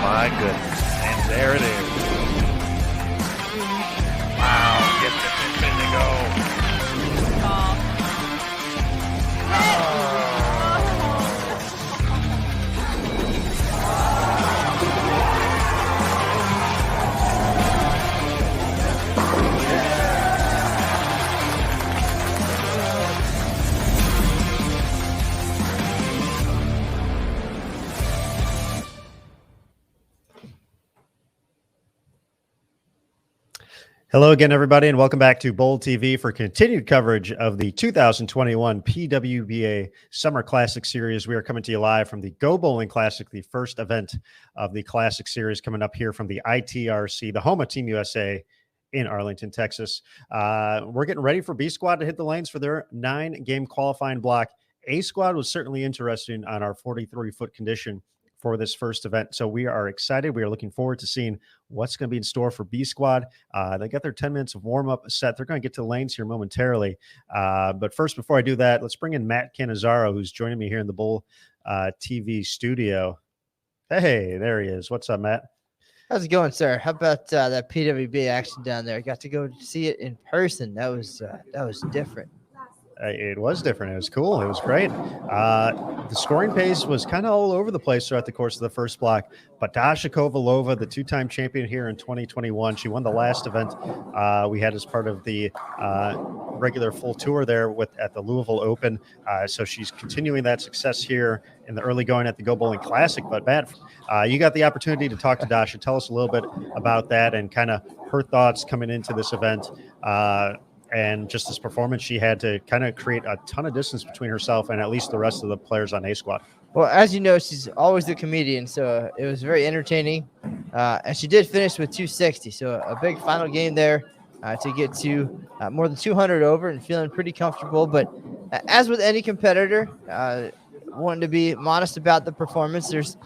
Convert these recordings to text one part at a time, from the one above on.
my goodness. And there it is. Wow, get the pin to go. Hello again, everybody, and welcome back to Bowl TV for continued coverage of the 2021 PWBA Summer Classic Series. We are coming to you live from the Go Bowling Classic, the first event of the Classic Series, coming up here from the ITRC, the home of Team USA in Arlington, Texas. We're getting ready for B Squad to hit the lanes for their 9-game qualifying block. A Squad was certainly interesting on our 43-foot condition for this first event. So we are excited. We are looking forward to seeing what's going to be in store for B Squad. They got their 10 minutes of warm-up set. They're going to get to the lanes here momentarily. But first, before I do that, let's bring in Matt Cannizzaro, who's joining me here in the Bowl TV studio. Hey, there he is. What's up, Matt? How's it going, sir? How about that PWBA action down there? I got to go see it in person. That was different. It was different. It was cool. It was great. The scoring pace was kind of all over the place throughout the course of the first block. But Dasha Kovalova, the two-time champion here in 2021, she won the last event we had as part of the regular full tour there at the Louisville Open. So she's continuing that success here in the early going at the Go Bowling Classic. But Matt, you got the opportunity to talk to Dasha. Tell us a little bit about that and kind of her thoughts coming into this event. And just this performance she had to kind of create a ton of distance between herself and at least the rest of the players on A Squad. Well, as you know, she's always a comedian, so it was very entertaining. And she did finish with 260, so a big final game there to get to more than 200 over and feeling pretty comfortable. But as with any competitor, wanting to be modest about the performance, there's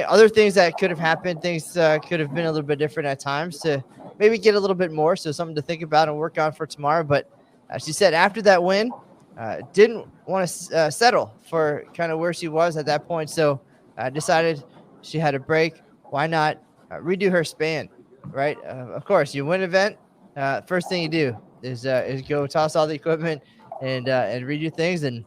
other things that could have happened. Things could have been a little bit different at times to maybe get a little bit more, so something to think about and work on for tomorrow. But she said after that win, didn't want to settle for kind of where she was at that point. So decided she had a break. Why not redo her span, right? Of course, you win an event. First thing you do is go toss all the equipment and redo things. And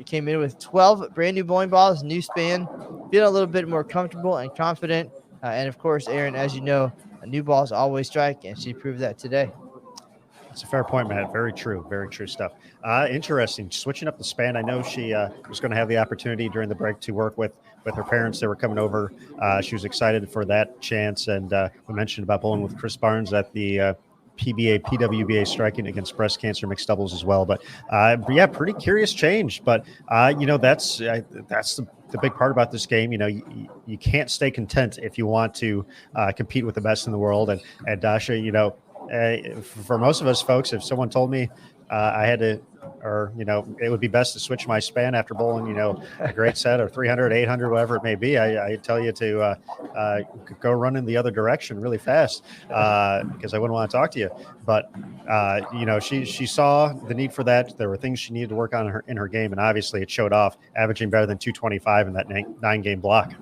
came in with 12 brand new bowling balls, new span, feeling a little bit more comfortable and confident. And of course, Aaron, as you know, new balls always strike, and she proved that today. That's a fair point, Matt. Very true stuff. Interesting. Switching up the span. I know she was going to have the opportunity during the break to work with her parents. They were coming over. She was excited for that chance. And we mentioned about bowling with Chris Barnes at the PWBA striking against breast cancer mixed doubles as well. But yeah, pretty curious change. But that's the big part about this game. You can't stay content if you want to compete with the best in the world. And Dasha, for most of us folks, if someone told me I had to, or it would be best to switch my span after bowling, a great set or 300, 800, whatever it may be, I tell you to go run in the other direction really fast because I wouldn't want to talk to you. But she saw the need for that. There were things she needed to work on in her game, and obviously it showed off, averaging better than 225 in that 9-game block.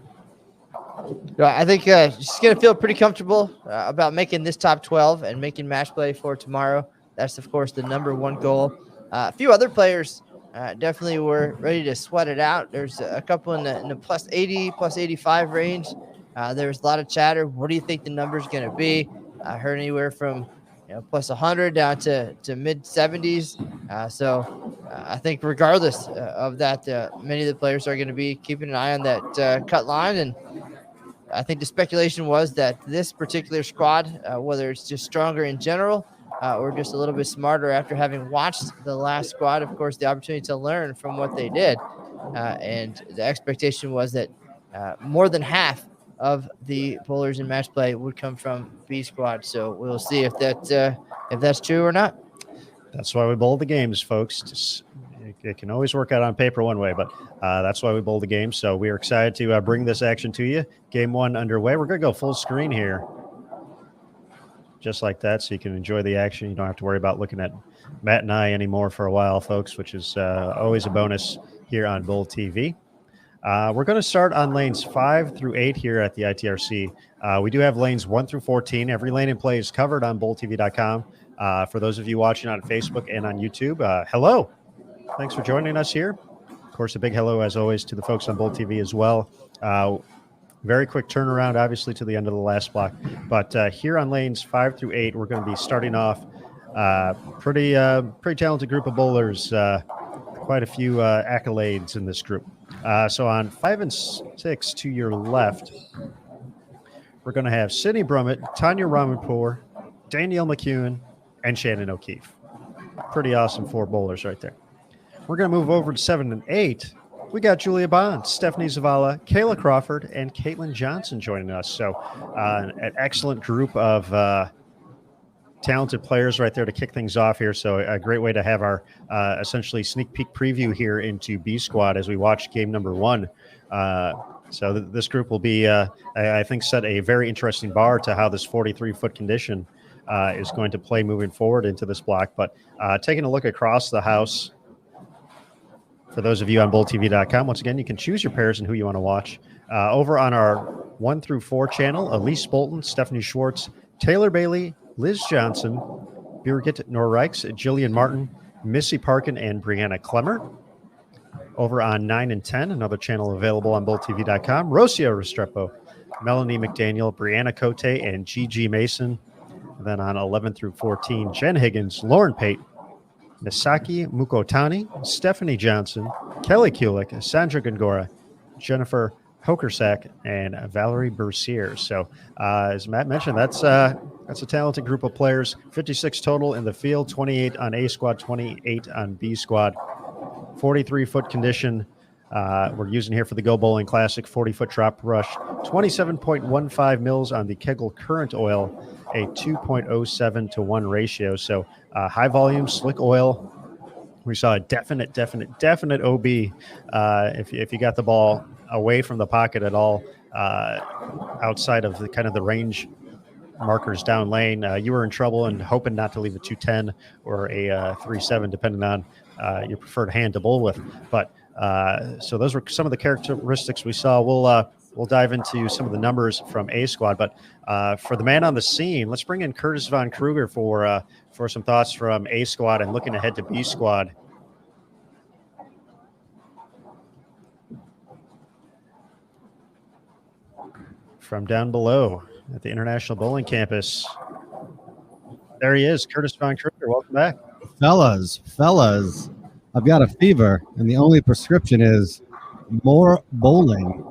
I think she's going to feel pretty comfortable about making this top 12 and making match play for tomorrow. That's, of course, the number one goal. A few other players definitely were ready to sweat it out. There's a couple in the plus 80, plus 85 range. There was a lot of chatter. What do you think the number's going to be? I heard anywhere from plus 100 down to mid 70s. So I think regardless of that, many of the players are going to be keeping an eye on that cut line. And I think the speculation was that this particular squad, whether it's just stronger in general or just a little bit smarter after having watched the last squad, of course, the opportunity to learn from what they did. And the expectation was that more than half of the bowlers in match play would come from B Squad. So we'll see if that's true or not. That's why we bowl the games, folks. It can always work out on paper one way, but that's why we bowl the game. So we are excited to bring this action to you. Game one underway. We're going to go full screen here, just like that, so you can enjoy the action. You don't have to worry about looking at Matt and I anymore for a while, folks, which is always a bonus here on Bowl TV. We're going to start on lanes 5 through 8 here at the ITRC. We do have lanes 1 through 14. Every lane in play is covered on BowlTV.com. For those of you watching on Facebook and on YouTube, hello. Thanks for joining us here. Of course, a big hello, as always, to the folks on Bowl TV as well. Very quick turnaround, obviously, to the end of the last block. But here on lanes 5 through 8, we're going to be starting off pretty talented group of bowlers. Quite a few accolades in this group. So on 5 and 6 to your left, we're going to have Sydney Brummett, Tanya Ramanpour, Danielle McEwen, and Shannon O'Keefe. Pretty awesome 4 bowlers right there. We're going to move over to 7 and 8. We got Julia Bond, Stephanie Zavala, Kayla Crawford, and Caitlin Johnson joining us. So an excellent group of talented players right there to kick things off here. So a great way to have our essentially sneak peek preview here into B Squad as we watch game number 1. So this group will be, I think, set a very interesting bar to how this 43-foot condition is going to play moving forward into this block. But taking a look across the house, for those of you on BowlTV.com, once again, you can choose your pairs and who you want to watch. Over on our 1 through 4 channel, Elise Bolton, Stephanie Schwartz, Taylor Bailey, Liz Johnson, Birgit Norreichs, Jillian Martin, Missy Parkin, and Brianna Clemmer. Over on 9 and 10, another channel available on BowlTV.com, Rocio Restrepo, Melanie McDaniel, Brianna Cote, and Gigi Mason. And then on 11 through 14, Jen Higgins, Lauren Pate, Misaki Mukotani, Stephanie Johnson, Kelly Kulik, Sandra Gongora, Jennifer Hokersack, and Valerie Bercier. So as Matt mentioned, that's a talented group of players. 56 total in the field, 28 on A squad, 28 on B squad. 43-foot condition we're using here for the Go Bowling Classic, 40-foot drop rush, 27.15 mils on the Kegel Current Oil, a 2.07 to 1 ratio. So high volume, slick oil. We saw a definite OB if you got the ball away from the pocket at all, outside of the kind of the range markers down lane, you were in trouble and hoping not to leave a 210 or a 3-7, depending on your preferred hand to bowl with. But so those were some of the characteristics we saw. We'll dive into some of the numbers from A squad, but for the man on the scene, let's bring in Curtis Von Kruger for some thoughts from A squad and looking ahead to B squad. From down below at the International Bowling Campus, there he is, Curtis Von Kruger. Welcome back. Fellas, I've got a fever, and the only prescription is more bowling.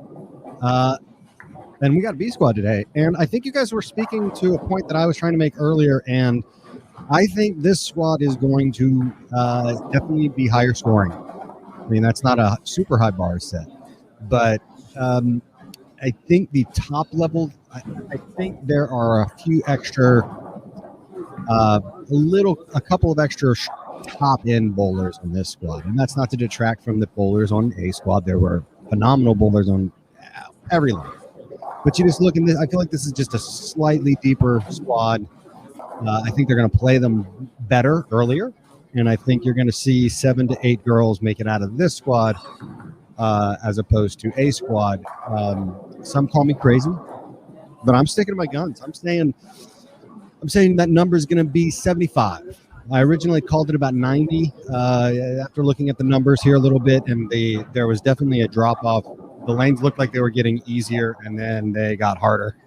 And we got B squad today. And I think you guys were speaking to a point that I was trying to make earlier, and I think this squad is going to definitely be higher scoring. I mean, that's not a super high bar set, but I think the top level, I think there are a few extra, a couple of extra top end bowlers on this squad. And that's not to detract from the bowlers on A squad. There were phenomenal bowlers on every line. But you just look at this, I feel like this is just a slightly deeper squad. I think they're going to play them better earlier. And I think you're going to see 7 to 8 girls make it out of this squad as opposed to A squad. Some call me crazy, but I'm sticking to my guns. I'm saying that number is going to be 75. I originally called it about 90 after looking at the numbers here a little bit, and there was definitely a drop-off. The lanes looked like they were getting easier, and then they got harder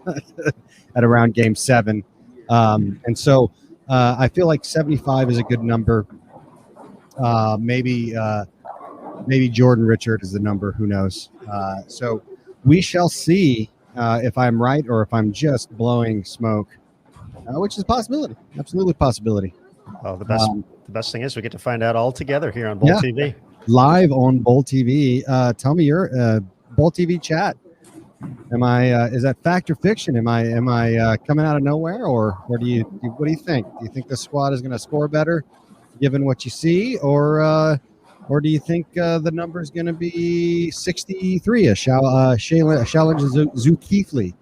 at around game 7. And so I feel like 75 is a good number. Maybe Jordan Richard is the number. Who knows? So we shall see if I'm right or if I'm just blowing smoke, which is a possibility. Absolutely a possibility. Well, the best thing is we get to find out all together here on Bowl TV. Live on Bowl TV. Tell me your Bowl TV chat. Is that fact or fiction? Am I coming out of nowhere, or what do you think? Do you think the squad is going to score better, given what you see, or do you think the number is going to be 63? Challenge Zoo Keithley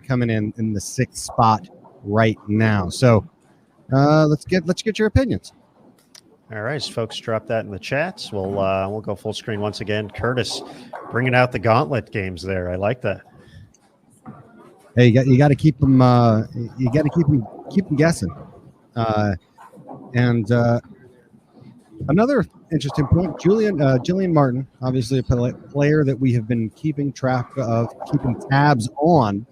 coming in the 6th spot right now. So let's get your opinions. All right, so folks, drop that in the chats. We'll go full screen once again. Curtis, bringing out the gauntlet games there. I like that. Hey, you got to keep them. You got to keep them guessing. And another interesting point: Jillian Martin, obviously a player that we have been keeping tabs on.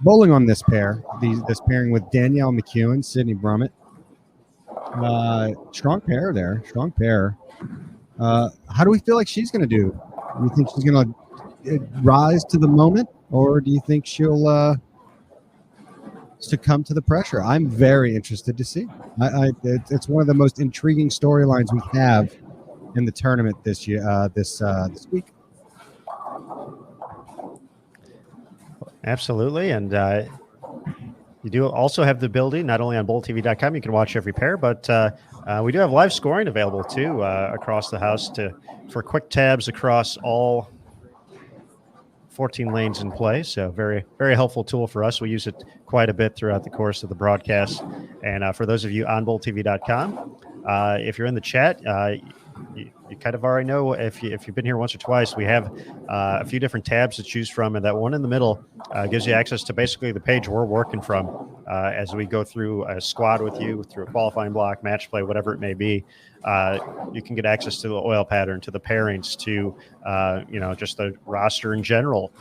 Bowling on this pair, this pairing with Danielle McEwen, Sydney Brummett. Strong pair there. Strong pair. How do we feel like she's going to do? Do you think she's going to rise to the moment, or do you think she'll succumb to the pressure? I'm very interested to see. It's one of the most intriguing storylines we have in the tournament this year. This week. Absolutely, and you do also have the ability, not only on bowltv.com, you can watch every pair, but we do have live scoring available too across the house for quick tabs across all 14 lanes in play. So very, very helpful tool for us. We use it quite a bit throughout the course of the broadcast. And for those of you on bowltv.com, if you're in the chat, you kind of already know if you've been here once or twice, we have a few different tabs to choose from, and that one in the middle gives you access to basically the page we're working from as we go through a squad with you, through a qualifying block, match play, whatever it may be. You can get access to the oil pattern, to the pairings, to just the roster in general,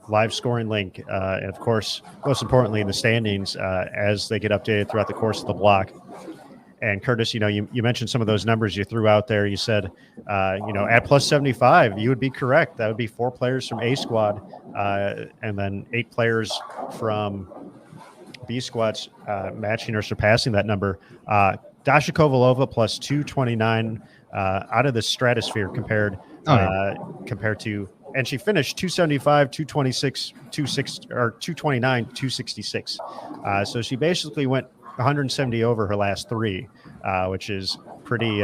live scoring link, and of course, most importantly, in the standings as they get updated throughout the course of the block. And Curtis, you mentioned some of those numbers you threw out there. You said, at plus 75, you would be correct. That would be 4 players from A squad, and then 8 players from B squads matching or surpassing that number. Dasha Kovalova plus 229 out of the stratosphere compared to, and she finished 275, 226, 229, 266. So she basically went 170 over her last 3, which is pretty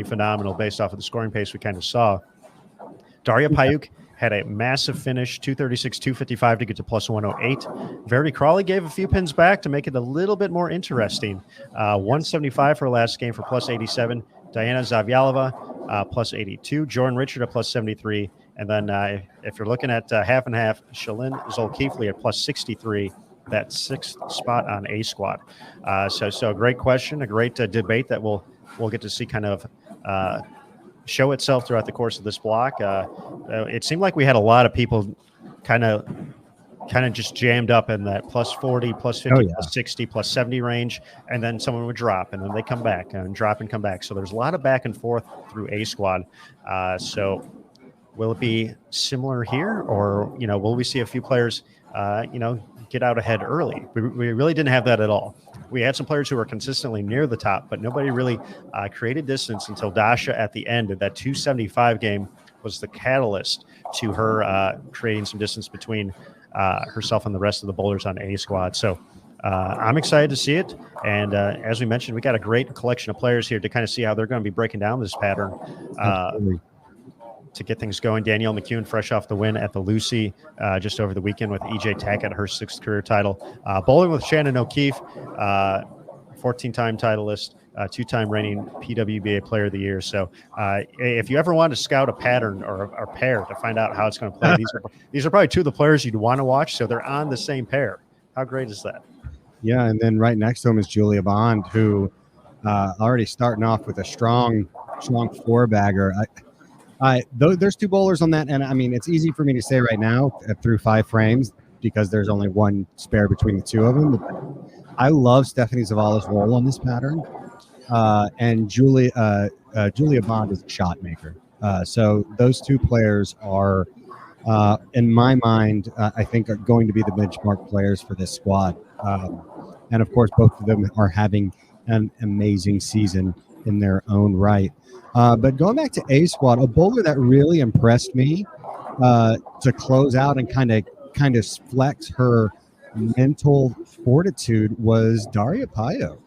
phenomenal based off of the scoring pace we kind of saw. Daria Payuk had a massive finish, 236, 255 to get to plus 108. Verity Crawley gave a few pins back to make it a little bit more interesting. 175 for her last game for plus 87. Diana Zavyalova, plus 82. Jordan Richard at plus 73. And then if you're looking at half and half, Shalyn Zolkeefli at plus 63. That 6th spot on A squad. So a great question, a great debate that we'll get to see kind of show itself throughout the course of this block. It seemed like we had a lot of people kind of just jammed up in that plus 40, plus 50, plus 60, plus 70 range, and then someone would drop, and then they come back and drop and come back. So there's a lot of back and forth through A squad. So will it be similar here, or will we see a few players get out ahead early? We really didn't have that at all. We had some players who were consistently near the top, but nobody really created distance until Dasha at the end of that 275 game was the catalyst to her creating some distance between herself and the rest of the bowlers on A squad. So I'm excited to see it. And as we mentioned, we got a great collection of players here to kind of see how they're going to be breaking down this pattern. To get things going, Danielle McEwen, fresh off the win at the Lucy just over the weekend with EJ Tackett, her 6th career title. Bowling with Shannon O'Keefe, 14-time titleist, 2-time reigning PWBA Player of the Year. So if you ever want to scout a pattern or a pair to find out how it's going to play, these are probably 2 of the players you'd want to watch. So they're on the same pair. How great is that? Yeah, and then right next to him is Julia Bond, who already starting off with a strong 4-bagger. There's 2 bowlers on that, and I mean, it's easy for me to say right now through 5 frames because there's only one spare between the 2 of them. But I love Stephanie Zavala's role on this pattern, and Julia Bond is a shot maker. So those 2 players are, in my mind, I think are going to be the benchmark players for this squad. And of course, both of them are having an amazing season in their own right. But going back to A squad, a bowler that really impressed me to close out and kind of flex her mental fortitude was Daria Payo.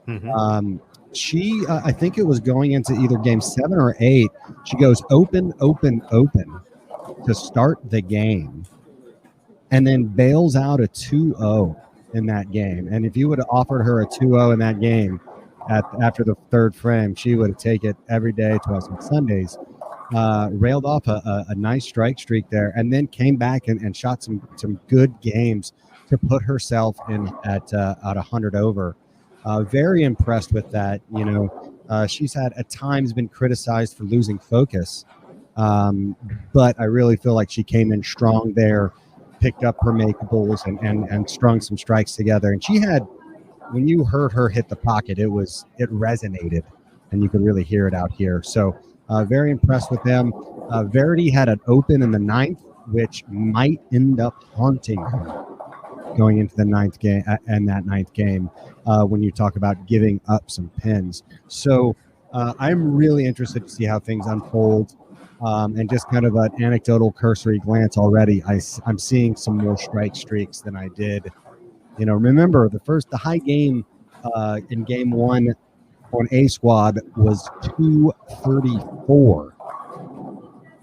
Mm-hmm. She, I think it was going into either game 7 or 8. She goes open to start the game, and then bails out a 2-0 in that game. And if you would have offered her a 2-0 in that game, after the third frame, she would take it every day, twice on Sundays. Railed off a nice strike streak there, and then came back and shot some good games to put herself in at 100 over. Very impressed with that. She's had at times been criticized for losing focus, but I really feel like she came in strong there, picked up her makeables and strung some strikes together. And she had, when you heard her hit the pocket, it resonated, and you could really hear it out here. So very impressed with them. Verity had an open in the ninth, which might end up haunting her going into the ninth game and that ninth game when you talk about giving up some pins. So I'm really interested to see how things unfold. And just kind of an anecdotal cursory glance already, I'm seeing some more strike streaks than I did. Remember the high game in game one on A squad was 234.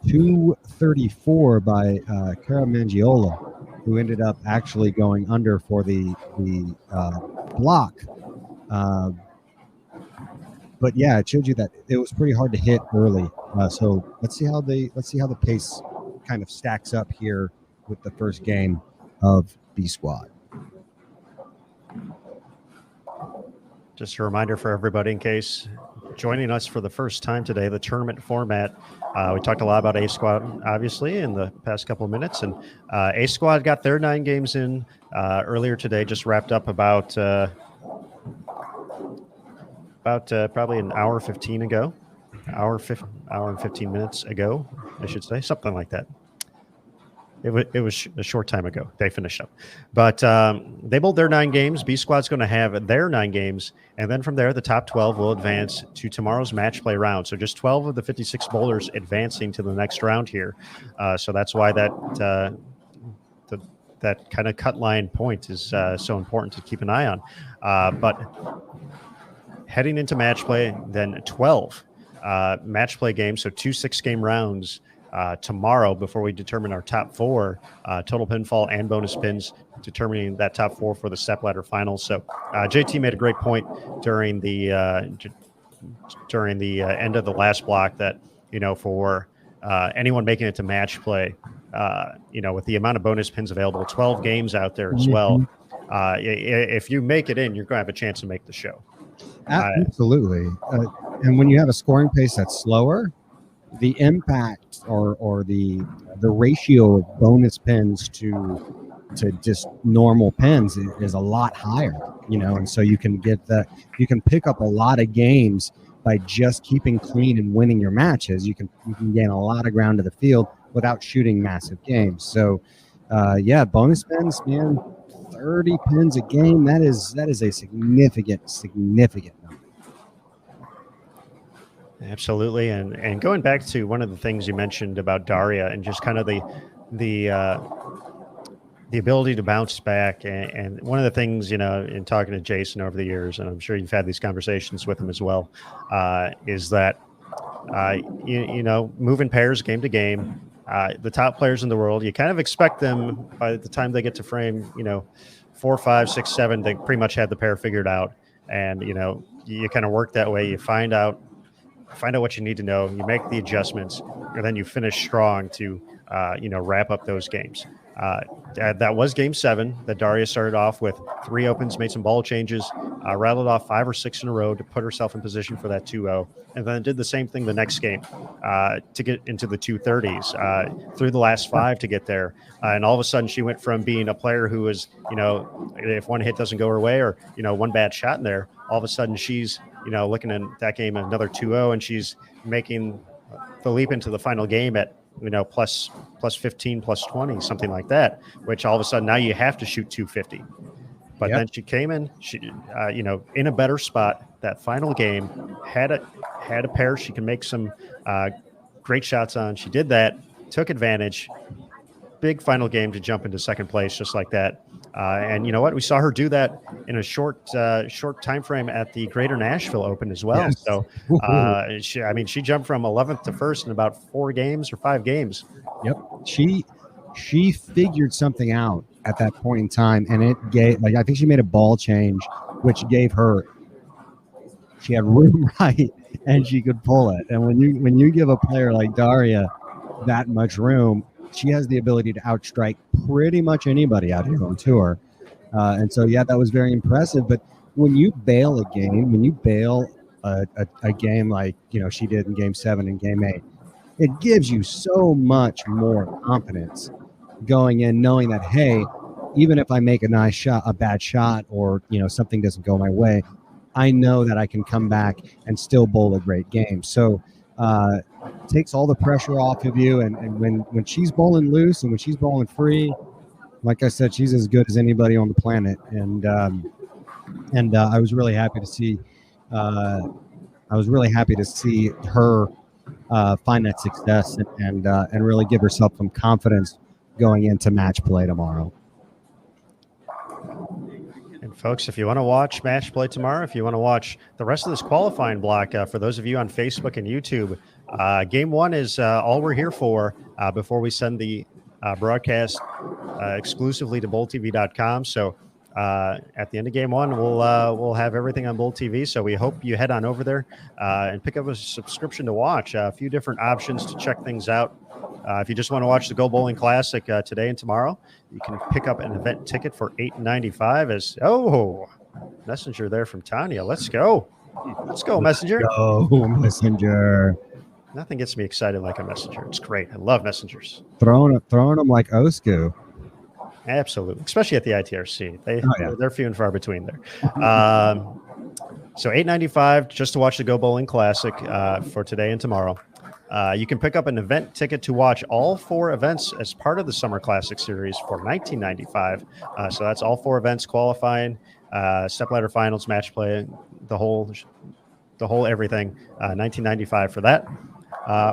234 by Cara Mangiola, who ended up actually going under for the block. But yeah, it showed you that it was pretty hard to hit early. So let's see how the pace kind of stacks up here with the first game of B squad. Just a reminder for everybody, in case joining us for the first time today, the tournament format. We talked a lot about A Squad, obviously, in the past couple of minutes, and A Squad got their 9 games in earlier today. Just wrapped up about probably an hour 15 ago, hour and 15 minutes ago, I should say, something like that. It was a short time ago they finished up, but they bowled their 9 games. B Squad's going to have their 9 games, and then from there the top 12 will advance to tomorrow's match play round. So just 12 of the 56 bowlers advancing to the next round here. So that's why that kind of cut line point is so important to keep an eye on. But heading into match play, then 12 match play games, so 2 6-game rounds tomorrow before we determine our top 4 total pinfall and bonus pins, determining that top 4 for the step ladder finals. So JT made a great point during the end of the last block that for anyone making it to match play, with the amount of bonus pins available, 12 games out there as well, if you make it in, you're going to have a chance to make the show. Absolutely. And when you have a scoring pace that's slower, the impact or the ratio of bonus pins to just normal pins is a lot higher, and so you can pick up a lot of games by just keeping clean and winning your matches. You can gain a lot of ground to the field without shooting massive games. So bonus pins, man, 30 pins a game, that is a significant number. Absolutely. And going back to one of the things you mentioned about Daria and just kind of the ability to bounce back. And one of the things, in talking to Jason over the years, and I'm sure you've had these conversations with him as well, is that, moving pairs game to game, the top players in the world, you kind of expect them by the time they get to frame, 4, 5, 6, 7, they pretty much had the pair figured out. And, you kind of work that way. You find out what you need to know, you make the adjustments, and then you finish strong to, wrap up those games. That was game 7 that Daria started off with 3 opens, made some ball changes, rattled off 5 or 6 in a row to put herself in position for that 2-0, and then did the same thing the next game to get into the 230s, through the last 5 to get there. And all of a sudden she went from being a player who was, if one hit doesn't go her way or, one bad shot in there, all of a sudden she's, looking at that game, another 2-0, and she's making the leap into the final game at, plus 15, plus 20, something like that, which all of a sudden now you have to shoot 250. But then she came in, in a better spot that final game, had a pair she can make some great shots on. She did that, took advantage, big final game to jump into second place just like that. And you know what? We saw her do that in a short time frame at the Greater Nashville Open as well. Yes. So she jumped from 11th to 1st in about 4 games or 5 games. Yep. She figured something out at that point in time, and it gave, I think she made a ball change, which gave her she had room right, and she could pull it. And when you give a player like Daria that much room, she has the ability to outstrike pretty much anybody out here on tour. And so, yeah, that was very impressive. But when you bail a game, when you bail a game like, she did in Game 7 and Game 8, it gives you so much more confidence going in, knowing that, hey, even if I make a nice shot, a bad shot, or, something doesn't go my way, I know that I can come back and still bowl a great game. So takes all the pressure off of you. And when she's bowling loose and when she's bowling free, like I said, she's as good as anybody on the planet. And I was really happy to see. I was really happy to see her find that success and really give herself some confidence going into match play tomorrow. And folks, if you want to watch match play tomorrow, if you want to watch the rest of this qualifying block, for those of you on Facebook and YouTube, Game 1 is all we're here for before we send the broadcast exclusively to BowlTV.com. So at the end of Game 1, we'll have everything on Bowl TV. So we hope you head on over there and pick up a subscription to watch. A few different options to check things out. If you just want to watch the Go Bowling Classic today and tomorrow, you can pick up an event ticket for $8.95. Messenger there from Tanya. Let's go. Let's go, Messenger. Go, Messenger. Nothing gets me excited like a messenger. It's great. I love messengers. Throwing them like Osku. Absolutely, especially at the ITRC. They're few and far between there. So $8.95 just to watch the Go Bowling Classic for today and tomorrow. You can pick up an event ticket to watch all 4 events as part of the Summer Classic Series for $19.95. So that's all 4 events: qualifying, stepladder finals, match play, the whole everything. $19.95 for that.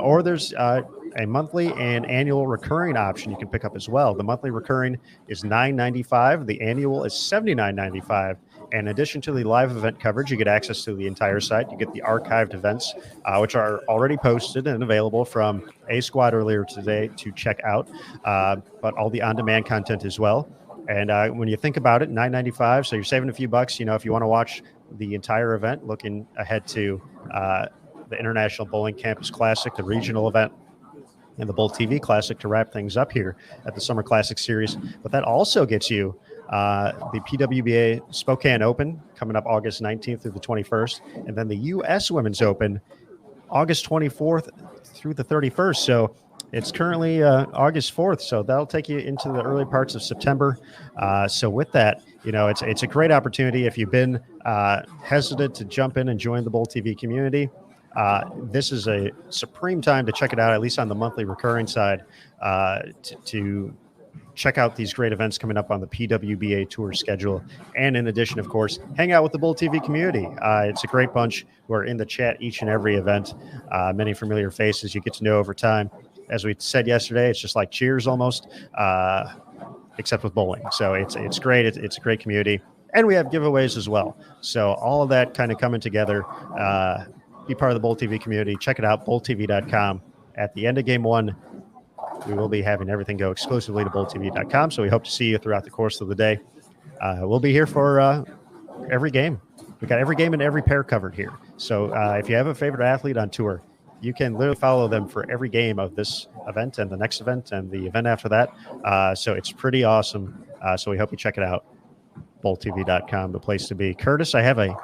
Or there's a monthly and annual recurring option you can pick up as well. The monthly recurring is $9.95. The annual is $79.95. In addition to the live event coverage, you get access to the entire site. You get the archived events, which are already posted and available from A Squad earlier today to check out, but all the on-demand content as well. And when you think about it, $9.95, so you're saving a few bucks. If you want to watch the entire event, looking ahead to the International Bowling Campus Classic, the regional event, and the Bowl TV Classic to wrap things up here at the Summer Classic Series. But that also gets you the PWBA Spokane Open coming up August 19th through the 21st, and then the U.S. Women's Open August 24th through the 31st. So it's currently August 4th, so that'll take you into the early parts of September. So with that, it's a great opportunity if you've been hesitant to jump in and join the Bowl TV community. This is a supreme time to check it out, at least on the monthly recurring side, to check out these great events coming up on the PWBA tour schedule. And in addition, of course, hang out with the Bowl TV community. It's a great bunch who are in the chat each and every event. Many familiar faces you get to know over time. As we said yesterday, it's just like Cheers almost, except with bowling. So it's great. It's a great community. And we have giveaways as well. So all of that kind of coming together. Be part of the Bowl TV community. Check it out, bowltv.com. At the end of Game 1, we will be having everything go exclusively to bowltv.com. So we hope to see you throughout the course of the day. We'll be here for every game. We got every game and every pair covered here. So if you have a favorite athlete on tour, you can literally follow them for every game of this event and the next event and the event after that. So it's pretty awesome. So we hope you check it out. bowltv.com, the place to be. Curtis, I have a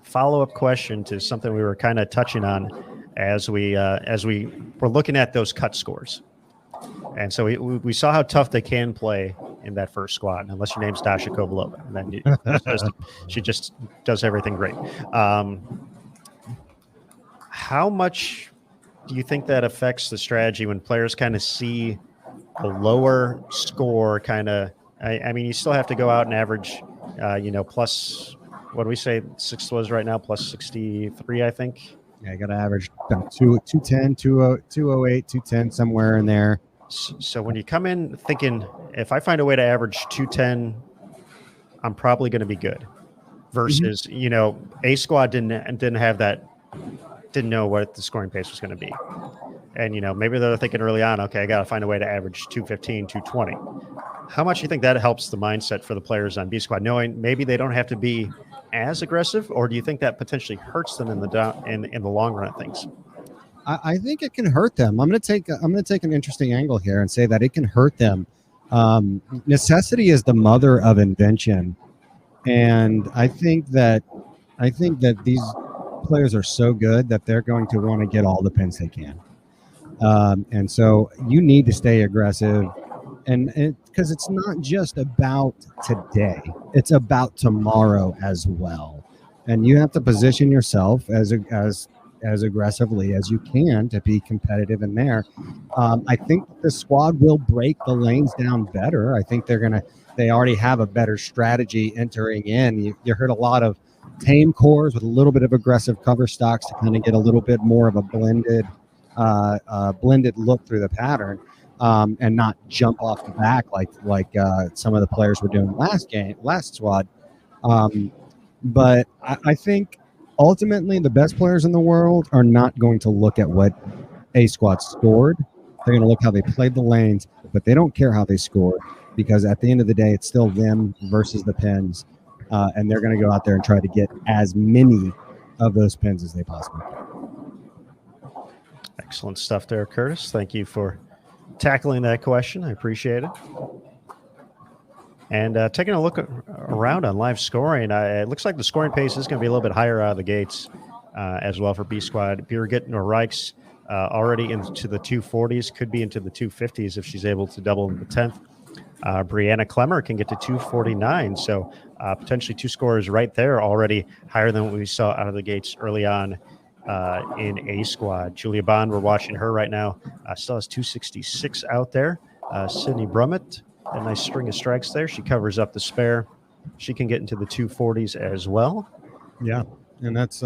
follow-up question to something we were kind of touching on as we were looking at those cut scores. And so we saw how tough they can play in that first squad, unless your name's Dasha Kovalova. And then she just does everything great. How much do you think that affects the strategy when players kind of see a lower score kind of, I mean, you still have to go out and average, plus, what do we say six was right now, plus 63, I think. Yeah, you got to average 210, 208, 210, somewhere in there. So when you come in thinking, if I find a way to average 210, I'm probably going to be good. Versus, A Squad didn't have that, didn't know what the scoring pace was going to be. And, maybe they're thinking early on, okay, I got to find a way to average 215, 220. How much do you think that helps the mindset for the players on B Squad, knowing maybe they don't have to be as aggressive, or do you think that potentially hurts them in the long run of things? I think it can hurt them. I'm going to take an interesting angle here and say that it can hurt them. Necessity is the mother of invention, and I think that these players are so good that they're going to want to get all the pins they can, and so you need to stay aggressive, and because it's not just about today, it's about tomorrow as well, and you have to position yourself as aggressively as you can to be competitive in there. I think the squad will break the lanes down better. I think they already have a better strategy entering in. You heard a lot of tame cores with a little bit of aggressive cover stocks to kind of get a little bit more of a blended look through the pattern, and not jump off the back like some of the players were doing last squad. But I think ultimately the best players in the world are not going to look at what A squad scored. They're going to look how they played the lanes, but they don't care how they scored, because at the end of the day, it's still them versus the pins. And they're going to go out there and try to get as many of those pins as they possibly can. Excellent stuff there, Curtis. Thank you for tackling that question. I appreciate it. And taking a look around on live scoring, it looks like the scoring pace is going to be a little bit higher out of the gates as well for B squad. Birgit Norikes already into the 240s, could be into the 250s if she's able to double in the 10th. Brianna Clemmer can get to 249, so potentially two scores right there already higher than what we saw out of the gates early on in A squad. Julia Bond, we're watching her right now, still has 266 out there. Sydney Brummett, a nice string of strikes there. She covers up the spare. She can get into the 240s as well. Yeah, and that's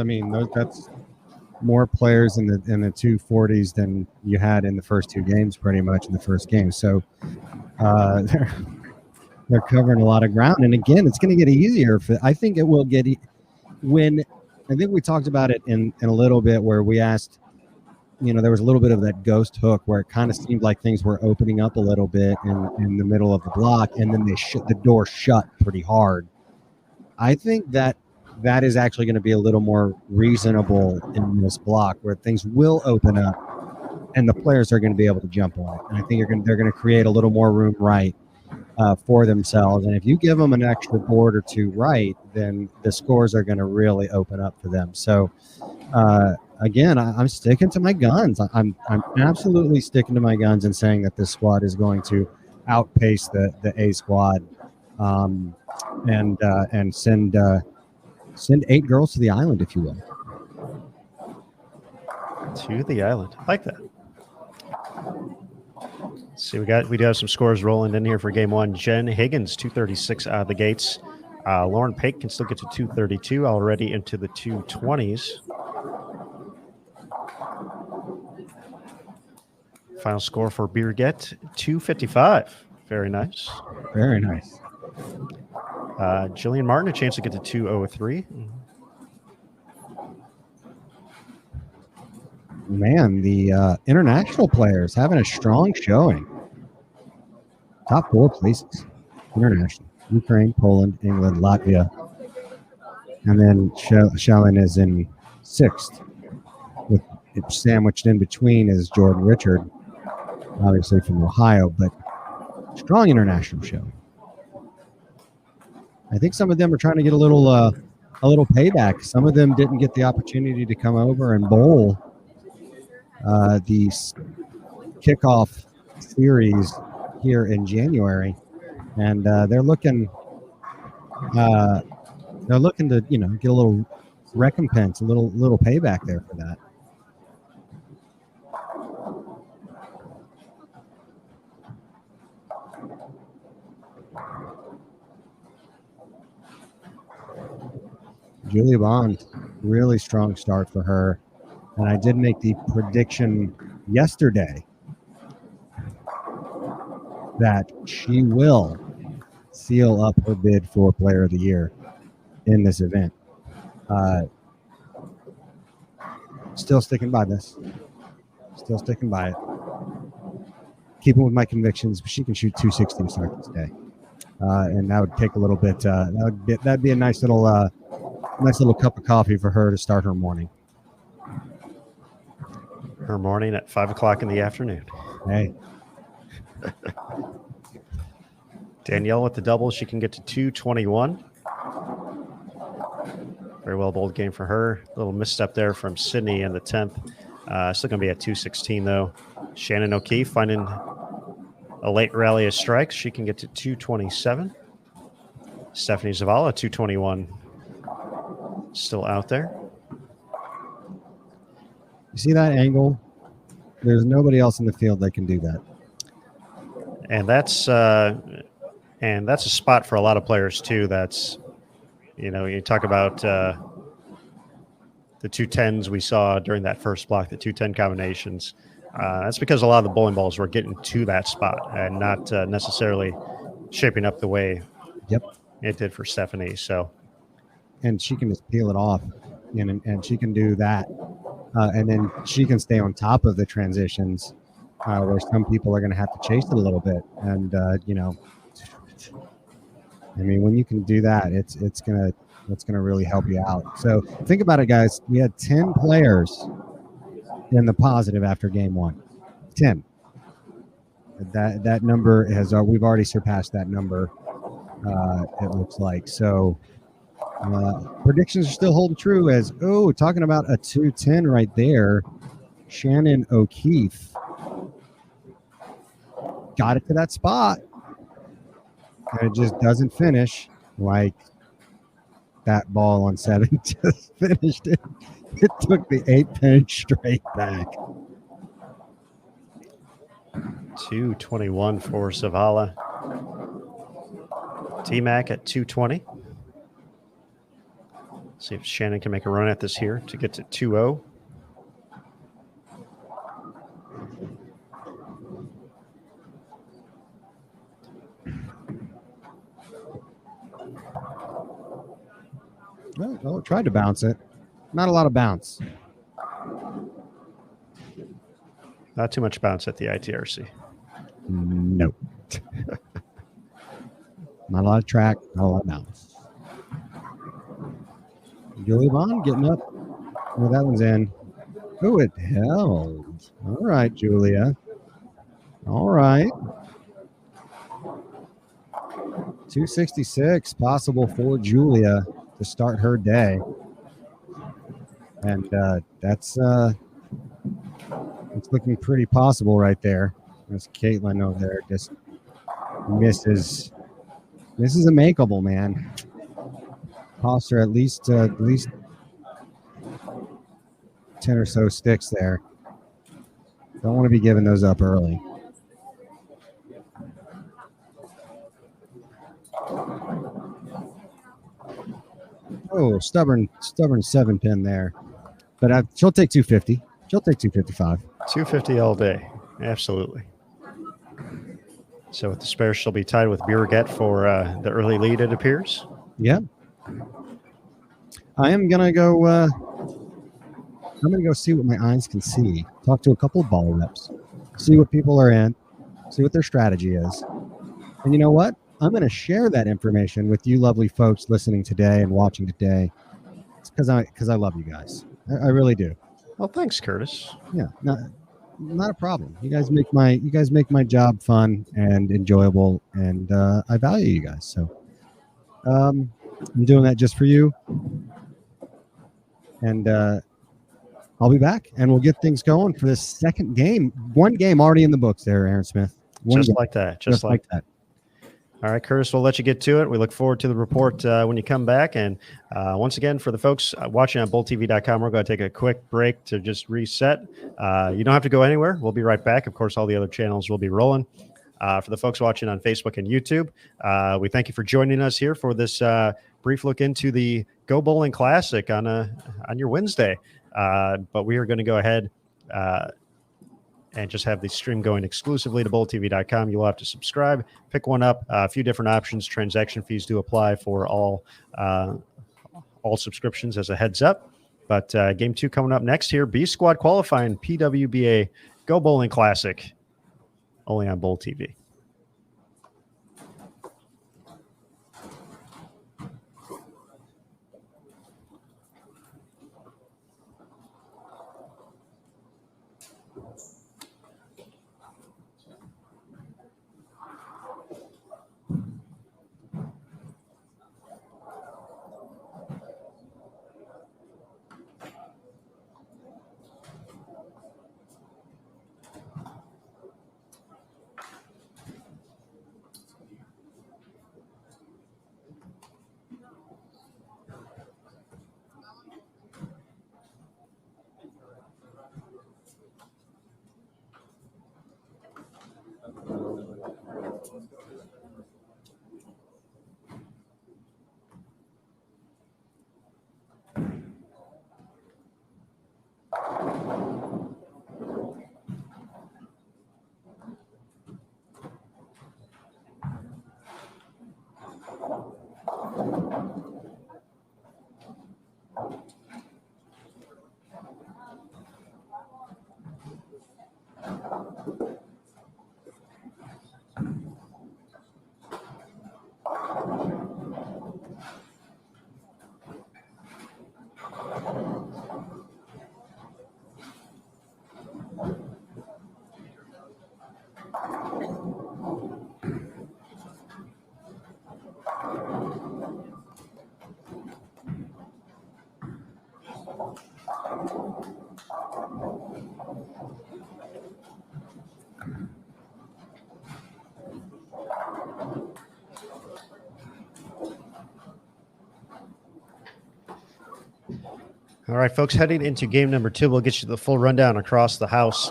more players in the 240s than you had in the first two games, pretty much in the first game. So they're covering a lot of ground. And again, it's going to get easier. I think it will get I think we talked about it in a little bit where we asked, there was a little bit of that ghost hook where it kind of seemed like things were opening up a little bit in the middle of the block, and then the door shut pretty hard. I think that is actually going to be a little more reasonable in this block, where things will open up and the players are going to be able to jump on it. And I think they're going to create a little more room right for themselves. And if you give them an extra board or two right, then the scores are going to really open up for them. So, again, I'm sticking to my guns. I'm absolutely sticking to my guns and saying that this squad is going to outpace the A squad, and send 8 girls to the island, if you will. To the island, I like that. Let's see, we do have some scores rolling in here for game one. Jen Higgins, 236 out of the gates. Lauren Pake can still get to 232, already into the 220s. Final score for Birgit, 255. Very nice. Very nice. Jillian Martin, a chance to get to 203. Man, the international players having a strong showing. Top 4 places. International. Ukraine, Poland, England, Latvia. And then Shellen is in 6th. With it sandwiched in between is Jordan Richard, obviously from Ohio, but strong international show. I think some of them are trying to get a little payback. Some of them didn't get the opportunity to come over and bowl the kickoff series here in January, and they're looking to get a little recompense, a little payback there for that. Julia Bond, really strong start for her. And I did make the prediction yesterday that she will seal up her bid for Player of the Year in this event. Still sticking by this. Still sticking by it. Keeping with my convictions, but she can shoot 260 to start this day. And that would take a little bit. That'd be a nice little Nice little cup of coffee for her to start her morning. Her morning at 5 o'clock in the afternoon. Hey. Danielle with the double. She can get to 221. Very well bowled game for her. A little misstep there from Sydney in the 10th. Still going to be at 216, though. Shannon O'Keefe finding a late rally of strikes. She can get to 227. Stephanie Zavala, 221. Still out there. You see that angle? There's nobody else in the field that can do that. And that's a spot for a lot of players, too. That's, you talk about the 210s we saw during that first block, the 210 combinations. That's because a lot of the bowling balls were getting to that spot and not necessarily shaping up the way it did for Stephanie. So, and she can just peel it off, and she can do that, and then she can stay on top of the transitions, where some people are going to have to chase it a little bit. And I mean, when you can do that, it's gonna really help you out. So think about it, guys. We had 10 players in the positive after game 1. 10. That number has we've already surpassed that number. It looks like so. Predictions are still holding true. As talking about a 210 right there. Shannon O'Keefe got it to that spot, and it just doesn't finish like that ball on 7 just finished it. It took the 8-pin straight back. 221 for Zavala. T-Mac at 220. See if Shannon can make a run at this here to get to 2-0. Well, tried to bounce it. Not a lot of bounce. Not too much bounce at the ITRC. Nope. Not a lot of track, not a lot of bounce. Julia Vaughn getting up. Well, that one's in. Oh, it held. All right, Julia. All right. 266 possible for Julia to start her day. And that's it's looking pretty possible right there. There's Caitlin over there just misses. This is a makeable, man. Cost her at least 10 or so sticks there. Don't want to be giving those up early. Oh, stubborn 7-pin there. But she'll take 250. She'll take 255. 250 all day. Absolutely. So with the spare, she'll be tied with Birgit for the early lead, it appears. Yeah. I am going to go see what my eyes can see. Talk to a couple of ball reps. See what people are in. See what their strategy is. And you know what? I'm going to share that information with you lovely folks listening today and watching today. It's because I love you guys. I really do. Well, thanks, Curtis. Yeah, not a problem. You guys make my job fun and enjoyable, and I value you guys. So I'm doing that just for you. And I'll be back, and we'll get things going for this second game. One game already in the books there, Aaron Smith. Just like that. Just like that. All right, Curtis, we'll let you get to it. We look forward to the report when you come back. And once again, for the folks watching on BullTV.com, we're going to take a quick break to just reset. You don't have to go anywhere. We'll be right back. Of course, all the other channels will be rolling. For the folks watching on Facebook and YouTube, we thank you for joining us here for this brief look into the Go Bowling Classic on your Wednesday. But we are going to go ahead and just have the stream going exclusively to BullTV.com. You'll have to subscribe, pick one up. A few different options. Transaction fees do apply for all subscriptions as a heads up. But game 2 coming up next here. B Squad qualifying PWBA Go Bowling Classic. Only on Bull TV. All right, folks, heading into game number 2, we'll get you the full rundown across the house.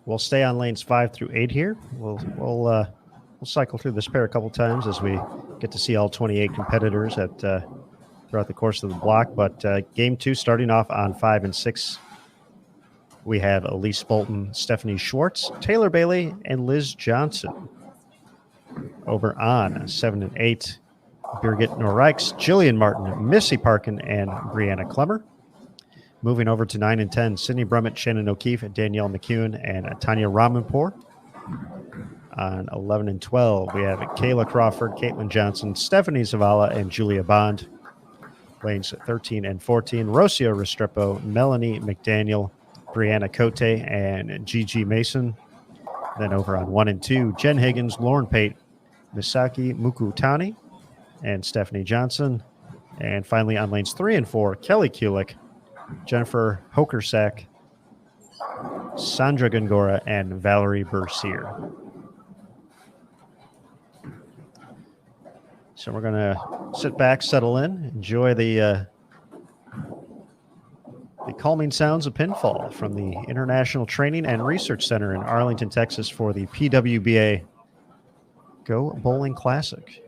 We'll stay on lanes 5 through 8 here. We'll cycle through this pair a couple times as we get to see all 28 competitors throughout the course of the block. But game 2, starting off on 5 and 6, we have Elise Bolton, Stephanie Schwartz, Taylor Bailey, and Liz Johnson. Over on 7 and 8, Birgit Norreichs, Jillian Martin, Missy Parkin, and Brianna Clemmer. Moving over to 9 and 10, Sydney Brummett, Shannon O'Keefe, Danielle McEwen, and Tanya Ramanpour. On 11 and 12, we have Kayla Crawford, Caitlin Johnson, Stephanie Zavala, and Julia Bond. Lanes 13 and 14, Rocio Restrepo, Melanie McDaniel, Brianna Cote, and Gigi Mason. Then over on 1 and 2, Jen Higgins, Lauren Pate, Misaki Mukutani, and Stephanie Johnson. And finally on lanes 3 and 4, Kelly Kulik, Jennifer Hokersack, Sandra Gongora, and Valerie Bercier. So we're going to sit back, settle in, enjoy the calming sounds of pinfall from the International Training and Research Center in Arlington, Texas for the PWBA Go Bowling Classic.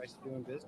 Price of doing business.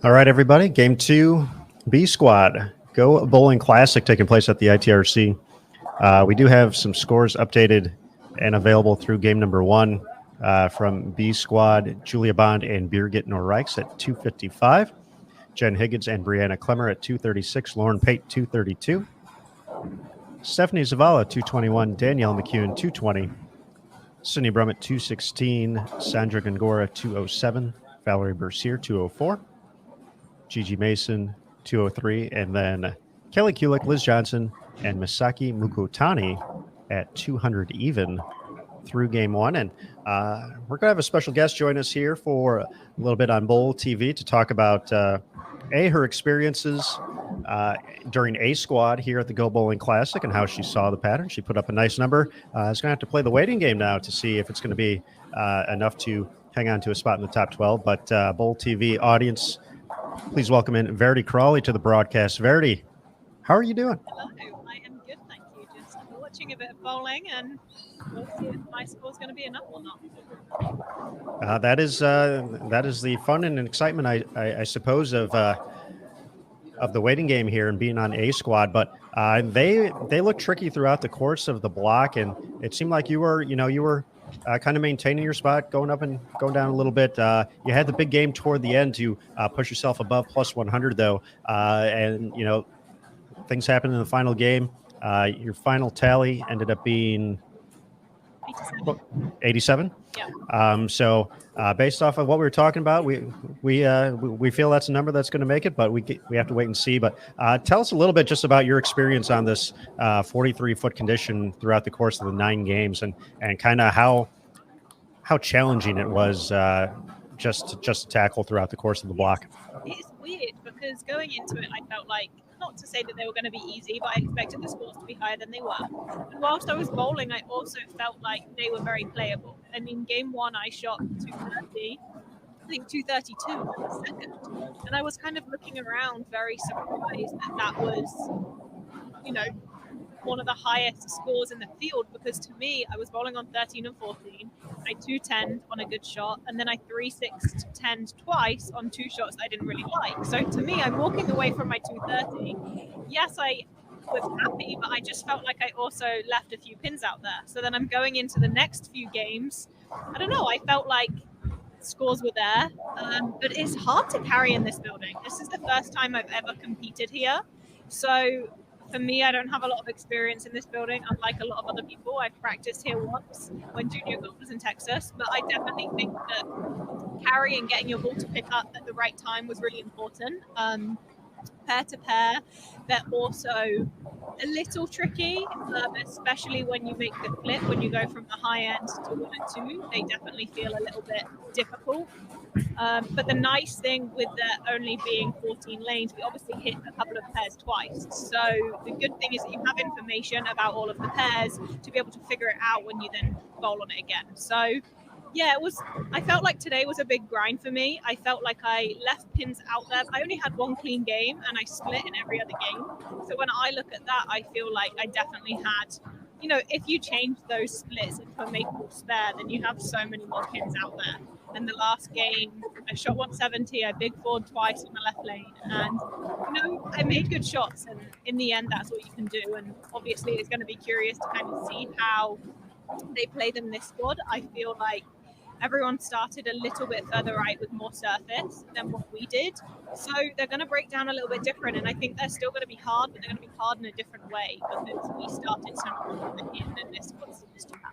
All right, everybody. Game 2, B Squad. Go Bowling Classic taking place at the ITRC. We do have some scores updated and available through game number 1 from B Squad, Julia Bond and Birgit Norreichs at 255. Jen Higgins and Brianna Clemmer at 236. Lauren Pate, 232. Stephanie Zavala, 221. Danielle McEwen, 220. Sydney Brummett, 216. Sandra Gongora, 207. Valerie Bercier, 204. Gigi Mason, 203. And then Kelly Kulik, Liz Johnson, and Misaki Mukutani at 200 even through game 1. And we're going to have a special guest join us here for a little bit on Bowl TV to talk about her experiences during A Squad here at the Go Bowling Classic and how she saw the pattern. She put up a nice number. Is going to have to play the waiting game now to see if it's going to be enough to hang on to a spot in the top 12. But Bowl TV audience, please welcome in Verity Crawley to the broadcast. Verity, how are you doing? Hello, I am good, thank you. Just watching a bit of bowling, and we'll see if my score's going to be enough or not. That is the fun and excitement, I suppose, of the waiting game here and being on A Squad. But they look tricky throughout the course of the block, and it seemed like you were kind of maintaining your spot, going up and going down a little bit. You had the big game toward the end to push yourself above plus 100, though, and things happened in the final game. Your final tally ended up being 87. Yeah. So based off of what we were talking about, we feel that's a number that's going to make it, but we have to wait and see. But tell us a little bit just about your experience on this 43-foot condition throughout the course of the 9 games, and kind of how challenging it was just to tackle throughout the course of the block. It's weird because going into it, I felt like, not to say that they were going to be easy, but I expected the scores to be higher than they were. And whilst I was bowling, I also felt like they were very playable. I mean, game 1, I shot 230, I think 232 in the second. And I was kind of looking around very surprised that was, one of the highest scores in the field, because to me, I was bowling on 13 and 14. I 210 on a good shot, and then I 3-6-10 twice on 2 shots I didn't really like. So to me, I'm walking away from my 230. Yes, I was happy, but I just felt like I also left a few pins out there. So then I'm going into the next few games. I don't know, I felt like scores were there, but it's hard to carry in this building. This is the first time I've ever competed here. So for me, I don't have a lot of experience in this building, unlike a lot of other people. I've practiced here once when junior golf was in Texas, but I definitely think that carrying, getting your ball to pick up at the right time was really important. Pair to pair, they're also a little tricky, especially when you make the flip, when you go from the high end to 1 and 2, they definitely feel a little bit difficult. But the nice thing with there only being 14 lanes, we obviously hit a couple of pairs twice. So the good thing is that you have information about all of the pairs to be able to figure it out when you then bowl on it again. So yeah, I felt like today was a big grind for me. I felt like I left pins out there. I only had 1 clean game and I split in every other game. So when I look at that, I feel like I definitely had, if you change those splits into a maple spare, then you have so many more pins out there. And the last game, I shot 170, I big forward twice on the left lane, and I made good shots. And in the end, that's what you can do. And obviously, it's going to be curious to kind of see how they play them in this squad. I feel like everyone started a little bit further right with more surface than what we did. So they're going to break down a little bit different. And I think they're still going to be hard, but they're going to be hard in a different way because we started so much more than in and this squad seems to have.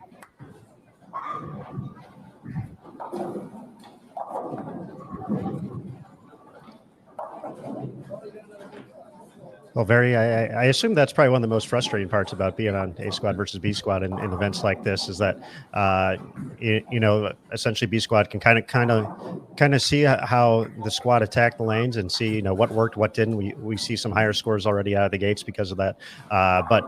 Well, I assume that's probably one of the most frustrating parts about being on A squad versus B squad in events like this is that, essentially B squad can kind of see how the squad attacked the lanes and see, what worked, what didn't. We see some higher scores already out of the gates because of that. But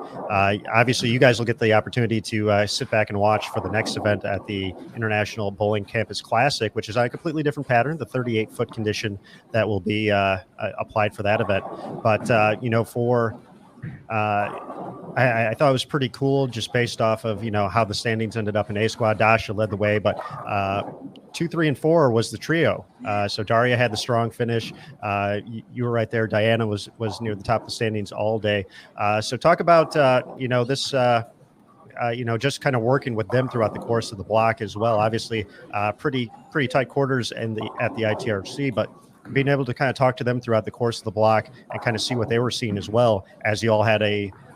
obviously you guys will get the opportunity to sit back and watch for the next event at the International Bowling Campus Classic, which is a completely different pattern, the 38-foot condition that will be applied for that event. But, I thought it was pretty cool just based off of, how the standings ended up in A squad. Dasha led the way, but 2, 3, and 4 was the trio. So Daria had the strong finish. You were right there. Diana was near the top of the standings all day. So talk about, this, just kind of working with them throughout the course of the block as well. Obviously, pretty tight quarters at the ITRC, but being able to kind of talk to them throughout the course of the block and kind of see what they were seeing as well, as you all had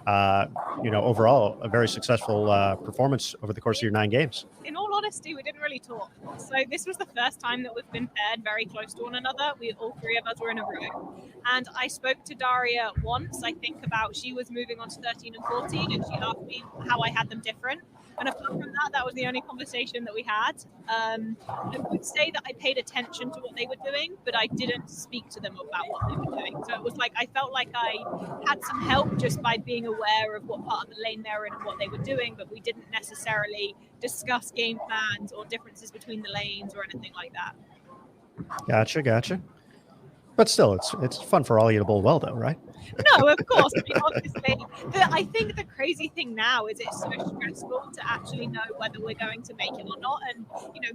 overall a very successful performance over the course of your 9 games. In all honesty, we didn't really talk. So this was the first time that we've been paired very close to one another. All 3 of us were in a row. And I spoke to Daria once, I think about, she was moving on to 13 and 14, and she asked me how I had them different. And apart from that was the only conversation that we had. I would say that I paid attention to what they were doing, but I didn't speak to them about what they were doing. So it was like I felt like I had some help just by being aware of what part of the lane they were in and what they were doing, but we didn't necessarily discuss game plans or differences between the lanes or anything like that. Gotcha. But still, it's fun for all you to bowl well, though, right? No, of course. I mean, obviously, I think the crazy thing now is it's so stressful to actually know whether we're going to make it or not. And,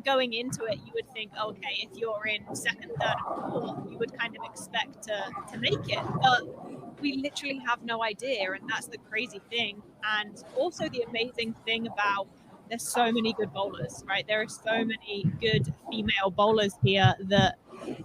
going into it, you would think, okay, if you're in second, third, and fourth, you would kind of expect to make it. But we literally have no idea. And that's the crazy thing. And also the amazing thing about there's so many good bowlers, right? There are so many good female bowlers here that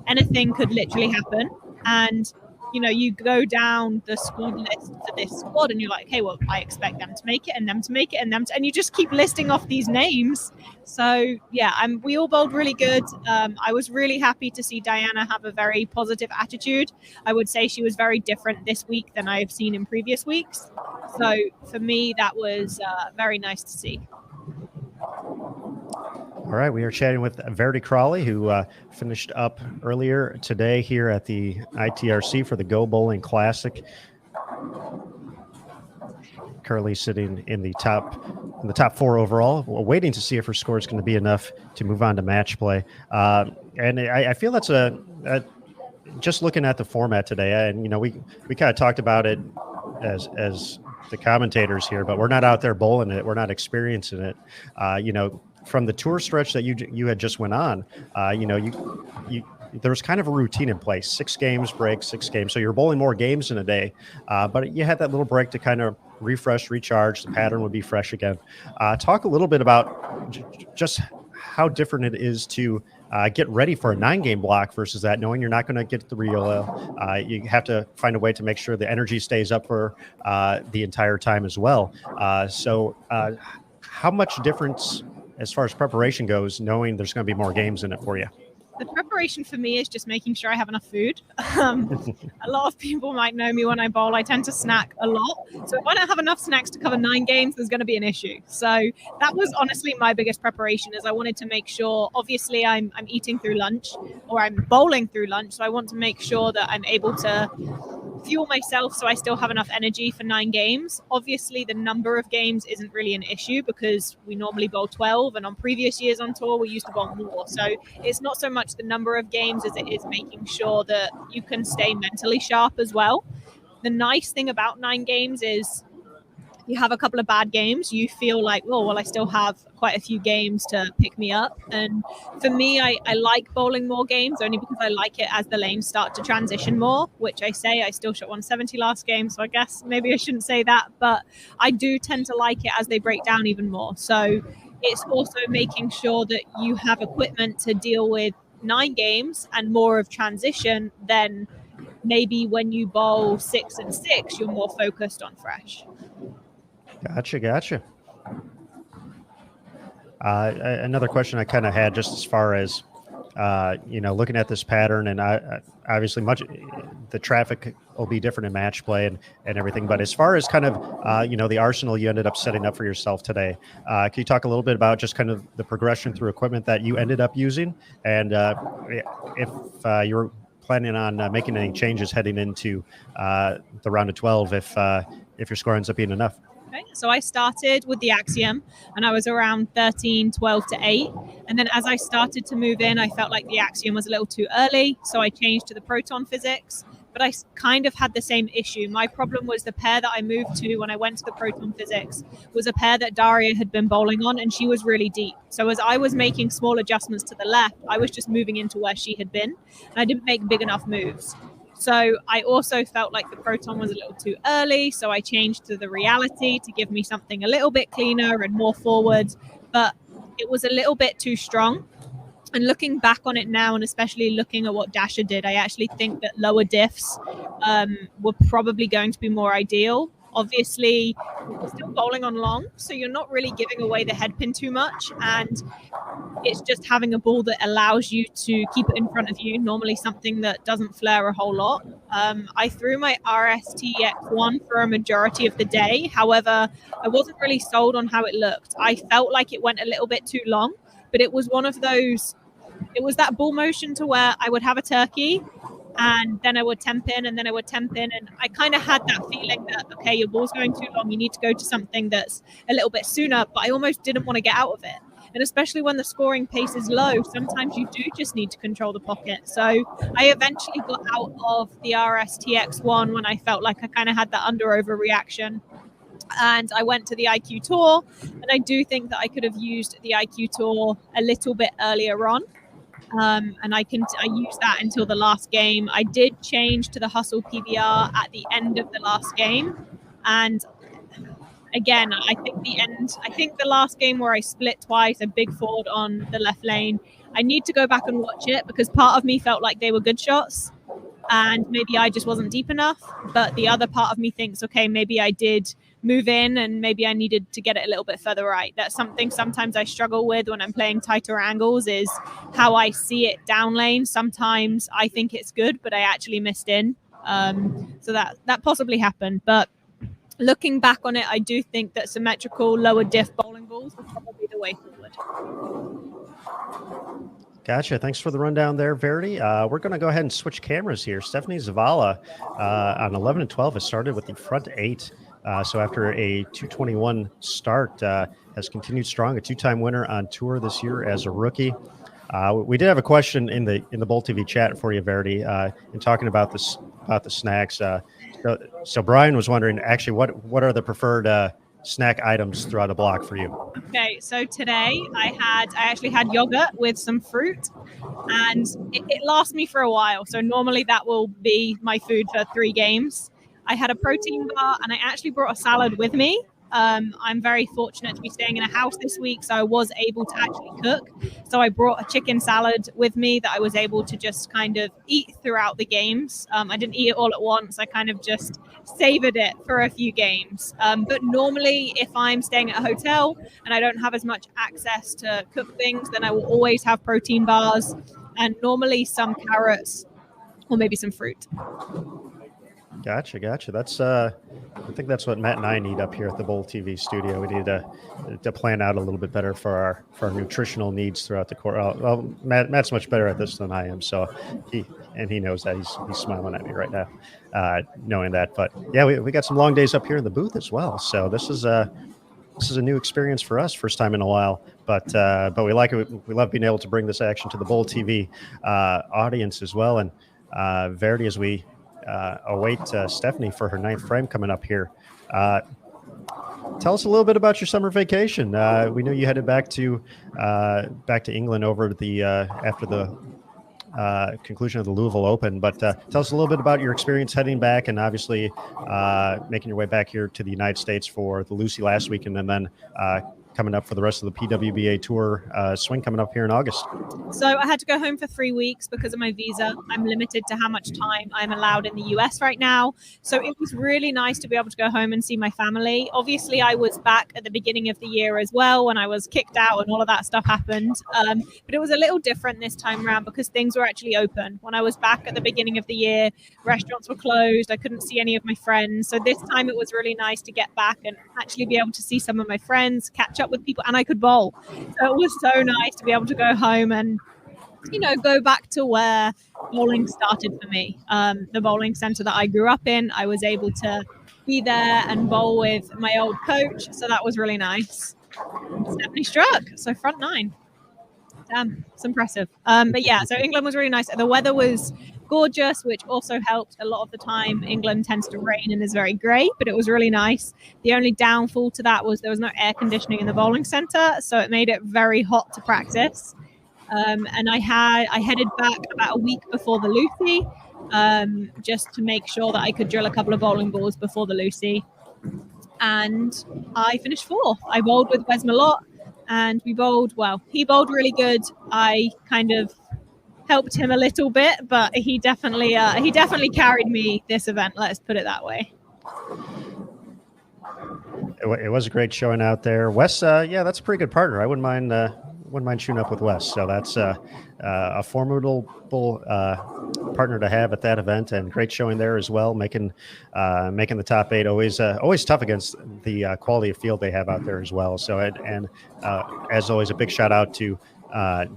anything could literally happen. And, you go down the squad list for this squad and you're like, okay, well, I expect them to make it and them to make it and them to, and you just keep listing off these names. So, yeah, we all bowled really good. I was really happy to see Diana have a very positive attitude. I would say she was very different this week than I've seen in previous weeks. So, for me, that was very nice to see. All right, we are chatting with Verity Crawley, who finished up earlier today here at the ITRC for the Go Bowling Classic. Currently sitting in the top 4 overall, waiting to see if her score is going to be enough to move on to match play. And I feel that's just looking at the format today, and we kind of talked about it as the commentators here, but we're not out there bowling it, we're not experiencing it. From the tour stretch that you had just went on, there was kind of a routine in place: 6 games, break, 6 games. So you're bowling more games in a day, but you had that little break to kind of refresh, recharge. The pattern would be fresh again. Talk a little bit about just how different it is to get ready for a 9-game block versus that, knowing you're not going to get the real. You have to find a way to make sure the energy stays up for the entire time as well. So how much difference as far as preparation goes, knowing there's going to be more games in it for you? The preparation for me is just making sure I have enough food. A lot of people might know me when I bowl. I tend to snack a lot. So if I don't have enough snacks to cover 9 games, there's going to be an issue. So that was honestly my biggest preparation, is I wanted to make sure, obviously I'm eating through lunch, or I'm bowling through lunch. So I want to make sure that I'm able to fuel myself so I still have enough energy for 9 games. Obviously, the number of games isn't really an issue because we normally bowl 12, and on previous years on tour, we used to bowl more. So it's not so much the number of games as it is making sure that you can stay mentally sharp as well. The nice thing about 9 games is you have a couple of bad games, you feel like, oh, well, I still have quite a few games to pick me up. And for me, I like bowling more games only because I like it as the lanes start to transition more, which I still shot 170 last game. So I guess maybe I shouldn't say that, but I do tend to like it as they break down even more. So it's also making sure that you have equipment to deal with 9 games and more of transition than maybe when you bowl 6 and 6, you're more focused on fresh. Gotcha. Another question I kind of had, just as far as looking at this pattern, and obviously the traffic will be different in match play and everything. But as far as kind of, the arsenal you ended up setting up for yourself today, can you talk a little bit about just kind of the progression through equipment that you ended up using, and if you were planning on making any changes heading into the round of 12 if your score ends up being enough? Okay, so I started with the Axiom, and I was around 13, 12 to 8. And then as I started to move in, I felt like the Axiom was a little too early, so I changed to the Proton Physics. But I kind of had the same issue. My problem was the pair that I moved to when I went to the Proton Physics was a pair that Daria had been bowling on, and she was really deep. So as I was making small adjustments to the left, I was just moving into where she had been, and I didn't make big enough moves. So I also felt like the Proton was a little too early, so I changed to the Reality to give me something a little bit cleaner and more forward, but it was a little bit too strong. And looking back on it now, and especially looking at what Dasha did, I actually think that lower diffs were probably going to be more ideal. Obviously, you're still bowling on long, so you're not really giving away the head pin too much, and it's just having a ball that allows you to keep it in front of you, normally something that doesn't flare a whole lot. I threw my RSTX1 for a majority of the day. However, I wasn't really sold on how it looked. I felt like it went a little bit too long, but it was one of those, it was that ball motion to where I would have a turkey and then I would temp in, and then I would temp in. And I kind of had that feeling that, okay, your ball's going too long. You need to go to something that's a little bit sooner, but I almost didn't want to get out of it. And especially when the scoring pace is low, sometimes you do just need to control the pocket. So I eventually got out of the RSTX1 when I felt like I kind of had that under-over reaction. And I went to the IQ Tour, and I do think that I could have used the IQ Tour a little bit earlier on. And I used that until the last game. I did change to the Hustle PBR at the end of the last game. And again, I think the last game where I split twice, a big forward on the left lane, I need to go back and watch it, because part of me felt like they were good shots and maybe I just wasn't deep enough. But the other part of me thinks, okay, maybe I did move in and maybe I needed to get it a little bit further right. That's something sometimes I struggle with when I'm playing tighter angles, is how I see it down lane. Sometimes I think it's good, but I actually missed in. So that possibly happened. But looking back on it, I do think that symmetrical lower diff bowling balls was probably the way forward. Gotcha. Thanks for the rundown there, Verity. We're going to go ahead and switch cameras here. Stephanie Zavala on 11 and 12 has started with the front 8. So after a 221 start, has continued strong, a 2-time winner on tour this year as a rookie. We did have a question in the Bowl TV chat for you, Verity, in talking about the snacks. So Brian was wondering, actually, what are the preferred snack items throughout a block for you? Okay, so today I actually had yogurt with some fruit, and it lasts me for a while. So normally that will be my food for 3 games. I had a protein bar, and I actually brought a salad with me. I'm very fortunate to be staying in a house this week, so I was able to actually cook. So I brought a chicken salad with me that I was able to just kind of eat throughout the games. I didn't eat it all at once. I kind of just savored it for a few games. But normally, if I'm staying at a hotel and I don't have as much access to cook things, then I will always have protein bars and normally some carrots or maybe some fruit. Gotcha. That's I think that's what Matt and I need up here at the Bowl TV studio. We need to plan out a little bit better for our nutritional needs throughout the course. Well, Matt's much better at this than I am, so he knows that. He's smiling at me right now, knowing that. But yeah, we got some long days up here in the booth as well. So this is a new experience for us, first time in a while. But we like it. We love being able to bring this action to the Bowl TV audience as well. And Verity, as we await Stephanie for her 9th frame coming up here. Tell us a little bit about your summer vacation. We know you headed back to England over the after the conclusion of the Louisville Open, but tell us a little bit about your experience heading back, and obviously making your way back here to the United States for the Lucy last weekend, and then coming up for the rest of the PWBA Tour swing coming up here in August? So I had to go home for 3 weeks because of my visa. I'm limited to how much time I'm allowed in the US right now. So it was really nice to be able to go home and see my family. Obviously, I was back at the beginning of the year as well when I was kicked out and all of that stuff happened. But it was a little different this time around because things were actually open. When I was back at the beginning of the year, restaurants were closed. I couldn't see any of my friends. So this time it was really nice to get back and actually be able to see some of my friends, catch up with people, and I could bowl. So it was so nice to be able to go home and, you know, go back to where bowling started for me. The bowling center that I grew up in, I was able to be there and bowl with my old coach. So that was really nice. Stephanie struck. So front 9. Damn, it's impressive. But yeah, so England was really nice. The weather was gorgeous, which also helped. A lot of the time England tends to rain and is very grey, but it was really nice. The only downfall to that was there was no air conditioning in the bowling center, so it made it very hot to practice. And I headed back about a week before the Lucy, just to make sure that I could drill a couple of bowling balls before the Lucy. And I finished 4th. I bowled with Wes Malott, and we bowled well. He bowled really good. I kind of helped him a little bit, but he definitely carried me this event. Let's put it that way. It was a great showing out there. Wes, yeah, that's a pretty good partner. I wouldn't mind shooting up with Wes. So that's a formidable partner to have at that event, and great showing there as well. Making the top 8 always tough against the quality of field they have out there as well. So and as always, a big shout out to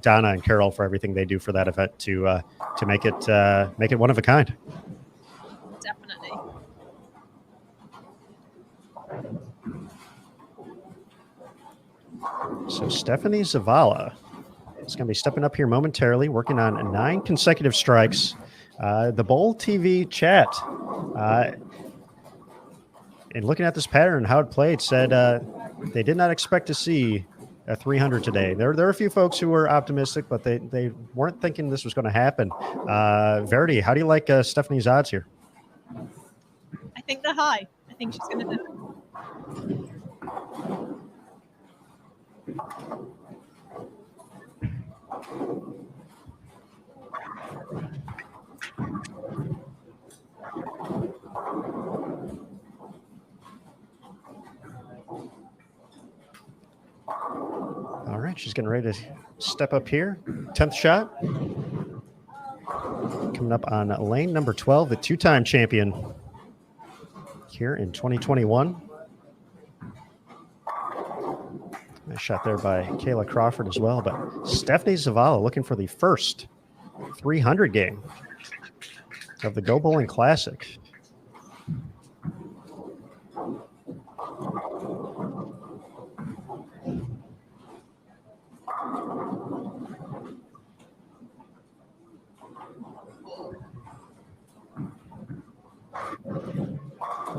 Donna and Carol for everything they do for that event to make it one of a kind. Definitely. So Stephanie Zavala is going to be stepping up here momentarily, working on 9 consecutive strikes. The Bowl TV chat, and looking at this pattern and how it played, said they did not expect to see a 300 today. There are a few folks who were optimistic, but they weren't thinking this was going to happen. Verity, how do you like Stephanie's odds here? I think they're high. I think she's going to do it. All right, she's getting ready to step up here. 10th shot. Coming up on lane number 12, the 2-time champion here in 2021. Nice shot there by Kayla Crawford as well. But Stephanie Zavala looking for the first 300 game of the Go Bowling Classic.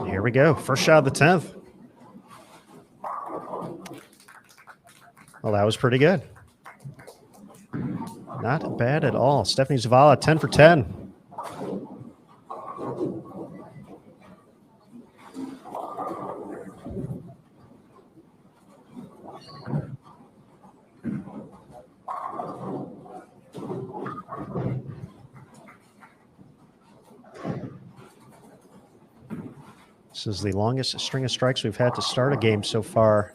Here we go. First shot of the 10th. Well, that was pretty good. Not bad at all. Stephanie Zavala, 10 for 10. This is the longest string of strikes we've had to start a game so far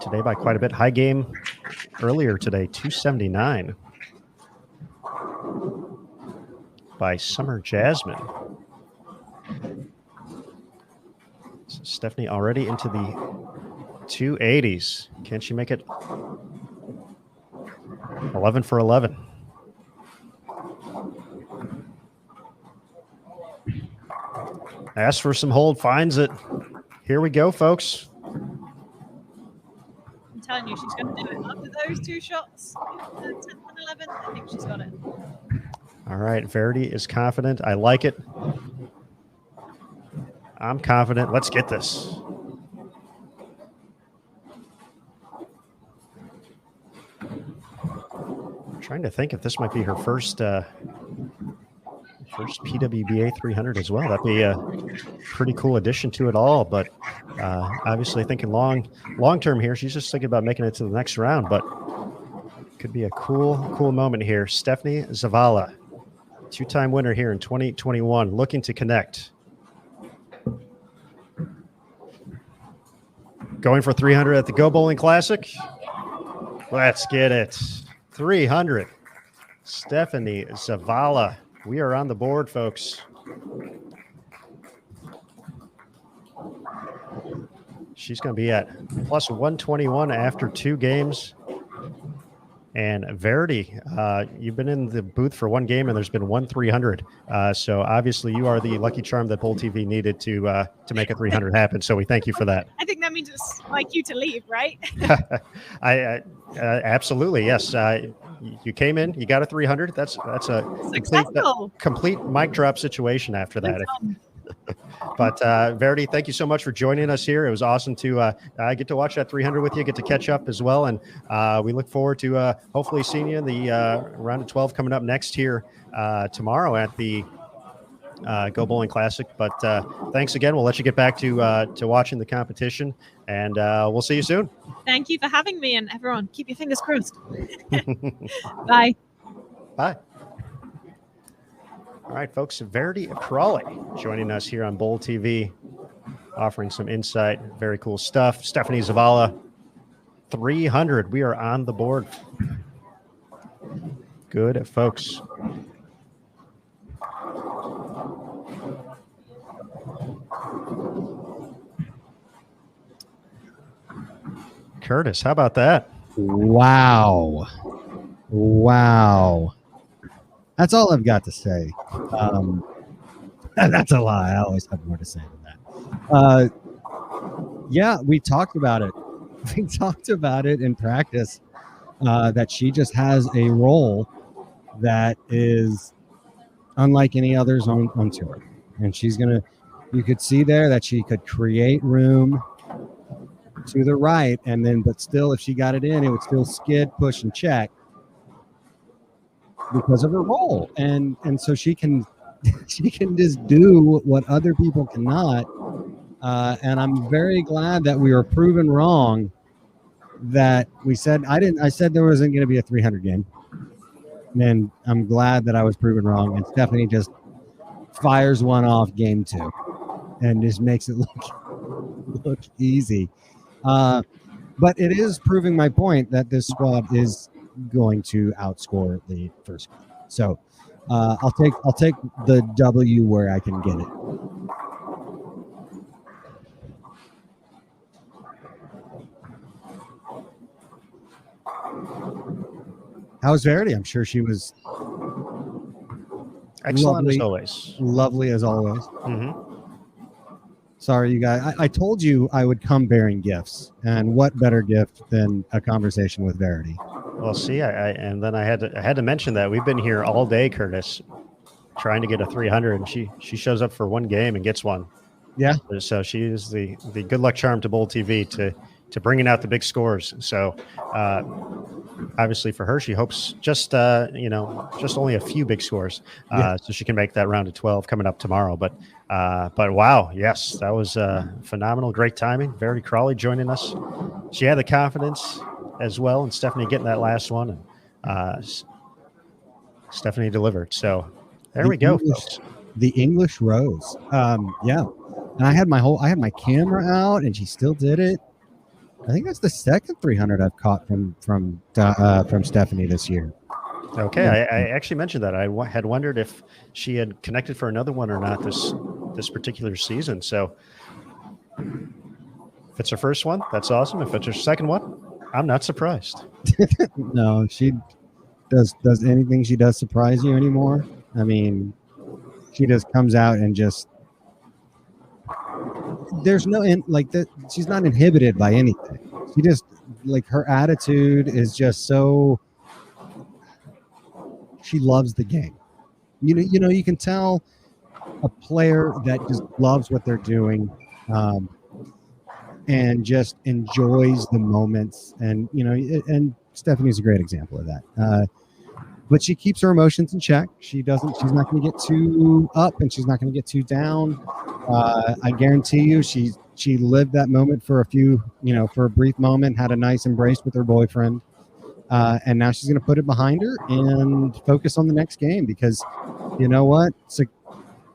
today by quite a bit. High game earlier today, 279 by Summer Jasmine. So Stephanie already into the 280s. Can she make it 11 for 11? Asks for some hold, finds it. Here we go, folks. I'm telling you, she's going to do it. After those 2 shots, 10th and 11th, I think she's got it. All right, Verity is confident. I like it. I'm confident. Let's get this. I'm trying to think if this might be her first PWBA 300 as well. That'd be a pretty cool addition to it all. But Obviously thinking long term here. She's just thinking about making it to the next round, but could be a cool moment here. Stephanie Zavala, 2-time winner here in 2021, looking to connect. Going for 300 at the Go Bowling Classic. Let's get it. 300. Stephanie Zavala. We are on the board, folks. She's going to be at plus 121 after 2 games. And Verity, you've been in the booth for 1 game, and there's been 1 300. So obviously, you are the lucky charm that Bowl TV needed to make a 300 happen. So we thank you for that. I think that means it's like you to leave, right? I absolutely, yes. You came in, you got a 300. That's a complete mic drop situation after that. But Verity, thank you so much for joining us here. It was awesome to get to watch that 300 with you, get to catch up as well. And we look forward to hopefully seeing you in the round of 12 coming up next here tomorrow at the Go Bowling Classic. But thanks again. We'll let you get back to watching the competition, and we'll see you soon. Thank you for having me, and everyone, keep your fingers crossed. Bye. Bye. All right, folks, Verity Crawley joining us here on Bowl TV, offering some insight. Very cool stuff. Stephanie Zavala, 300. We are on the board. Good, folks. Curtis, how about that? Wow. That's all I've got to say. That's a lie. I always have more to say than that. Yeah, we talked about it. We talked about it in practice, that she just has a role that is unlike any others on tour. And she's going to, you could see there that she could create room to the right, and then, but still, if she got it in, it would still skid, push, and check because of her role. And so she can just do what other people cannot. And I'm very glad that we were proven wrong. That we said I said there wasn't going to be a 300 game, and I'm glad that I was proven wrong. And Stephanie just fires one off game 2, and just makes it look easy. But it is proving my point that this squad is going to outscore the first squad. So I'll take the W where I can get it. How's Verity? I'm sure she was excellent as always. Lovely as always. Mm-hmm. Sorry, you guys. I told you I would come bearing gifts, and what better gift than a conversation with Verity? Well, see, I had to mention that we've been here all day, Curtis, trying to get a 300, and she shows up for 1 game and gets one. Yeah. So she is the good luck charm to Bowl TV to bringing out the big scores. So obviously for her, she hopes just only a few big scores, so she can make that round of 12 coming up tomorrow. But wow, yes, that was phenomenal, great timing. Verity Crawley joining us. She had the confidence as well, and Stephanie getting that last one, and Stephanie delivered. So there we go, folks. The English Rose. Yeah, and I had my camera out, and she still did it. I think that's the second 300 I've caught from Stephanie this year. Okay, I actually mentioned that. I had wondered if she had connected for another one or not this particular season. So if it's her first one, that's awesome. If it's her second one, I'm not surprised. No, she does anything she does surprise you anymore? I mean, she just comes out and just there's no she's not inhibited by anything. She just her attitude is just so. She loves the game. You know, you can tell a player that just loves what they're doing, and just enjoys the moments. And and Stephanie's a great example of that. But she keeps her emotions in check. She's not going to get too up, and she's not going to get too down. I guarantee you, she she lived that moment for for a brief moment, had a nice embrace with her boyfriend. And now she's going to put it behind her and focus on the next game, because you know what?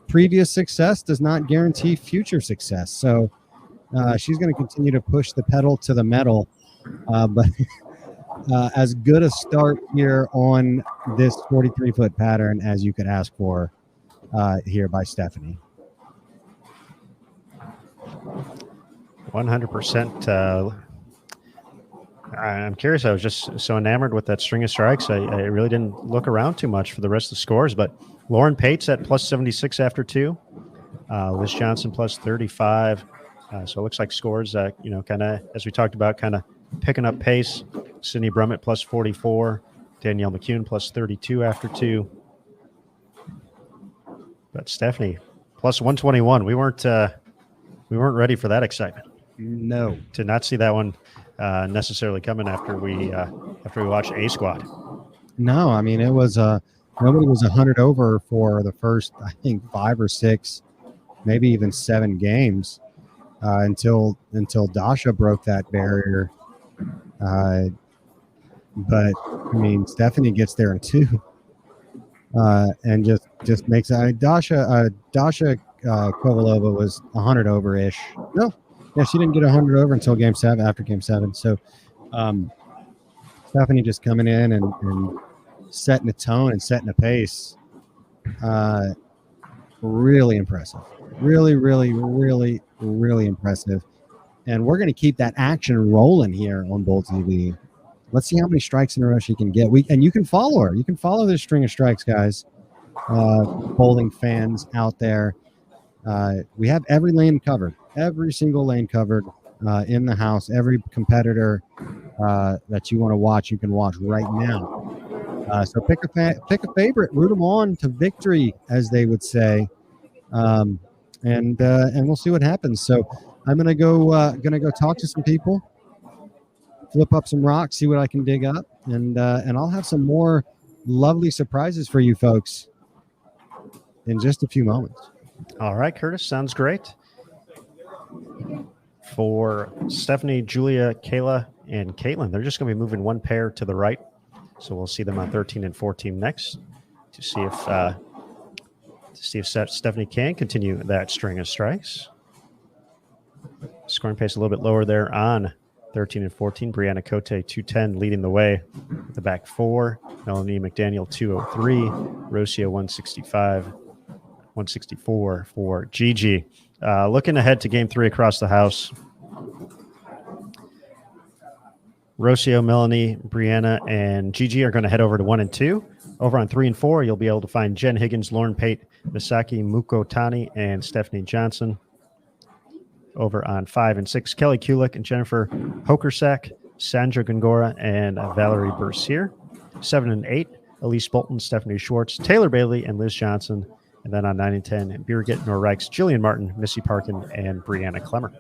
Previous success does not guarantee future success. So she's going to continue to push the pedal to the metal. But as good a start here on this 43-foot pattern as you could ask for here by Stephanie. 100%. I'm curious. I was just so enamored with that string of strikes. I really didn't look around too much for the rest of the scores, but Lauren Pate's at plus 76 after 2. Liz Johnson plus 35. So it looks like scores, kind of, as we talked about, kind of picking up pace. Sydney Brummett plus 44. Danielle McCune plus 32 after 2. But Stephanie plus 121. We weren't ready for that excitement. No. To not see that one necessarily coming after we watched A Squad. No, I mean, it was nobody was 100 over for the first, I think, 5 or 6, maybe even 7 games until Dasha broke that barrier. But I mean, Stephanie gets there in 2, and just makes it. Dasha Kovalova was 100 over ish. No, yeah, she didn't get 100 over until game 7. After game 7, so Stephanie just coming in and setting a tone and setting a pace. Really impressive. Really, really, really, really impressive. And we're going to keep that action rolling here on Bold TV. Let's see how many strikes in a row she can get. And you can follow her. You can follow this string of strikes, guys. Bowling fans out there. We have every lane covered. Every single lane covered in the house. Every competitor that you want to watch, you can watch right now. So pick a favorite, root them on to victory, as they would say, and we'll see what happens. So I'm gonna go talk to some people, flip up some rocks, see what I can dig up, and I'll have some more lovely surprises for you folks in just a few moments. All right, Curtis, sounds great. For Stephanie, Julia, Kayla, and Caitlin, they're just going to be moving one pair to the right. So we'll see them on 13 and 14 next to see if Stephanie can continue that string of strikes. Scoring pace a little bit lower there on 13 and 14. Brianna Cote, 210, leading the way. The back 4. Melanie McDaniel, 203. Rocio, 165. 164 for Gigi. Looking ahead to game 3 across the house. Rocio, Melanie, Brianna, and Gigi are going to head over to 1 and 2. Over on 3 and 4, you'll be able to find Jen Higgins, Lauren Pate, Misaki Mukotani, and Stephanie Johnson. Over on 5 and 6, Kelly Kulik and Jennifer Hokersack, Sandra Gongora, and Valerie Bercier. 7 and 8, Elise Bolton, Stephanie Schwartz, Taylor Bailey, and Liz Johnson. And then on 9 and 10, Birgit Norreichs, Jillian Martin, Missy Parkin, and Brianna Clemmer.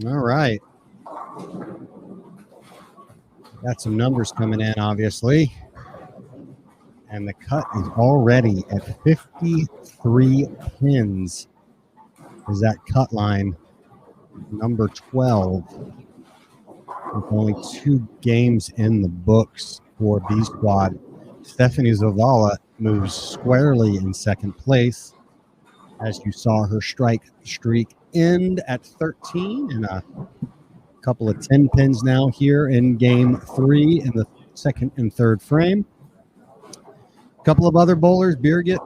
All right. Got some numbers coming in, obviously. And the cut is already at 53 pins. Is that cut line number 12? With only 2 games in the books for B Squad. Stephanie Zavala moves squarely in second place, as you saw her strike streak end at 13 and a couple of 10 pins now here in game 3 in the second and third frame. A couple of other bowlers, Birgit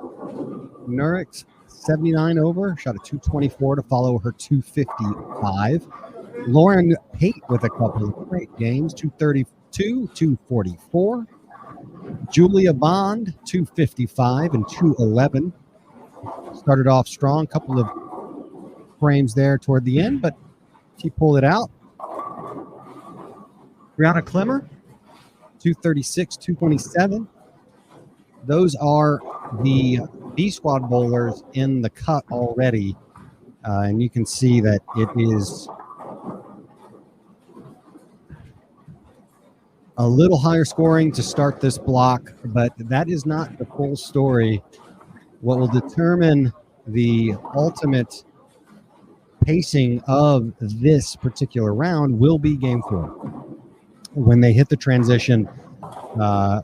Nurix, 79 over, shot a 224 to follow her 255. Lauren Pate with a couple of great games, 232, 244. Julia Bond, 255 and 211. Started off strong, couple of frames there toward the end, but she pulled it out. Brianna Clemmer, 236, 227. Those are the B Squad bowlers in the cut already. And you can see that it is a little higher scoring to start this block, but that is not the full story. What will determine the ultimate pacing of this particular round will be game 4. When they hit the transition,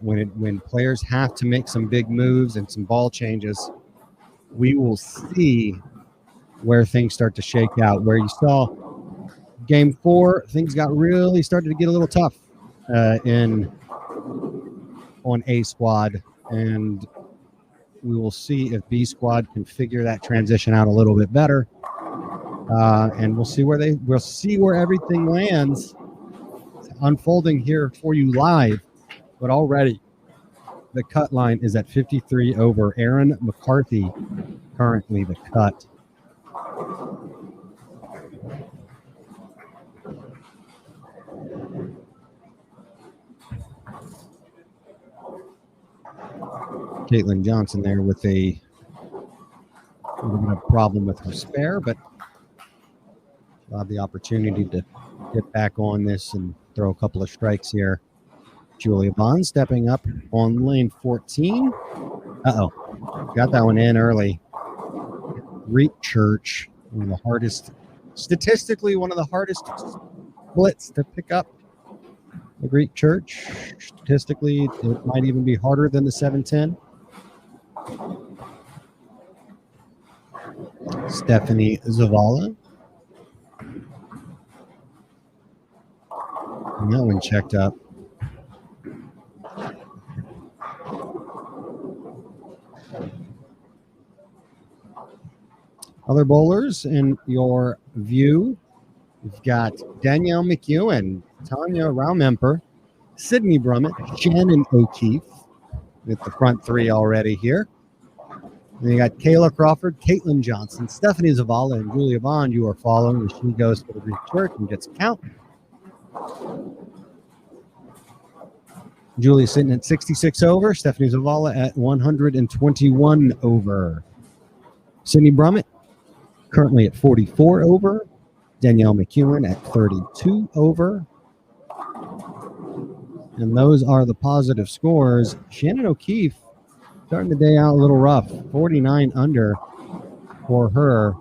when players have to make some big moves and some ball changes, we will see where things start to shake out. Where you saw game 4, things really started to get a little tough on A Squad, and we will see if B Squad can figure that transition out a little bit better, and we'll see where everything lands. It's unfolding here for you live, but already the cut line is at 53 over. Aaron McCarthy currently the cut. Caitlin Johnson there with a little bit of problem with her spare, but she'll have the opportunity to get back on this and throw a couple of strikes here. Julia Bond stepping up on lane 14. Got that one in early. Greek Church, statistically one of the hardest splits to pick up. The Greek Church, statistically, it might even be harder than the 710. Stephanie Zavala. And that one checked up. Other bowlers in your view, we've got Danielle McEwen, Tanya Raumemper, Sydney Brummett, Shannon O'Keefe with the front 3 already here. And you got Kayla Crawford, Caitlin Johnson, Stephanie Zavala, and Julia Bond. You are following as she goes for the Greek Church and gets a count. Julia sitting at 66 over, Stephanie Zavala at 121 over. Sydney Brummett currently at 44 over. Danielle McEwen at 32 over. And those are the positive scores. Shannon O'Keefe starting the day out a little rough. 49 under for her.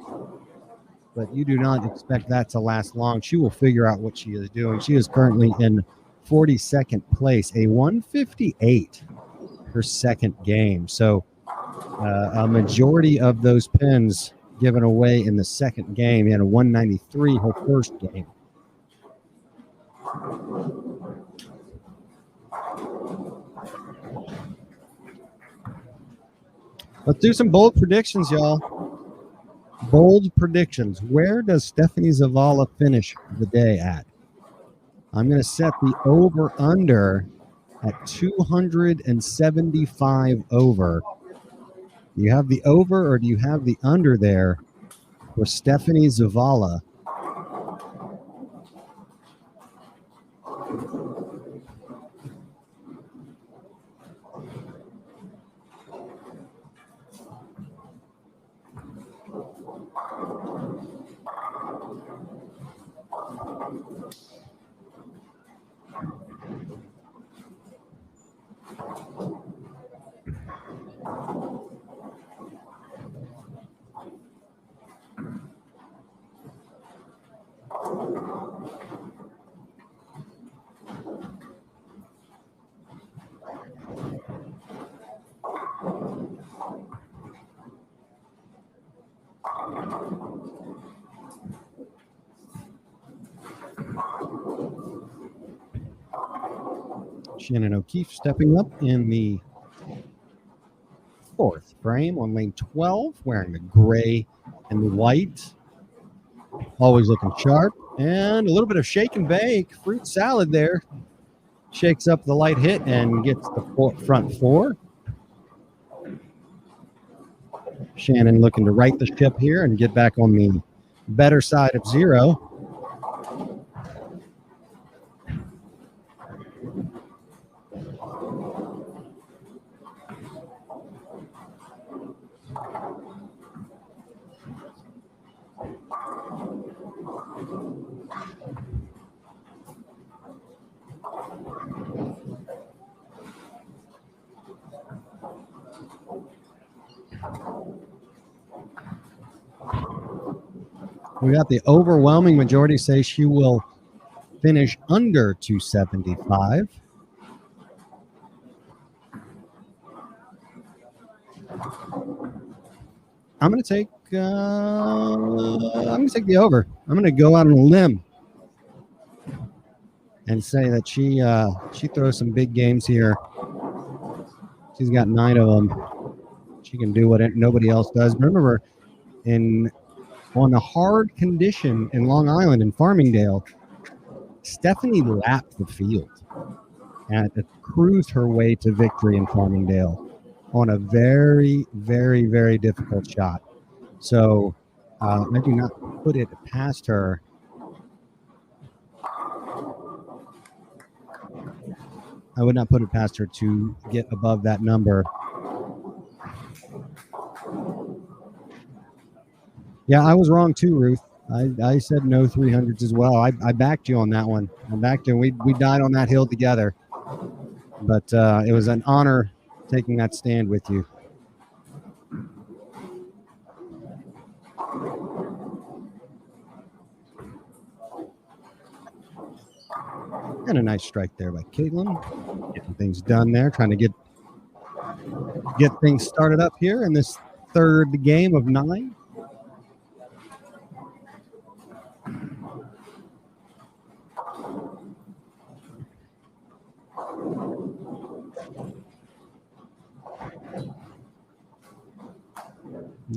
But you do not expect that to last long. She will figure out what she is doing. She is currently in 42nd place, a 158 her second game. So a majority of those pins given away in the second game, and a 193 her first game. Let's do some bold predictions, y'all. Bold predictions. Where does Stephanie Zavala finish the day at? I'm going to set the over-under at 275 over. Do you have the over or do you have the under there for Stephanie Zavala? Shannon O'Keefe stepping up in the 4th frame on lane 12, wearing the gray and the white. Always looking sharp. And a little bit of shake and bake. Fruit salad there. Shakes up the light hit and gets the front 4. Shannon looking to right the ship here and get back on the better side of 0. We got the overwhelming majority say she will finish under 275. I'm going to take the over. I'm going to go out on a limb and say that she throws some big games here. She's got 9 of them. She can do what nobody else does. Remember, on a hard condition in Long Island in Farmingdale, Stephanie lapped the field and cruised her way to victory in Farmingdale on a very, very, very difficult shot. So I do not put it past her. I would not put it past her to get above that number. Yeah, I was wrong too, Ruth. I said no 300s as well. I backed you on that one. I backed you. We died on that hill together. But it was an honor taking that stand with you. And a nice strike there by Caitlin. Getting things done there, trying to get things started up here in this 3rd game of 9.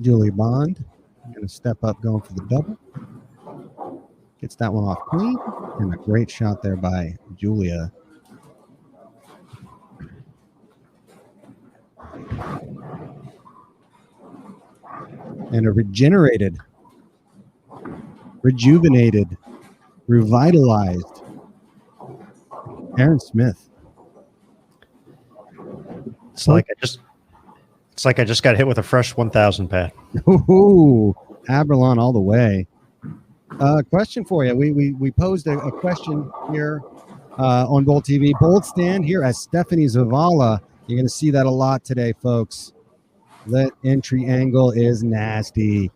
Julie Bond going to step up, going for the double. Gets that one off clean. And a great shot there by Julia. And a rejuvenated, revitalized Aaron Smith. It's like I just got hit with a fresh 1,000 pad. Ooh, Aberlon all the way. Question for you. We posed a question here on Bold TV. Bold stand here as Stephanie Zavala. You're going to see that a lot today, folks. That entry angle is nasty.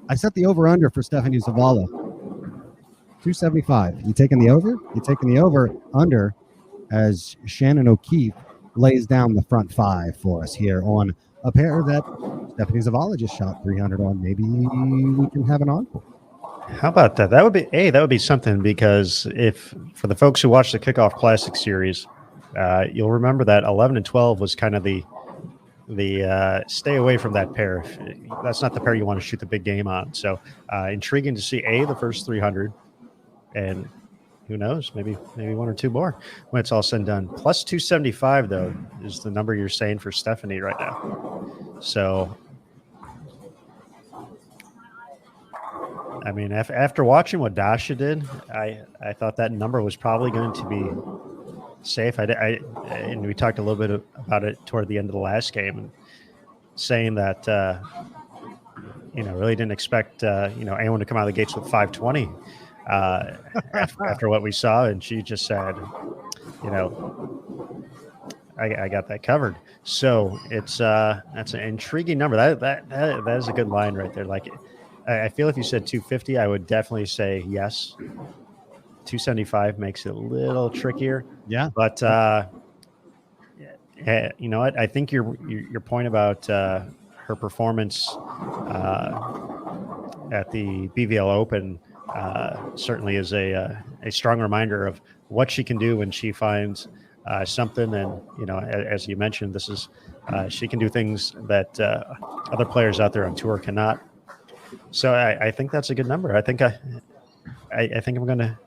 I set the over-under for Stephanie Zavala. 275. You taking the over? You taking the over-under as Shannon O'Keefe lays down the front 5 for us here on a pair that Stephanie Zavala just shot 300 on. Maybe we can have an encore. How about that? That would be something, because if for the folks who watch the Kickoff Classic series, you'll remember that 11 and 12 was kind of the stay away from that pair. That's not the pair you want to shoot the big game on. So intriguing to see the first 300, and who knows, maybe 1 or 2 more when it's all said and done. Plus 275 though is the number you're saying for Stephanie right now. So I mean, after watching what Dasha did, I thought that number was probably going to be safe. And we talked a little bit about it toward the end of the last game, and saying that really didn't expect anyone to come out of the gates with 520 after what we saw, and she just said, I got that covered. So it's that's an intriguing number. That is a good line right there. Like, I feel if you said 250, I would definitely say yes. 275 makes it a little trickier. Yeah. But you know what? I think your point about her performance at the BVL Open certainly is a strong reminder of what she can do when she finds something. And, as you mentioned, this is she can do things that other players out there on tour cannot. So I think that's a good number. I think I'm gonna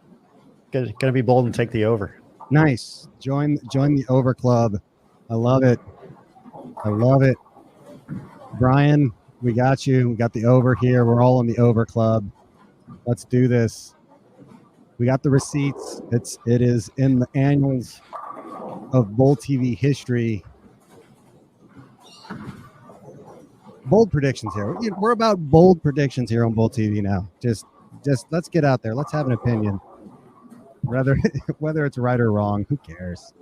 be bold and take the over. Nice. Join the over club. I love it. Brian, we got you. We got the over here. We're all in the over club. Let's do this. We got the receipts. It is in the annals of Bowl TV history. Bold predictions here. We're about bold predictions here on Bowl TV now. Just let's get out there. Let's have an opinion. Whether it's right or wrong, who cares?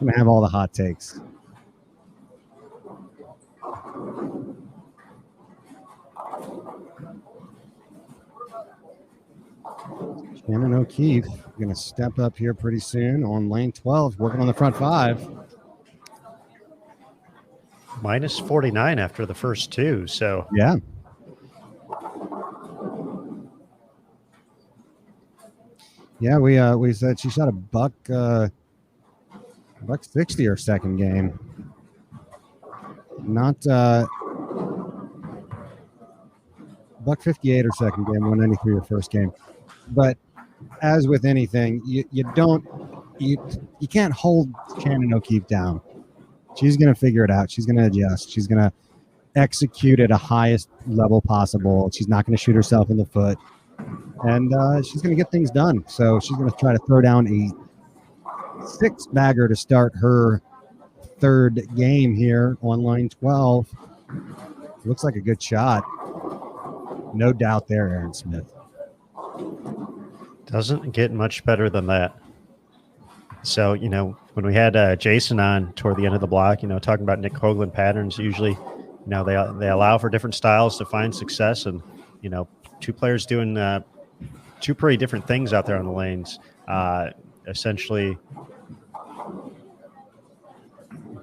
I'm gonna have all the hot takes. Shannon O'Keefe going to step up here pretty soon on lane 12, working on the front 5. Minus 49 after the first 2, so yeah. Yeah, we said she shot a buck 60 her second game. Not buck 58 her second game, 193 her first game. But as with anything, you can't hold Shannon O'Keefe down. She's going to figure it out. She's going to adjust. She's going to execute at a highest level possible. She's not going to shoot herself in the foot. And she's going to get things done. So she's going to try to throw down a 6-bagger to start her third game here on line 12. Looks like a good shot. No doubt there, Aaron Smith. Doesn't get much better than that. So, when we had Jason on toward the end of the block, talking about Nick Hoagland patterns, usually, they allow for different styles to find success. And, two players doing two pretty different things out there on the lanes. Essentially,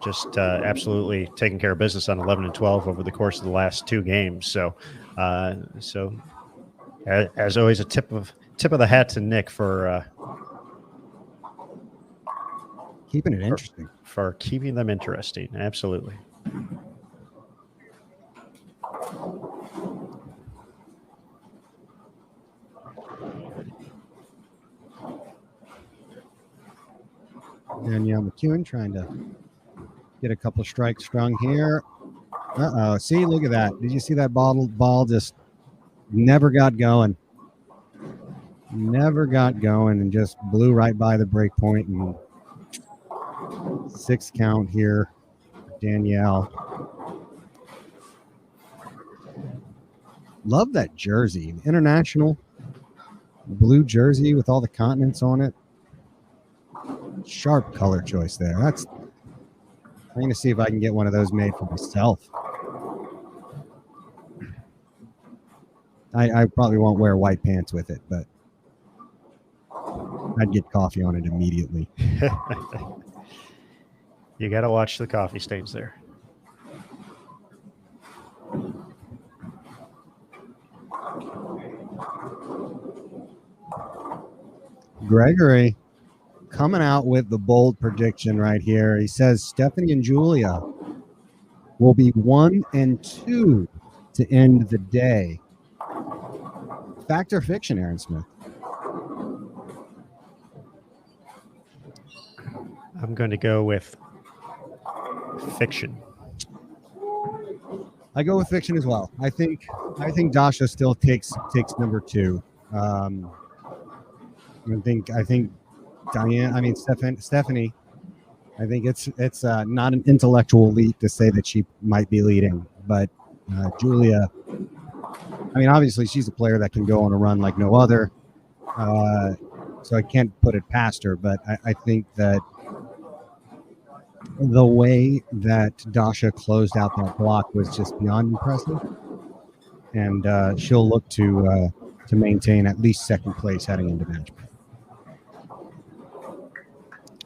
just absolutely taking care of business on 11 and 12 over the course of the last 2 games. So as always, a tip of the hat to Nick for keeping it interesting. For keeping them interesting. Absolutely. Danielle McEwen trying to get a couple strikes strung here. See, look at that. Did you see that ball just never got going? Never got going and just blew right by the break point. And 6 count here, Danielle. Love that jersey. International blue jersey with all the continents on it. Sharp color choice there. I'm going to see if I can get one of those made for myself. I probably won't wear white pants with it, but I'd get coffee on it immediately. You got to watch the coffee stains there. Gregory coming out with the bold prediction right here. He says Stephanie and Julia will be 1 and 2 to end the day. Fact or fiction, Aaron Smith? I'm going to go with fiction. I go with fiction as well. I think Dasha still takes number 2. I think Diane. Stephanie. I think it's not an intellectual leap to say that she might be leading, but Julia. Obviously she's a player that can go on a run like no other, so I can't put it past her. But I think that the way that Dasha closed out that block was just beyond impressive, and she'll look to maintain at least second place heading into match play.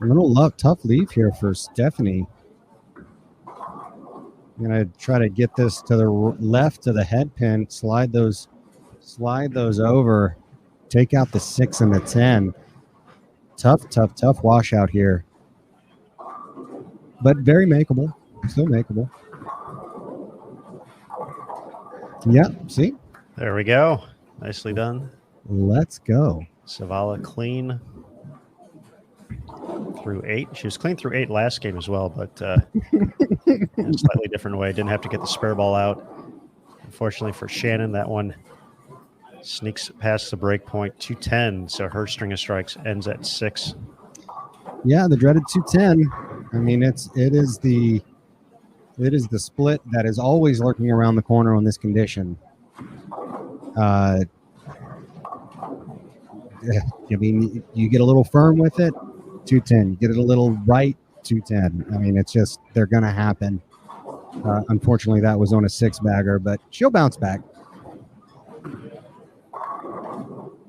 A little tough leave here for Stephanie. I'm gonna try to get this to the left to the head pin, slide those over, take out the 6 and the 10. Tough washout here, but very makeable. Still makeable. Yeah, see? There we go. Nicely done. Let's go. Savala clean through 8. She was clean through 8 last game as well, but in a slightly different way. Didn't have to get the spare ball out. Unfortunately for Shannon, that one sneaks past the break point, 210. So her string of strikes ends at 6. Yeah, the dreaded 210. I mean, it is the split that is always lurking around the corner on this condition. I mean, you get a little firm with it, 210. You get it a little right, 210. I mean, it's just, they're going to happen. Unfortunately, that was on a 6-bagger, but she'll bounce back.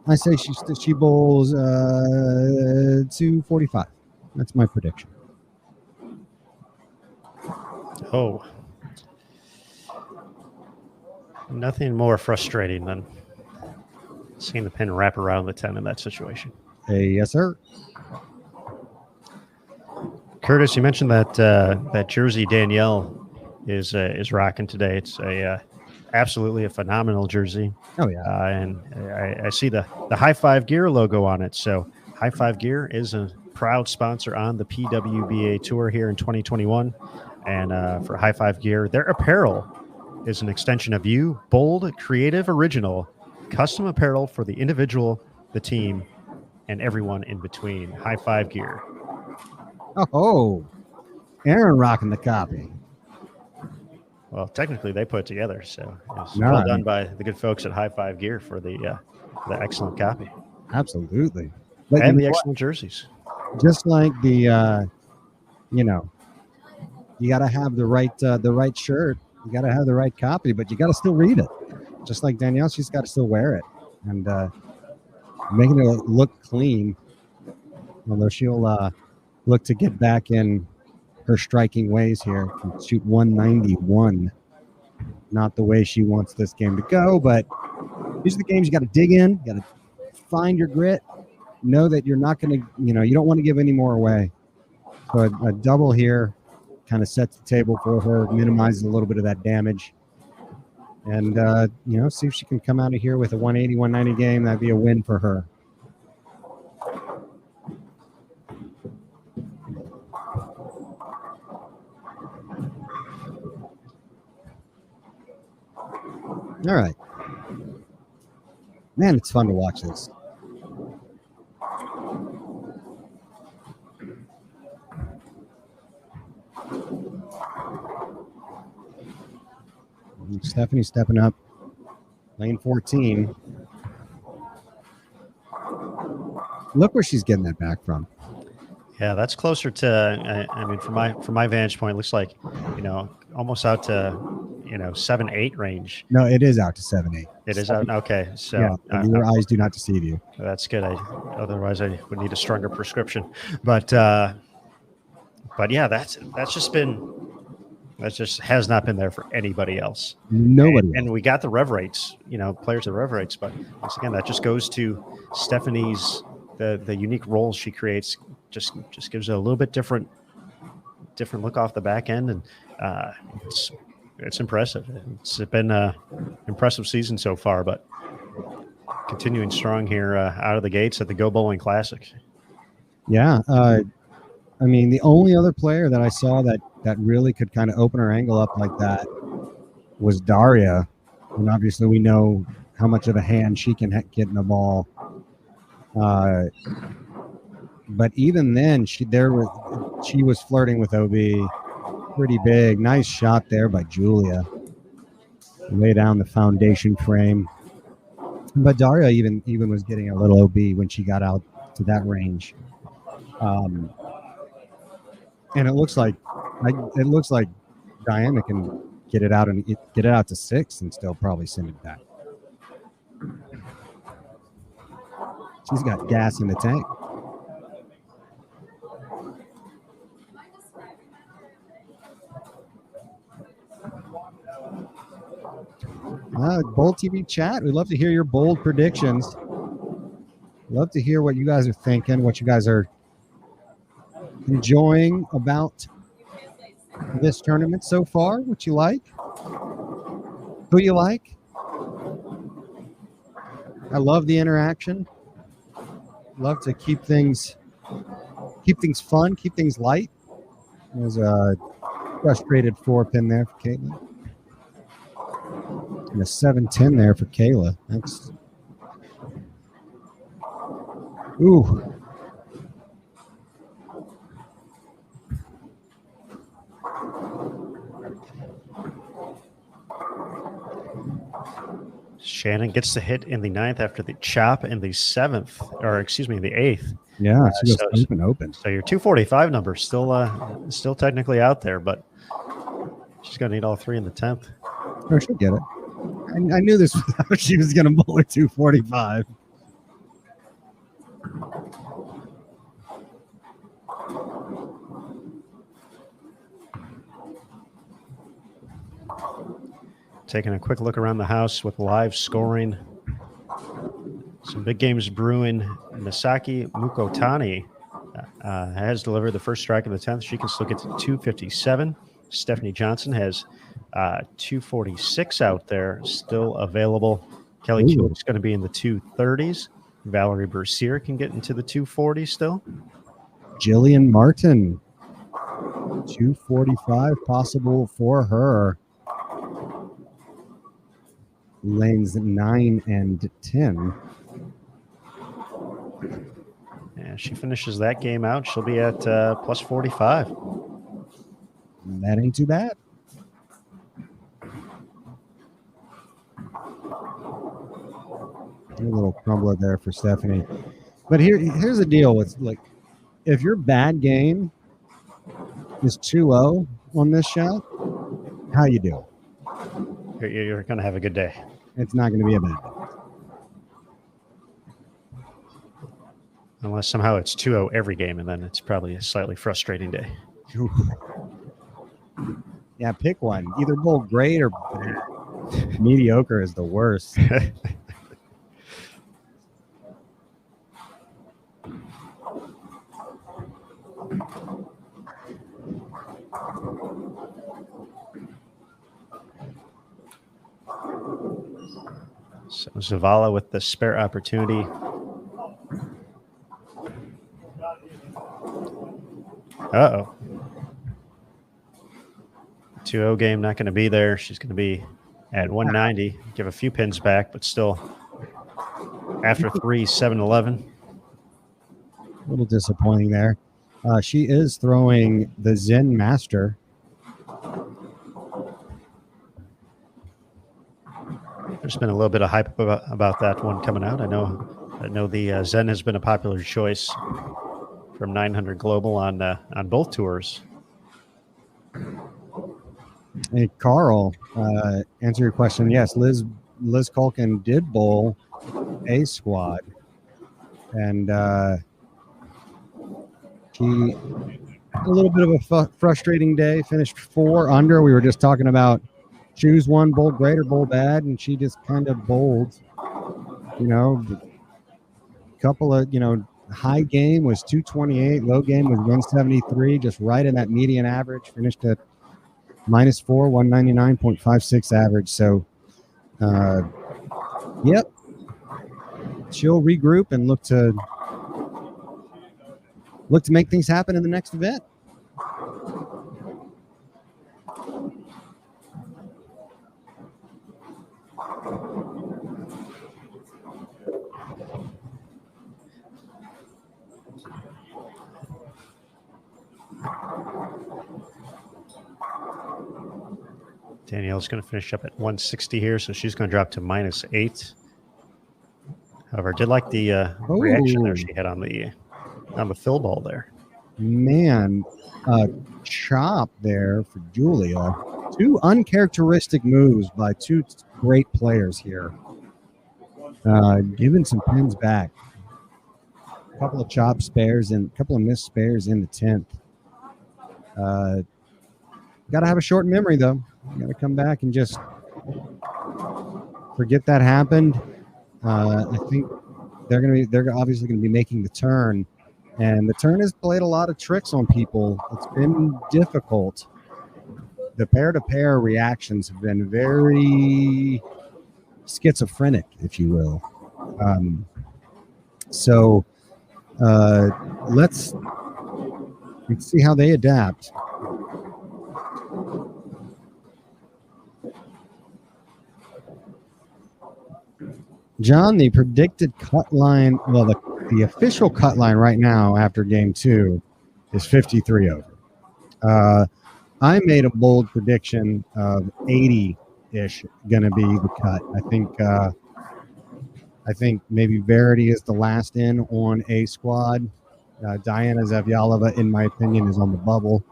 I say she bowls 245. That's my prediction. Oh. Nothing more frustrating than seeing the pin wrap around the 10 in that situation. Hey, yes, sir. Curtis, you mentioned that that jersey Danielle is rocking today. It's absolutely a phenomenal jersey. Oh yeah, and I see the High Five Gear logo on it. So High Five Gear is a proud sponsor on the PWBA tour here in 2021. And for High Five Gear, their apparel is an extension of you, bold, creative, original, custom apparel for the individual, the team, and everyone in between. High Five Gear. Oh, Aaron rocking the copy. Well, technically they put it together, so it's well done by the good folks at High Five Gear for the excellent copy. Absolutely. And the excellent jerseys. Just like the, you got to have the right shirt. You got to have the right copy, but you got to still read it. Just like Danielle, she's got to still wear it and making it look clean. Although she'll look to get back in her striking ways here and shoot 191. Not the way she wants this game to go, but these are the games you got to dig in. You got to find your grit. Know that you're not going to, you don't want to give any more away. So a double here kind of sets the table for her, minimizes a little bit of that damage. And, see if she can come out of here with a 180, 190 game. That'd be a win for her. All right. Man, it's fun to watch this. Stephanie stepping up. Lane 14. Look where she's getting that back from. Yeah, that's closer to, I mean, from my vantage point, it looks like, almost out to, 7-8 range. No, it is out to 7-8. It is out. Okay. So yeah, your eyes do not deceive you. That's good. Otherwise I would need a stronger prescription, but yeah, that just has not been there for anybody else. Nobody. And we got the rev rates, players at rev rates, but once again, that just goes to Stephanie's, the unique roles she creates, just gives it a little bit different look off the back end. And it's impressive. It's been an impressive season so far, but continuing strong here out of the gates at the Go Bowling Classic. Yeah. I mean, the only other player that I saw that really could kind of open her angle up like that was Daria. And obviously we know how much of a hand she can get in the ball. But even then, she was flirting with OB pretty big. Nice shot there by Julia. Lay down the foundation frame. But Daria even was getting a little OB when she got out to that range. And it looks like Diana can get it out to 6 and still probably send it back. She's got gas in the tank. Bold TV chat. We'd love to hear your bold predictions. Love to hear what you guys are thinking, what you guys are enjoying about this tournament so far, what you like, who you like. I love the interaction. Love to keep things fun, keep things light. There's a frustrated 4-pin there for Caitlin. And a 7-10 there for Kayla. That's ooh. Shannon gets the hit in the 9th after the chop in the 7th, or excuse me, the 8th. Yeah, she goes open. So your 245 number still technically out there, but she's going to need all 3 in the 10th. Oh, she'll get it. I knew this was how she was going to bowl her 245. Taking a quick look around the house with live scoring. Some big games brewing. Misaki Mukotani has delivered the first strike in the 10th. She can still get to 257. Stephanie Johnson has 246 out there, still available. Kelly Kulik is going to be in the 230s. Valerie Bercier can get into the 240s still. Jillian Martin, 245 possible for her. Lanes 9 and 10. Yeah, she finishes that game out. She'll be at plus 45. That ain't too bad. A little crumbler there for Stephanie. But here's the deal with, like, if your bad game is 2-0 on this shot, how you do? You're going to have a good day. It's not going to be a bad day. Unless somehow it's 2-0 every game, and then it's probably a slightly frustrating day. Yeah, pick one. Either bowl great or bad. Mediocre is the worst. So Zavala with the spare opportunity. Uh-oh. 2-0 game not going to be there. She's going to be at 190. Give a few pins back, but still after 3, 7-11. A little disappointing there. She is throwing the Zen Master. There's been a little bit of hype about that one coming out. I know the Zen has been a popular choice from 900 Global on both tours. Hey, Carl, answer your question. Yes, Liz Culkin did bowl a squad, and she had a little bit of a frustrating day. Finished 4 under. We were just talking about choose one, bowl great or bowl bad, and she just kind of bowled. Couple of high game was 228, low game was 173, just right in that median average. Finished at -4, 199.56 average. So, yep, she'll regroup and look to make things happen in the next event. Danielle's going to finish up at 160 here, so she's going to drop to -8. However, I did like the reaction there she had on the fill ball there. Man, chop there for Julia. 2 uncharacteristic moves by 2 great players here. Giving some pins back. A couple of chop spares and a couple of missed spares in the 10th. Got to have a short memory, though. You got to come back and just forget that happened. I think they're obviously gonna be making the turn, and the turn has played a lot of tricks on people. It's been difficult. The pair-to-pair reactions have been very schizophrenic, if you will. So let's see how they adapt. John, the predicted cut line, well, the official cut line right now after game 2 is 53 over. I made a bold prediction of 80-ish going to be the cut. I think maybe Verity is the last in on A squad. Diana Zavjalova, in my opinion, is on the bubble.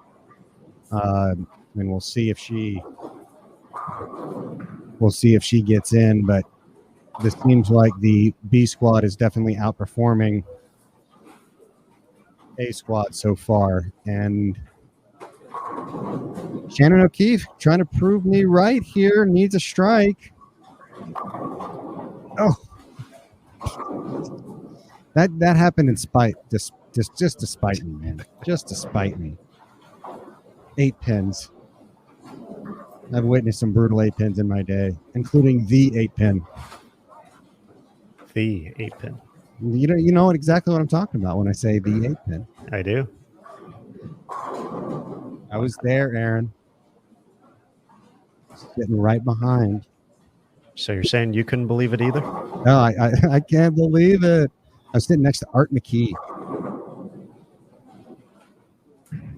And we'll see if she gets in, but this seems like the B squad is definitely outperforming A squad so far. And Shannon O'Keefe trying to prove me right here, needs a strike. Oh, that happened in spite, just to spite me, man. Just to spite me. 8 pins. I've witnessed some brutal 8 pins in my day, including the 8 pin. The 8 pin. You know exactly what I'm talking about when I say the 8 pin. I do. I was there, Aaron. Sitting right behind. So you're saying you couldn't believe it either? No, I can't believe it. I was sitting next to Art McKee.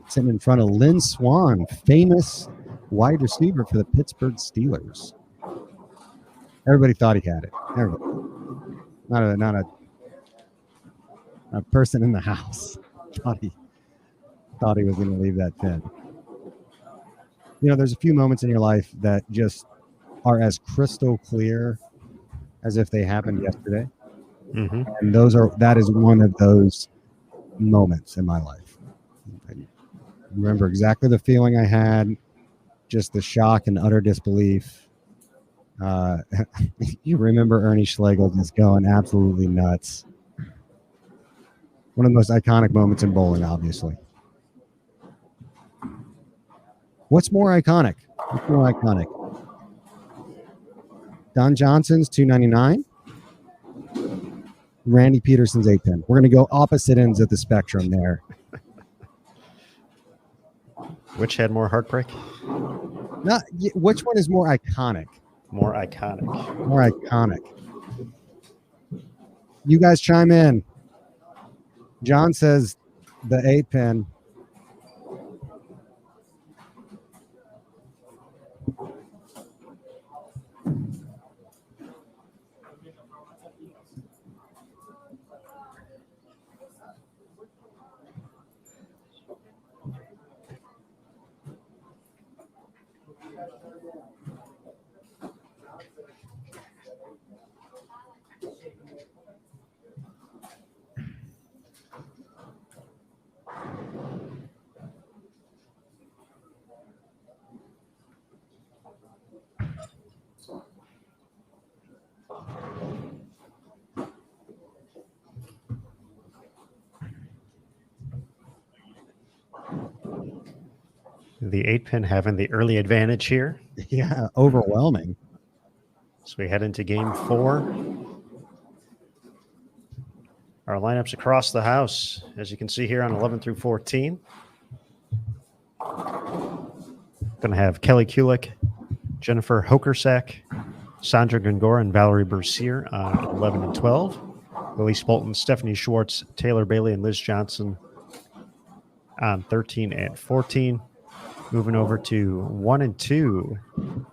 Sitting in front of Lynn Swan, famous wide receiver for the Pittsburgh Steelers. Everybody thought he had it. Everybody. Not a person in the house thought he was going to leave that pin. You know, there's a few moments in your life that just are as crystal clear as if they happened yesterday. Mm-hmm. And that is one of those moments in my life. I remember exactly the feeling I had, just the shock and utter disbelief. You remember Ernie Schlegel just going absolutely nuts. One of the most iconic moments in bowling, obviously. What's more iconic? Don Johnson's 299. Randy Peterson's 8 pin. We're going to go opposite ends of the spectrum there. Which had more heartbreak? Which one is more iconic? More iconic. More iconic. You guys chime in. John says the 8 pin. The 8 pin having the early advantage here. Yeah, overwhelming. So we head into game 4. Our lineups across the house, as you can see here on 11 through 14. Going to have Kelly Kulik, Jennifer Hokersack, Sandra Gongora, and Valerie Bercier on 11 and 12. Lily Spolton, Stephanie Schwartz, Taylor Bailey, and Liz Johnson on 13 and 14. Moving over to 1 and 2,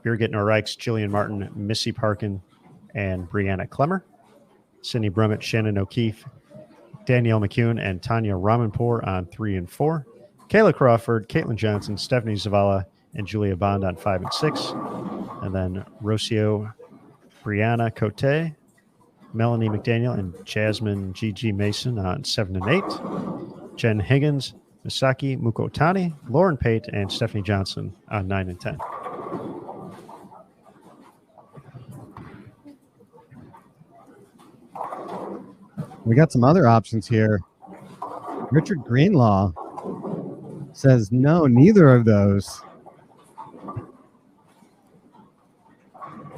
Birgit Norikes, Jillian Martin, Missy Parkin, and Brianna Clemmer. Cindy Brummett, Shannon O'Keefe, Danielle McEwen, and Tanya Ramanpour on 3 and 4. Kayla Crawford, Caitlin Johnson, Stephanie Zavala, and Julia Bond on 5 and 6. And then Rocio, Brianna Cote, Melanie McDaniel, and Jasmine G.G. Mason on 7 and 8. Jen Higgins, Misaki Mukotani, Lauren Pate, and Stephanie Johnson on 9 and 10. We got some other options here. Richard Greenlaw says no, neither of those.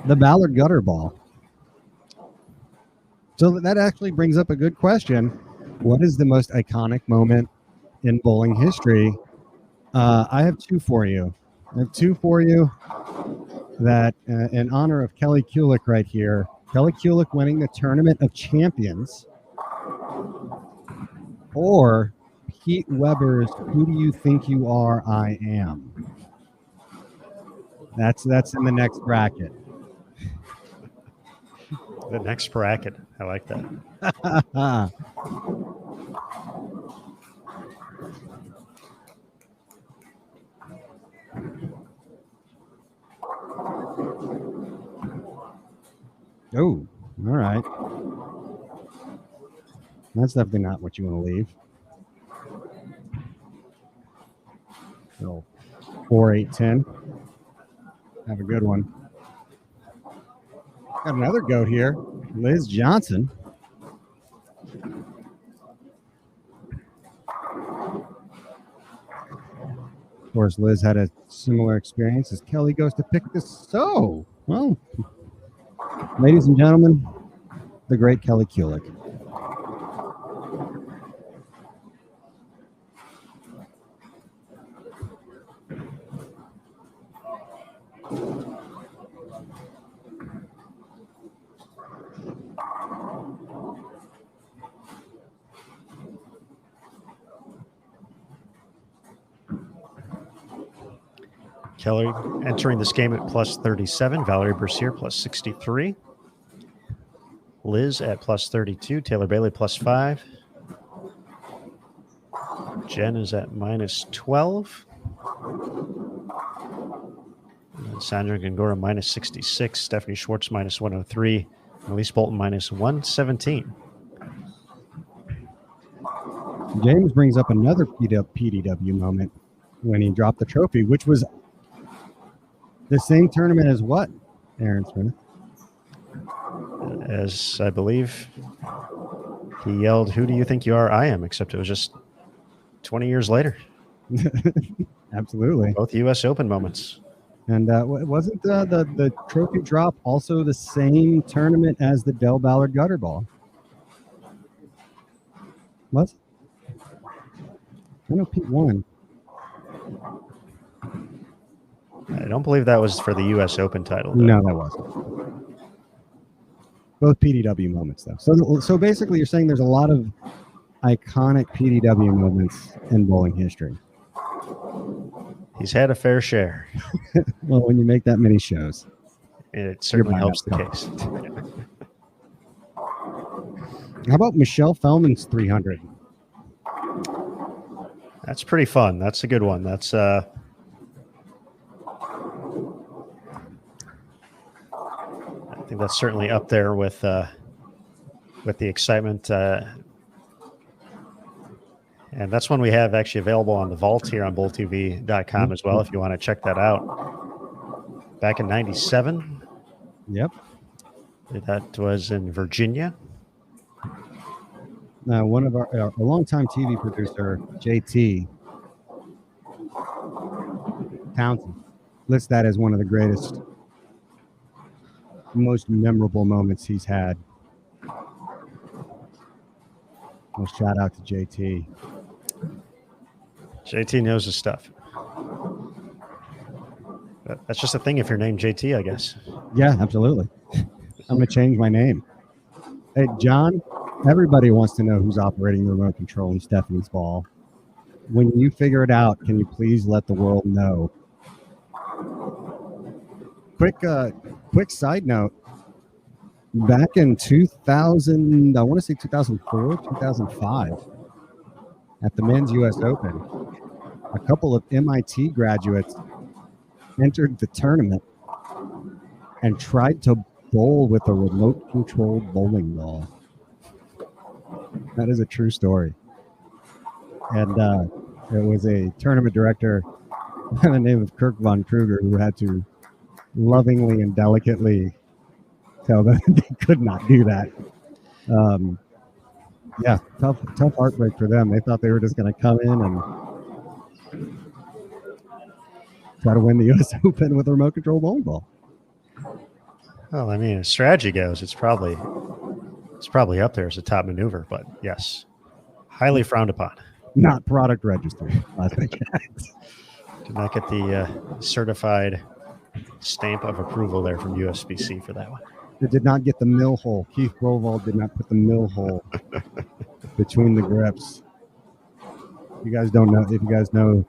The Ballard gutter ball. So that actually brings up a good question. What is the most iconic moment in bowling history? I have two for you. That in honor of Kelly Kulick right here. Kelly Kulick winning the Tournament of Champions, or Pete Weber's "Who Do You Think You Are? I Am." That's in the next bracket. The next bracket. I like that. Oh, all right. That's definitely not what you want to leave. So 4, 8, 10. Have a good one. Got another goat here. Liz Johnson. Of course, Liz had a similar experience as Kelly goes to pick this. So, well, ladies and gentlemen, the great Kelly Kulick. Kelly entering this game at plus 37. Valerie Bercier plus 63. Liz at plus 32. Taylor Bailey plus 5. Jen is at minus 12. And Sandra Gongora minus 66. Stephanie Schwartz minus 103. And Elise Bolton minus 117. James brings up another PDW moment when he dropped the trophy, which was the same tournament as what, Aaron Smith? As I believe he yelled, "Who do you think you are? I am," except it was just 20 years later. Absolutely. Both U.S. Open moments. And wasn't the trophy drop also the same tournament as the Del Ballard gutter ball? Was it? I know Pete won. I don't believe that was for the U.S. Open title, though. No, that wasn't. Both PDW moments, though. So basically, you're saying there's a lot of iconic PDW moments in bowling history. He's had a fair share. Well, when you make that many shows, It certainly helps the behind case. How about Michelle Fellman's 300? That's pretty fun. That's a good one. That's I think that's certainly up there with the excitement. And that's one we have actually available on the vault here on bowltv.com as well, if you want to check that out. Back in 97. Yep. That was in Virginia. One of our a longtime TV producer, JT Townsend, lists that as one of the greatest, most memorable moments he's had. Well, shout out to JT. JT knows his stuff. That's just a thing if you're named JT, I guess. Yeah, absolutely. I'm going to change my name. Hey, John, everybody wants to know who's operating the remote control in Stephanie's ball. When you figure it out, can you please let the world know? Quick side note. Back in 2000, I want to say 2004, 2005, at the Men's U.S. Open, a couple of MIT graduates entered the tournament and tried to bowl with a remote-controlled bowling ball. That is a true story. And it was a tournament director by the name of Kirk Von Kruger who had to lovingly and delicately tell them they could not do that. Yeah, tough heartbreak for them. They thought they were just going to come in and try to win the U.S. Open with a remote control bowling ball. Well, I mean, as strategy goes, it's probably up there as a top maneuver, but yes, highly frowned upon. Not product registered. Last I checked. Did not get the certified stamp of approval there from USBC for that one. It did not get the mill hole. Keith Roval did not put the mill hole between the grips. You guys don't know. If you guys know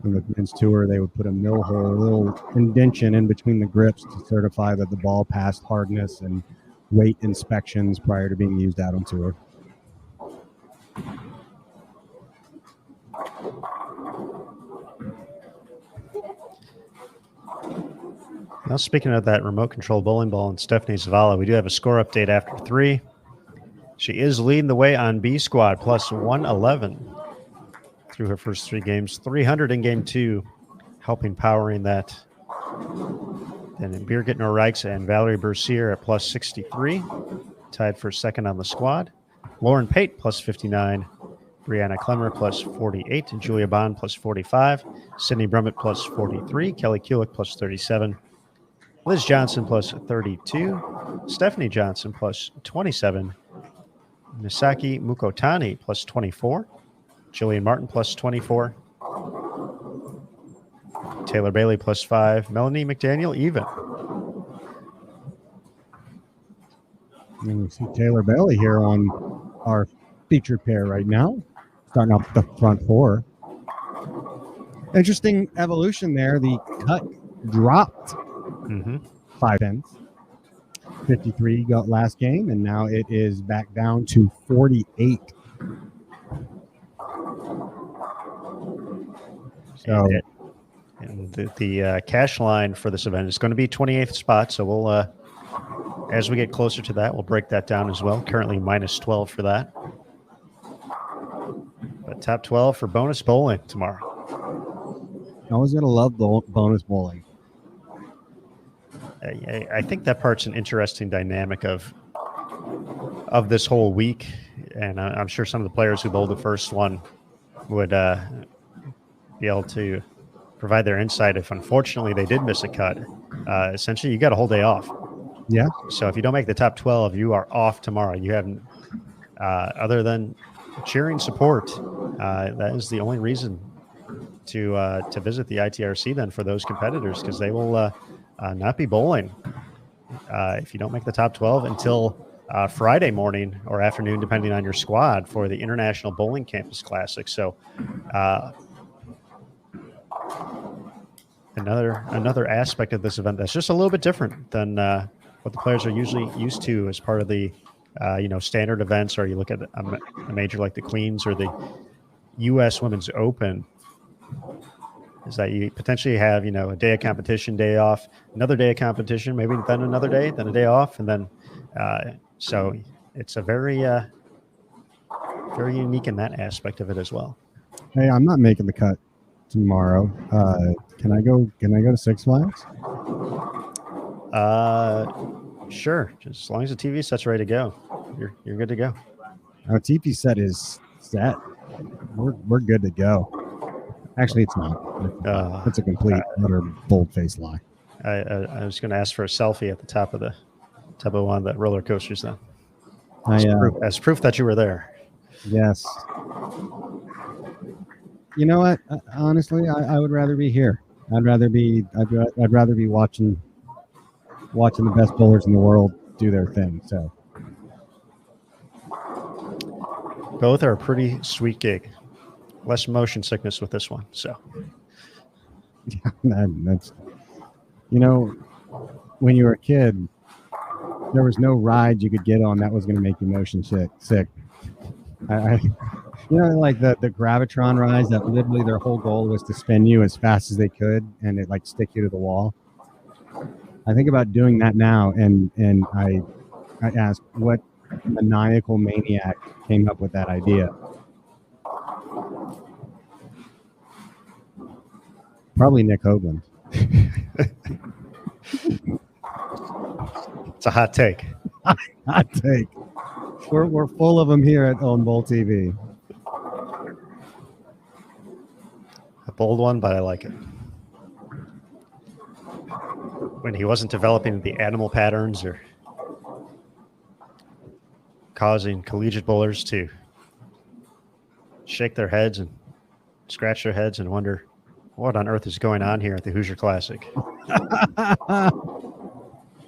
on the men's tour, they would put a mill hole, a little indention in between the grips to certify that the ball passed hardness and weight inspections prior to being used out on tour. Now, speaking of that remote control bowling ball and Stephanie Zavala, we do have a score update after 3. She is leading the way on B squad, plus 111 through her first 3 games. 300 in game 2, helping powering that. Then Birgit Norreichs and Valerie Bercier at plus 63, tied for second on the squad. Lauren Pate plus 59. Brianna Clemmer plus 48. Julia Bond plus 45. Sydney Brummett plus 43. Kelly Kulick plus 37. Liz Johnson plus 32. Stephanie Johnson plus 27. Misaki Mukotani plus 24. Jillian Martin plus 24. Taylor Bailey plus 5. Melanie McDaniel even. And you see Taylor Bailey here on our featured pair right now, starting off the front 4. Interesting evolution there. The cut dropped 5 pins. 53 got last game, and now it is back down to 48. So, and the cash line for this event is going to be 28th spot. So we'll, as we get closer to that, we'll break that down as well. Currently minus 12 for that. But top 12 for bonus bowling tomorrow. Always going to love bonus bowling. I think that part's an interesting dynamic of this whole week, and I'm sure some of the players who bowled the first one would be able to provide their insight if unfortunately they did miss a cut. Essentially, you got a whole day off. Yeah. So if you don't make the top 12, you are off tomorrow. You have, other than cheering support, that is the only reason to visit the ITRC then for those competitors, because they will not be bowling if you don't make the top 12 until Friday morning or afternoon, depending on your squad, for the International Bowling Campus Classic. So another aspect of this event that's just a little bit different than what the players are usually used to as part of the standard events, or you look at a major like the Queens or the U.S. Women's Open, is that you potentially have, a day of competition, day off, another day of competition, maybe then another day, then a day off. And then, so it's a very unique in that aspect of it as well. Hey, I'm not making the cut tomorrow. Can I go to Six Flags? Sure. Just as long as the TV set's ready to go, you're good to go. Our TV set is set. We're good to go. Actually, it's not. It's a complete, utter, bold-faced lie. I was going to ask for a selfie at the top of one of the roller coasters then. As proof that you were there. Yes. You know what? Honestly, I would rather be here. I'd rather be watching the best bowlers in the world do their thing. So both are a pretty sweet gig. Less motion sickness with this one. So yeah, that's when you were a kid, there was no ride you could get on that was going to make you motion sick. Like the Gravitron rides that literally their whole goal was to spin you as fast as they could and it like stick you to the wall. I think about doing that now, and I ask what maniacal maniac came up with that idea. Probably Nick Hoagland. It's a hot take. Hot take. We're full of them here at On Bowl TV. A bold one, but I like it. When he wasn't developing the animal patterns or causing collegiate bowlers to shake their heads and scratch their heads and wonder what on earth is going on here at the Hoosier Classic.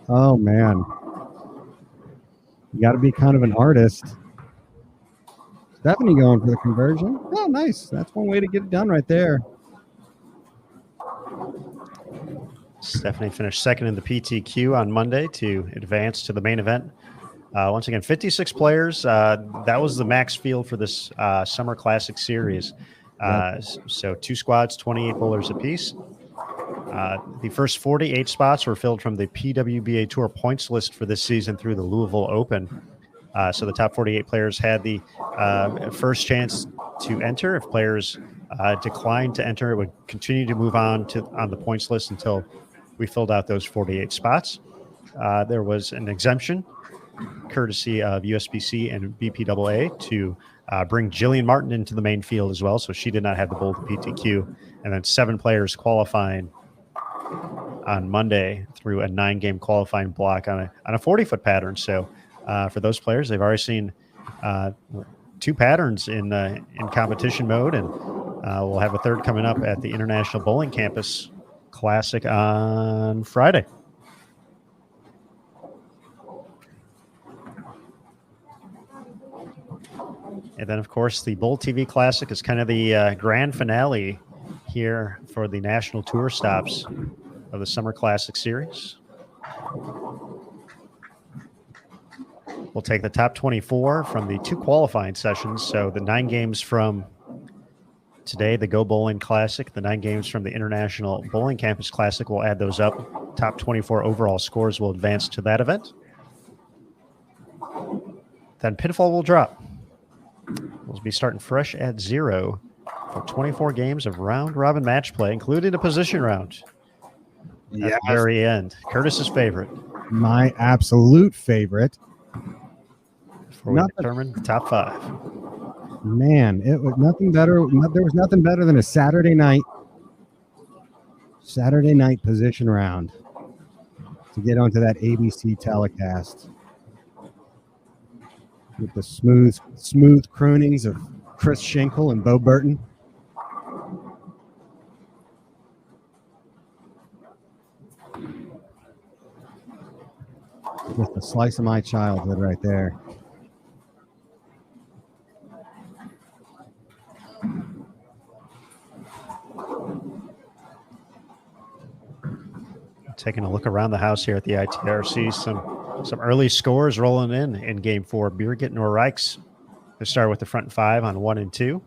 Oh, man. You got to be kind of an artist. Stephanie going for the conversion. Oh, nice. That's one way to get it done right there. Stephanie finished second in the PTQ on Monday to advance to the main event. Once again, 56 players. That was the max field for this Summer Classic Series. So 2 squads, 28 bowlers apiece. The first 48 spots were filled from the PWBA Tour points list for this season through the Louisville Open. So the top 48 players had the first chance to enter. If players declined to enter, it would continue to move on the points list until we filled out those 48 spots. There was an exemption, courtesy of USBC and BPAA, to bring Jillian Martin into the main field as well. So she did not have the bowl to PTQ. And then 7 players qualifying on Monday through a 9-game qualifying block on a 40-foot pattern. So for those players, they've already seen 2 patterns in competition mode, and we'll have a third coming up at the International Bowling Campus Classic on Friday. And then, of course, the Bowl TV Classic is kind of the grand finale here for the national tour stops of the Summer Classic Series. We'll take the top 24 from the 2 qualifying sessions. So the 9 games from today, the Go Bowling Classic, the 9 games from the International Bowling Campus Classic, we'll add those up. Top 24 overall scores will advance to that event. Then pinfall will drop. We'll be starting fresh at 0 for 24 games of round-robin match play, including a position round at the very end. Curtis's favorite. My absolute favorite. Before we determine the top 5. Man, it was nothing better. There was nothing better than a Saturday night position round to get onto that ABC telecast with the smooth croonings of Chris Schenkel and Bo Burton. Just a slice of my childhood right there. Taking a look around the house here at the ITRC, some early scores rolling in Game 4. Birgit and Reichs to start with the front 5 on 1 and 2.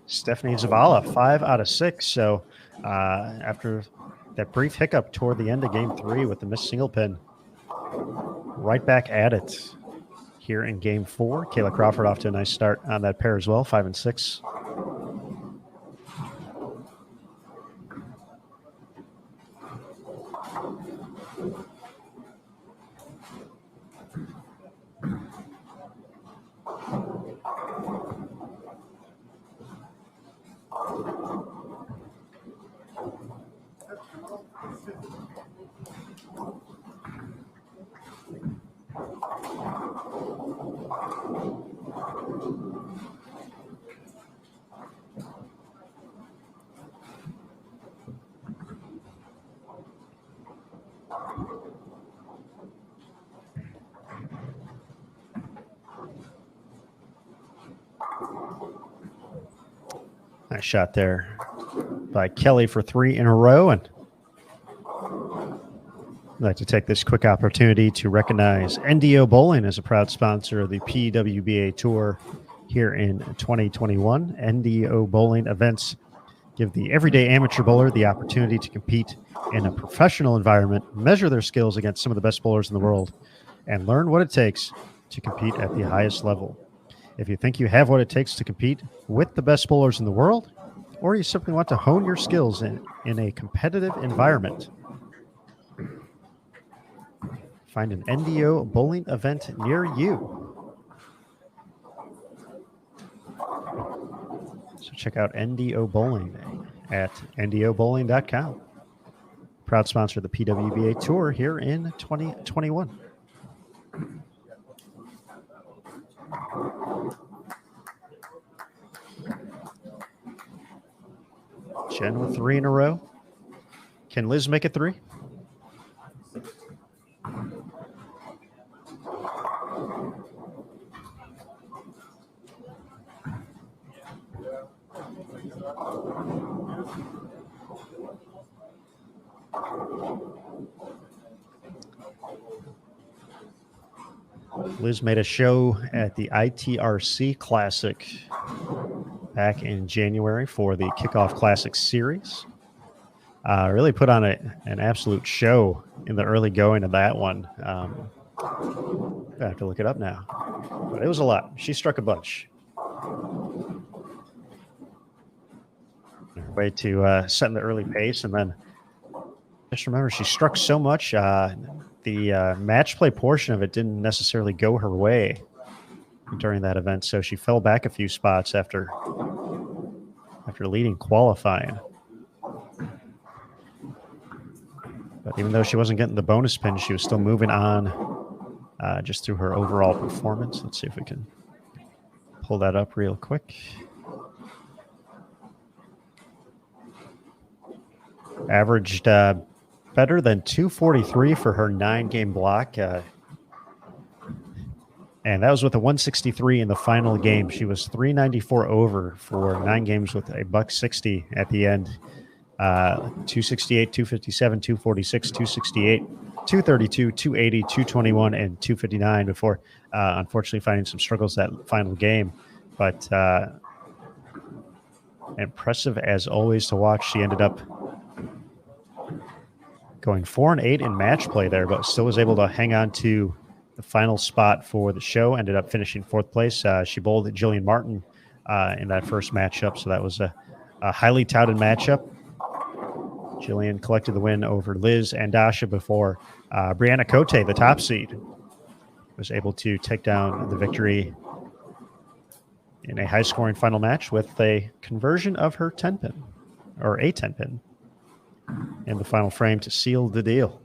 Stephanie Zavala, 5 out of 6. So after that brief hiccup toward the end of Game 3 with the missed single pin, right back at it here in Game 4. Kayla Crawford off to a nice start on that pair as well, 5 and 6. Nice shot there by Kelly for 3 in a row. And I'd like to take this quick opportunity to recognize NDO Bowling as a proud sponsor of the PWBA Tour here in 2021. NDO Bowling events give the everyday amateur bowler the opportunity to compete in a professional environment, measure their skills against some of the best bowlers in the world, and learn what it takes to compete at the highest level. If you think you have what it takes to compete with the best bowlers in the world, or you simply want to hone your skills in a competitive environment, Find an NDO bowling event near you. So check out NDO Bowling at ndobowling.com. Proud sponsor of the PWBA Tour here in 2021. Jen with 3 in a row. Can Liz make it 3? Liz made a show at the ITRC Classic back in January for the Kickoff Classic Series. Really put on an absolute show in the early going of that one. I have to look it up now. But it was a lot. She struck a bunch. Way to set the early pace, and then just remember she struck so much. The match play portion of it didn't necessarily go her way during that event, so she fell back a few spots after leading qualifying. But even though she wasn't getting the bonus pin, she was still moving on just through her overall performance. Let's see if we can pull that up real quick. Averaged better than 243 for her 9-game block. And that was with a 163 in the final game. She was 394 over for 9 games with a $160 at the end. 268, 257, 246, 268, 232, 280, 221, and 259 before unfortunately finding some struggles that final game. But impressive as always to watch. She ended up going 4-8 in match play there, but still was able to hang on to the final spot for the show. Ended up finishing 4th place. She bowled Jillian Martin in that first matchup, so that was a highly touted matchup. Jillian collected the win over Liz and Dasha before Brianna Cote, the top seed, was able to take down the victory in a high-scoring final match with a conversion of her 10-pin, or a 10-pin, in the final frame to seal the deal.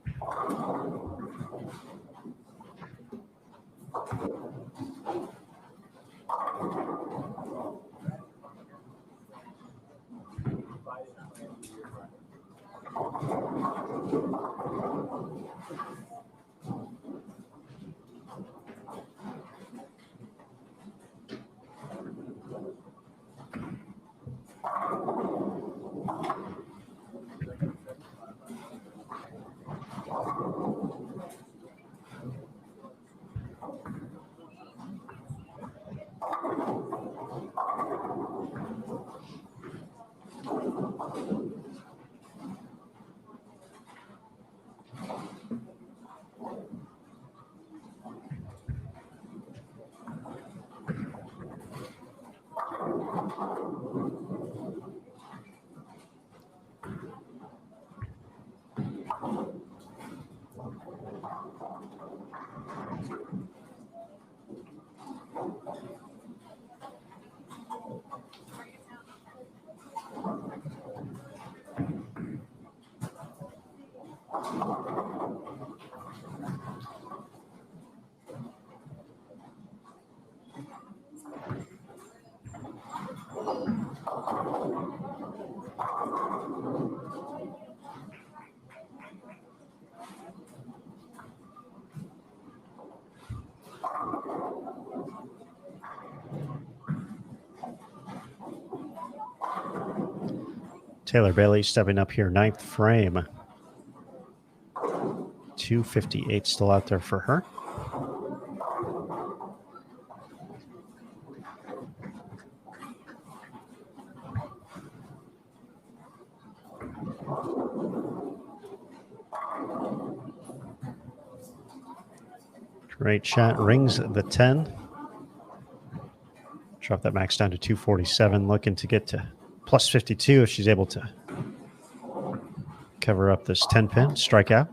Taylor Bailey stepping up here, 9th frame. 258 still out there for her. Great shot, rings the 10. Drop that max down to 247, looking to get to plus 52 if she's able to cover up this 10-pin strikeout.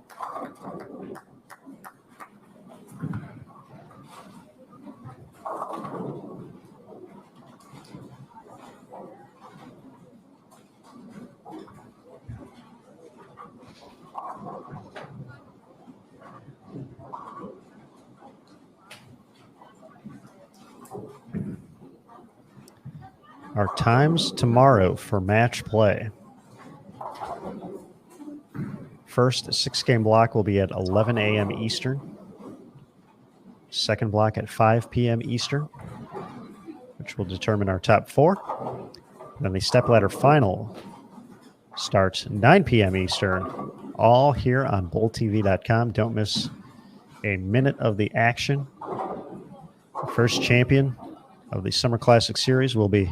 Our times tomorrow for match play. First 6-game block will be at 11 a.m. Eastern. Second block at 5 p.m. Eastern, which will determine our top 4. Then the stepladder final starts 9 p.m. Eastern, all here on BullTV.com. Don't miss a minute of the action. The first champion of the Summer Classic Series will be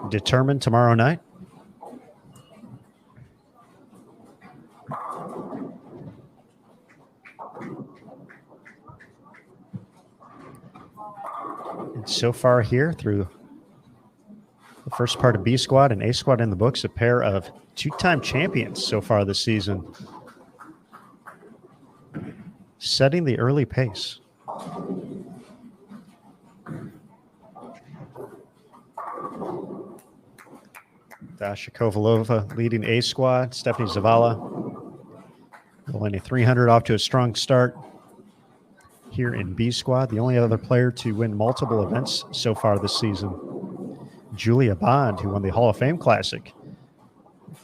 determined tomorrow night. And so far here through the first part of B squad and A squad in the books, a pair of 2-time champions so far this season, setting the early pace. Dasha Kovalova leading A squad. Stephanie Zavala rolling a 300 off to a strong start here in B squad. The only other player to win multiple events so far this season, Julia Bond, who won the Hall of Fame Classic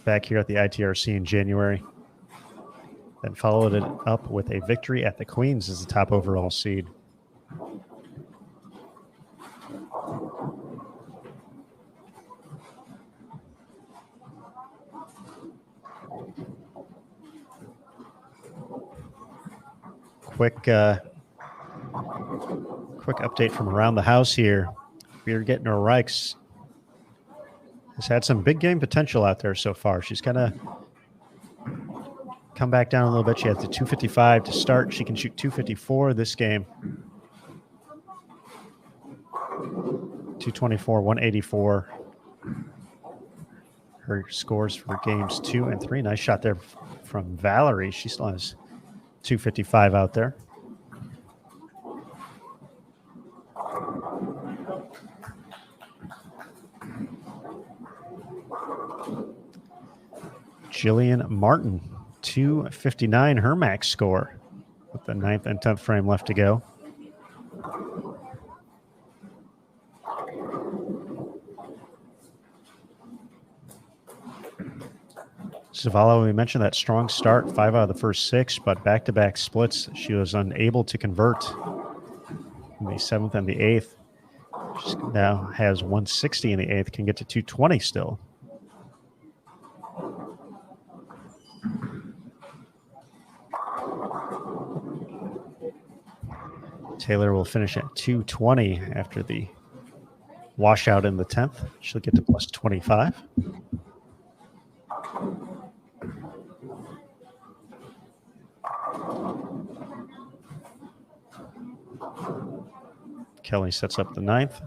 back here at the ITRC in January. Then followed it up with a victory at the Queens as the top overall seed. Quick update from around the house here. We're getting her Reichs. Has had some big game potential out there so far. She's kind of come back down a little bit. She has the 255 to start. She can shoot 254 this game. 224, 184. Her scores for games 2 and 3. Nice shot there from Valerie. She still has 255 out there. Jillian Martin, 259, her max score with the 9th and 10th frame left to go. Zavala, we mentioned that strong start, 5 out of the first 6, but back-to-back splits, she was unable to convert in the 7th and the 8th. She now has 160 in the 8th, can get to 220 still. Taylor will finish at 220 after the washout in the 10th. She'll get to plus 25. Kelly sets up the 9th.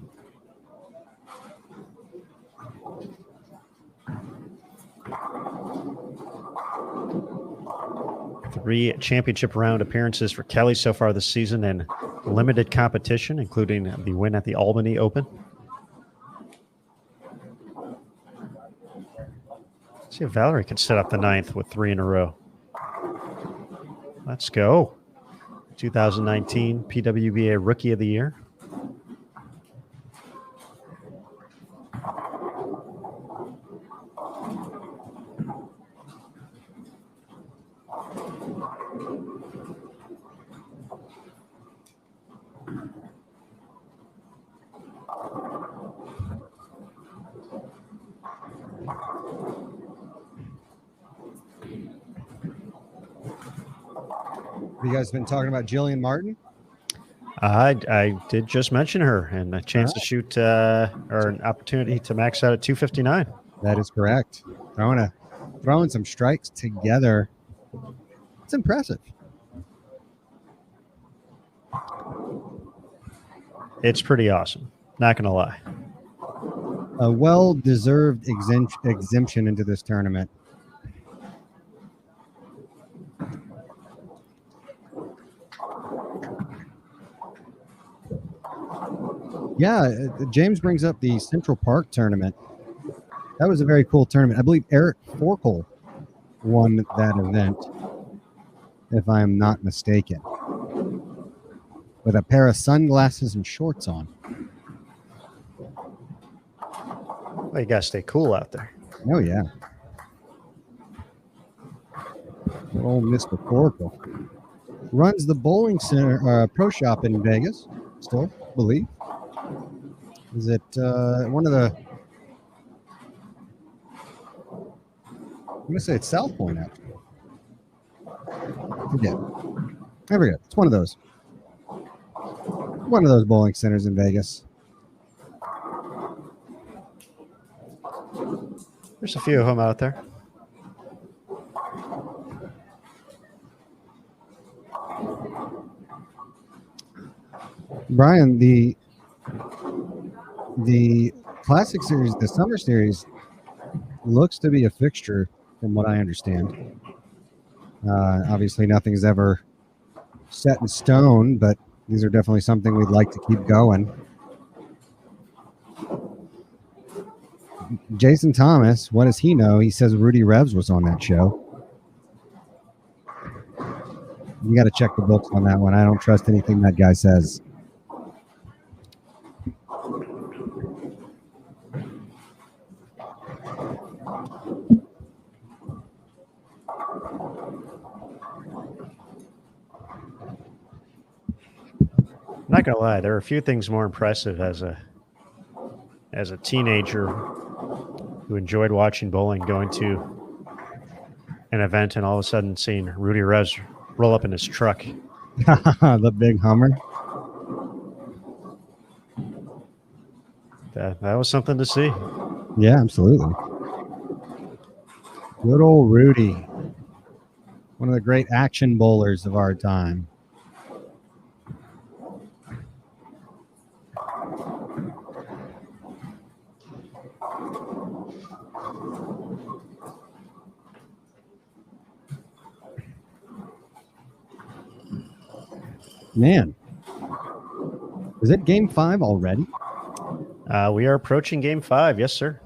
Three championship round appearances for Kelly so far this season and limited competition, including the win at the Albany Open. Let's see if Valerie can set up the 9th with 3 in a row. Let's go. 2019 PWBA Rookie of the Year. You guys been talking about Jillian Martin? I did just mention her and a chance to shoot or an opportunity to max out at 259. That is correct. Throwing some strikes together. It's impressive. It's pretty awesome. Not going to lie. A well-deserved exemption into this tournament. Yeah, James brings up the Central Park tournament. That was a very cool tournament. I believe Eric Forkel won that event, if I'm not mistaken, with a pair of sunglasses and shorts on. Well, you got to stay cool out there. Oh, yeah. Good old Mr. Oracle. Runs the bowling center pro shop in Vegas, still, believe. Is it one of the... I'm going to say it's South Point, actually. Forget. I forget. It's one of those. One of those bowling centers in Vegas. There's a few of them out there. Brian, the Classic Series, the Summer Series, looks to be a fixture from what I understand. Obviously, nothing's ever set in stone, but these are definitely something we'd like to keep going. Jason Thomas, what does he know? He says Rudy Revs was on that show. You got to check the books on that one. I don't trust anything that guy says. I'm not gonna lie, there are a few things more impressive as a teenager who enjoyed watching bowling, going to an event and all of a sudden seeing Rudy Rez roll up in his truck. The big Hummer. That was something to see. Yeah, absolutely. Good old Rudy. One of the great action bowlers of our time. Man, is it game 5 already? We are approaching game 5. Yes, sir.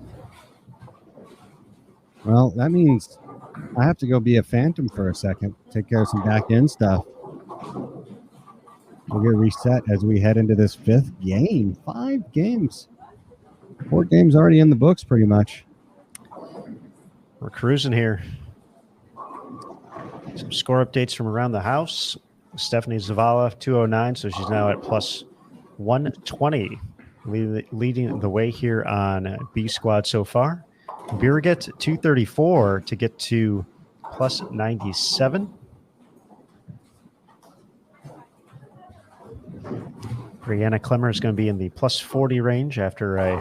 Well, that means I have to go be a phantom for a second, take care of some back end stuff. We'll get reset as we head into this 5th game. 5 games. 4 games already in the books, pretty much. We're cruising here. Some score updates from around the house. Stephanie Zavala, 209, so she's now at plus 120, leading the way here on B Squad so far. Birgit, 234 to get to plus 97. Brianna Clemmer is going to be in the plus 40 range after a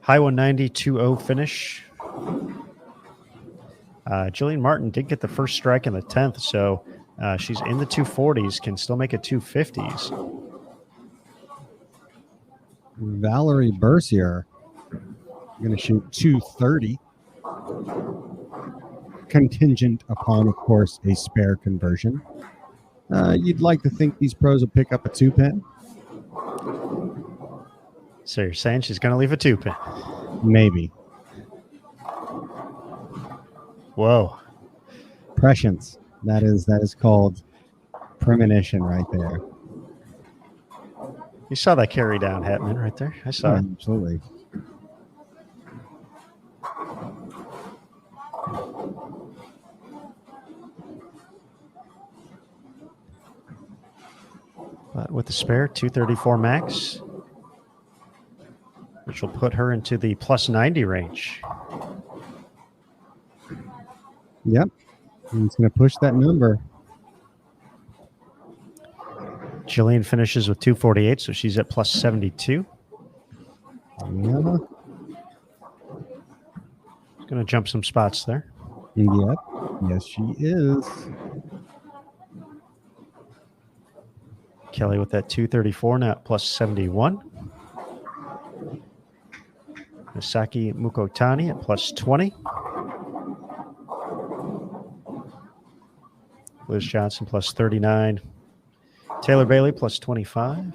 high 190, 2-0 finish. Jillian Martin did get the first strike in the 10th, so she's in the 240s, can still make it 250s. Valerie Bercier going to shoot 230. Contingent upon, of course, a spare conversion. You'd like to think these pros will pick up a 2-pin? So you're saying she's going to leave a 2-pin? Maybe. Whoa. Prescience. That is called premonition right there. You saw that carry down, Hetman, right there. I saw it. Absolutely. But with the spare, 234 max, which will put her into the plus 90 range. Yep. And it's going to push that number. Jillian finishes with 248, so she's at plus 72. Yeah. She's going to jump some spots there. Yep. Yes, she is. Kelly with that 234, now at plus 71. Misaki Mukotani at plus 20. Liz Johnson plus 39. Taylor Bailey plus 25.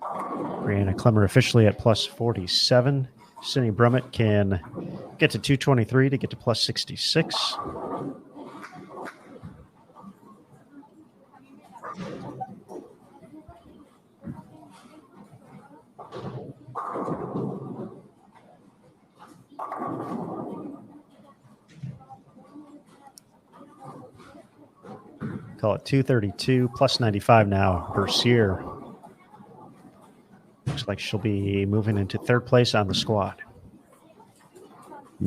Brianna Clemmer officially at plus 47. Sydney Brummett can get to 223 to get to plus 66. Call it 232 plus 95 now. Bercier. Looks like she'll be moving into third place on the squad.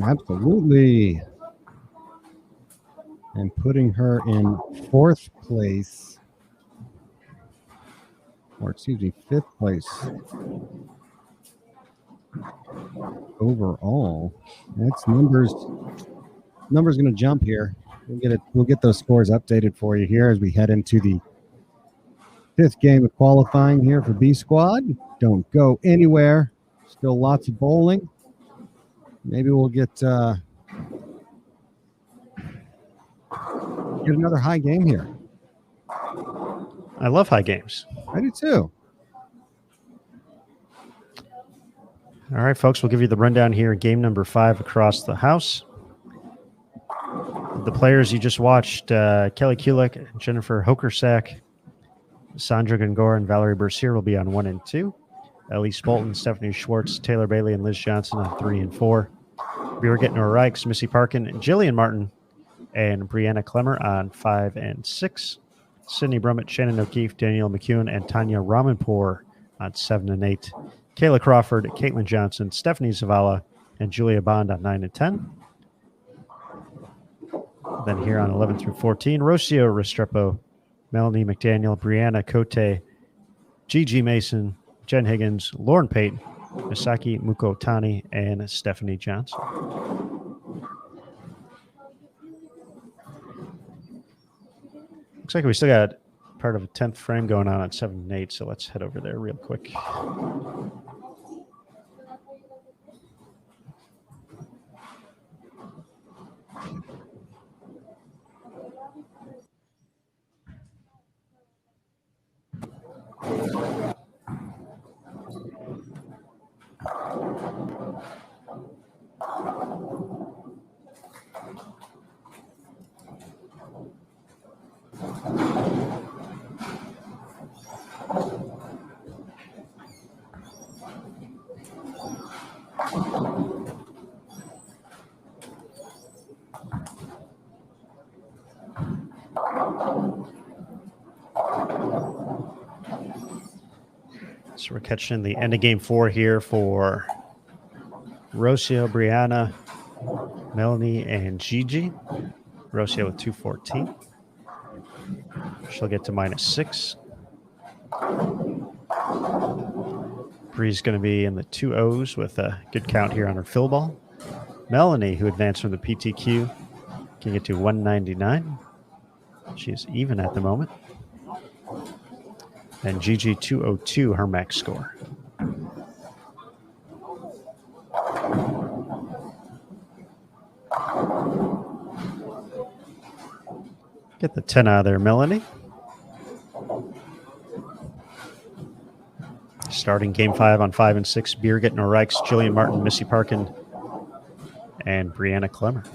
Absolutely. And putting her in fourth place, or excuse me, fifth place overall. That's numbers going to jump here. We'll get those scores updated for you here as we head into the fifth game of qualifying here for B Squad. Don't go anywhere. Still lots of bowling. Maybe we'll get another high game here. I love high games. I do too. All right, folks, we'll give you the rundown here. Game number 5 across the house. The players you just watched, Kelly Kulik, Jennifer Hokersack, Sandra Gangor, and Valerie Bercier will be on 1 and 2. Elise Bolton, Stephanie Schwartz, Taylor Bailey, and Liz Johnson on 3 and 4. Birgit Norreichs, Missy Parkin, Jillian Martin, and Brianna Klemmer on 5 and 6. Sydney Brummett, Shannon O'Keefe, Danielle McEwen, and Tanya Ramanpour on 7 and 8. Kayla Crawford, Caitlin Johnson, Stephanie Zavala, and Julia Bond on 9 and 10. Then here on 11 through 14, Rocio Restrepo, Melanie McDaniel, Brianna Cote, Gigi Mason, Jen Higgins, Lauren Payton, Misaki Mukotani, and Stephanie Johnson. Looks like we still got part of a 10th frame going on at 7 and 8, so let's head over there real quick. So we're catching the end of game 4 here for Rocio, Brianna, Melanie, and Gigi. Rocio with 214. She'll get to -6. Bree's going to be in the 2-0s with a good count here on her fill ball. Melanie, who advanced from the PTQ, can get to 199. She's even at the moment. And Gigi 202, her max score. Get the 10 out of there, Melanie. Starting game 5 on 5 and 6, Birgit Norreichs, Jillian Martin, Missy Parkin, and Brianna Klemmer.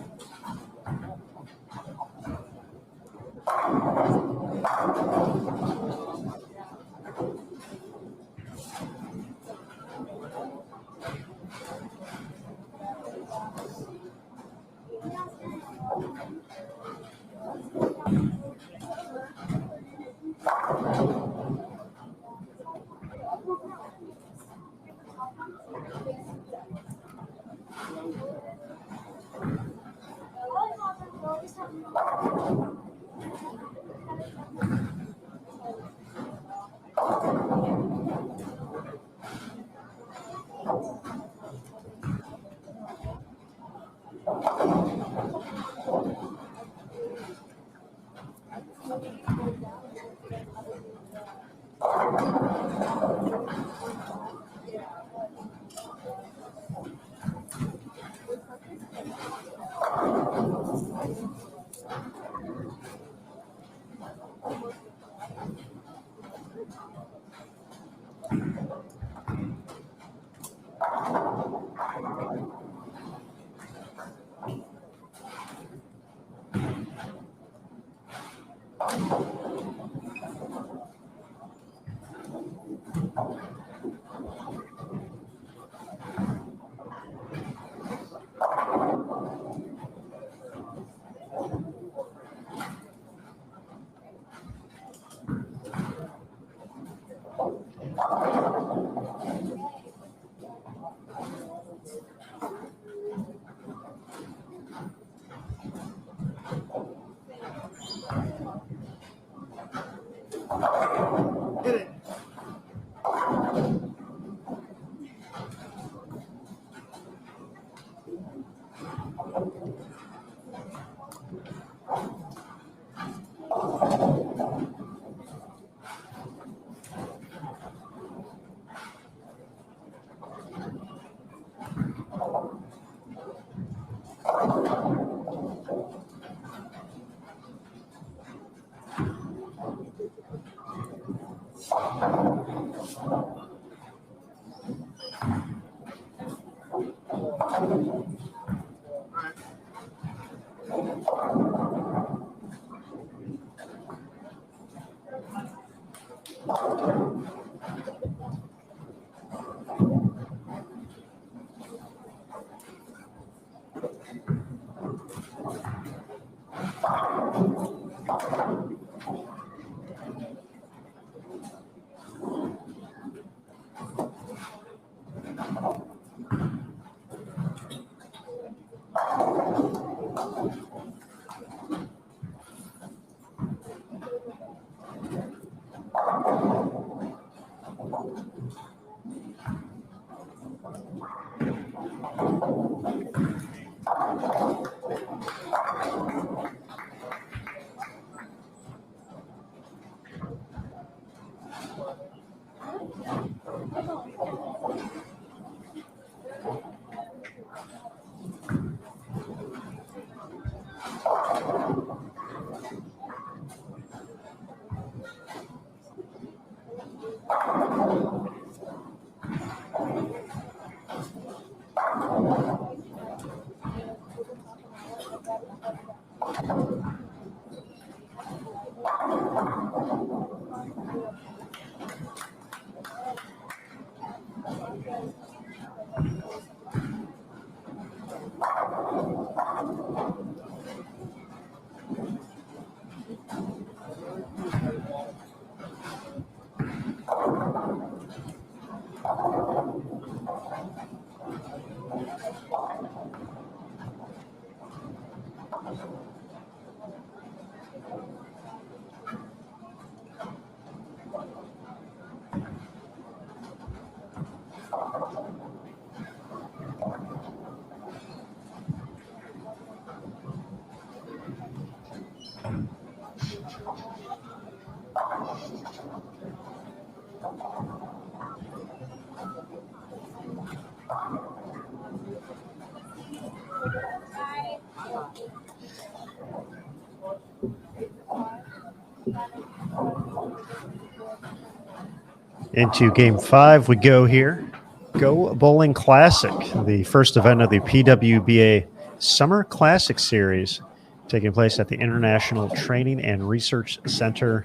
Into game 5 we go here. Go Bowling Classic, the first event of the PWBA Summer Classic Series, taking place at the International Training and Research Center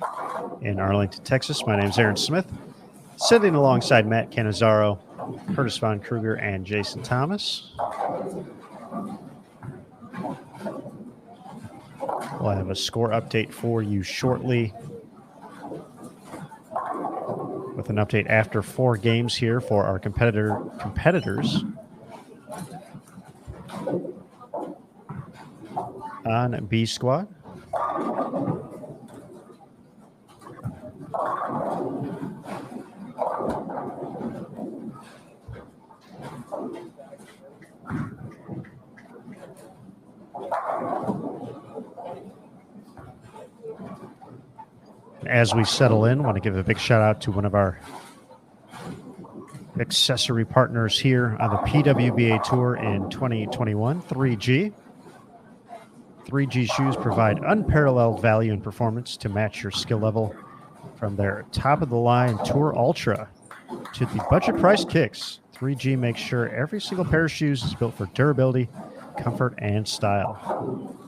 in Arlington, Texas. My name is Aaron Smith, sitting alongside Matt Cannizzaro, Curtis Von Kruger, and Jason Thomas. We'll have a score update for you shortly, with an update after 4 games here for our competitors on B Squad. As we settle in, I want to give a big shout out to one of our accessory partners here on the PWBA Tour in 2021, 3G. 3G shoes provide unparalleled value and performance to match your skill level, from their top-of-the-line Tour Ultra to the budget price kicks. 3G makes sure every single pair of shoes is built for durability, comfort, and style.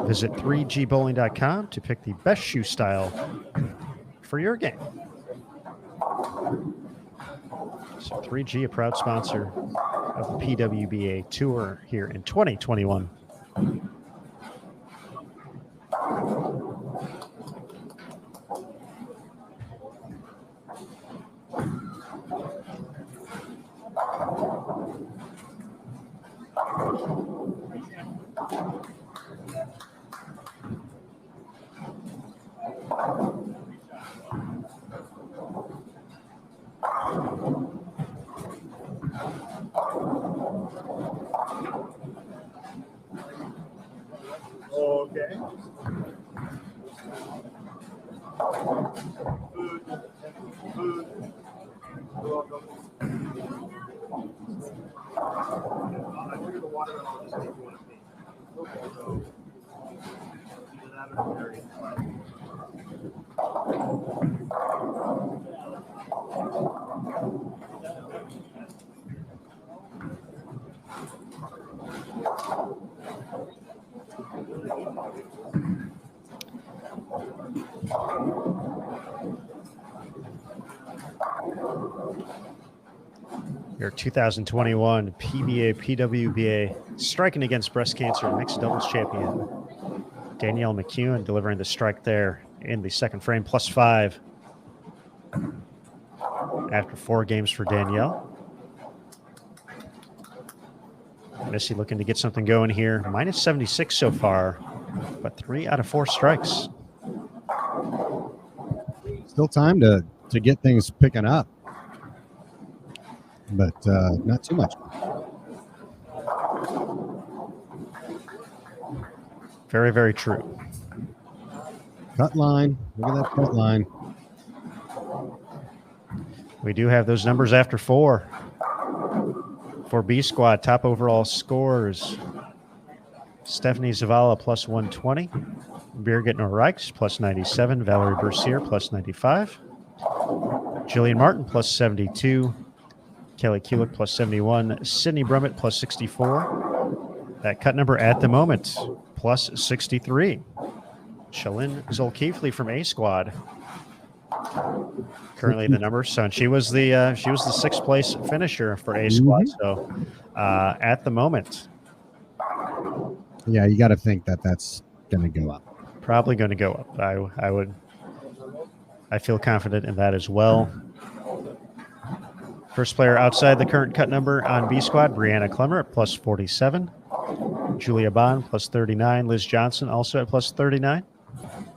Visit 3gbowling.com to pick the best shoe style for your game. So 3G, a proud sponsor of the PWBA Tour here in 2021. Okay. Food. You're welcome. I ordered the water and I'll just take you one of these. Okay. So, either that or the berry. Your 2021 PBA PWBA Striking Against Breast Cancer Mixed Doubles Champion Danielle McEwen delivering the strike there in the second frame, +5 after 4 games for Danielle. Missy looking to get something going here. -76 so far, but 3 out of 4 strikes. Still time to get things picking up, but not too much. Very, very true. Cut line. Look at that cut line. We do have those numbers after 4. For B squad, top overall scores. Stephanie Zavala +120. Birgit Norreichs +97. Valerie Bercier +95. Jillian Martin +72. Kelly Kulik +71. Sydney Brummett +64. That cut number at the moment +63. Shalyn Zolkiefli from A squad. Currently the number. So she was the 6th place finisher for A squad. So at the moment, yeah, you got to think that that's going to go up. Probably going to go up. I feel confident in that as well. First player outside the current cut number on B squad, Brianna Clemmer at +47. Julia Bond +39. Liz Johnson also at +39.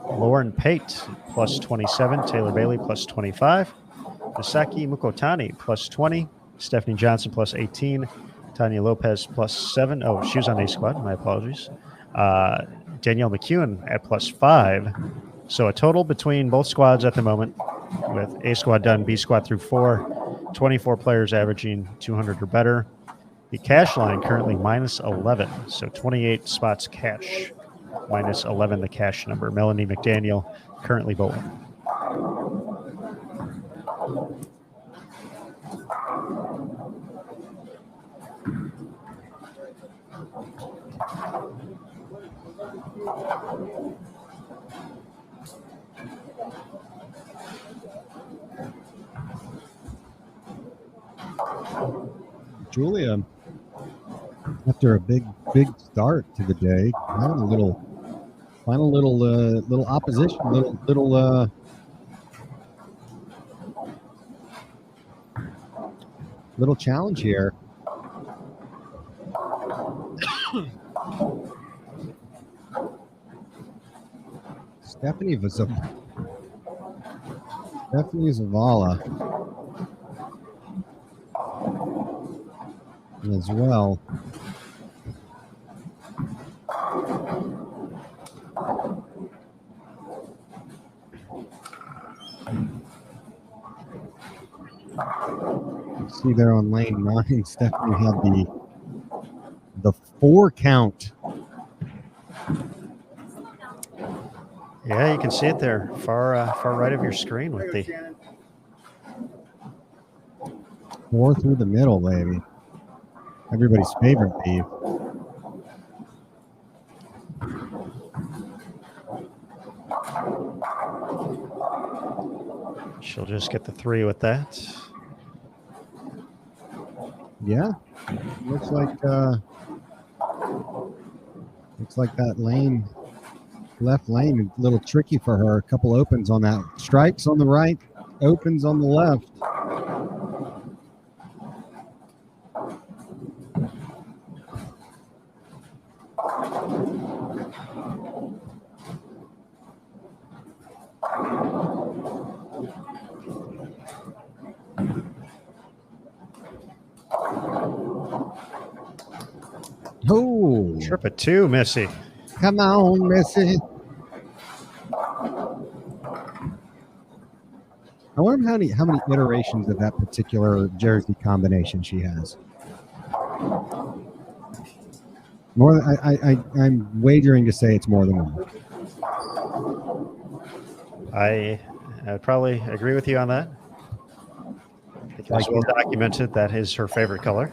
Lauren Pate +27. Taylor Bailey +25. Misaki Mukotani +20. Stephanie Johnson +18. Tanya Lopez +7. Oh, she was on A squad. My apologies. Danielle McEwen at +5. So a total between both squads at the moment, with A squad done, B squad through 4, 24 players averaging 200 or better. The cash line currently -11, so 28 spots cash, -11 the cash number. Melanie McDaniel currently bowling. Julia, after a big start to the day, having a little opposition, little challenge here. Stephanie Zavala as well. You see there on lane 9, Stephanie had the 4 count. Yeah, you can see it there, far right of your screen with the 4 through the middle, baby. Everybody's favorite beef. She'll just get the 3 with that. Yeah, looks like that left lane, a little tricky for her. A couple opens on that. Strikes on the right, opens on the left. Oh, trip at 2, Missy. Come on, Missy. I wonder how many iterations of that particular jersey combination she has. More than I'm wagering to say it's more than one. I probably agree with you on that. It's well documented that is her favorite color.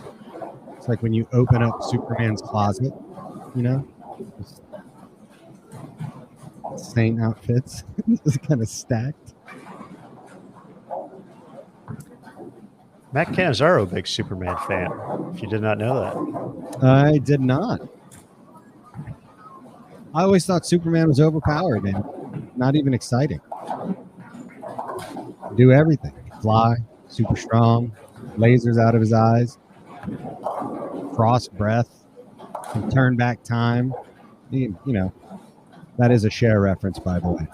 It's like when you open up Superman's closet, you know, same outfits, just kind of stacked. Matt Cannizzaro, big Superman fan. If you did not know that, I did not. I always thought Superman was overpowered and not even exciting. Do everything. Fly, super strong, lasers out of his eyes, frost breath, can turn back time. You know, that is a Cher reference, by the way.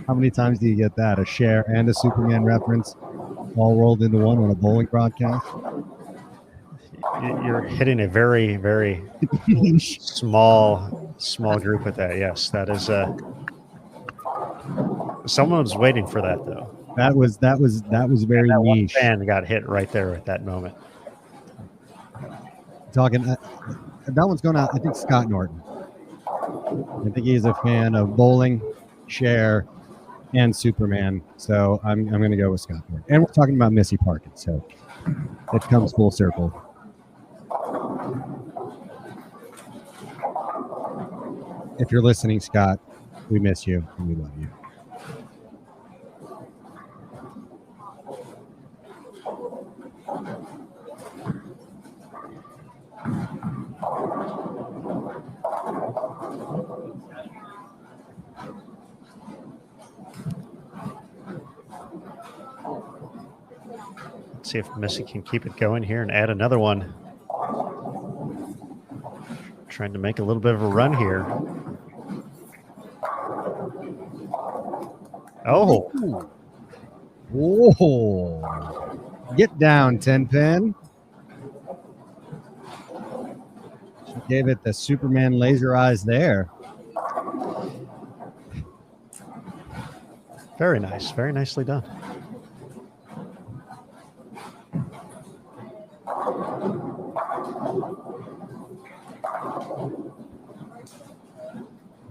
How many times do you get that? A Cher and a Superman reference all rolled into one on a bowling broadcast? you're hitting a very, very small group with that. Yes, that is. Someone was waiting for that, though. That was very that one niche. fan got hit right there at that moment. Talking, that one's going out. I think Scott Norton. I think he's a fan of bowling, Cher, and Superman. So I'm going to go with Scott Norton. And we're talking about Missy Parkin, so it comes full circle. If you're listening, Scott, we miss you and we love you. Let's see if Missy can keep it going here and add another one. Trying to make a little bit of a run here. Oh. Whoa. Get down, Tenpin. She gave it the Superman laser eyes there. Very nice. Very nicely done.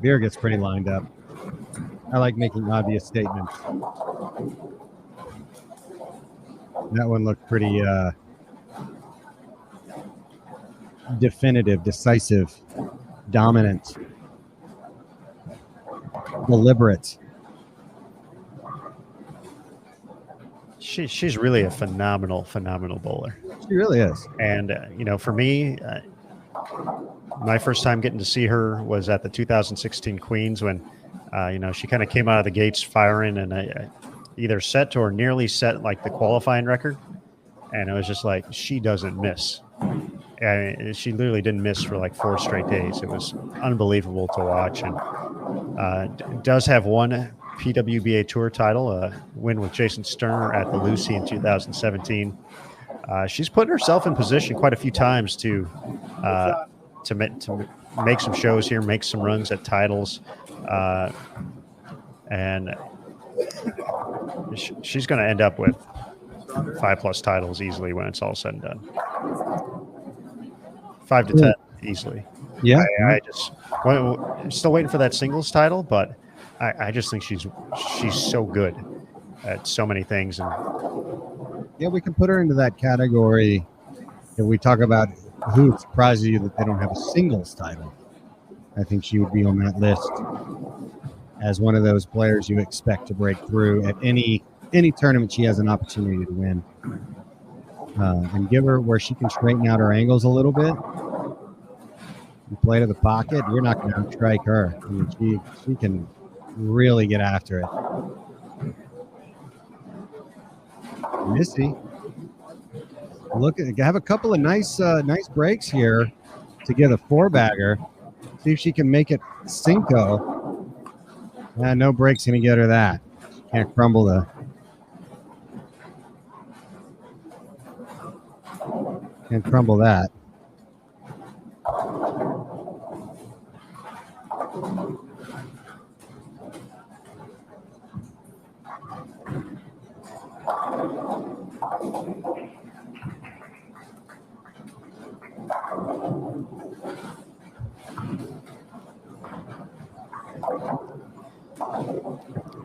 Beer gets pretty lined up. I like making obvious statements. That one looked pretty definitive, decisive, dominant, deliberate. She's really a phenomenal bowler. She really is. And, for me, my first time getting to see her was at the 2016 Queens when, she kind of came out of the gates firing and either set or nearly set like the qualifying record. And it was just like, she doesn't miss. And she literally didn't miss for like 4 straight days. It was unbelievable to watch. And does have one PWBA Tour title, a win with Jason Sterner at the Lucy in 2017. She's put herself in position quite a few times to make some shows here, make some runs at titles, and she's going to end up with 5+ titles easily when it's all said and done. 5 to 10 easily. Yeah, I'm still waiting for that singles title, but I just think she's so good at so many things. And yeah, we can put her into that category if we talk about who surprises you that they don't have a singles title. I think she would be on that list as one of those players you expect to break through at any tournament she has an opportunity to win. And give her where she can straighten out her angles a little bit. You play to the pocket, you're not going to strike her. I mean, she can really get after it. Missy, have a couple of nice breaks here to get a 4-bagger. See if she can make it Cinco. No breaks going to get her that. Can't crumble that.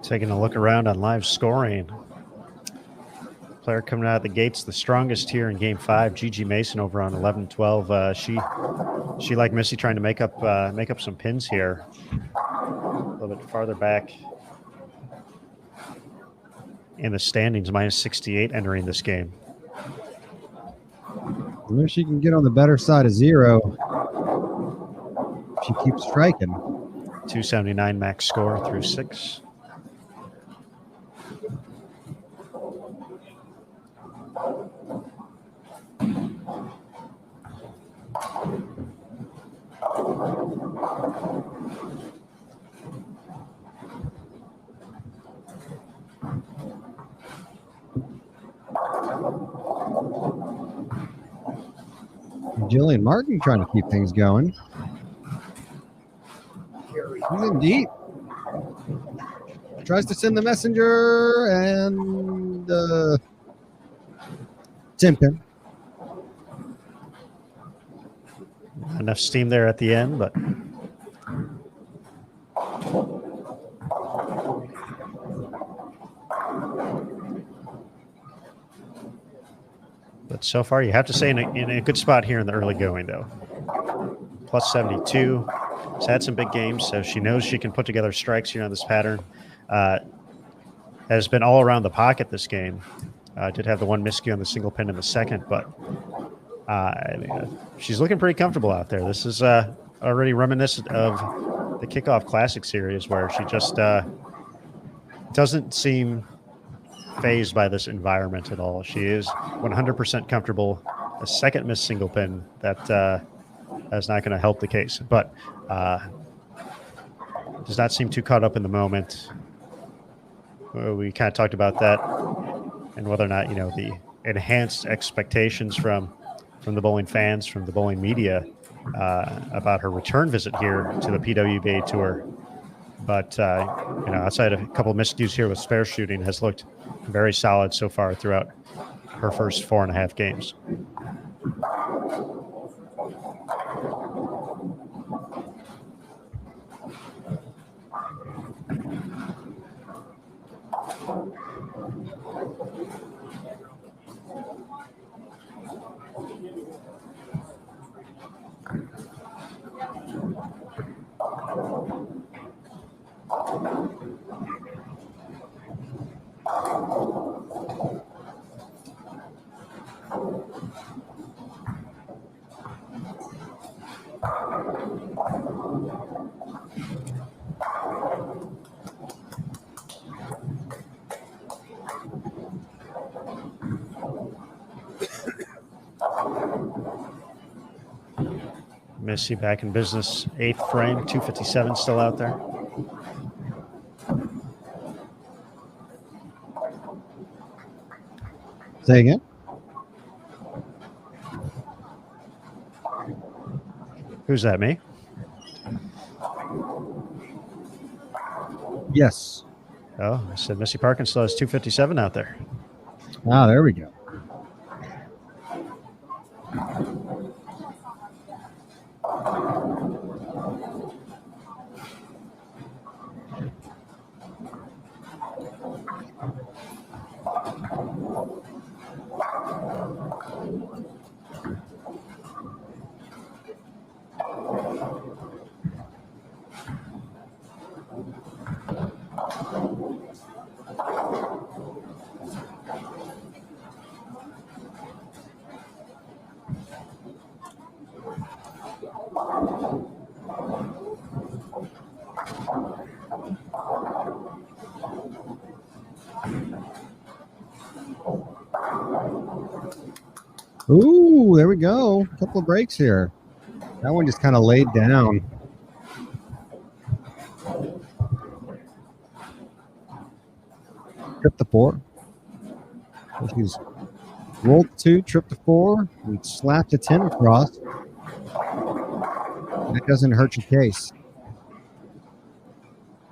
Taking a look around on live scoring. Player coming out of the gates, the strongest here in Game 5, Gigi Mason over on 11-12. She like Missy trying to make up some pins here. A little bit farther back in the standings, minus 68 entering this game. I wish she can get on the better side of 0. She keeps striking. 279 max score through 6. Jillian Martin trying to keep things going. He's in deep. Tries to send the messenger and Timken. Enough steam there at the end, but so far you have to say in a good spot here in the early going, though. Plus 72. She's had some big games, so she knows she can put together strikes here on this pattern. Has been all around the pocket this game. Did have the one miscue on the single pin in the second, but she's looking pretty comfortable out there. This is already reminiscent of the Kickoff Classic series, where she just doesn't seem phased by this environment at all. She is 100% comfortable. A second missed single pin, that's not going to help the case, but does not seem too caught up in the moment. We kind of talked about that and whether or not, the enhanced expectations from the bowling fans, from the bowling media about her return visit here to the PWBA Tour. But, outside of a couple of miscues here with spare shooting, has looked very solid so far throughout her first 4.5 games. Missy back in business, 8th frame, 257 still out there. Say again? Who's that, me? Yes. Oh, I said Missy Parkins still has 257 out there. Ah, there we go. Ooh, there we go. A couple of breaks here. That one just kind of laid down. Trip to 4. She's rolled 2, trip to 4, and slapped a 10 across. That doesn't hurt your case.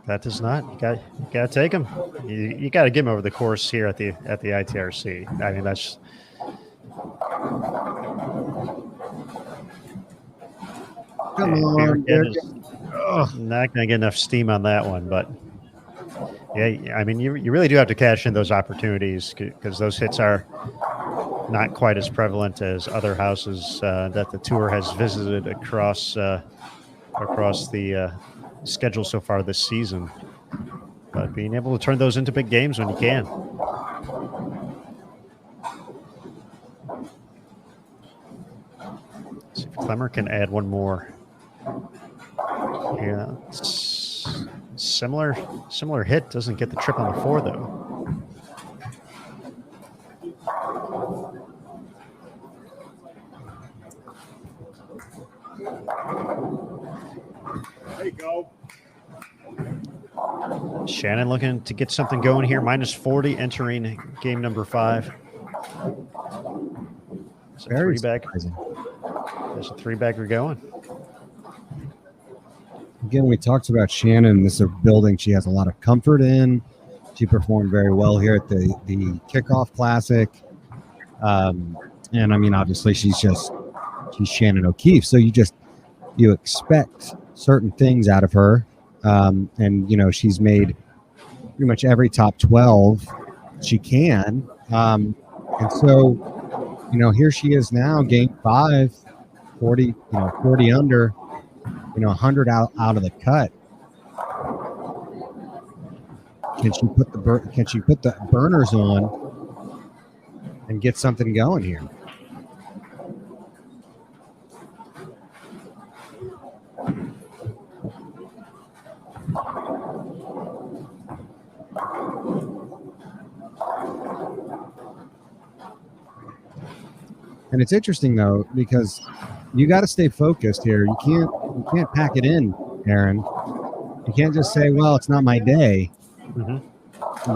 That does not. You got to take him. You got to get him over the course here at the ITRC. I mean, that's. Come on, not going to get enough steam on that one, but yeah, I mean, you really do have to cash in those opportunities because those hits are not quite as prevalent as other houses that the tour has visited across the schedule so far this season. But being able to turn those into big games when you can. See if Clemmer can add one more. Yeah, similar hit. Doesn't get the trip on the 4 though. There you go. Shannon looking to get something going here. -40 entering game number 5. It's a Very three-bagger. surprising. There's a 3-bagger going. Again, we talked about Shannon. This is a building she has a lot of comfort in. She performed very well here at the kickoff classic. And I mean, obviously she's Shannon O'Keefe. So you expect certain things out of her. And, you know, she's made pretty much every top 12 she can. And so, you know, here she is now, game 5, 40 under, 100 out of the cut. Can she put the burners on and get something going here? And it's interesting though, because you got to stay focused here. You can't pack it in, Aaron. You can't just say, well, it's not my day,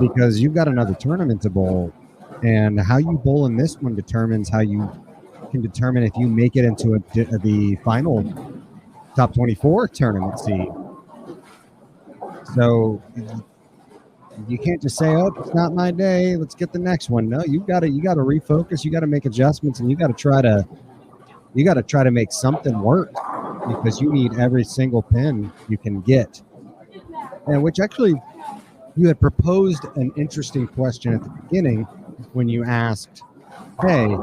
because you've got another tournament to bowl. And how you bowl in this one determines how you can determine if you make it into the final top 24 tournament seed. So you can't just say, "Oh, it's not my day. Let's get the next one." No, you got to refocus. You got to make adjustments, and you got to try to make something work, because you need every single pin you can get. And which actually, you had proposed an interesting question at the beginning when you asked, "Hey,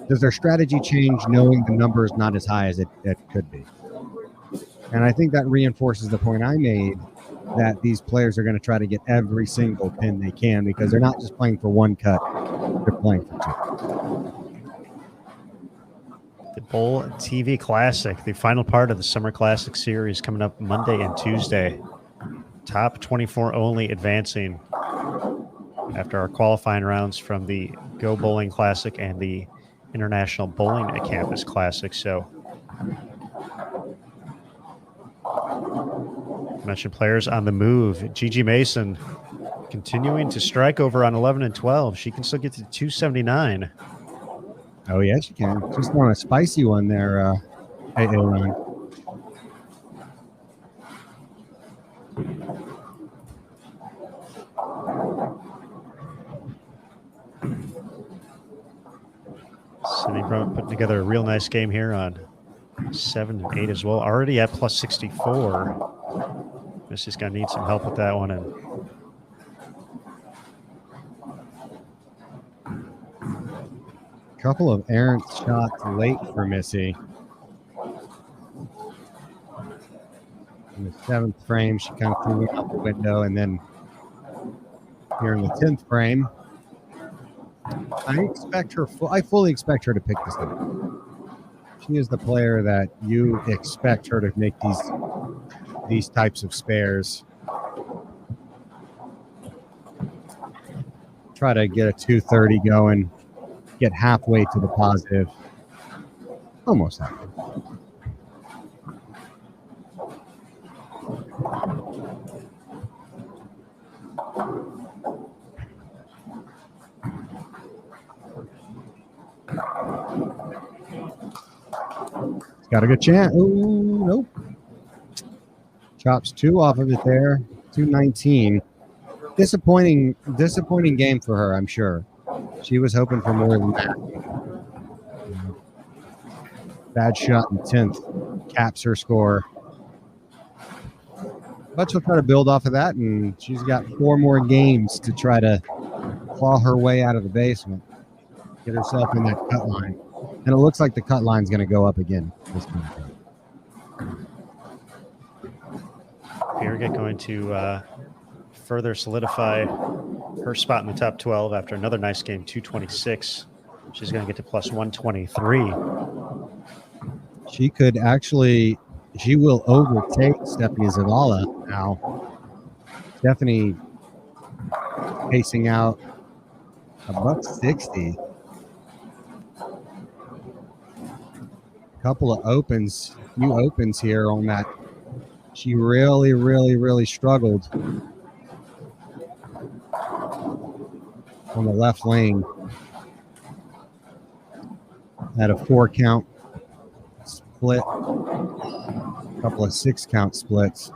does their strategy change knowing the number is not as high as it could be?" And I think that reinforces the point I made, that these players are going to try to get every single pin they can, because they're not just playing for one cut, they're playing for 2. The Bowl TV Classic, the final part of the Summer Classic series, coming up Monday and Tuesday. Top 24 only advancing after our qualifying rounds from the Go Bowling Classic and the International Bowling Campus Classic. So, mentioned players on the move. Gigi Mason continuing to strike over on 11 and 12. She can still get to 279. Oh, yeah, she can. Just on a spicy one there, Aaron. Cindy Brunt putting together a real nice game here on 7 and 8 as well. Already at plus 64. Missy's going to need some help with that one. And couple of errant shots late for Missy. In the 7th frame, she kind of threw it out the window, and then here in the 10th frame, I fully expect her to pick this up. She is the player that you expect her to make these types of spares. Try to get a 230 going, get halfway to the positive. Almost halfway. Got a good chance. Ooh, nope. Chops 2 off of it there. 219. Disappointing game for her, I'm sure. She was hoping for more than that. Bad shot in 10th. Caps her score. But she'll try to build off of that, and she's got 4 more games to try to claw her way out of the basement. Get herself in that cut line. And it looks like the cut line's going to go up again this time. Birgit going to further solidify her spot in the top 12 after another nice game, 226. She's going to get to plus 123. She will overtake Stephanie Zavala now. Stephanie pacing out $160. Couple of new opens here on that. She really struggled on the left lane. Had a 4-count split, a couple of 6-count splits.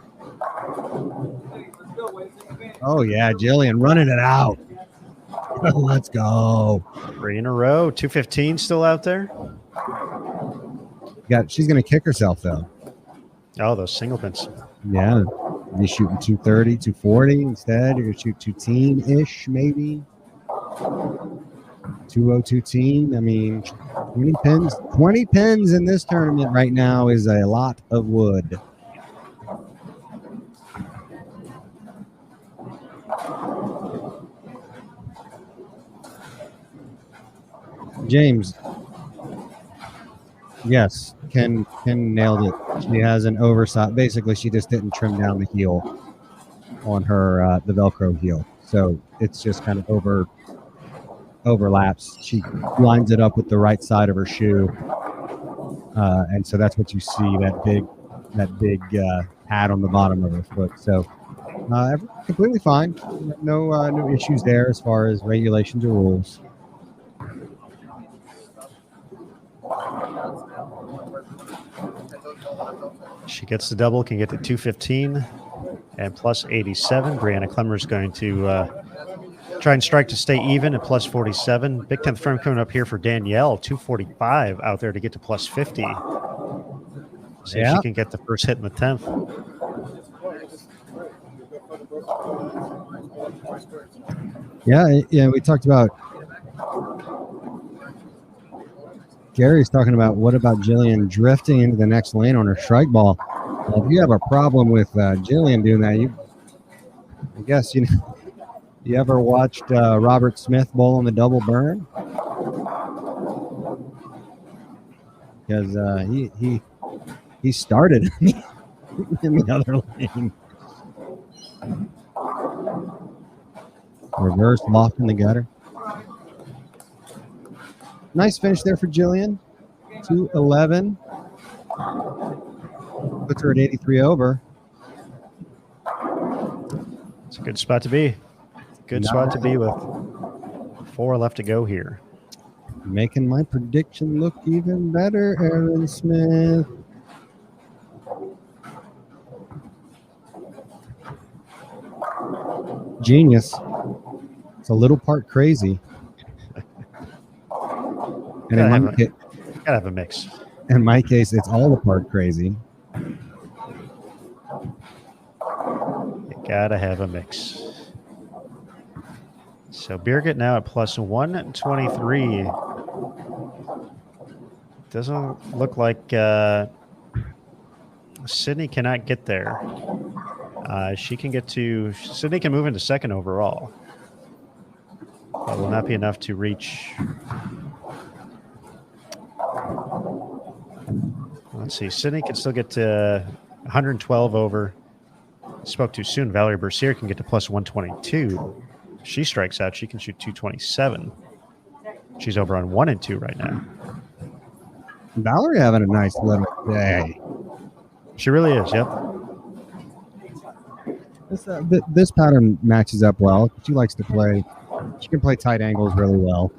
Oh yeah, Jillian running it out. Let's go. 3 in a row. 215 still out there. She's going to kick herself though. Oh, those singletons. Yeah. You're shooting 230, 240 instead. You're going to shoot 210-ish maybe. 202 teen. I mean, 20 pins in this tournament right now is a lot of wood. James. Yes, Ken nailed it. She has an oversight. Basically, she just didn't trim down the heel on her the Velcro heel. So it's just kind of overlaps. She lines it up with the right side of her shoe, and so that's what you see, that big pad on the bottom of her foot. So completely fine. No issues there as far as regulations or rules. She gets the double, can get to 215 and plus 87. Brianna Clemmer is going to try and strike to stay even at plus 47. Big 10th frame coming up here for Danielle, 245 out there to get to plus 50. See if she can get the first hit in the 10th. Yeah, we talked about Gary's talking about what about Jillian drifting into the next lane on her strike ball. Well, if you have a problem with Jillian doing that, I guess you ever watched Robert Smith bowl on the double burn? Because he started in the other lane. Reverse loft in the gutter. Nice finish there for Jillian. 211. Puts her at 83 over. It's a good spot to be. Good spot to be with 4 left to go here. Making my prediction look even better, Aaron Smith. Genius. It's a little part crazy. And gotta have a mix. In my case, it's all a part crazy. You gotta have a mix. So Birgit now at plus 123. Doesn't look like Sydney cannot get there. Sydney can move into second overall. But will not be enough to reach. Let's see. Sydney can still get to 112 over. Spoke too soon. Valerie Bercier can get to plus 122. If she strikes out, she can shoot 227. She's over on 1 and 2 right now. Valerie having a nice little day. She really is. Yep. This pattern matches up well. She likes to play. She can play tight angles really well.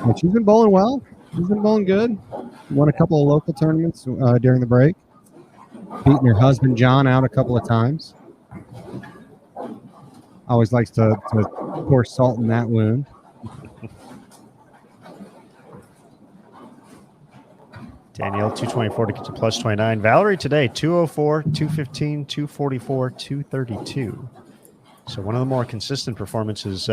And she's been bowling well. She's been bowling good. Won a couple of local tournaments during the break. beating her husband John out a couple of times. Always likes to pour salt in that wound. Danielle, 224 to get to plus 29. Valerie today, 204, 215, 244, 232. So one of the more consistent performances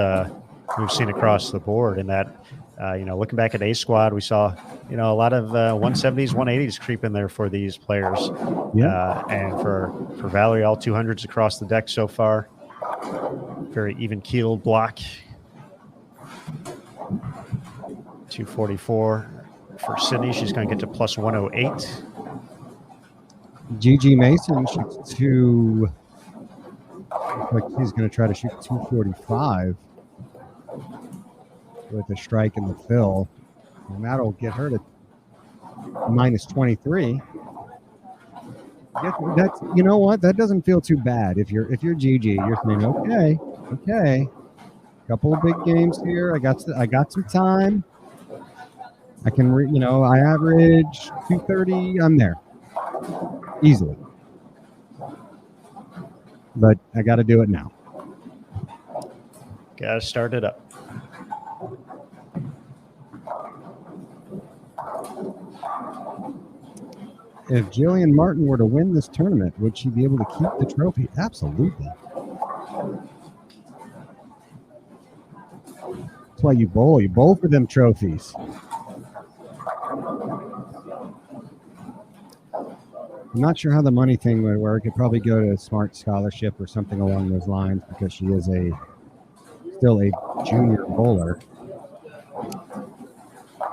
we've seen across the board in that, looking back at A squad, we saw, a lot of 170s, 180s creep in there for these players. Yeah. And for Valerie, all 200s across the deck so far. Very even keeled block. 244 for Sydney. She's going to get to plus 108. Gigi Mason shoots looks like she's going to try to shoot 245 with a strike in the fill. And that'll get her to minus 23. That's, you know what? That doesn't feel too bad. If you're Gigi, you're saying, okay, couple of big games here. I got some time. I can, I average 230. I'm there easily, but I got to do it now. Got to start it up. If Jillian Martin were to win this tournament, would she be able to keep the trophy? Absolutely. That's why you bowl. You bowl for them trophies. I'm not sure how the money thing would work. It probably go to a smart scholarship or something along those lines because she is still a junior bowler.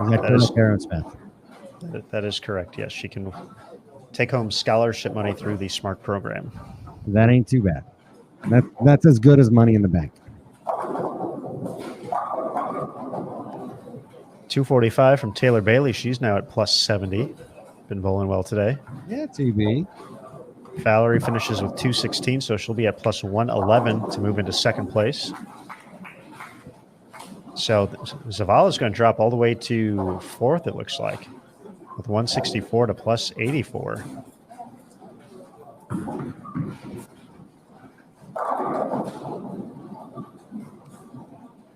Is that correct, Karen Smith? That is correct. Yes, she can take home scholarship money through the SMART program. That ain't too bad. That's as good as money in the bank. 245 from Taylor Bailey. She's now at plus 70. Been bowling well today. Yeah, TB. Valerie finishes with 216, so she'll be at plus 111 to move into second place. So Zavala's going to drop all the way to fourth, it looks like, with 164 to plus 84.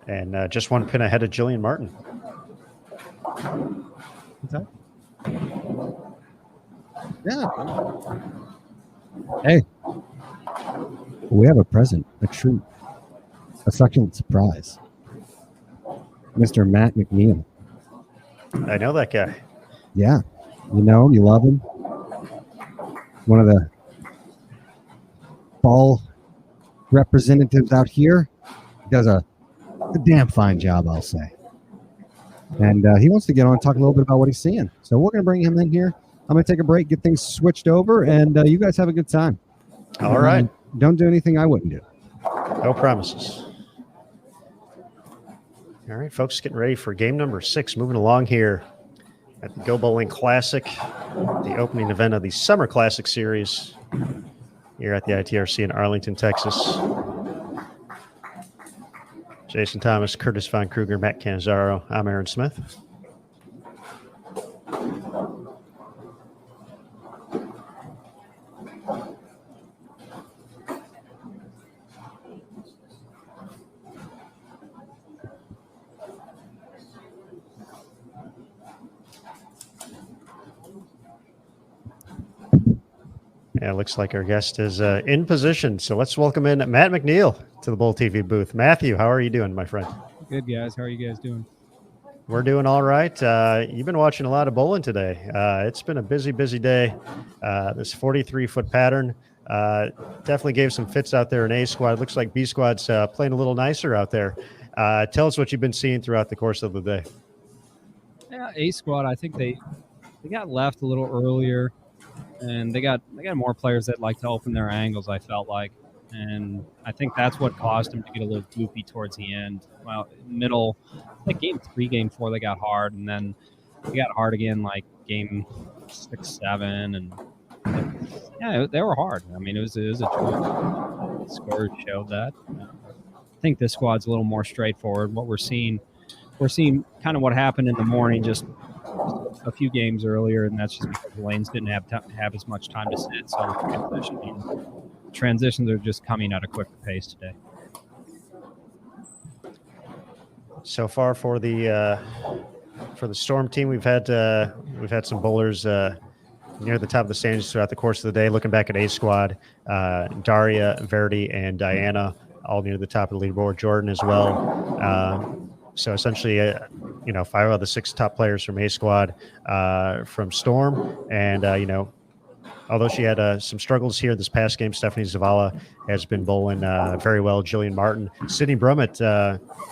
And just one pin ahead of Jillian Martin. What's that? Yeah. Hey, we have a present, a treat, a succulent surprise. Mr. Matt McNeil. I know that guy. Yeah. You know him, you love him. One of the ball representatives out here. He does a damn fine job, I'll say. And he wants to get on and talk a little bit about what he's seeing. So we're going to bring him in here. I'm going to take a break, get things switched over, and you guys have a good time. All right. Don't do anything I wouldn't do. No promises. All right, folks, getting ready for game number 6. Moving along here at the Go Bowling Classic, the opening event of the Summer Classic Series here at the ITRC in Arlington, Texas. Jason Thomas, Curtis Von Kruger, Matt Cannizzaro. I'm Aaron Smith. Yeah, it looks like our guest is in position. So let's welcome in Matt McNeil to the Bowl TV booth. Matthew, how are you doing, my friend? Good, guys. How are you guys doing? We're doing all right. You've been watching a lot of bowling today. It's been a busy, busy day. This 43-foot pattern definitely gave some fits out there in A squad. Looks like B squad's playing a little nicer out there. Tell us what you've been seeing throughout the course of the day. Yeah, A squad. I think they got left a little earlier, and they got more players that like to open their angles. I felt like, and I think that's what caused them to get a little goofy towards the end. Well, middle, like game 3, game 4, they got hard, and then they got hard again, like game 6, 7, and yeah, they were hard. I mean, it was a choice. The score showed that. I think this squad's a little more straightforward. What we're seeing kind of what happened in the morning, just a few games earlier, and that's just because the lanes didn't have as much time to sit. So transitions are just coming at a quicker pace today. So far for the Storm team, we've had some bowlers near the top of the standings throughout the course of the day. Looking back at A squad, Daria, Verdi, and Diana all near the top of the leaderboard. Jordan as well. So essentially, 5 out of the 6 top players from A squad from Storm, and although she had some struggles here this past game, Stephanie Zavala has been bowling very well. Jillian Martin, Sydney Brummett,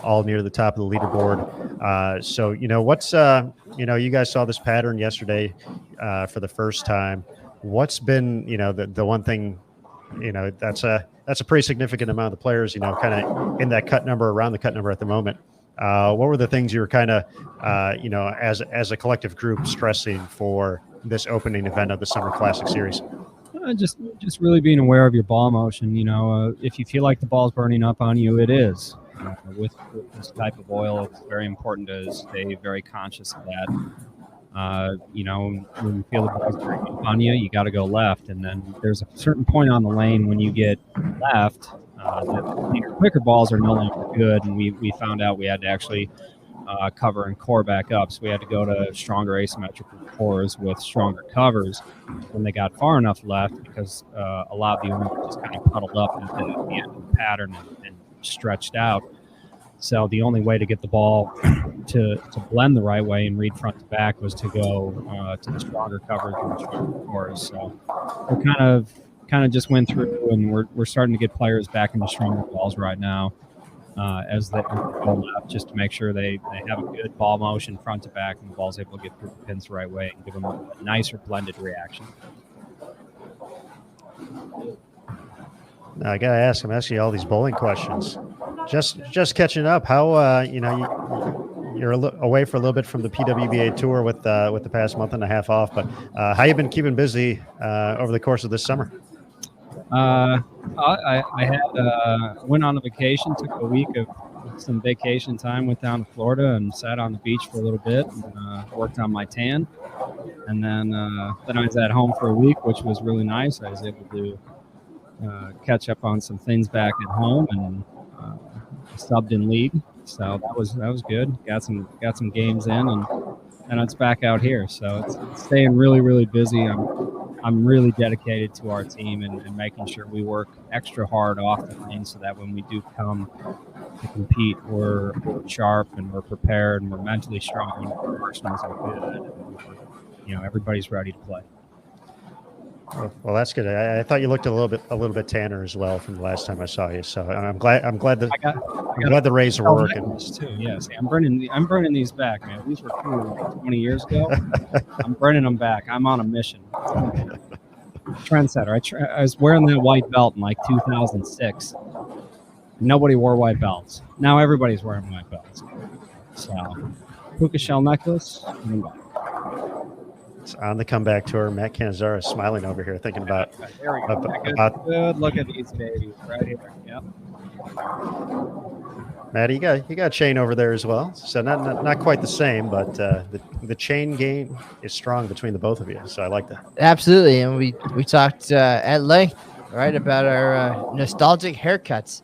all near the top of the leaderboard. So, what's, you guys saw this pattern yesterday for the first time. What's been, the one thing, that's a pretty significant amount of the players, kind of in that cut number, around the cut number at the moment. What were the things you were kind of, as a collective group stressing for this opening event of the Summer Classic Series? Just really being aware of your ball motion. If you feel like the ball's burning up on you, it is. With this type of oil, it's very important to stay very conscious of that. When you feel the ball's burning up on you, you got to go left. And then there's a certain point on the lane when you get left, the quicker balls are no longer good. And we found out we had to actually cover and core back up. So we had to go to stronger asymmetrical cores with stronger covers when they got far enough left, because a lot of the oil just kind of puddled up into the end of the pattern and stretched out. So the only way to get the ball to blend the right way and read front to back was to go to the stronger covers and the stronger cores. So we kind of just went through, and we're starting to get players back into stronger balls right now. As they go left, just to make sure they have a good ball motion front to back, and the ball's able to get through the pins the right way and give them a nicer blended reaction. Now, I gotta ask, I'm asking you all these bowling questions. Just catching up. How you're away for a little bit from the PWBA tour with the past month and a half off, but how you been keeping busy over the course of this summer? I went on a vacation, took a week of some vacation time, went down to Florida and sat on the beach for a little bit and worked on my tan. And then I was at home for a week, which was really nice. I was able to catch up on some things back at home and subbed in league. So that was good. Got some games in, and it's back out here. So it's staying really, really busy. I'm really dedicated to our team and making sure we work extra hard off the lane so that when we do come to compete, we're sharp and we're prepared and we're mentally strong and our personals are good. And everybody's ready to play. Well, that's good. I thought you looked a little bit tanner as well from the last time I saw you. So I'm glad that I'm glad the rays are working. Too. Yes, I'm burning these back, man. These were cool like 20 years ago. I'm burning them back. I'm on a mission. Trendsetter. I was wearing that white belt in like 2006. Nobody wore white belts. Now everybody's wearing white belts. So, puka shell necklace. It's on the comeback tour. Matt Canizaro is smiling over here, thinking about. There we go. About good look at these babies right here. Yep. Matt, you got a chain over there as well. So not quite the same, but the chain game is strong between the both of you. So I like that. Absolutely, and we talked at length, right, about our nostalgic haircuts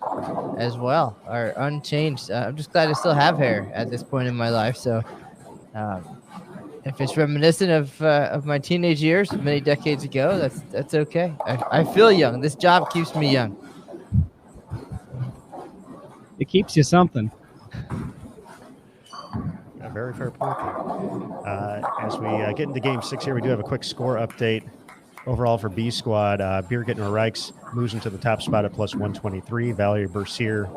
as well, our unchanged. I'm just glad I still have hair at this point in my life. So. If it's reminiscent of my teenage years many decades ago, that's okay. I feel young. This job keeps me young. It keeps you something. A very fair point there. As we get into Game 6 here, we do have a quick score update. Overall for B squad, Birgit Reichs moves into the top spot at plus 123. Valerie Bercier,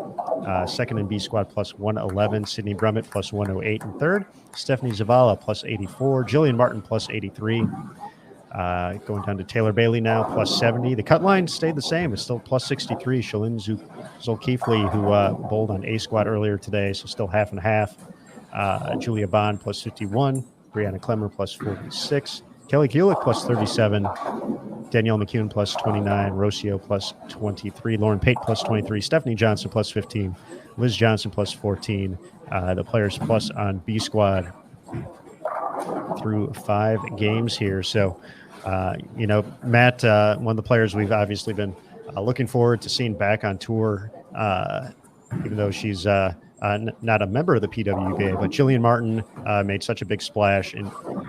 second in B squad, plus 111. Sydney Brummett, plus 108 in third. Stephanie Zavala, plus 84. Jillian Martin, plus 83. Going down to Taylor Bailey now, plus 70. The cut line stayed the same. It's still plus 63. Shalyn Zulkifli, who bowled on A squad earlier today, so still half and half. Julia Bond, plus 51. Brianna Clemmer, plus 46. Kelly Kulik, plus 37. Danielle McCune, plus 29. Rocio, plus 23. Lauren Pate, plus 23. Stephanie Johnson, plus 15. Liz Johnson, plus 14. The players plus on B squad. through 5 games here. So, Matt, one of the players we've obviously been looking forward to seeing back on tour, even though she's not a member of the PWBA, but Jillian Martin made such a big splash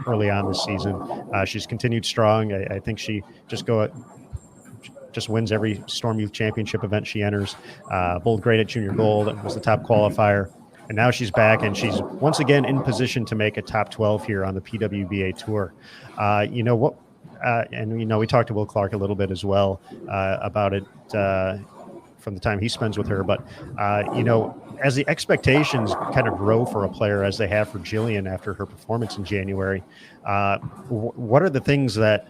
early on this season. She's continued strong. I think she just wins every Storm Youth Championship event she enters. Bowled great at Junior Gold and was the top qualifier. And now she's back, and she's once again in position to make a top 12 here on the PWBA tour. We talked to Will Clark a little bit as well about it from the time he spends with her. But, as the expectations kind of grow for a player as they have for Jillian after her performance in January, what are the things that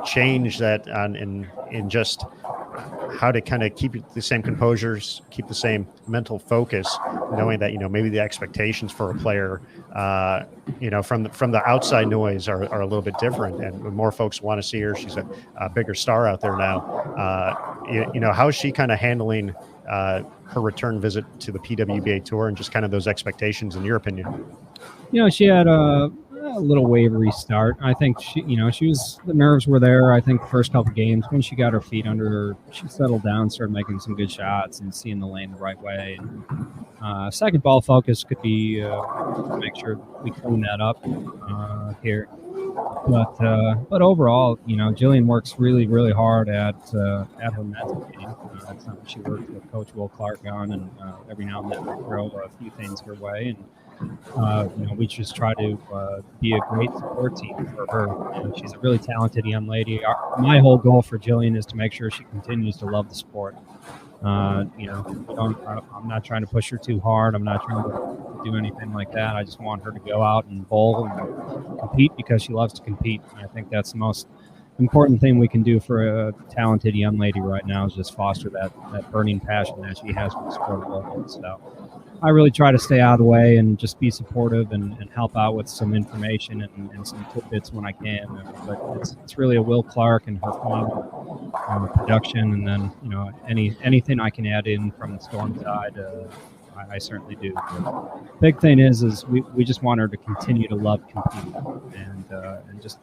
change that in just how to kind of keep the same composure, keep the same mental focus, knowing that, maybe the expectations for a player, from the outside noise are a little bit different, and more folks want to see her. She's a bigger star out there now. How is she kind of handling her return visit to the PWBA tour and just kind of those expectations, in your opinion? She had a little wavery start. I think the nerves were there. I think the first couple games, when she got her feet under her, she settled down, started making some good shots and seeing the lane the right way. And, second ball focus could be make sure we clean that up here. But overall, Jillian works really, really hard at her mental game. That's something she worked with Coach Will Clark on, and every now and then we throw a few things her way. And we just try to be a great support team for her. She's a really talented young lady. My whole goal for Jillian is to make sure she continues to love the sport. I'm not trying to push her too hard. I'm not trying to do anything like that. I just want her to go out and bowl and compete because she loves to compete. And I think that's the most important thing we can do for a talented young lady right now, is just foster that burning passion that she has for the sport. So I really try to stay out of the way and just be supportive and help out with some information and some tidbits when I can. But it's really a Will Clark and her final production, and then anything I can add in from the Storm side, I certainly do. But big thing is we just want her to continue to love competing and just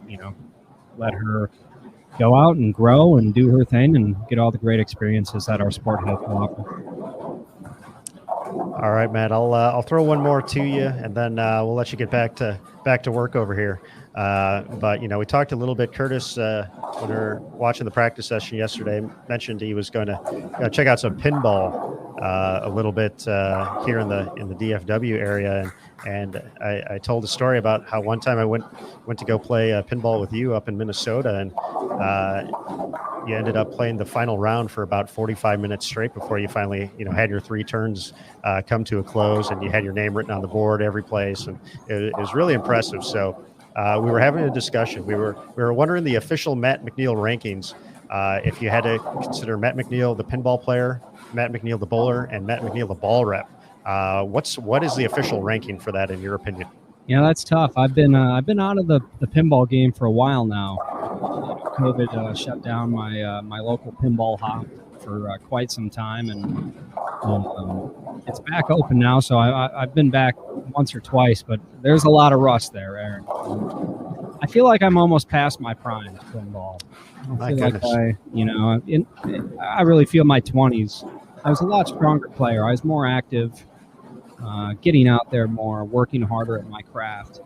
let her go out and grow and do her thing and get all the great experiences that our sport has to offer. All right, Matt. I'll throw one more to you, and then we'll let you get back to work over here. But we talked a little bit. Curtis, when we were watching the practice session yesterday, mentioned he was going to check out some pinball a little bit here in the DFW area, and I told a story about how one time I went to go play pinball with you up in Minnesota, and you ended up playing the final round for about 45 minutes straight before you finally had your 3 turns come to a close, and you had your name written on the board every place, and it was really impressive. So we were having a discussion. We were wondering the official Matt McNeil rankings, if you had to consider Matt McNeil the pinball player, Matt McNeil the bowler, and Matt McNeil the ball rep. What is the official ranking for that in your opinion? Yeah, that's tough. I've been out of the pinball game for a while now. COVID shut down my local pinball hop for quite some time, and it's back open now. So I've been back once or twice, but there's a lot of rust there, Aaron. I feel like I'm almost past my prime pinball. I really feel my 20s. I was a lot stronger player. I was more active, getting out there more, working harder at my craft.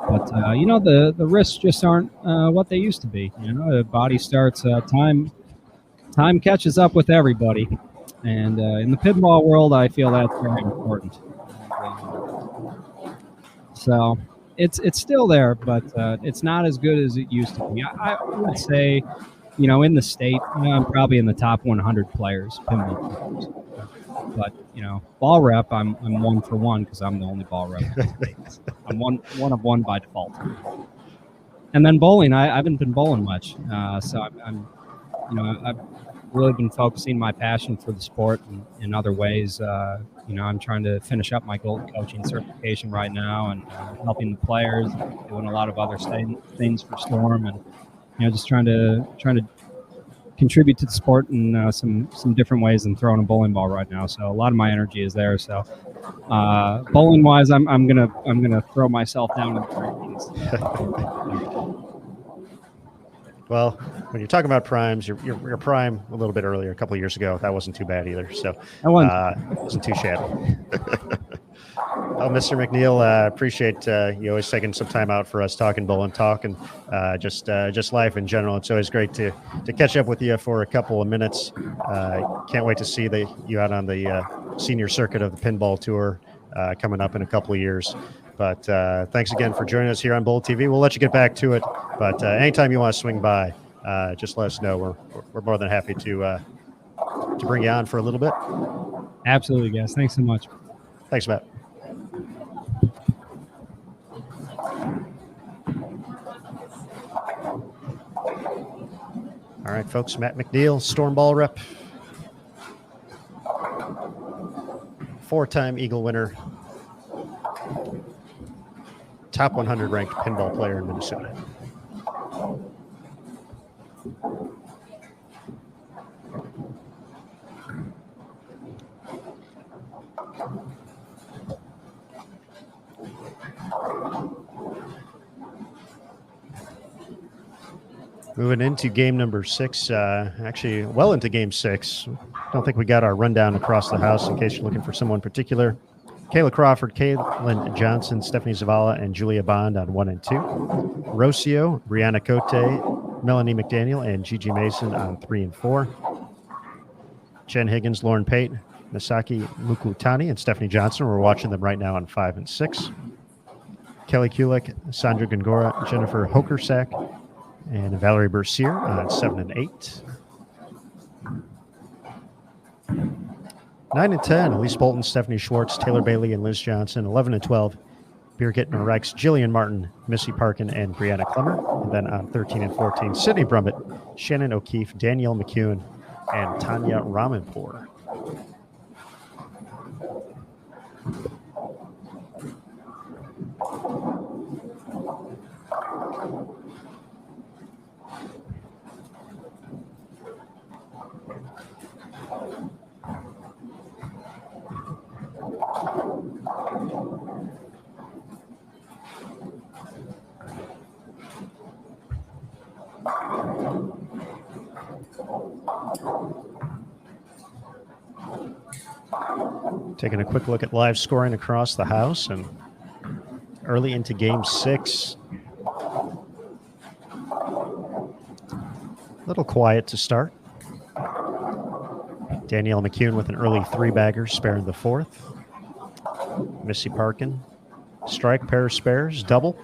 But the risks just aren't what they used to be. The body starts time catches up with everybody, and in the pinball world, I feel that's very important. So it's still there, but it's not as good as it used to be. I would say, in the state, I'm probably in the top 100 players, pinball players. But ball rep, I'm 1 for 1 because I'm the only ball rep. I'm one of one by default. And then bowling, I haven't been bowling much, so I've really been focusing my passion for the sport in other ways. I'm trying to finish up my gold coaching certification right now, and helping the players, doing a lot of other things for Storm, and just trying to contribute to the sport in some different ways than throwing a bowling ball right now. So a lot of my energy is there. So bowling wise, I'm gonna throw myself down in the rankings. Well, when you're talking about primes, your prime a little bit earlier, a couple of years ago, that wasn't too bad either. So wasn't too shabby. Well, Mr. McNeil, appreciate you always taking some time out for us talking bowling talk and just life in general. It's always great to catch up with you for a couple of minutes. Can't wait to see you out on the senior circuit of the pinball tour coming up in a couple of years. But thanks again for joining us here on Bowl TV. We'll let you get back to it. But anytime you want to swing by, just let us know. We're more than happy to bring you on for a little bit. Absolutely, guys. Thanks so much. Thanks, Matt. All right, folks. Matt McNeil, Stormball rep. 4-time Eagle winner. Top 100 ranked pinball player in Minnesota. Moving into game number 6, actually well into game 6. Don't think we got our rundown across the house in case you're looking for someone particular. Kayla Crawford, Caitlin Johnson, Stephanie Zavala, and Julia Bond on 1 and 2. Rocio, Brianna Cote, Melanie McDaniel, and Gigi Mason on 3 and 4. Jen Higgins, Lauren Pate, Misaki Mukutani, and Stephanie Johnson. We're watching them right now on 5 and 6. Kelly Kulik, Sandra Gongora, Jennifer Hokersack, and Valerie Bercier on 7 and 8. 9 and 10, Elise Bolton, Stephanie Schwartz, Taylor Bailey, and Liz Johnson. 11 and 12, Birgit Rex, Jillian Martin, Missy Parkin, and Brianna Clemmer. And then on 13 and 14, Sydney Brummett, Shannon O'Keefe, Danielle McEwen, and Tanya Ramanpour. Taking a quick look at live scoring across the house and early into game 6. A little quiet to start. Danielle McEwen with an early 3-bagger, sparing the 4th. Missy Parkin, strike, pair of spares, double.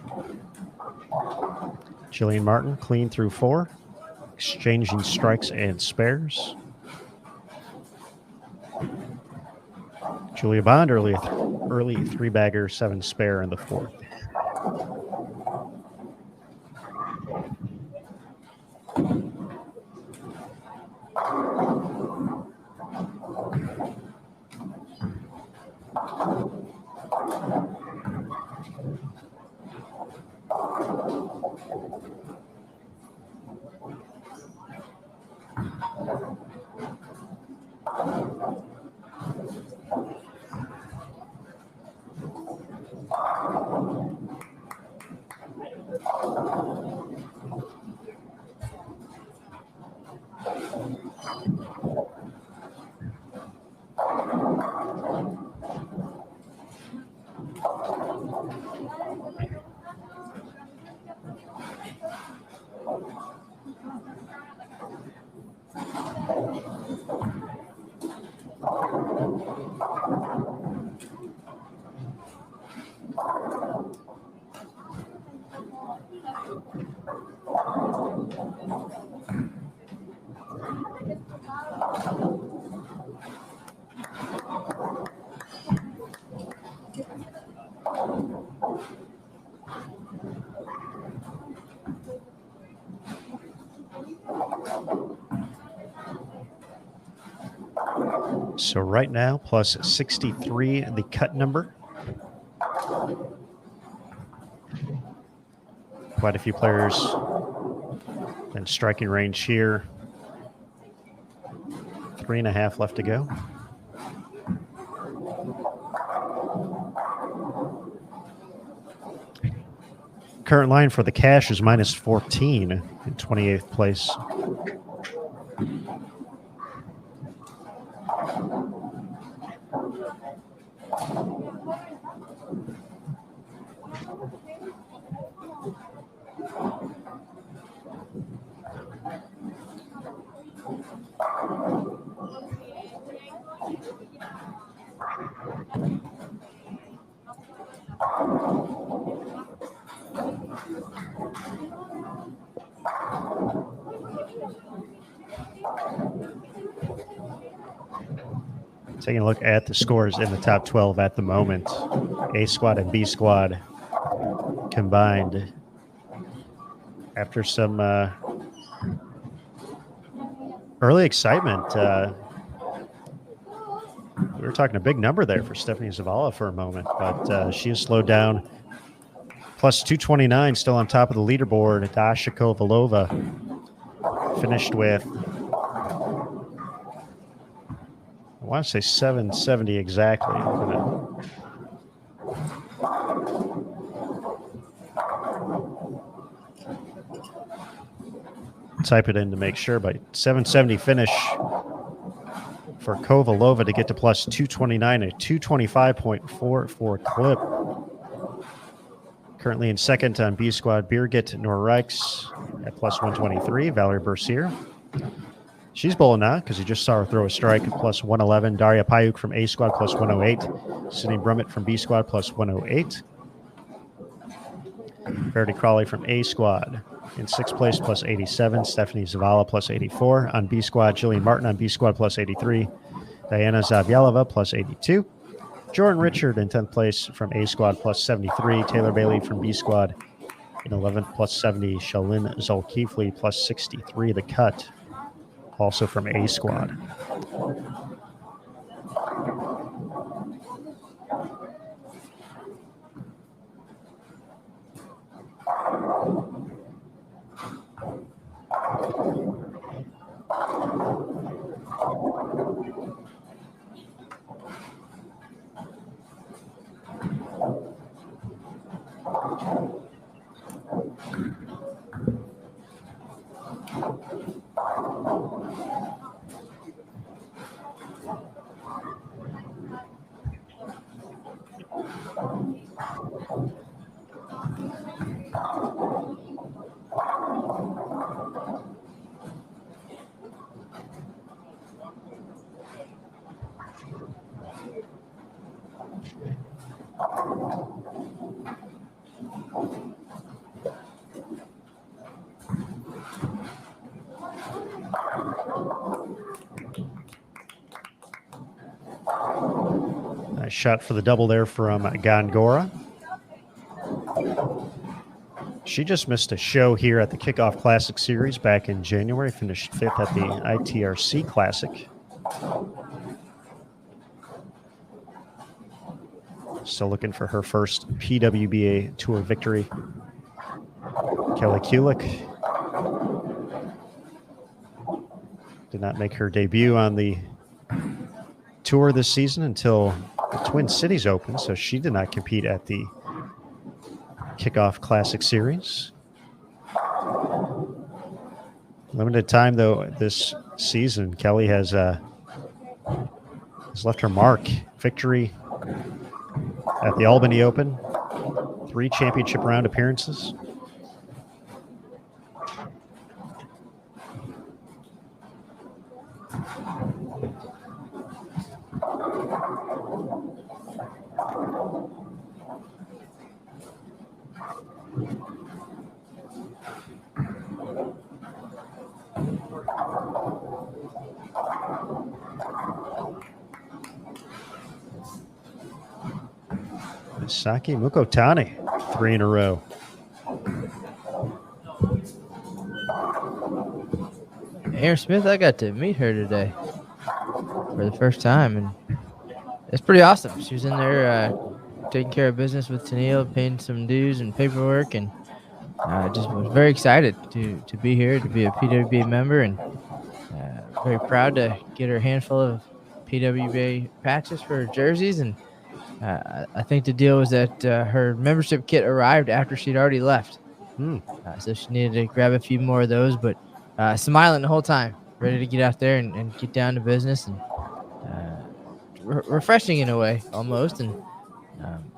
Jillian Martin, clean through 4, exchanging strikes and spares. Julia Bond, early 3-bagger, 7 spare in the 4th. So right now, plus 63, the cut number. Quite a few players in striking range here. 3.5 left to go. Current line for the cash is -14 in 28th place. Taking a look at the scores in the top 12 at the moment. A squad and B squad combined. After some early excitement, we were talking a big number there for Stephanie Zavala for a moment, but she has slowed down. Plus 229, still on top of the leaderboard. Dasha Kovalova finished with, I want to say 770 exactly. I'm gonna type it in to make sure, but 770 finish for Kovalova to get to plus 229, a 225.44 clip. Currently in second on B squad, Birgit Norreichs at plus 123. Valerie Bercier. She's bowling now because you just saw her throw a strike at plus 111. Daria Payuk from A squad plus 108. Sydney Brummett from B squad plus 108. Verity Crawley from A squad in sixth place plus 87. Stephanie Zavala plus 84. On B squad, Jillian Martin on B squad plus 83. Diana Zavyalova plus 82. Jordan Richard in 10th place from A squad plus 73. Taylor Bailey from B squad in 11th plus 70. Shalyn Zolkifli plus 63. The cut also from A squad. Nice shot for the double there from Gongora. She just missed a show here at the Kickoff Classic Series back in January, finished fifth at the ITRC Classic. Still looking for her first PWBA Tour victory. Kelly Kulik did not make her debut on the tour this season until the Twin Cities Open, so she did not compete at the Kickoff Classic Series. Limited time, though, this season. Kelly has left her mark. Victory at the Albany Open, 3 championship round appearances. Saki Mukotani, 3 in a row. Aaron Smith, I got to meet her today for the first time, and it's pretty awesome. She was in there taking care of business with Tennille, paying some dues and paperwork, and just was very excited to be here, to be a PWBA member, and very proud to get her handful of PWBA patches for her jerseys, and I think the deal was that her membership kit arrived after she'd already left. So she needed to grab a few more of those, but smiling the whole time, ready to get out there and get down to business, and refreshing in a way almost. And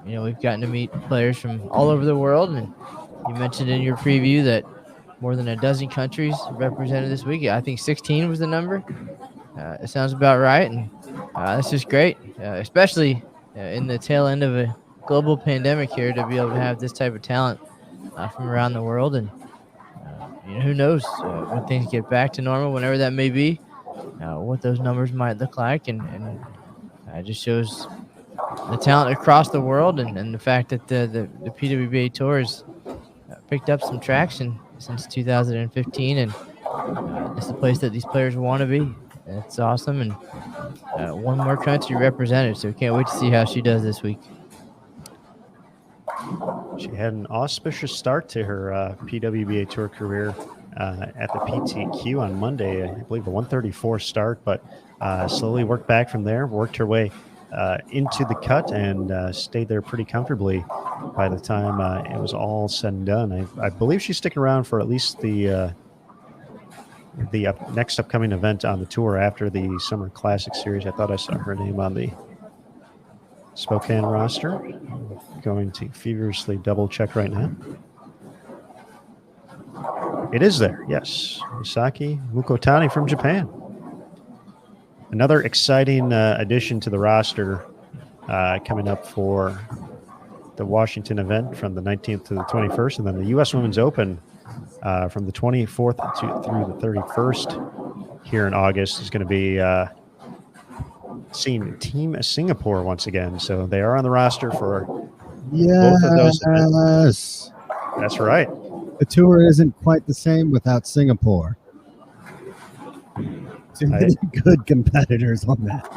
we've gotten to meet players from all over the world, and you mentioned in your preview that more than a dozen countries represented this week. I think 16 was the number. It sounds about right, and that's just great, especially in the tail end of a global pandemic here, to be able to have this type of talent from around the world. And who knows when things get back to normal, whenever that may be, what those numbers might look like, and it just shows the talent across the world, and the fact that the PWBA Tour has picked up some traction since 2015, and it's the place that these players want to be. It's awesome, and one more country represented, so we can't wait to see how she does this week. She had an auspicious start to her PWBA Tour career at the PTQ on Monday. I believe a 134 start, but slowly worked back from there, worked her way into the cut, and stayed there pretty comfortably by the time it was all said and done. I believe she's sticking around for at least the next upcoming event on the tour after the Summer Classic Series. I thought I saw her name on the Spokane roster. Going to feverishly double check right now. It is there, yes. Misaki Mukotani from Japan. Another exciting addition to the roster coming up for the Washington event from the 19th to the 21st, and then the U.S. Women's Open from the 24th through the 31st here in August is going to be seeing Team Singapore once again. So they are on the roster for both of those events. That's right. The tour isn't quite the same without Singapore. Too many good competitors on that.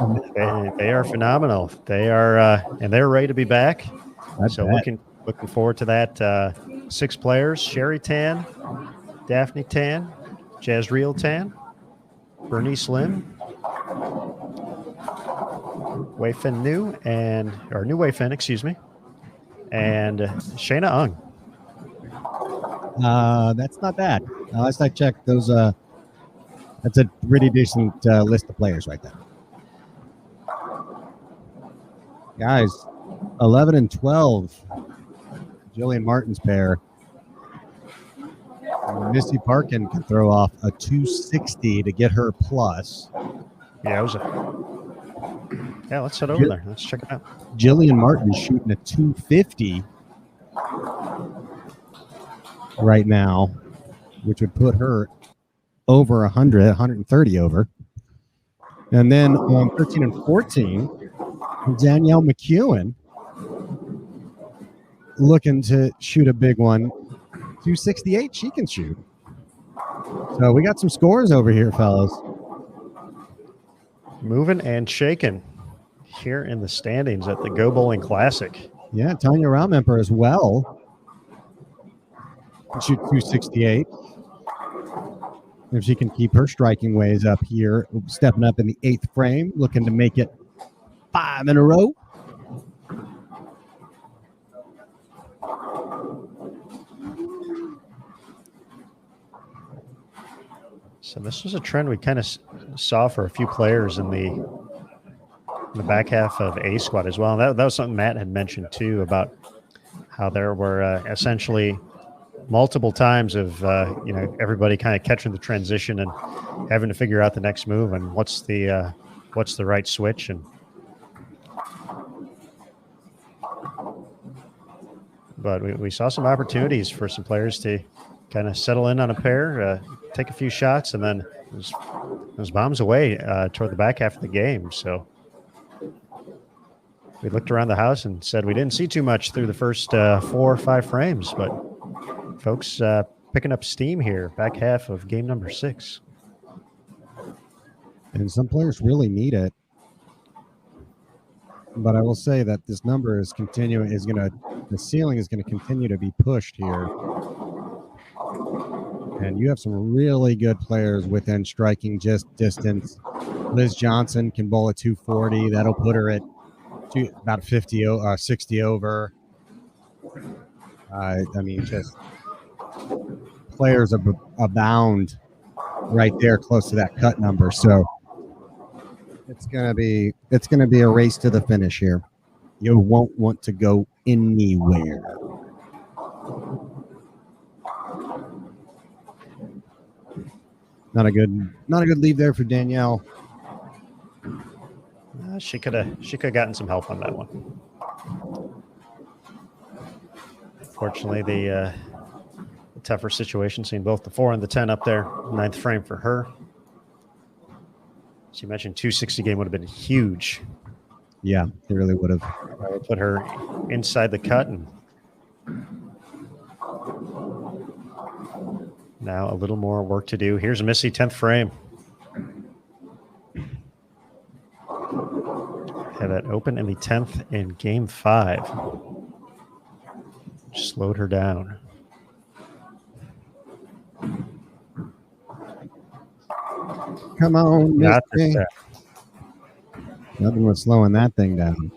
They are phenomenal. They are, and they're ready to be back. Looking forward to that. 6 players: Sherry Tan, Daphne Tan, Jazreel Tan, Bernice Lim, Wei Fin New, New Wei Fin, excuse me, and Shayna Ung. That's not bad. Last I checked, those that's a pretty decent list of players right there. Guys, 11 and 12. Jillian Martin's pair. Missy Parkin can throw off a 260 to get her plus. Yeah, let's head over there. Let's check it out. Jillian Martin is shooting a 250 right now, which would put her over 130 over. And then on 13 and 14, Danielle McEwen looking to shoot a big one. 268 she can shoot. So we got some scores over here, fellas. Moving and shaking here in the standings at the Go Bowling Classic. Yeah, Tanya Raumemper as well. Can shoot 268. If she can keep her striking ways up here, stepping up in the 8th frame, looking to make it 5 in a row. So this was a trend we kind of saw for a few players in the back half of A squad as well. That was something Matt had mentioned too, about how there were essentially multiple times of everybody kind of catching the transition and having to figure out the next move and what's the right switch. But we saw some opportunities for some players to kind of settle in on a pair, take a few shots, and then those bombs away toward the back half of the game. So we looked around the house and said we didn't see too much through the first 4 or 5 frames, but folks picking up steam here, back half of game number 6. And some players really need it. But I will say that this number the ceiling is going to continue to be pushed here. And you have some really good players within striking just distance. Liz Johnson can bowl a 240. That'll put her at about 60 over. I mean, just players abound right there close to that cut number. So it's gonna be a race to the finish here. You won't want to go anywhere. Not a good leave there for Danielle. She could have gotten some help on that one. Fortunately, the tougher situation, seeing both the 4 and the 10 up there, 9th frame for her. She mentioned 260 game would have been huge. Yeah, it really would have. I would put her inside the cut, and now a little more work to do. Here's Missy, 10th frame. Had that open in the 10th in game 5. Slowed her down. Come on, Not Missy. this Nothing was slowing that thing down.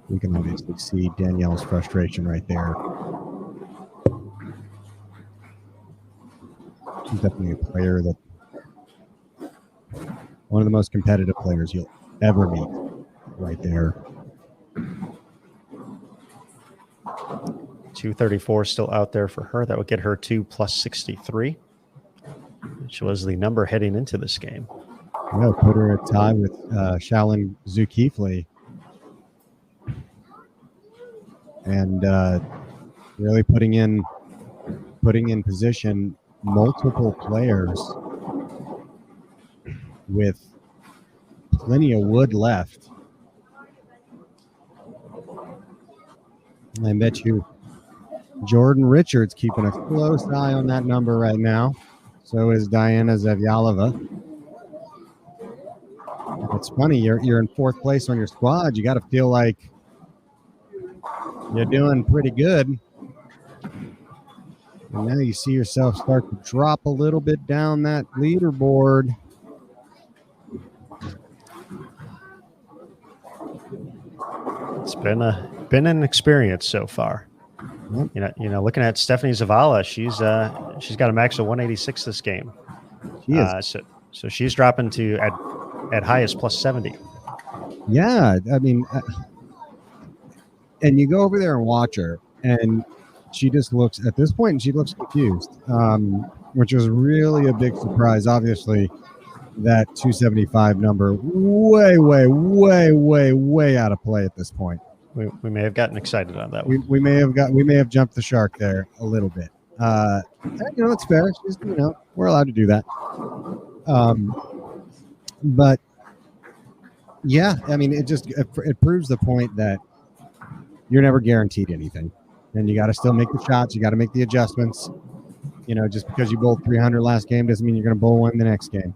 We can obviously see Danielle's frustration right there. She's definitely a player that one of the most competitive players you'll ever meet right there. 234 still out there for her. That would get her to plus 63, which was the number heading into this game. Yeah, put her at tie with Shalyn Zulkifli. And really putting in position multiple players with plenty of wood left. I bet you Jordan Richards keeping a close eye on that number right now. So is Diana Zavyalova. It's funny, you're in 4th place on your squad. You got to feel like you're doing pretty good. And now you see yourself start to drop a little bit down that leaderboard. It's been an experience so far. Yep. You know, looking at Stephanie Zavala, she's got a max of 186 this game. She is. So she's dropping to at highest plus 70. Yeah, I mean, and you go over there and watch her, and she just looks at this point, and she looks confused, which was really a big surprise. Obviously, that 275 number way out of play at this point. We may have gotten excited on that one. We may have jumped the shark there a little bit. It's fair. It's just, we're allowed to do that. But yeah, I mean, it proves the point that you're never guaranteed anything, and you got to still make the shots. You got to make the adjustments. Just because you bowled 300 last game doesn't mean you're going to bowl one the next game.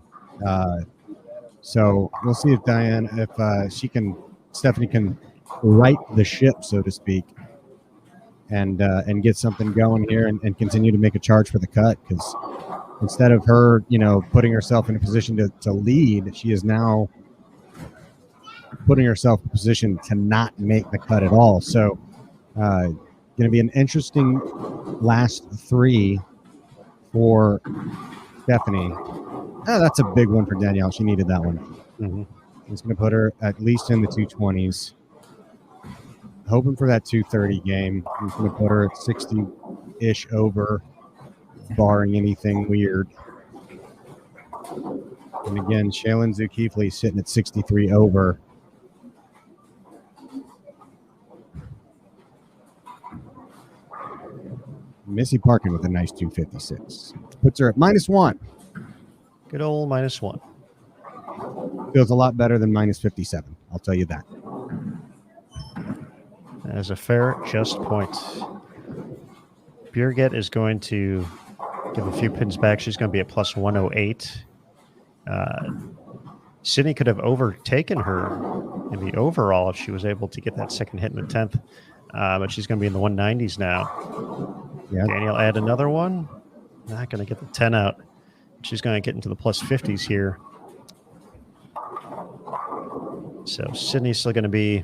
So we'll see if Stephanie can right the ship, so to speak, and get something going here and continue to make a charge for the cut, because instead of her, putting herself in a position to lead, she is now putting herself in a position to not make the cut at all. So going to be an interesting last 3 for Stephanie. That's a big one for Danielle. She needed that one. Mm-hmm. It's going to put her at least in the 220s. Hoping for that 230 game. It's going to put her at 60-ish over, barring anything weird. And again, Shalyn Zulkifli sitting at 63 over. Missy Parkin with a nice 256. Puts her at -1. Good old -1. Feels a lot better than -57. I'll tell you that. As a fair, just point. Bjerget is going to give a few pins back. She's going to be at plus 108. Sydney could have overtaken her in the overall if she was able to get that second hit in the 10th. but she's going to be in the 190s now. Yeah. Danielle add another one. Not going to get the 10 out. She's going to get into the plus 50s here. So Sydney's still going to be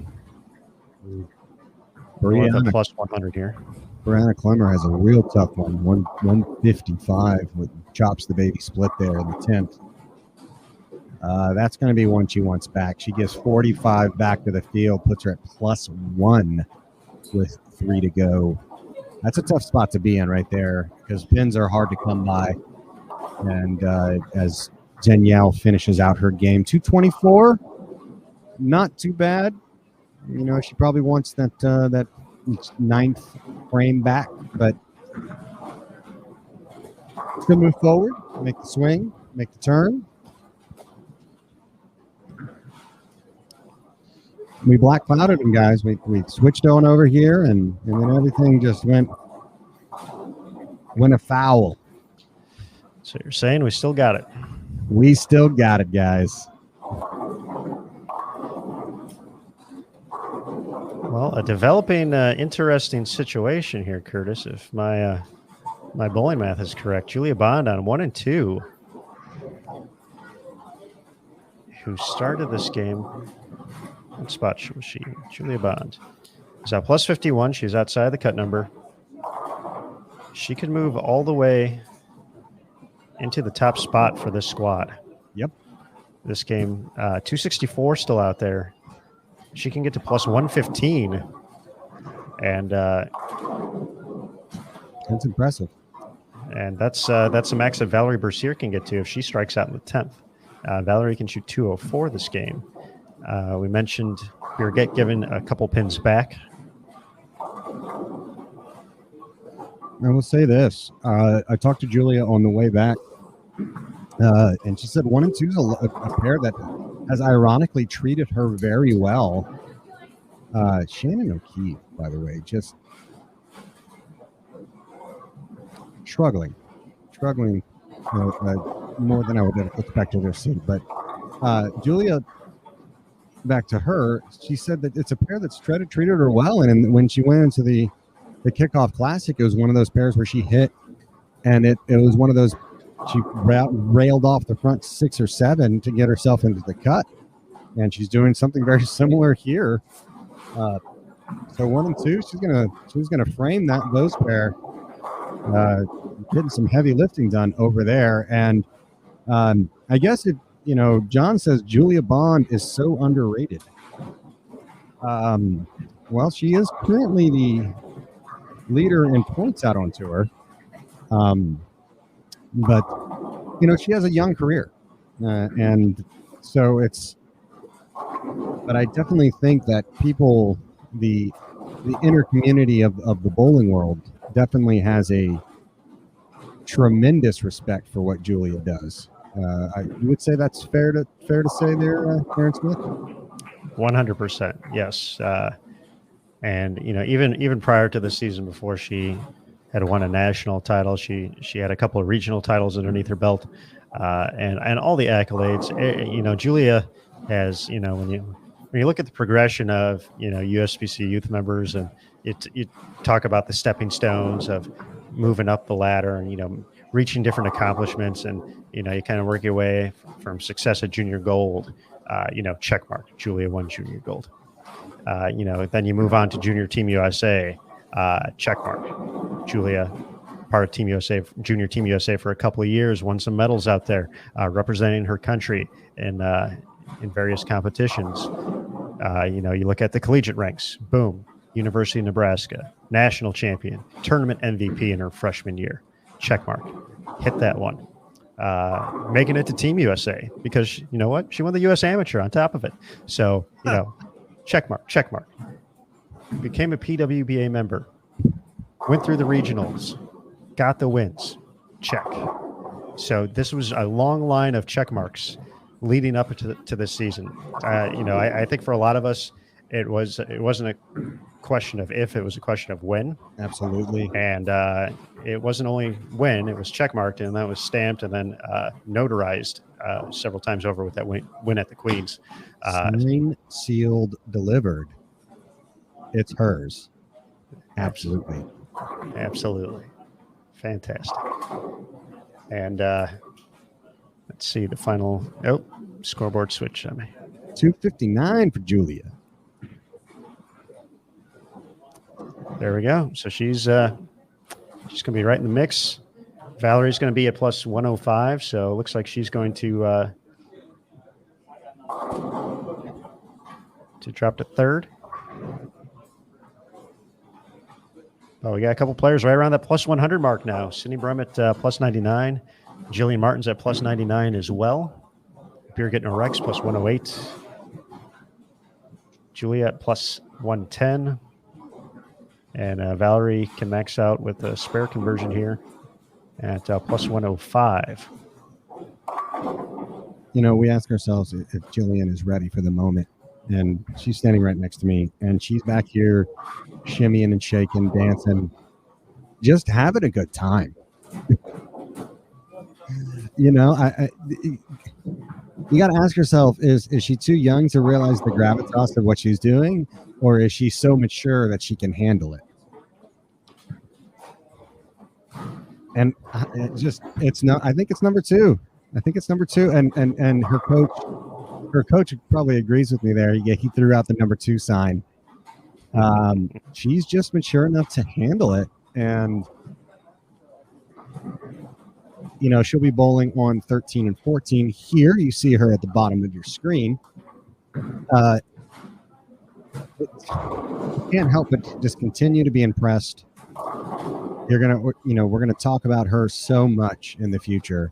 with a plus 100 here. Brianna Clemmer has a real tough one. 155 with chops the baby split there in the 10th. That's going to be one she wants back. She gives 45 back to the field, puts her at plus 1 with 3 to go. That's a tough spot to be in right there because pins are hard to come by. And as Danielle finishes out her game, 224, not too bad. You know, she probably wants that 9th frame back, but still move forward, make the swing, make the turn. We black clouded them, guys. We switched on over here, and then everything just went afoul. So you're saying we still got it? We still got it, guys. Well, a developing interesting situation here, Curtis. If my bowling math is correct, Julia Bond on 1 and 2, who started this game. What spot was she? Julia Bond is at plus 51. She's outside the cut number. She could move all the way into the top spot for this squad. Yep. This game, 264 still out there. She can get to plus 115. And that's impressive. And that's the max that Valerie Bercier can get to if she strikes out in the 10th. Valerie can shoot 204 this game. We mentioned we were given a couple pins back. I will say this. I talked to Julia on the way back, and she said 1 and 2 is a pair that has ironically treated her very well. Shannon O'Keefe, by the way, just struggling more than I would have expected her to see. But Julia, back to her, she said that it's a pair that's treated her well. And when she went into the kickoff classic, it was one of those pairs where she hit, and it was one of those, she railed off the front 6 or 7 to get herself into the cut. And she's doing something very similar here. So 1 and 2, she's gonna frame those pair, getting some heavy lifting done over there. And I guess John says Julia Bond is so underrated. Well, she is currently the leader in points out on tour. But she has a young career. And so but I definitely think that people, the inner community of the bowling world definitely has a tremendous respect for what Julia does. You would say that's fair to say there, Aaron Smith? 100%, yes. And even prior to the season, before she had won a national title, she had a couple of regional titles underneath her belt, and all the accolades. Julia has, when you look at the progression of USBC youth members, and you talk about the stepping stones of moving up the ladder and reaching different accomplishments, and you kind of work your way from success at junior gold. Check mark, Julia won junior gold. Then you move on to junior team USA, check mark, Julia part of Team USA, junior Team USA for a couple of years, won some medals out there, representing her country in various competitions. You look at the collegiate ranks, boom, University of Nebraska, national champion, tournament MVP in her freshman year, check mark, hit that one. Making it to Team USA because you know what? She won the US Amateur on top of it. So, check mark. Became a PWBA member, went through the regionals, got the wins, check. So this was a long line of check marks leading up to this season. I think for a lot of us, it wasn't a question of if, it was a question of when. Absolutely. And it wasn't only when, it was checkmarked, and that was stamped and then notarized several times over with that win at the Queens. Signed, sealed, delivered. It's hers. Absolutely. Absolutely. Fantastic. And let's see the final. Oh, scoreboard switch on me. 259 for Julia. There we go. So she's going to be right in the mix. Valerie's going to be at plus 105. So it looks like she's going to drop to third. Oh, we got a couple players right around that plus 100 mark now. Sydney Brum at plus 99. Jillian Martin's at plus 99 as well. Beer getting a Rex plus 108. Julia at plus 110. And Valerie can max out with a spare conversion here at plus 105. You know, we ask ourselves if Jillian is ready for the moment. And she's standing right next to me. And she's back here shimmying and shaking, dancing, just having a good time. You know, you got to ask yourself, is she too young to realize the gravitas of what she's doing? Or is she so mature that she can handle it? And I think it's number two. I think it's number two. And her coach probably agrees with me there. He threw out the number 2 sign. She's just mature enough to handle it. And, you know, she'll be bowling on 13 and 14. Here you see her at the bottom of your screen. Can't help but just continue to be impressed. We're gonna talk about her so much in the future,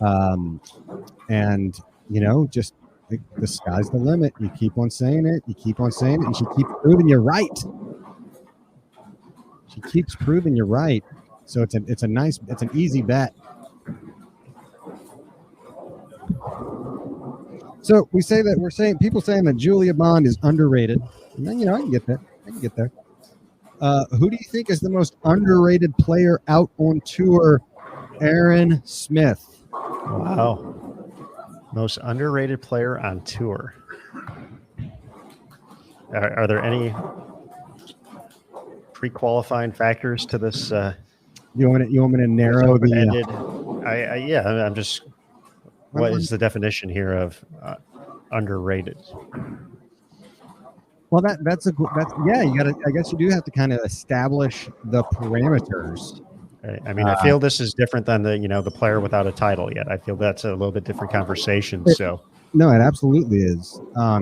and you know, just the sky's the limit. You keep on saying it, and she keeps proving you right. She keeps proving you right. So it's an easy bet. So people saying that Julia Bond is underrated. And then, you know, I can get there. Who do you think is the most underrated player out on tour? Aaron Smith. Wow. Most underrated player on tour. Are there any pre-qualifying factors to this? You want me to narrow the? I'm just. What is the definition here of underrated? Well, that's you got to. I guess you do have to kind of establish the parameters. I mean, I feel this is different than the player without a title yet. I feel that's a little bit different conversation. So no, it absolutely is. I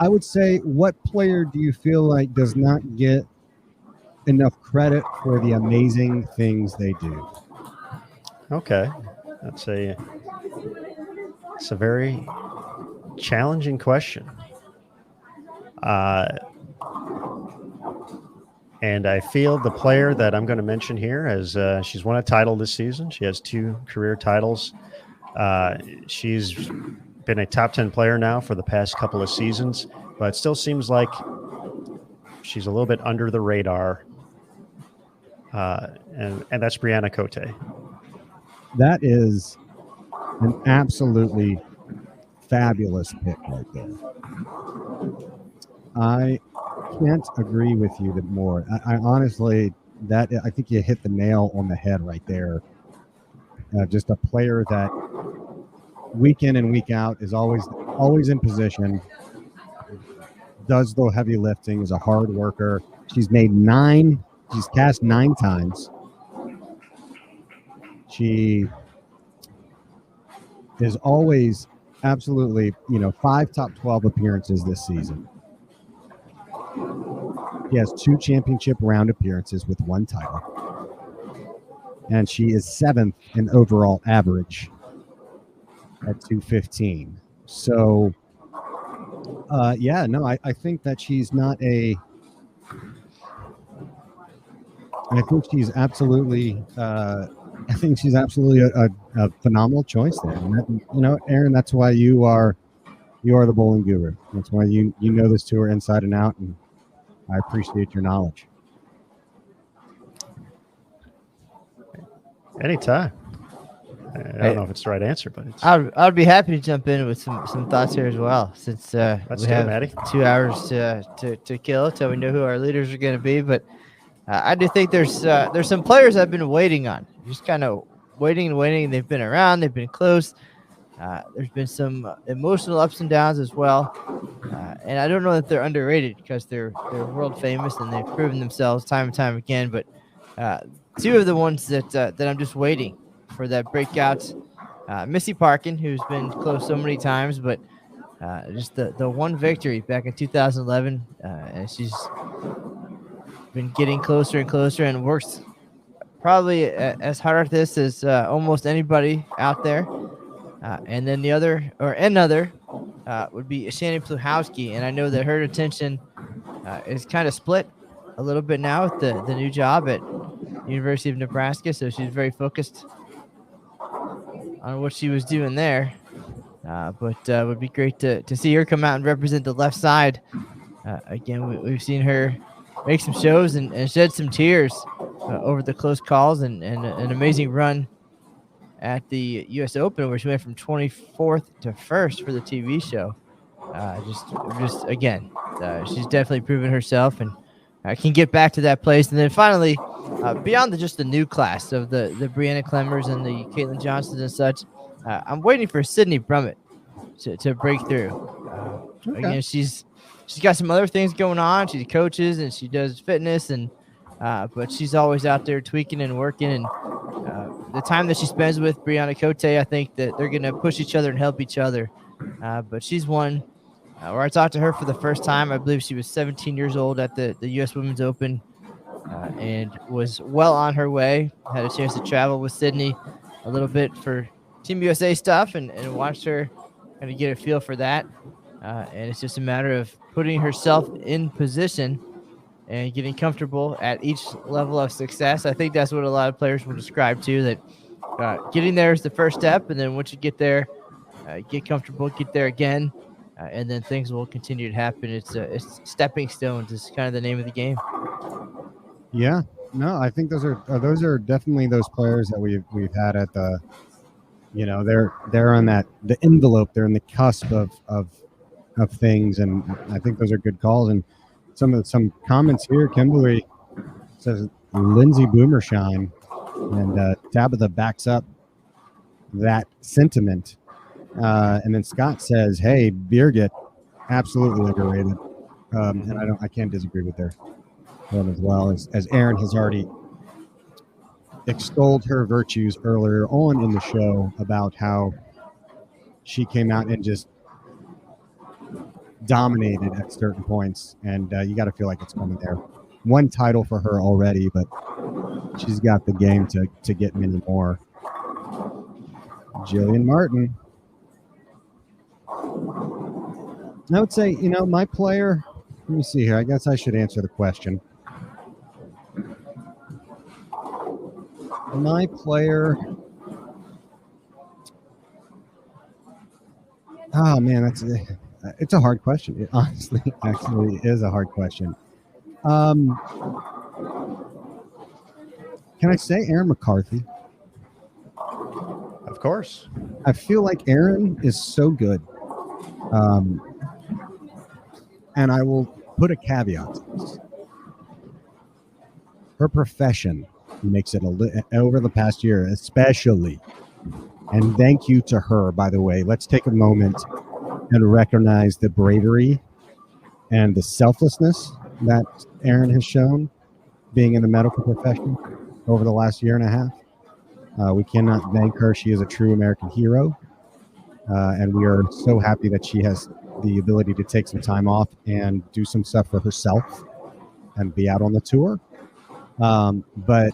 would say, what player do you feel like does not get enough credit for the amazing things they do? Okay, it's a very challenging question. And I feel the player that I'm going to mention here as she's won a title this season. She has 2 career titles. She's been a top 10 player now for the past couple of seasons, but it still seems like she's a little bit under the radar. And that's Brianna Cote. That is an absolutely fabulous pick right there. I can't agree with you more. I honestly, I think you hit the nail on the head right there. Just a player that week in and week out is always in position, does the heavy lifting, is a hard worker. She's cast 9 times. She is always absolutely, 5 top 12 appearances this season. She has 2 championship round appearances with 1 title. And she is 7th in overall average at 215. So, I think that she's not a... I think she's absolutely... a phenomenal choice there. And Aaron, that's why you are the bowling guru. That's why you know this tour inside and out, and I appreciate your knowledge. Anytime. I don't know if it's the right answer, but it's I'd be happy to jump in with some thoughts here as well, since we do it, have Maddie. 2 hours to kill till we know who our leaders are going to be. But I do think there's some players I've been waiting on, just kind of waiting and waiting. They've been around, they've been close. There's been some emotional ups and downs as well, and I don't know that they're underrated because they're world famous and they've proven themselves time and time again. But two of the ones that I'm just waiting for that breakout. Missy Parkin, who's been close so many times, but just the one victory back in 2011, and she's been getting closer and closer and works probably as hard at this as almost anybody out there. And then another would be Shannon Pluhowski, and I know that her attention is kind of split a little bit now with the new job at University of Nebraska, so she's very focused on what she was doing there. But would be great to see her come out and represent the left side. Again, we've seen her make some shows and shed some tears over the close calls and an amazing run at the U.S. Open, where she went from 24th to 1st for the TV show. Just again, she's definitely proven herself and can get back to that place. And then finally, beyond just the new class of the Brianna Clemmers and the Caitlin Johnsons and such, I'm waiting for Sydney Brummett to break through. Again, she's got some other things going on. She coaches and she does fitness, and but she's always out there tweaking and working. And the time that she spends with Brianna Cote, I think that they're going to push each other and help each other. But she's one where I talked to her for the first time. I believe she was 17 years old at the U.S. Women's Open and was well on her way. Had a chance to travel with Sydney a little bit for Team USA stuff and watched her kind of get a feel for that. And it's just a matter of putting herself in position and getting comfortable at each level of success. I think that's what a lot of players will describe too, that getting there is the first step. And then once you get there, get comfortable, get there again, and then things will continue to happen. It's stepping stones is kind of the name of the game. Yeah, no, I think those are definitely those players that we've had at the, they're on the envelope, they're in the cusp of things, and I think those are good calls. And some comments here. Kimberly says Lindsay Boomershine, and Tabitha backs up that sentiment. And then Scott says, "Hey, Birgit, absolutely underrated," and I can't disagree with her as well as Aaron has already extolled her virtues earlier on in the show about how she came out and just dominated at certain points, and you got to feel like it's coming there. One title for her already, but she's got the game to get many more. Jillian Martin. I would say, my player, let me see here. I guess I should answer the question. My player. Oh, man, it's a hard question. It honestly actually is a hard question. Can I say Aaron McCarthy? Of course. I feel like Aaron is so good. And I will put a caveat to this. Her profession makes it over the past year, especially. And thank you to her, by the way. Let's take a moment and recognize the bravery and the selflessness that Aaron has shown being in the medical profession over the last year and a half. We cannot thank her. She is a true American hero. And we are so happy that she has the ability to take some time off and do some stuff for herself and be out on the tour. But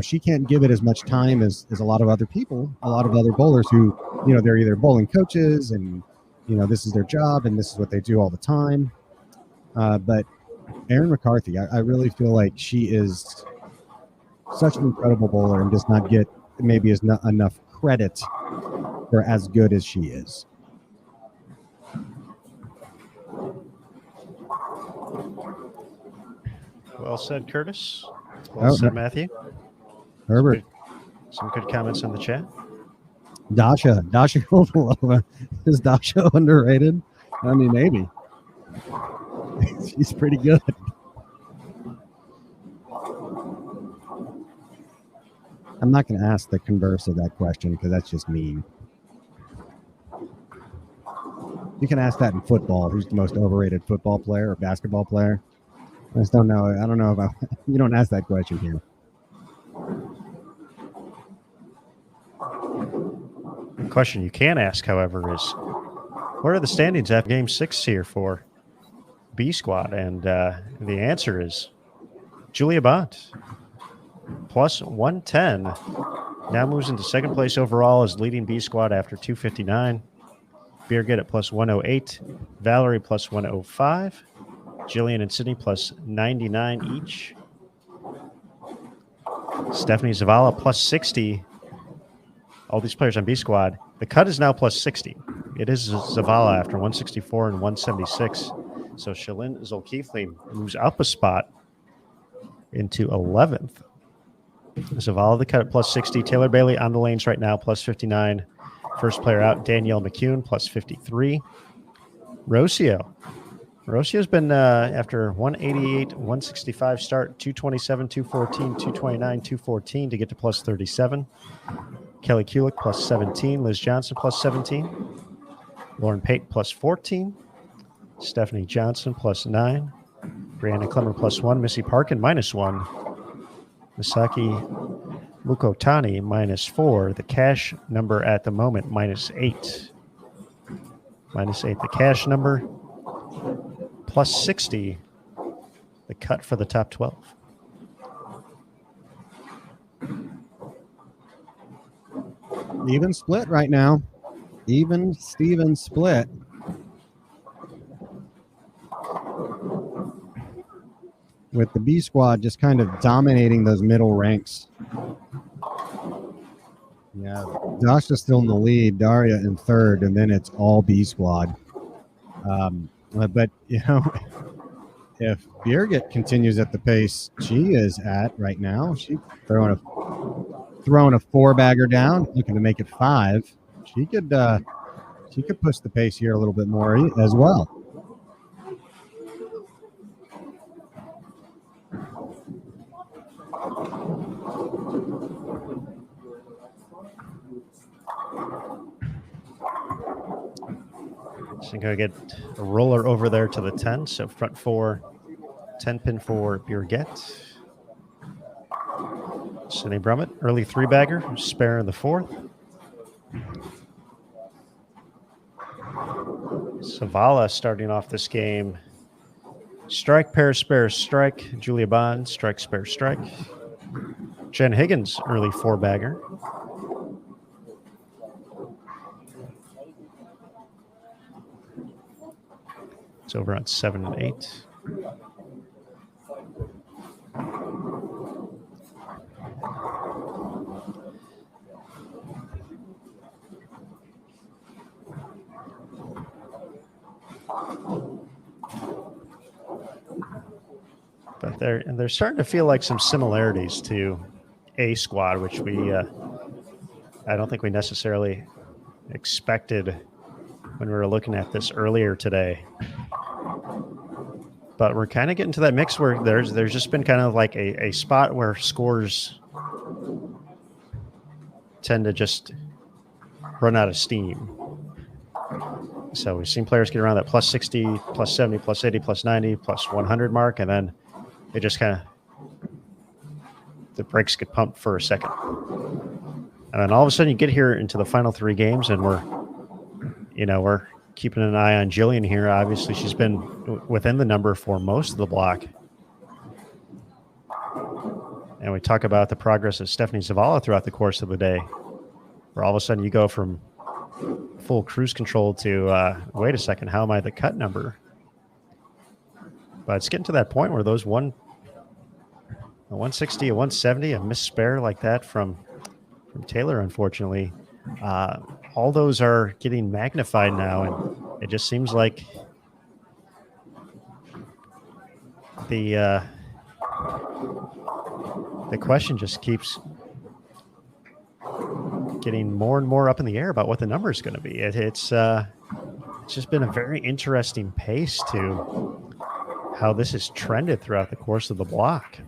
she can't give it as much time as a lot of other people, a lot of other bowlers who, they're either bowling coaches and, this is their job and this is what they do all the time. But Erin McCarthy, I really feel like she is such an incredible bowler and does not get maybe as not enough credit for as good as she is. Well said, Curtis. Well said, Matthew. Herbert. Some good comments in the chat. Dasha Kovalova. Is Dasha underrated? I mean, maybe. She's pretty good. I'm not going to ask the converse of that question because that's just mean. You can ask that in football. Who's the most overrated football player or basketball player? I just don't know. I don't know about. You don't ask that question here. The question you can ask, however, is what are the standings after Game 6 here for B squad? And the answer is Julia Bond, plus 110. Now moves into second place overall as leading B squad after 259. Birgit at plus 108. Valerie plus 105. Jillian and Sydney plus 99 each. Stephanie Zavala plus 60. All these players on B squad. The cut is now plus 60. It is Zavala after 164 and 176. So Shalyn Zolkeefli moves up a spot into 11th. Zavala the cut at plus 60. Taylor Bailey on the lanes right now, plus 59. First player out, Danielle McCune, plus 53. Rocio's been, after 188, 165 start, 227, 214, 229, 214 to get to plus 37. Kelly Kulik, plus 17. Liz Johnson, plus 17. Lauren Pate, plus 14. Stephanie Johnson, plus 9. Brianna Clemmer, plus 1. Missy Parkin, minus 1. Misaki Mukotani, minus 4. The cash number at the moment, minus 8. Minus 8. The cash number, plus 60. The cut for the top 12. Even split right now. Even Steven split. With the B squad just kind of dominating those middle ranks. Yeah, Dasha's still in the lead, Daria in third, and then it's all B squad. But, you know, if Birgit continues at the pace she is at right now, she's throwing a 4-bagger down, looking to make it 5. She could push the pace here a little bit more as well. So going to get a roller over there to the 10. So front 4, 10 pin for Birgit. Sydney Brummett, early 3-bagger, spare in the 4th. Zavala starting off this game. Strike, pair, spare, strike. Julia Bond, strike, spare, strike. Jen Higgins, early 4-bagger. It's over on 7 and 8. But they're starting to feel like some similarities to A squad, which I don't think we necessarily expected when we were looking at this earlier today. But we're kind of getting to that mix where there's just been kind of like a spot where scores tend to just run out of steam. So we've seen players get around that plus 60, plus 70, plus 80, plus 90, plus 100 mark, and then it just kind of, the brakes get pumped for a second. And then all of a sudden you get here into the final 3 games, and we're keeping an eye on Jillian here. Obviously, she's been within the number for most of the block. And we talk about the progress of Stephanie Zavala throughout the course of the day, where all of a sudden you go from full cruise control to, wait a second, how am I the cut number? But it's getting to that point where those a 160, a 170, a missed spare like that from Taylor, unfortunately, all those are getting magnified now, and it just seems like the question just keeps getting more and more up in the air about what the number is going to be. It's just been a very interesting pace to how this has trended throughout the course of the block.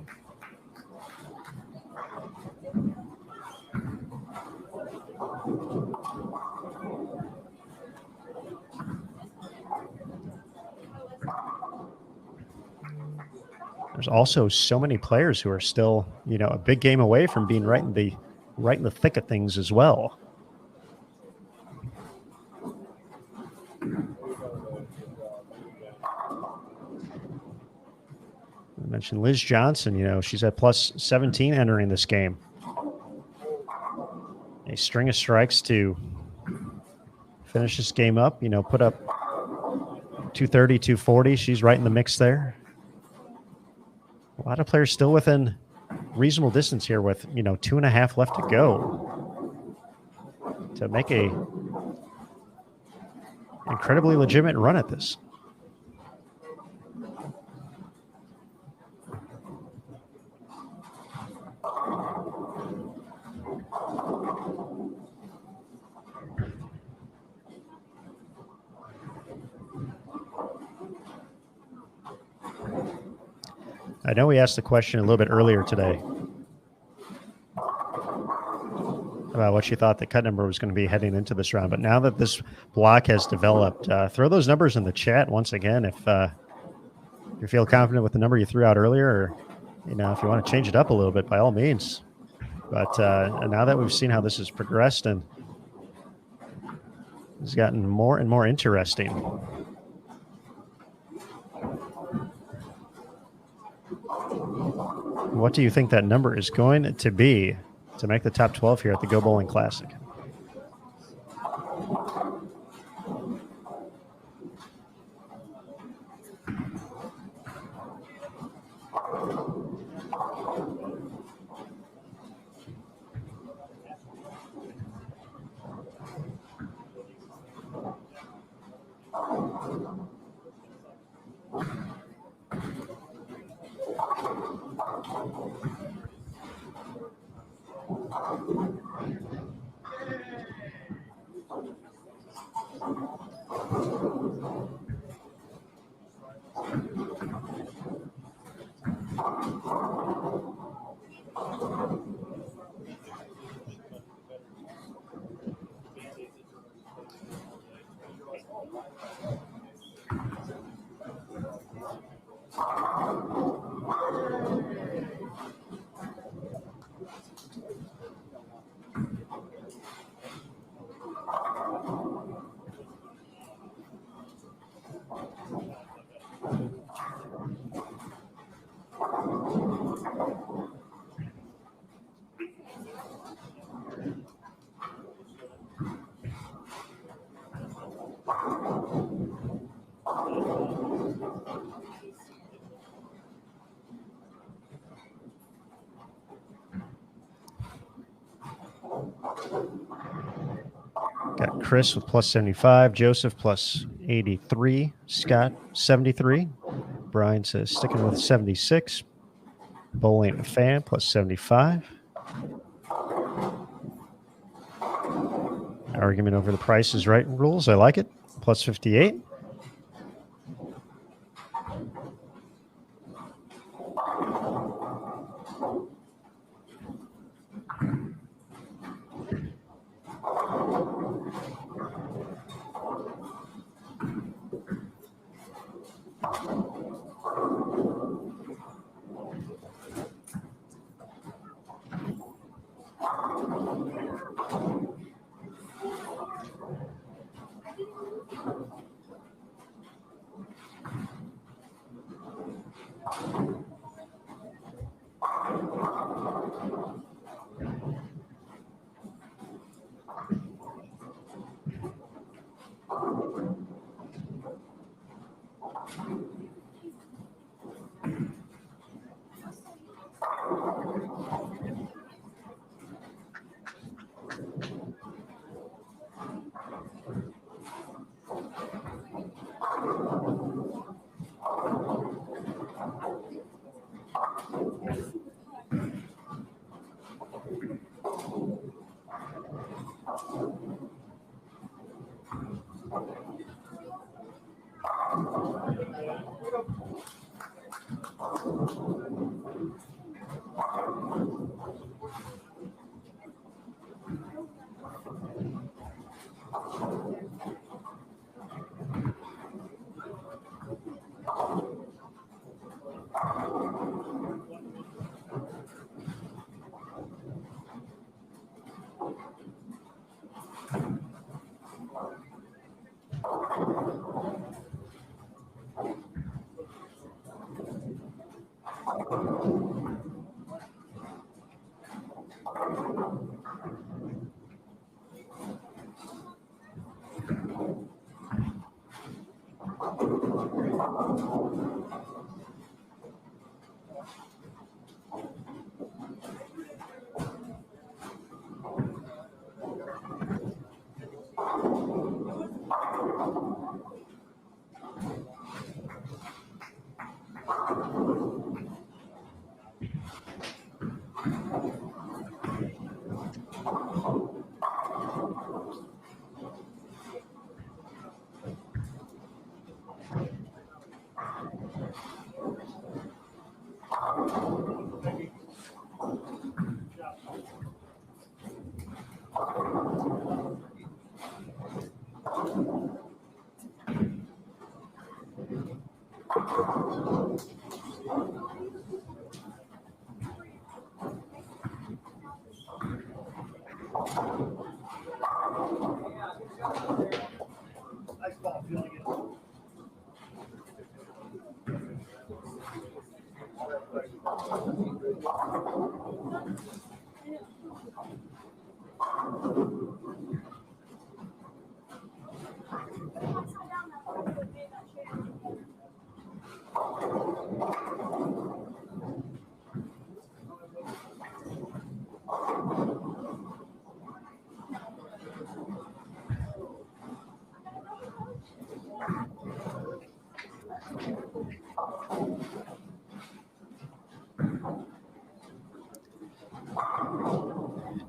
There's also so many players who are still, a big game away from being right in the thick of things as well. I mentioned Liz Johnson, she's at plus 17 entering this game. A string of strikes to finish this game up, put up 230, 240. She's right in the mix there. A lot of players still within reasonable distance here with, 2.5 left to go to make a incredibly legitimate run at this. I know we asked the question a little bit earlier today about what you thought the cut number was going to be heading into this round, but now that this block has developed, throw those numbers in the chat once again if you feel confident with the number you threw out earlier, or if you want to change it up a little bit, by all means. But now that we've seen how this has progressed and it's gotten more and more interesting. What do you think that number is going to be to make the top 12 here at the Go Bowling Classic? Got Chris with plus 75, Joseph plus 83, Scott 73, Brian says sticking with 76, Bowling Fan plus 75. Argument over the Price is Right rules, I like it, plus 58.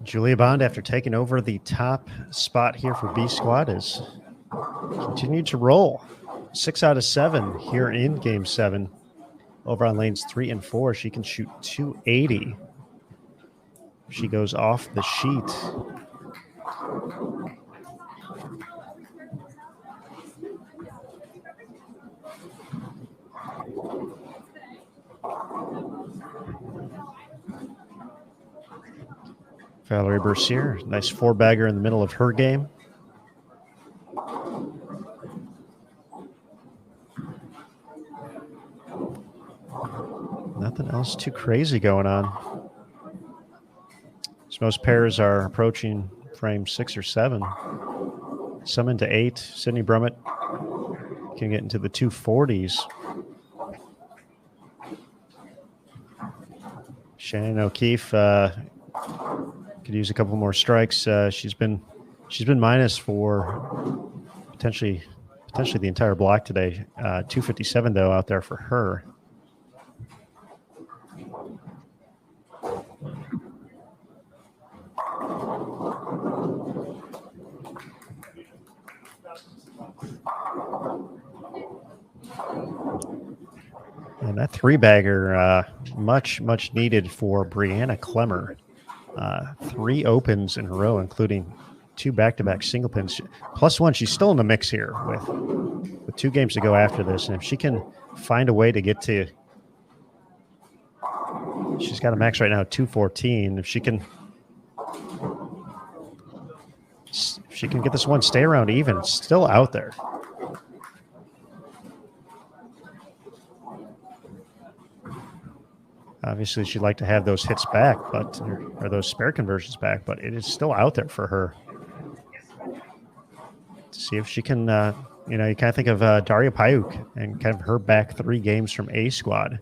Julia Bond, after taking over the top spot here for B Squad, has continued to roll. 6 out of 7 here in Game 7. Over on lanes 3 and 4, she can shoot 280. She goes off the sheet. Valerie Bercier, nice 4-bagger in the middle of her game. Nothing else too crazy going on. So most pairs are approaching frame 6 or 7. Some into 8. Sydney Brummett can get into the 240s. Shannon O'Keefe could use a couple more strikes. She's been minus for potentially the entire block today. 257 though out there for her. And that 3-bagger, much needed for Brianna Clemmer. 3 opens in a row, including 2 back-to-back single pins. +1, she's still in the mix here with 2 games to go after this. And if she can find a way to get to, she's got a max right now at 214. If she can get this one, stay around even, it's still out there. Obviously, she'd like to have those hits back, or those spare conversions back, but it is still out there for her. To see if she can, you kind of think of Daria Payuk and kind of her back 3 games from A Squad,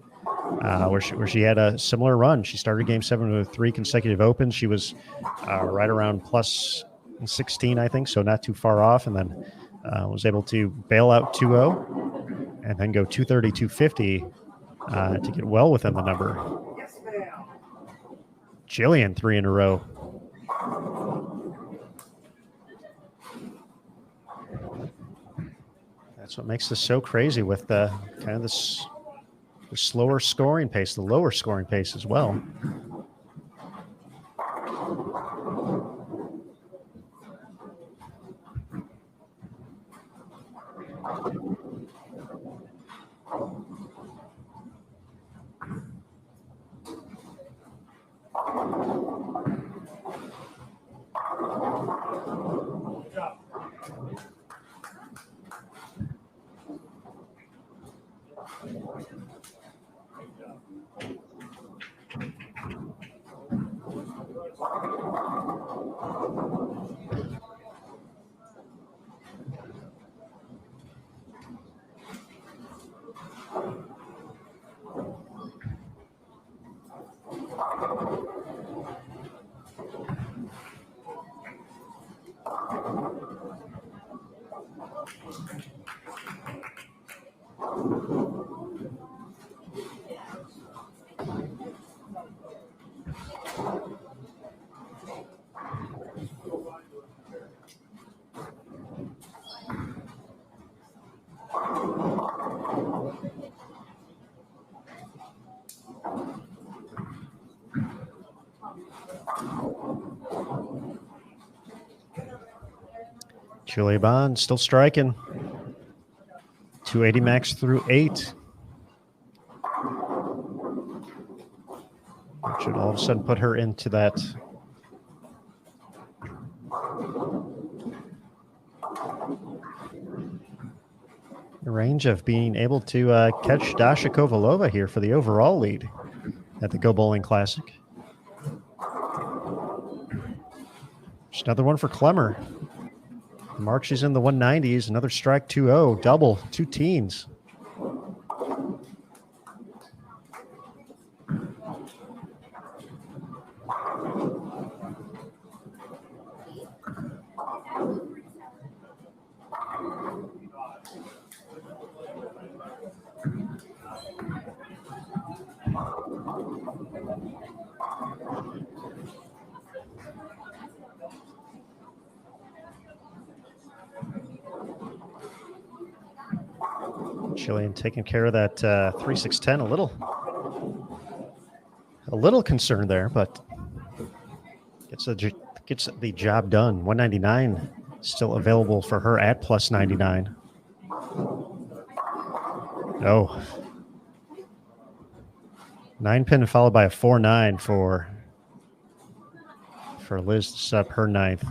where she had a similar run. She started Game 7 with 3 consecutive opens. She was right around +16, I think, so not too far off, and then was able to bail out 2-0 and then go 230, 250. To get well within the number. Jillian, 3 in a row. That's what makes this so crazy with the kind of the slower scoring pace, the lower scoring pace as well. Julia Bond still striking. 280 max through 8. Should all of a sudden put her into that. Range of being able to catch Dasha Kovalova here for the overall lead at the Go Bowling Classic. Just another one for Clemmer. Mark, she's in the 190s. Another strike 2-0, double, 2 teens. Chilean taking care of that 3-6-10 a little concerned there, but gets the job done. 199 still available for her at plus 99. Oh. 9-pin followed by a 4-9 for Liz to set up her 9th.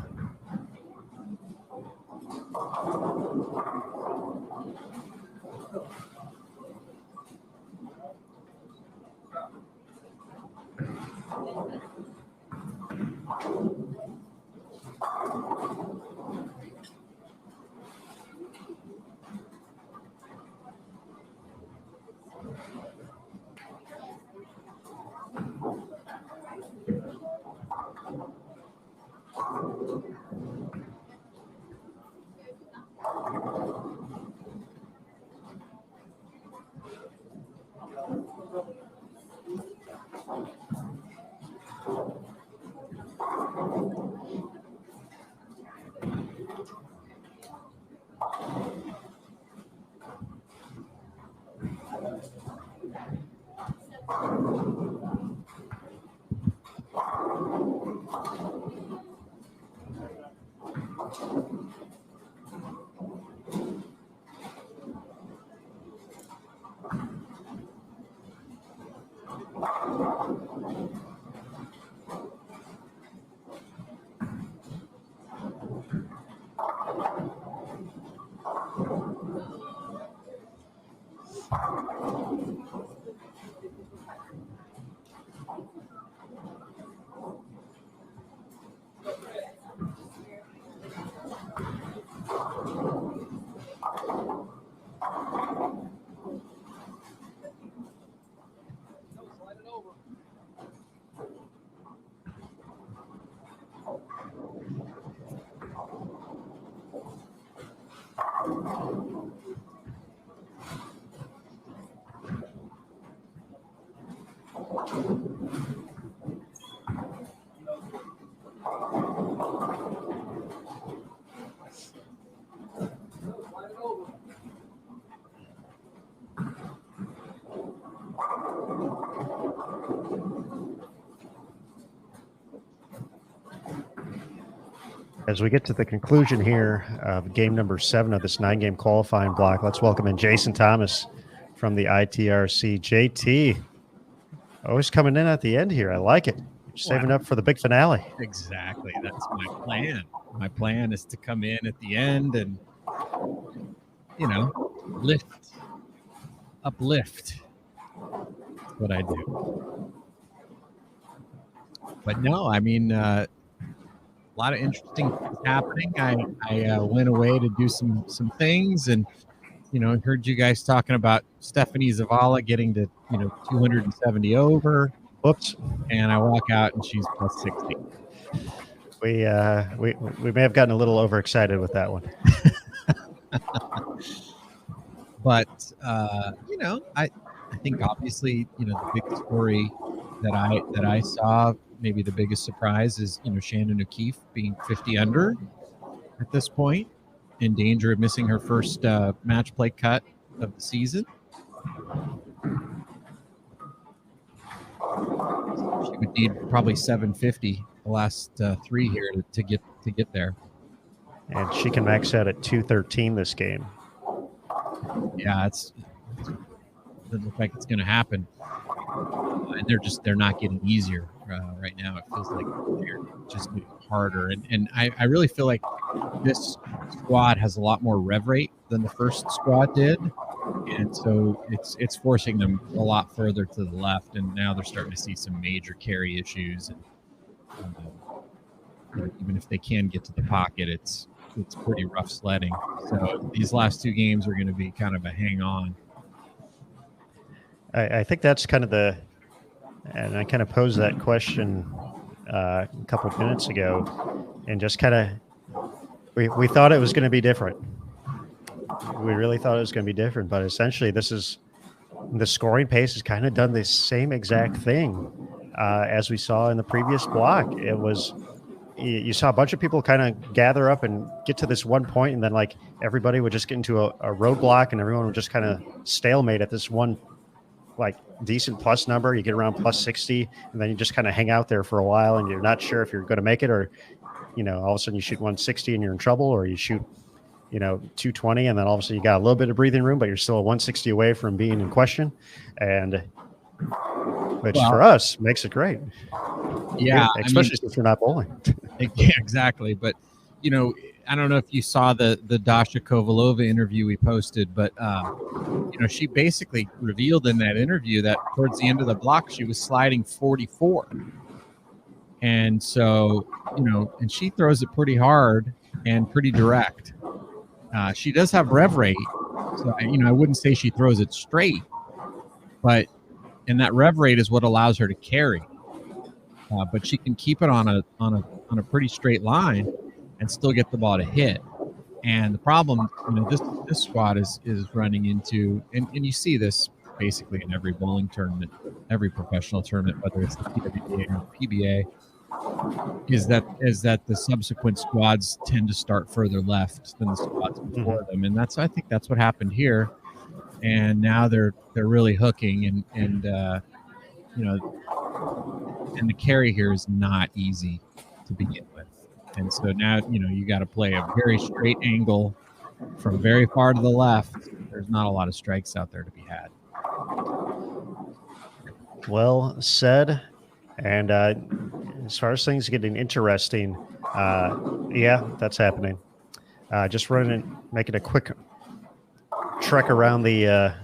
As we get to the conclusion here of game number 7 of this 9-game qualifying block, let's welcome in Jason Thomas from the ITRC. JT, always coming in at the end here. I like it. You're saving up for the big finale. Exactly. That's my plan. My plan is to come in at the end and, uplift. That's what I do. But no, I mean, a lot of interesting things happening. I went away to do some things, and heard you guys talking about Stephanie Zavala getting to 270 over. Whoops! And I walk out and she's plus 60. We may have gotten a little overexcited with that one. But I think obviously the big story that I saw. Maybe the biggest surprise is, Shannon O'Keefe being 50 under at this point, in danger of missing her first match play cut of the season. She She would need probably 750 the last 3 here to get there. And she can max out at 213 this game. Yeah, it doesn't look like it's going to happen. And they're not getting easier right now. It feels like they're just getting harder. And I really feel like this squad has a lot more rev rate than the first squad did. And so it's forcing them a lot further to the left. And now they're starting to see some major carry issues. And even if they can get to the pocket, it's pretty rough sledding. So these last 2 games are going to be kind of a hang on. I think that's kind of and I kind of posed that question a couple of minutes ago, and just kind of, we thought it was going to be different. We really thought it was going to be different, but essentially the scoring pace has kind of done the same exact thing as we saw in the previous block. It was, you saw a bunch of people kind of gather up and get to this one point, and then like everybody would just get into a roadblock, and everyone would just kind of stalemate at this one like decent plus number. You get around plus 60, and then you just kind of hang out there for a while, and you're not sure if you're going to make it, or all of a sudden you shoot 160 and you're in trouble, or you shoot 220, and then all of a sudden you got a little bit of breathing room, but you're still 160 away from being in question, and which for us makes it great. Yeah, especially since we're not bowling. Yeah, exactly. But I don't know if you saw the Dasha Kovalova interview we posted, but she basically revealed in that interview that towards the end of the block she was sliding 44, and so and she throws it pretty hard and pretty direct. She does have rev rate, so I wouldn't say she throws it straight, and that rev rate is what allows her to carry. But she can keep it on a pretty straight line and still get the ball to hit. And the problem, this squad is running into, and you see this basically in every bowling tournament, every professional tournament, whether it's the PWBA or the PBA, is that the subsequent squads tend to start further left than the squads before them, and I think that's what happened here. And now they're really hooking, and the carry here is not easy to begin with. And so now, you got to play a very straight angle from very far to the left. There's not a lot of strikes out there to be had. Well said. And as far as things getting interesting, yeah, that's happening. Just making a quick trek around the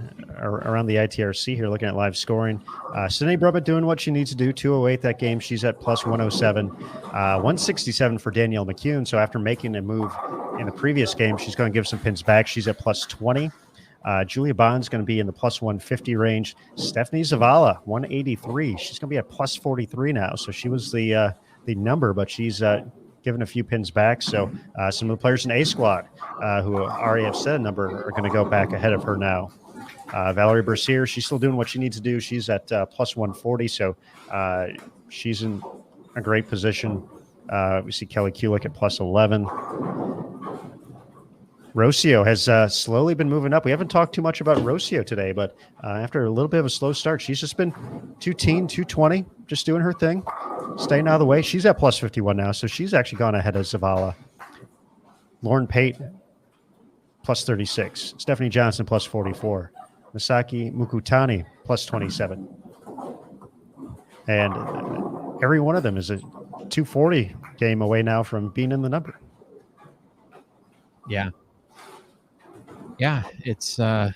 ITRC here, looking at live scoring. Sydney Brubbett doing what she needs to do. 208 that game. She's at plus 107. 167 for Danielle McCune. So after making a move in the previous game, she's going to give some pins back. She's at plus 20. Julia Bond's going to be in the plus 150 range. Stephanie Zavala, 183. She's going to be at plus 43 now. So she was the number, but she's given a few pins back. So some of the players in A squad who already have set a number are going to go back ahead of her now. Valerie Bercier, she's still doing what she needs to do. She's at plus 140. So she's in a great position. We see Kelly Kulik at plus 11. Rocio has slowly been moving up. We haven't talked too much about Rocio today, but after a little bit of a slow start, she's just been 220, just doing her thing, staying out of the way. She's at plus 51 now, so she's actually gone ahead of Zavala. Lauren Pate, plus 36. Stephanie Johnson, plus 44. Misaki Mukutani, plus 27. And every one of them is a 240 game away now from being in the number. Yeah. Yeah, it's and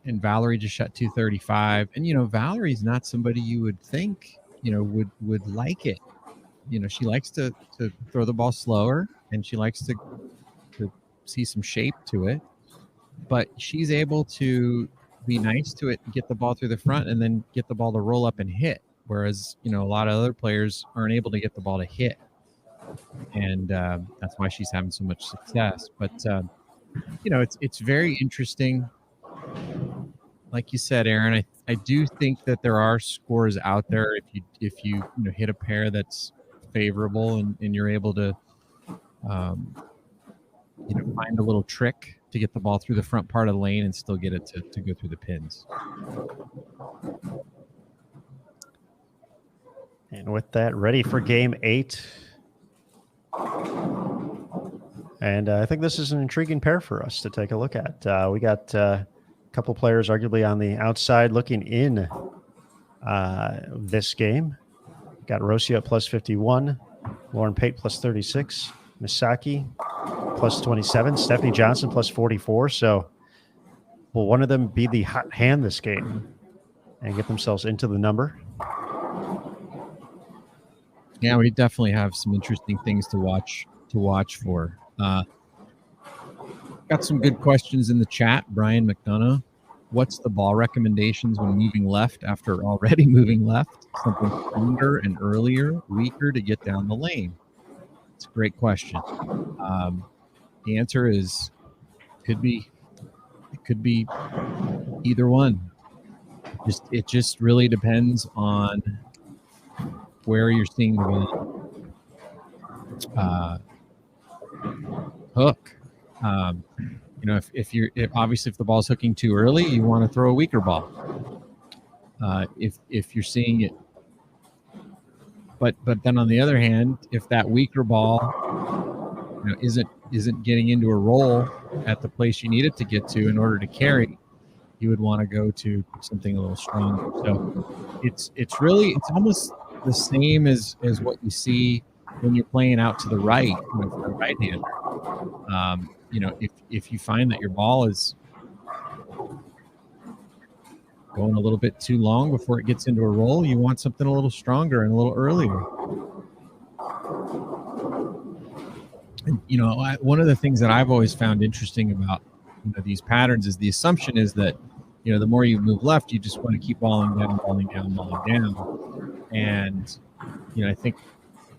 Valerie just shot 235, and Valerie's not somebody you would think would like it. She likes to throw the ball slower, and she likes to see some shape to it, but she's able to be nice to it and get the ball through the front and then get the ball to roll up and hit, whereas a lot of other players aren't able to get the ball to hit, and that's why she's having so much success. But it's very interesting. Like you said, Aaron, I do think that there are scores out there if you hit a pair that's favorable and you're able to find a little trick to get the ball through the front part of the lane and still get it to go through the pins. And with that, ready for game 8. And I think this is an intriguing pair for us to take a look at. We got a couple players arguably on the outside looking in this game. Got Rocio at plus 51, Lauren Pate plus 36, Misaki plus 27, Stephanie Johnson plus 44. So will one of them be the hot hand this game and get themselves into the number? Yeah, we definitely have some interesting things to watch for. Got some good questions in the chat. Brian McDonough, what's the ball recommendations when moving left after already moving left? Something stronger and earlier, weaker to get down the lane? It's a great question. The answer is it could be either one. It just really depends on where you're seeing the ball. Hook. If obviously if the ball's hooking too early, you want to throw a weaker ball. If you're seeing it, but then on the other hand, if that weaker ball, isn't getting into a roll at the place you need it to get to in order to carry, you would want to go to something a little stronger. So it's almost the same as what you see when you're playing out to the right, for a right-hander. If you find that your ball is going a little bit too long before it gets into a roll, you want something a little stronger and a little earlier. And, one of the things that I've always found interesting about these patterns is the assumption is that, the more you move left, you just want to keep balling down. And, I think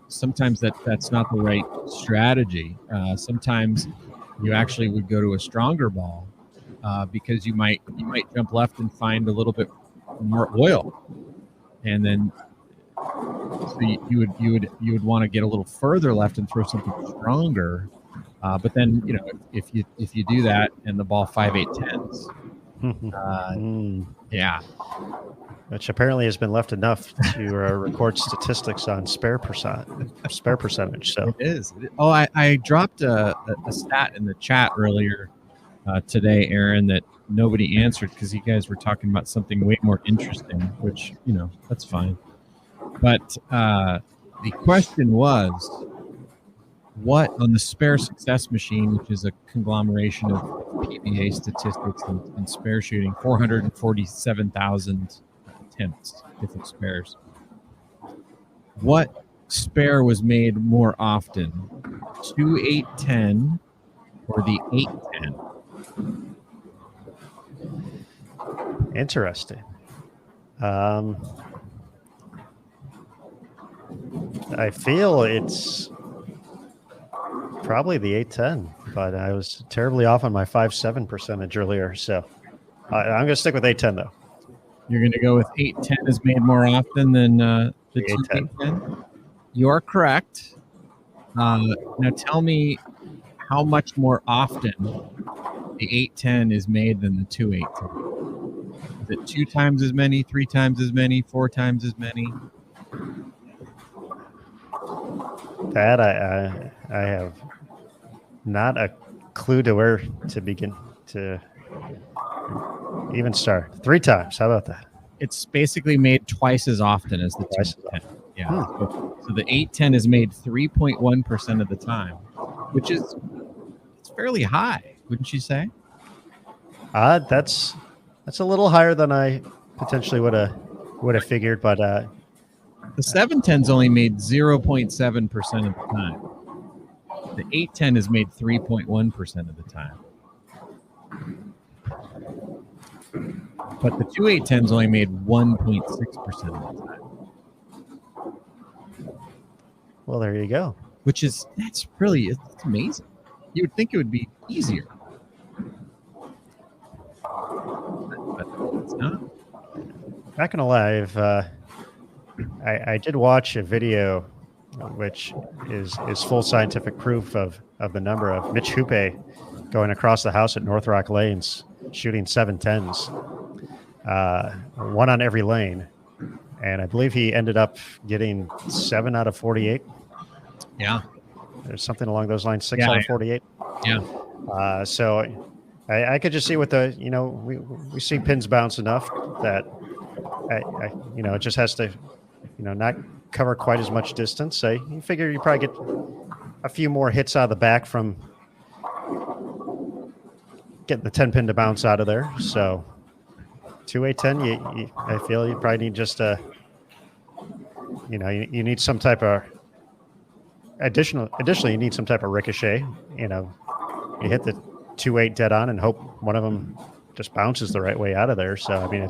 sometimes that's not the right strategy. Sometimes you actually would go to a stronger ball because you might jump left and find a little bit more oil, and then so you would want to get a little further left and throw something stronger. But then if you do that and the ball 5/8 10s, yeah. Which apparently has been left enough to record statistics on spare percentage. So it is. Oh, I dropped a stat in the chat earlier today, Aaron, that nobody answered because you guys were talking about something way more interesting, which that's fine. But the question was, what on the spare success machine, which is a conglomeration of PBA statistics and spare shooting, 447,000 attempts, different spares. What spare was made more often, 2-8-10 or the 8-10? Interesting. I feel it's probably the 8-10, but I was terribly off on my 5-7 percentage earlier. So I'm going to stick with 8-10 though. You're going to go with 8-10 is made more often than the 2-8-10? You are correct. Now tell me how much more often the 8-10 is made than the 2-8-10. Is it 2 times as many, 3 times as many, 4 times as many? That I have not a clue to where to begin to even start. 3 times. How about that? It's basically made twice as often as the 2-8-10. Yeah. So the 8-10 is made 3.1% of the time, which is fairly high, wouldn't you say? That's a little higher than I potentially would have figured, but the 7-10 is only made 0.7% of the time. The 8-10 is made 3.1% of the time. But the 2-8-10 is only made 1.6% of the time. Well, there you go. It's amazing. You would think it would be easier. But it's not. Not gonna lie, I did watch a video which is full scientific proof of the number of Mitch Hoope going across the house at North Rock Lanes, shooting 7-10s, one on every lane, and I believe he ended up getting 7 out of 48. Yeah. There's something along those lines, 6 Yeah, out of 48. Yeah. So I could just see with the, we see pins bounce enough that, it just has to, not cover quite as much distance. So you figure you probably get a few more hits out of the back from getting the 10 pin to bounce out of there. So 2-8-10, I feel you probably need just you need some type of additionally, you need some type of ricochet. You hit the 2-8 dead on and hope one of them just bounces the right way out of there. So, I mean,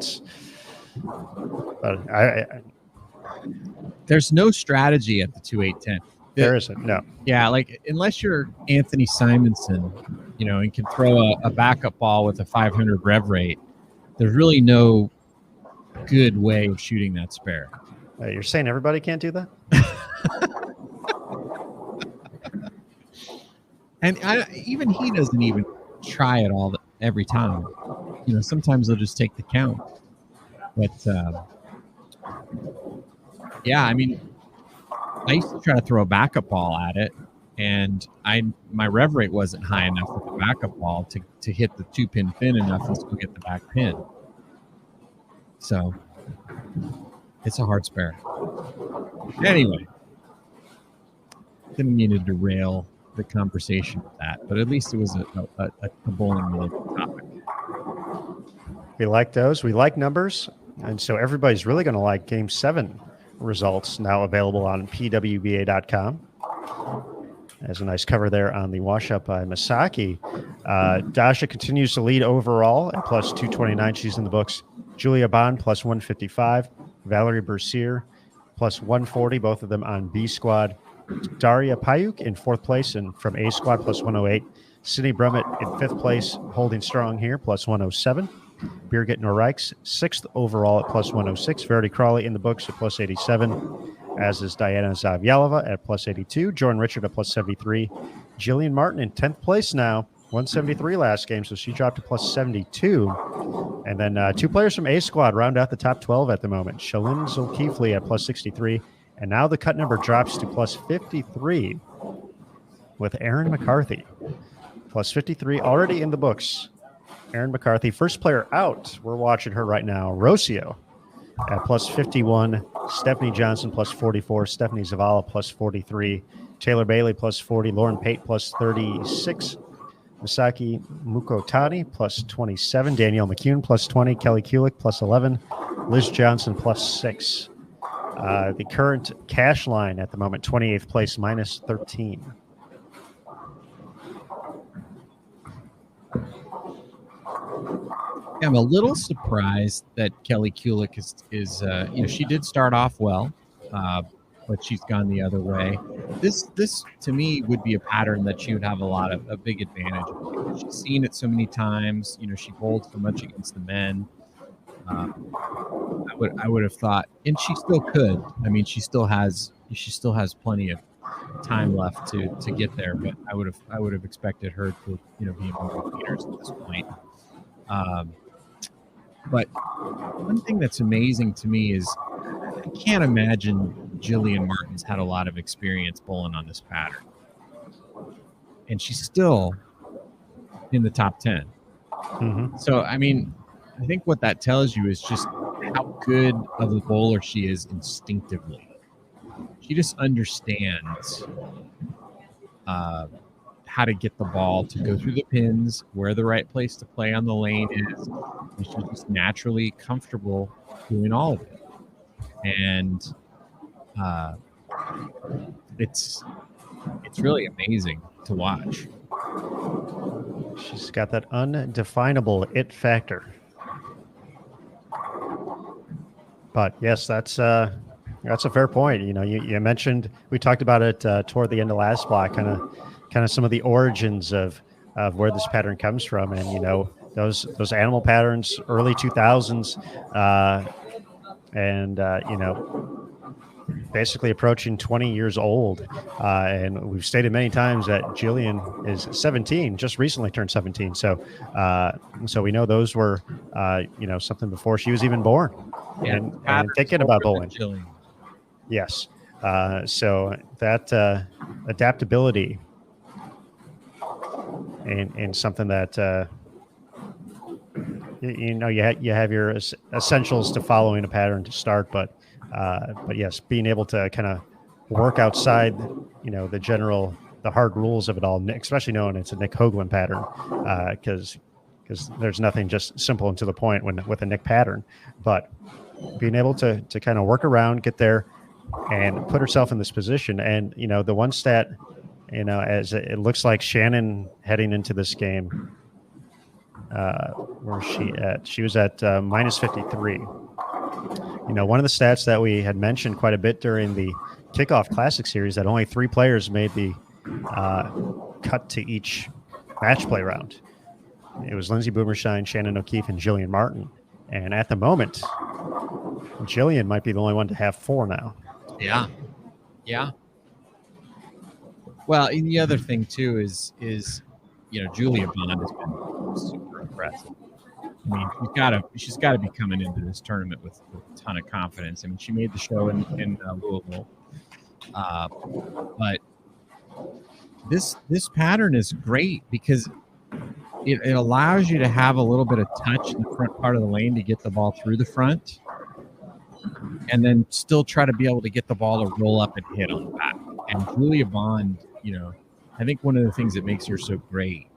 there's no strategy at the 2-8-10. There isn't, no. Yeah, like unless you're Anthony Simonson, and can throw a backup ball with a 500 rev rate, there's really no good way of shooting that spare. You're saying everybody can't do that? And even he doesn't even try it every time. Sometimes they'll just take the count. But yeah, I mean, I used to try to throw a backup ball at it, and my rev rate wasn't high enough with the backup ball to hit the 2-pin fin enough and still get the back pin. So it's a hard spare. Anyway, didn't mean to derail the conversation with that, but at least it was a bowling related topic. We like those. We like numbers. And so everybody's really going to like Game 7 results, now available on PWBA.com. There's a nice cover there on the wash up by Misaki. Dasha continues to lead overall at plus 229. She's in the books. Julia Bond plus 155. Valerie Bercier plus 140. Both of them on B squad. Daria Payuk in 4th place and from A squad plus 108. Sydney Brummett in 5th place, holding strong here, plus 107. Birgit Norikes, 6th overall at plus 106. Verity Crawley in the books at plus 87, as is Diana Zavyalova at plus 82. Jordan Richard at plus 73. Jillian Martin in 10th place now, 173 last game, so she dropped to plus 72. And then 2 players from A squad round out the top 12 at the moment. Shalyn Zulkifli at plus 63. And now the cut number drops to plus 53 with Erin McCarthy. Plus 53 already in the books. Erin McCarthy, first player out. We're watching her right now. Rocio at plus 51. Stephanie Johnson plus 44. Stephanie Zavala plus 43. Taylor Bailey plus 40. Lauren Pate plus 36. Misaki Mukotani plus 27. Danielle McCune plus 20. Kelly Kulik plus 11. Liz Johnson plus 6. The current cash line at the moment, 28th place, minus 13. I'm a little surprised that Kelly Kulik is she did start off well, but she's gone the other way. This to me would be a pattern that she would have a big advantage. She's seen it so many times. She bowled so much against the men. I would have thought, and she still could. I mean, she still has plenty of time left to get there. But I would have expected her to be among the leaders at this point. But one thing that's amazing to me is I can't imagine Jillian Martin's had a lot of experience bowling on this pattern, and she's still in the top 10. Mm-hmm. So I mean, I think what that tells you is just how good of a bowler she is instinctively. She just understands how to get the ball to go through the pins, where the right place to play on the lane is. And she's just naturally comfortable doing all of it. And it's really amazing to watch. She's got that undefinable it factor. But yes, that's a fair point. You mentioned, we talked about it toward the end of last block, kind of some of the origins of where this pattern comes from, and those animal patterns, early 2000s, and basically approaching 20 years old. And we've stated many times that Jillian is 17, just recently turned 17. So we know those were, something before she was even born. Yeah, And thinking about bowling. Jillian. Yes. So that adaptability and something that, you have your essentials to following a pattern to start, but yes, being able to kind of work outside, the hard rules of it all, especially knowing it's a Nick Hoagland pattern, because there's nothing just simple and to the point with a Nick pattern, but being able to kind of work around, get there, and put herself in this position. And the one stat, as it looks like Shannon heading into this game. Where's she at? She was at minus 53. One of the stats that we had mentioned quite a bit during the Kickoff Classic series that only 3 players made the cut to each match play round. It was Lindsay Boomershine, Shannon O'Keefe, and Jillian Martin. And at the moment, Jillian might be the only one to have 4 now. Yeah. Well, and the other thing too is Julia Bond has been super impressive. I mean, she's got to be coming into this tournament with a ton of confidence. I mean, she made the show in Louisville, but this pattern is great because it allows you to have a little bit of touch in the front part of the lane to get the ball through the front, and then still try to be able to get the ball to roll up and hit on the back. And Julia Bond, I think one of the things that makes her so great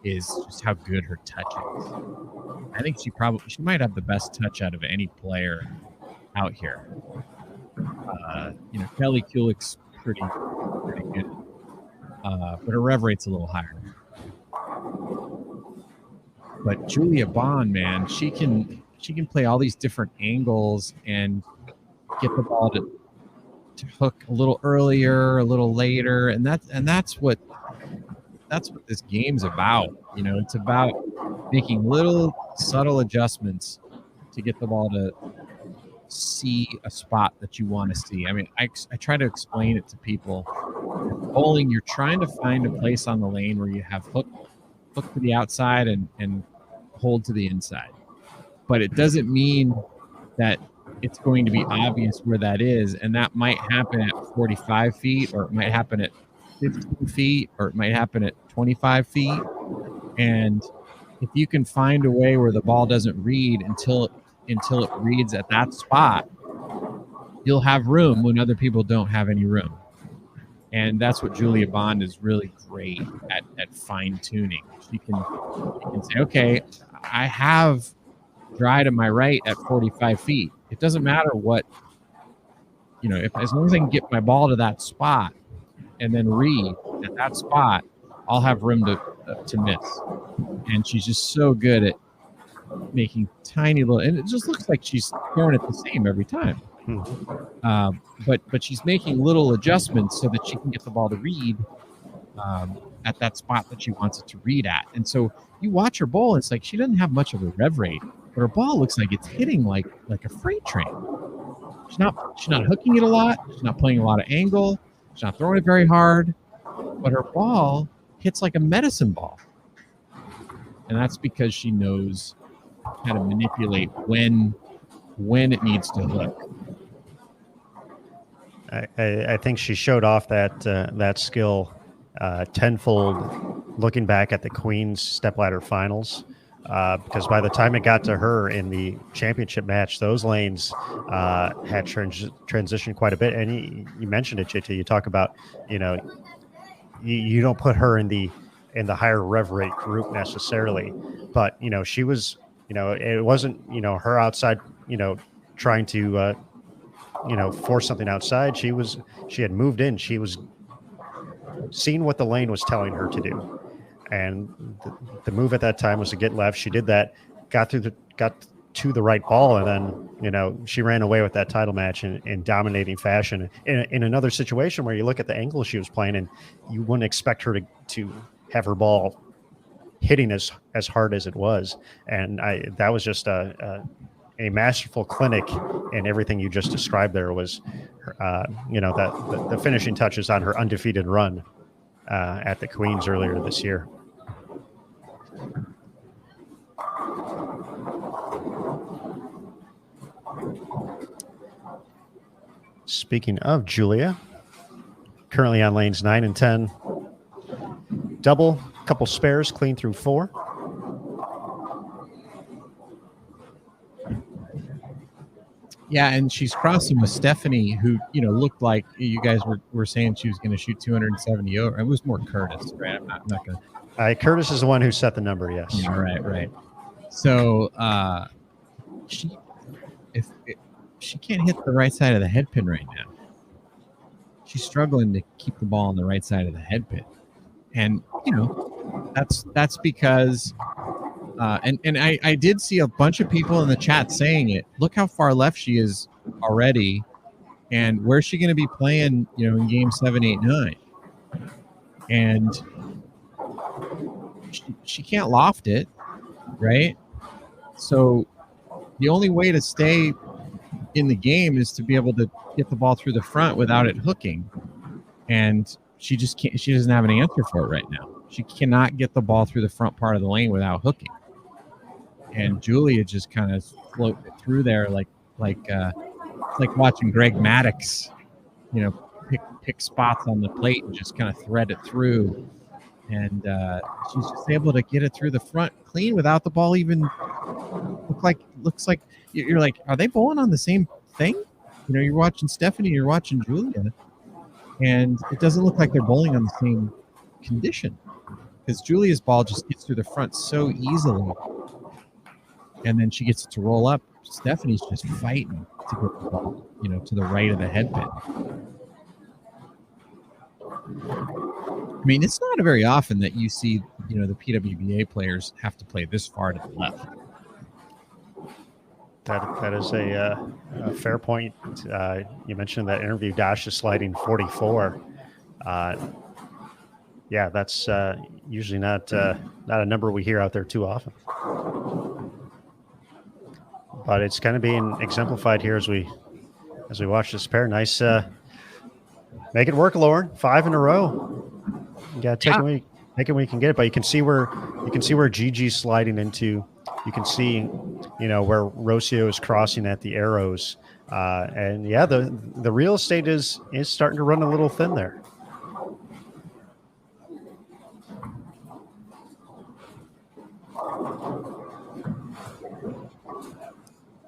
is just how good her touch is. I think she might have the best touch out of any player out here. Kelly Kulik's pretty good, but her rev rate's a little higher. But Julia Bond, man, she can play all these different angles and get the ball to hook a little earlier, a little later, and that's what this game's about. It's about making little subtle adjustments to get the ball to see a spot that you want to see. I mean, I try to explain it to people. Bowling, you're trying to find a place on the lane where you have hook to the outside and hold to the inside. But it doesn't mean that it's going to be obvious where that is, and that might happen at 45 feet, or it might happen at 15 feet, or it might happen at 25 feet. And if you can find a way where the ball doesn't read until it reads at that spot, you'll have room when other people don't have any room. And that's what Julia Bond is really great at fine-tuning. She can say, okay, I have dry to my right at 45 feet. It doesn't matter what, as long as I can get my ball to that spot and then read at that spot, I'll have room to miss. And she's just so good at making tiny little, and it just looks like she's throwing it the same every time. But she's making little adjustments so that she can get the ball to read at that spot that she wants it to read at. And so you watch her bowl, it's like she doesn't have much of a rev rate, but her ball looks like it's hitting like a freight train. She's not hooking it a lot. She's not playing a lot of angle. She's not throwing it very hard, but her ball hits like a medicine ball. And that's because she knows how to manipulate when it needs to hook. I think she showed off that skill tenfold looking back at the Queen's Stepladder Finals, because by the time it got to her in the championship match, those lanes had transitioned quite a bit. And you mentioned it, JT. You talk about, you don't put her in the higher rev rate group necessarily, but she was, it wasn't her outside, trying to force something outside. She had moved in. She was seeing what the lane was telling her to do, and the move at that time was to get left. She did that, got to the right ball, and then she ran away with that title match in dominating fashion. In another situation where you look at the angle she was playing, and you wouldn't expect her to have her ball hitting as hard as it was, and that was just a masterful clinic, and everything you just described there was, that the finishing touches on her undefeated run at the Queens earlier this year. Speaking of Julia, currently on lanes 9 and 10. Double, couple spares, clean through 4. Yeah, and she's crossing with Stephanie, who, looked like you guys were saying she was going to shoot 270 over. It was more Curtis, right? I'm not going to. Curtis is the one who set the number, yes. Yeah, right. So if she can't hit the right side of the head pin right now. She's struggling to keep the ball on the right side of the head pin. And, that's because and I did see a bunch of people in the chat saying it. Look how far left she is already. And where's she going to be playing, in game 7, 8, 9? And she can't loft it, right? So the only way to stay in the game is to be able to get the ball through the front without it hooking. And she just can't. She doesn't have an answer for it right now. She cannot get the ball through the front part of the lane without hooking. And Julia just kind of floated through there like watching Greg Maddox, pick spots on the plate and just kind of thread it through. And she's just able to get it through the front clean without the ball even looks like you're like, are they bowling on the same thing? You're watching Stephanie, you're watching Julia, and it doesn't look like they're bowling on the same condition because Julia's ball just gets through the front so easily, and then she gets it to roll up. Stephanie's just fighting to get the ball, to the right of the head pin. I mean, it's not very often that you see, the PWBA players have to play this far to the left. That is a fair point. You mentioned that interview. Dash is sliding 44. That's usually not a number we hear out there too often. But it's kind of being exemplified here as we watch this pair. Nice, make it work, Lauren. 5 in a row. You got to take it when you can get it. But you can see where Gigi's sliding into. You can see, where Rocio is crossing at the arrows, the real estate is starting to run a little thin there.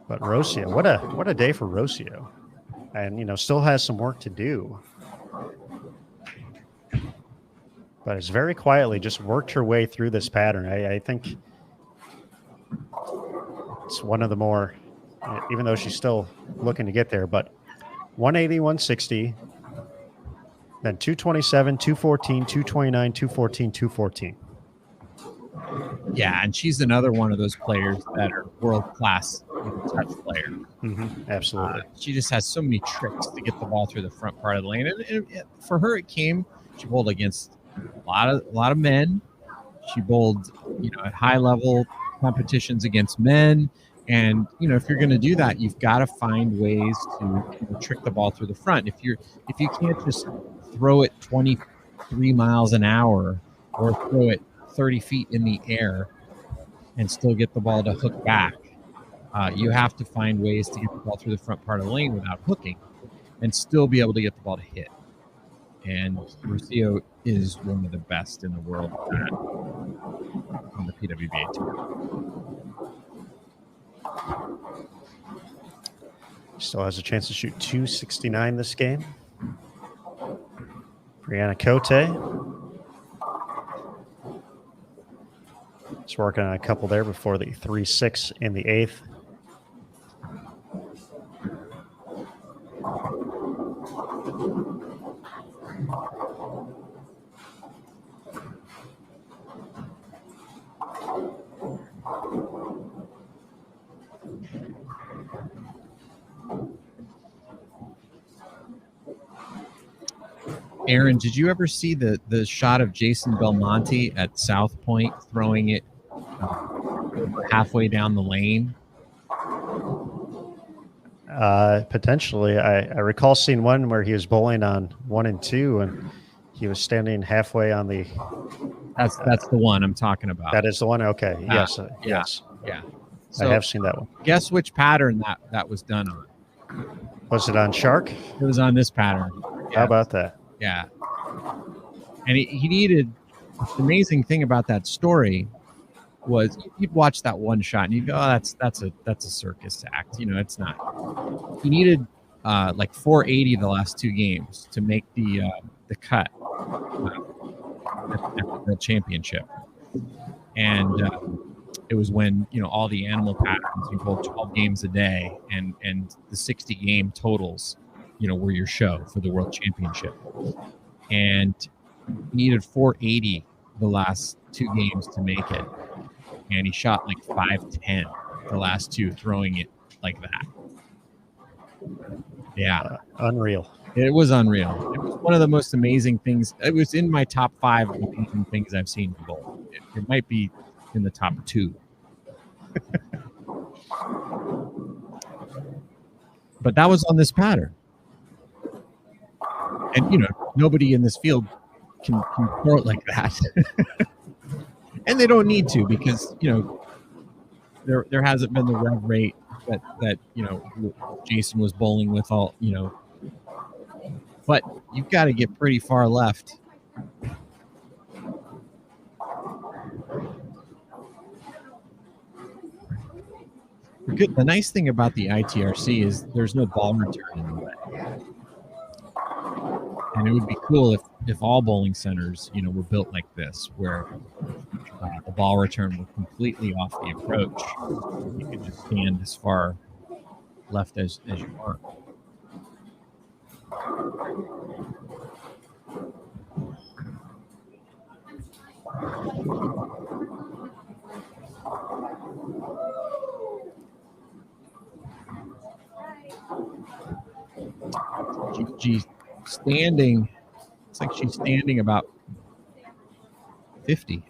But Rocio, what a day for Rocio, and still has some work to do. But it's very quietly just worked her way through this pattern. I think it's one of the more, even though she's still looking to get there, but 180, 160, then 227, 214, 229, 214, 214. Yeah, and she's another one of those players that are world-class touch player. Mm-hmm, absolutely. She just has so many tricks to get the ball through the front part of the lane. And for her, she bowled against a lot of men. She bowled, at high level competitions against men. And, if you're going to do that, you've got to find ways to trick the ball through the front. If you can't just throw it 23 miles an hour or throw it 30 feet in the air and still get the ball to hook back, you have to find ways to get the ball through the front part of the lane without hooking and still be able to get the ball to hit. And Rocio is one of the best in the world at that on the PWBA tour. Still has a chance to shoot 269 this game. Brianna Cote is working on a couple there before the 3-6 in the 8th. Aaron, did you ever see the shot of Jason Belmonte at South Point throwing it halfway down the lane? Potentially. I recall seeing one where he was bowling on 1 and 2, and he was standing halfway on the. That's the one I'm talking about. That is the one. Okay. Yes. yeah. Yes. Yeah. I So have seen that one. guess which pattern that was done on? Was it on Shark? It was on this pattern. How about that? Yeah. And he needed. The amazing thing about that story was you'd watch that one shot and you'd go, oh, that's a circus act. It's not. He needed like 480 the last 2 games to make the cut at the championship. And it was when all the animal patterns, you hold 12 games a day, and the 60 game totals were your show for the world championship. And he needed 480 the last 2 games to make it, and he shot like 510 the last 2, throwing it like that. Yeah, Unreal. it was unreal. It was one of the most amazing things. It was in my top 5 amazing things I've seen in bowl. It might be in the top 2. But that was on this pattern. And nobody in this field can throw it like that. And they don't need to, because there hasn't been the rev rate that Jason was bowling with all, but you've got to get pretty far left. The nice thing about the ITRC is there's no ball return in the way. And it would be cool if all bowling centers, were built like this, where the ball return were completely off the approach. You could just stand as far left as you want. She's standing. It's like she's standing about 50.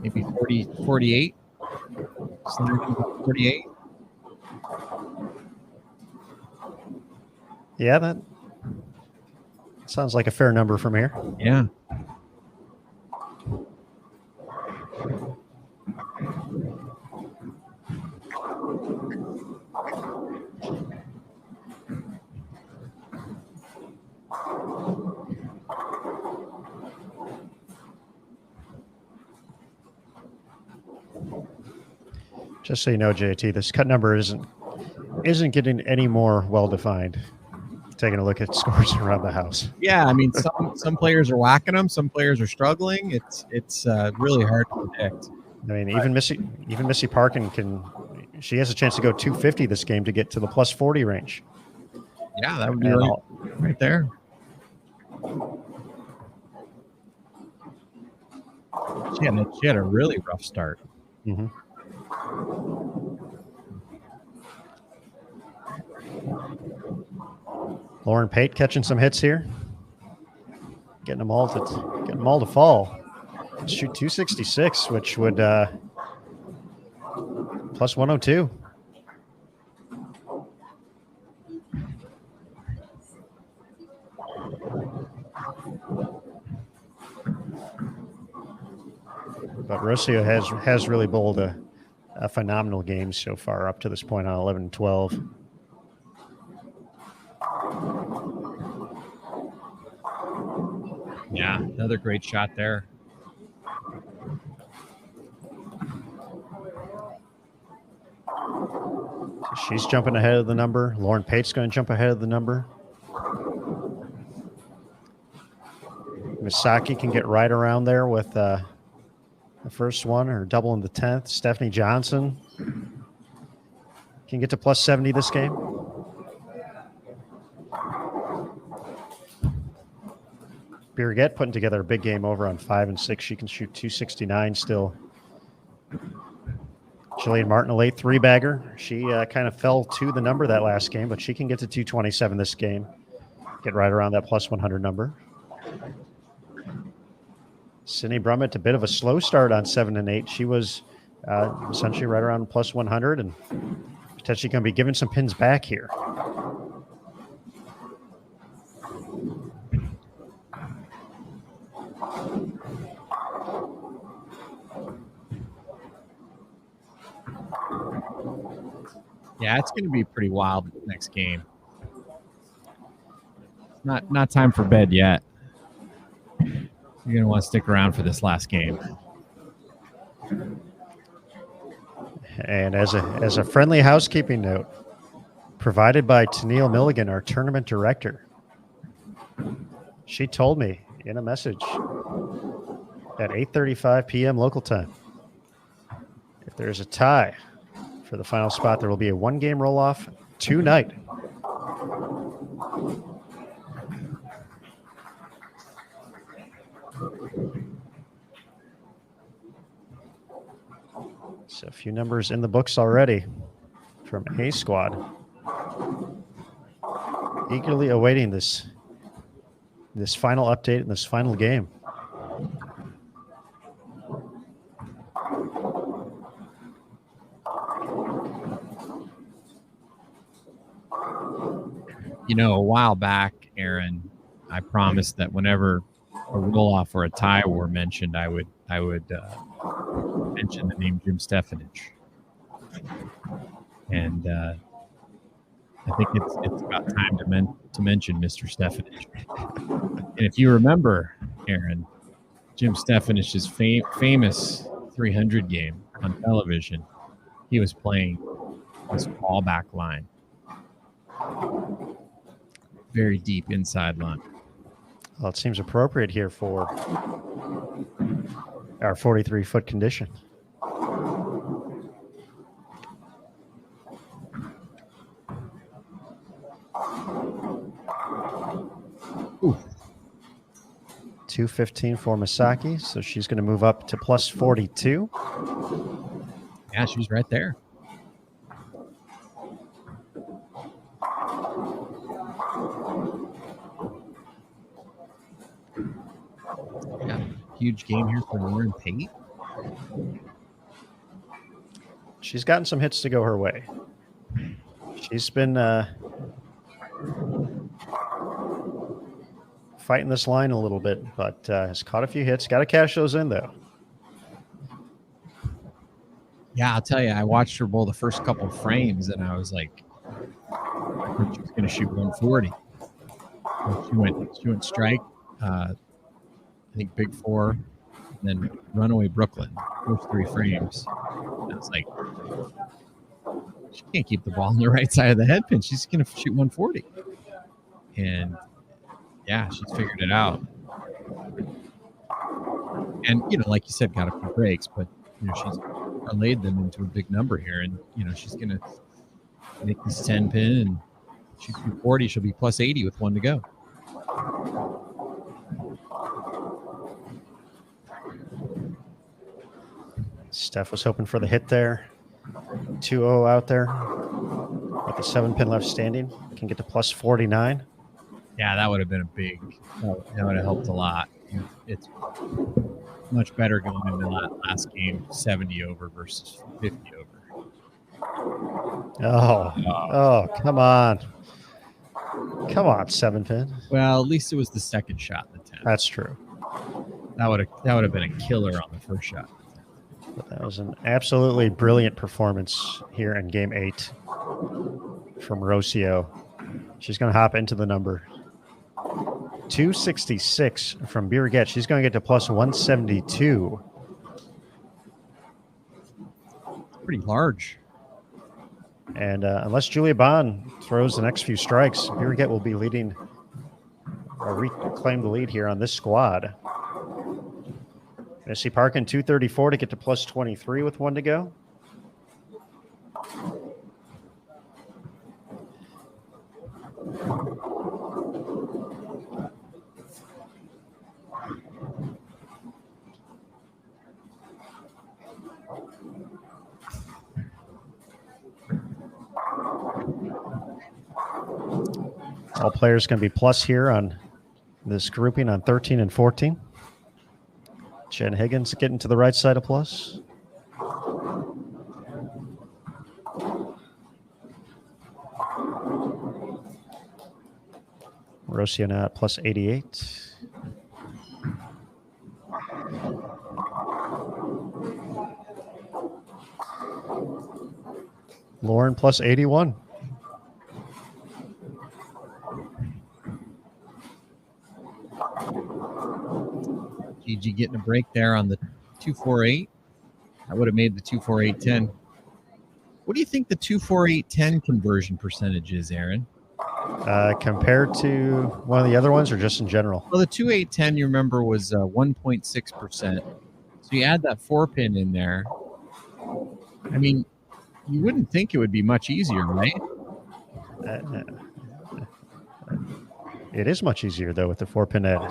Maybe 40, 48. 48. Yeah, that sounds like a fair number from here. Yeah. Just so you know, JT, this cut number isn't getting any more well defined. Taking a look at scores around the house. Yeah, I mean, some players are whacking them, some players are struggling. It's really hard to predict. I mean, even Missy Parkin she has a chance to go 250 this game to get to the plus 40 range. Yeah, that would be right there. She had a really rough start. Mm-hmm. Lauren Pate catching some hits here, getting them all to fall. Shoot 266, which would plus 102. But Rocio has really bowled a phenomenal game so far up to this point on 11 and 12. Yeah, another great shot there. So she's jumping ahead of the number. Lauren Pate's going to jump ahead of the number. Misaki can get right around there with the first one, or double in the 10th. Stephanie Johnson can get to plus 70 this game. Birgit putting together a big game over on 5 and 6. She can shoot 269 still. Jillian Martin, a late 3-bagger. She kind of fell to the number that last game, but she can get to 227 this game. Get right around that plus 100 number. Sydney Brummett, a bit of a slow start on 7 and 8. She was essentially right around plus 100 and potentially going to be giving some pins back here. Yeah, it's going to be pretty wild next game. Not time for bed yet. You're going to want to stick around for this last game. And as a friendly housekeeping note, provided by Tennille Milligan, our tournament director, she told me in a message at 8:35 p.m. local time, if there's a tie for the final spot, there will be a 1-game roll-off tonight. So a few numbers in the books already from A Squad. Eagerly awaiting this final update and this final game. You know, a while back, Aaron, I promised that whenever a roll-off or a tie were mentioned, I would mention the name Jim Stefanich. And I think it's about time to mention Mr. Stefanich. And if you remember, Aaron, Jim Stefanich's famous 300 game on television, he was playing this fallback line. Very deep inside line. Well, it seems appropriate here for our 43-foot condition. Ooh. 215 for Misaki, so she's going to move up to plus 42. Yeah, she's right there. Yeah, huge game here for Lauren Pate. She's gotten some hits to go her way. She's been fighting this line a little bit, but has caught a few hits. Got to cash those in, though. Yeah, I'll tell you, I watched her bowl the first couple of frames, and I was like, I think she was going to shoot 140. She went strike, I think big four, and then runaway Brooklyn. First 3 frames. And I was like, she can't keep the ball on the right side of the head pin. She's going to shoot 140. And yeah, she's figured it out. And, you know, like you said, got a few breaks, but, you know, she's parlayed them into a big number here. And, you know, she's going to make this 10 pin and shoot 240. She'll be plus 80 with 1 to go. Steph was hoping for the hit there. 2-0 out there with the 7 pin left standing. Can get to plus 49. Yeah, that would have been a big, that would have helped a lot. It's much better going into that last game, 70 over versus 50 over. Oh, come on. Come on, 7 pin. Well, at least it was the second shot in the 10. That's true. That would have been a killer on the first shot. But that was an absolutely brilliant performance here in game 8 from Rocio. She's going to hop into the number. 266 from Birgit. She's going to get to plus 172. Pretty large. And unless Julia Bond throws the next few strikes, Birgit will be leading or reclaim the lead here on this squad. Missy Parkin, 234 to get to plus 23 with 1 to go. All players going to be plus here on this grouping on 13 and 14. Jen Higgins getting to the right side of plus. Rocio now at plus 88. Lauren plus 81. Gigi getting a break there on the 248. I would have made the 24810. What do you think the 24810 conversion percentage is, Aaron? Compared to one of the other ones, or just in general? Well, the 2810, you remember, was 1.6%. So you add that 4-pin in there. I mean, you wouldn't think it would be much easier, right? It is much easier, though, with the 4-pin added.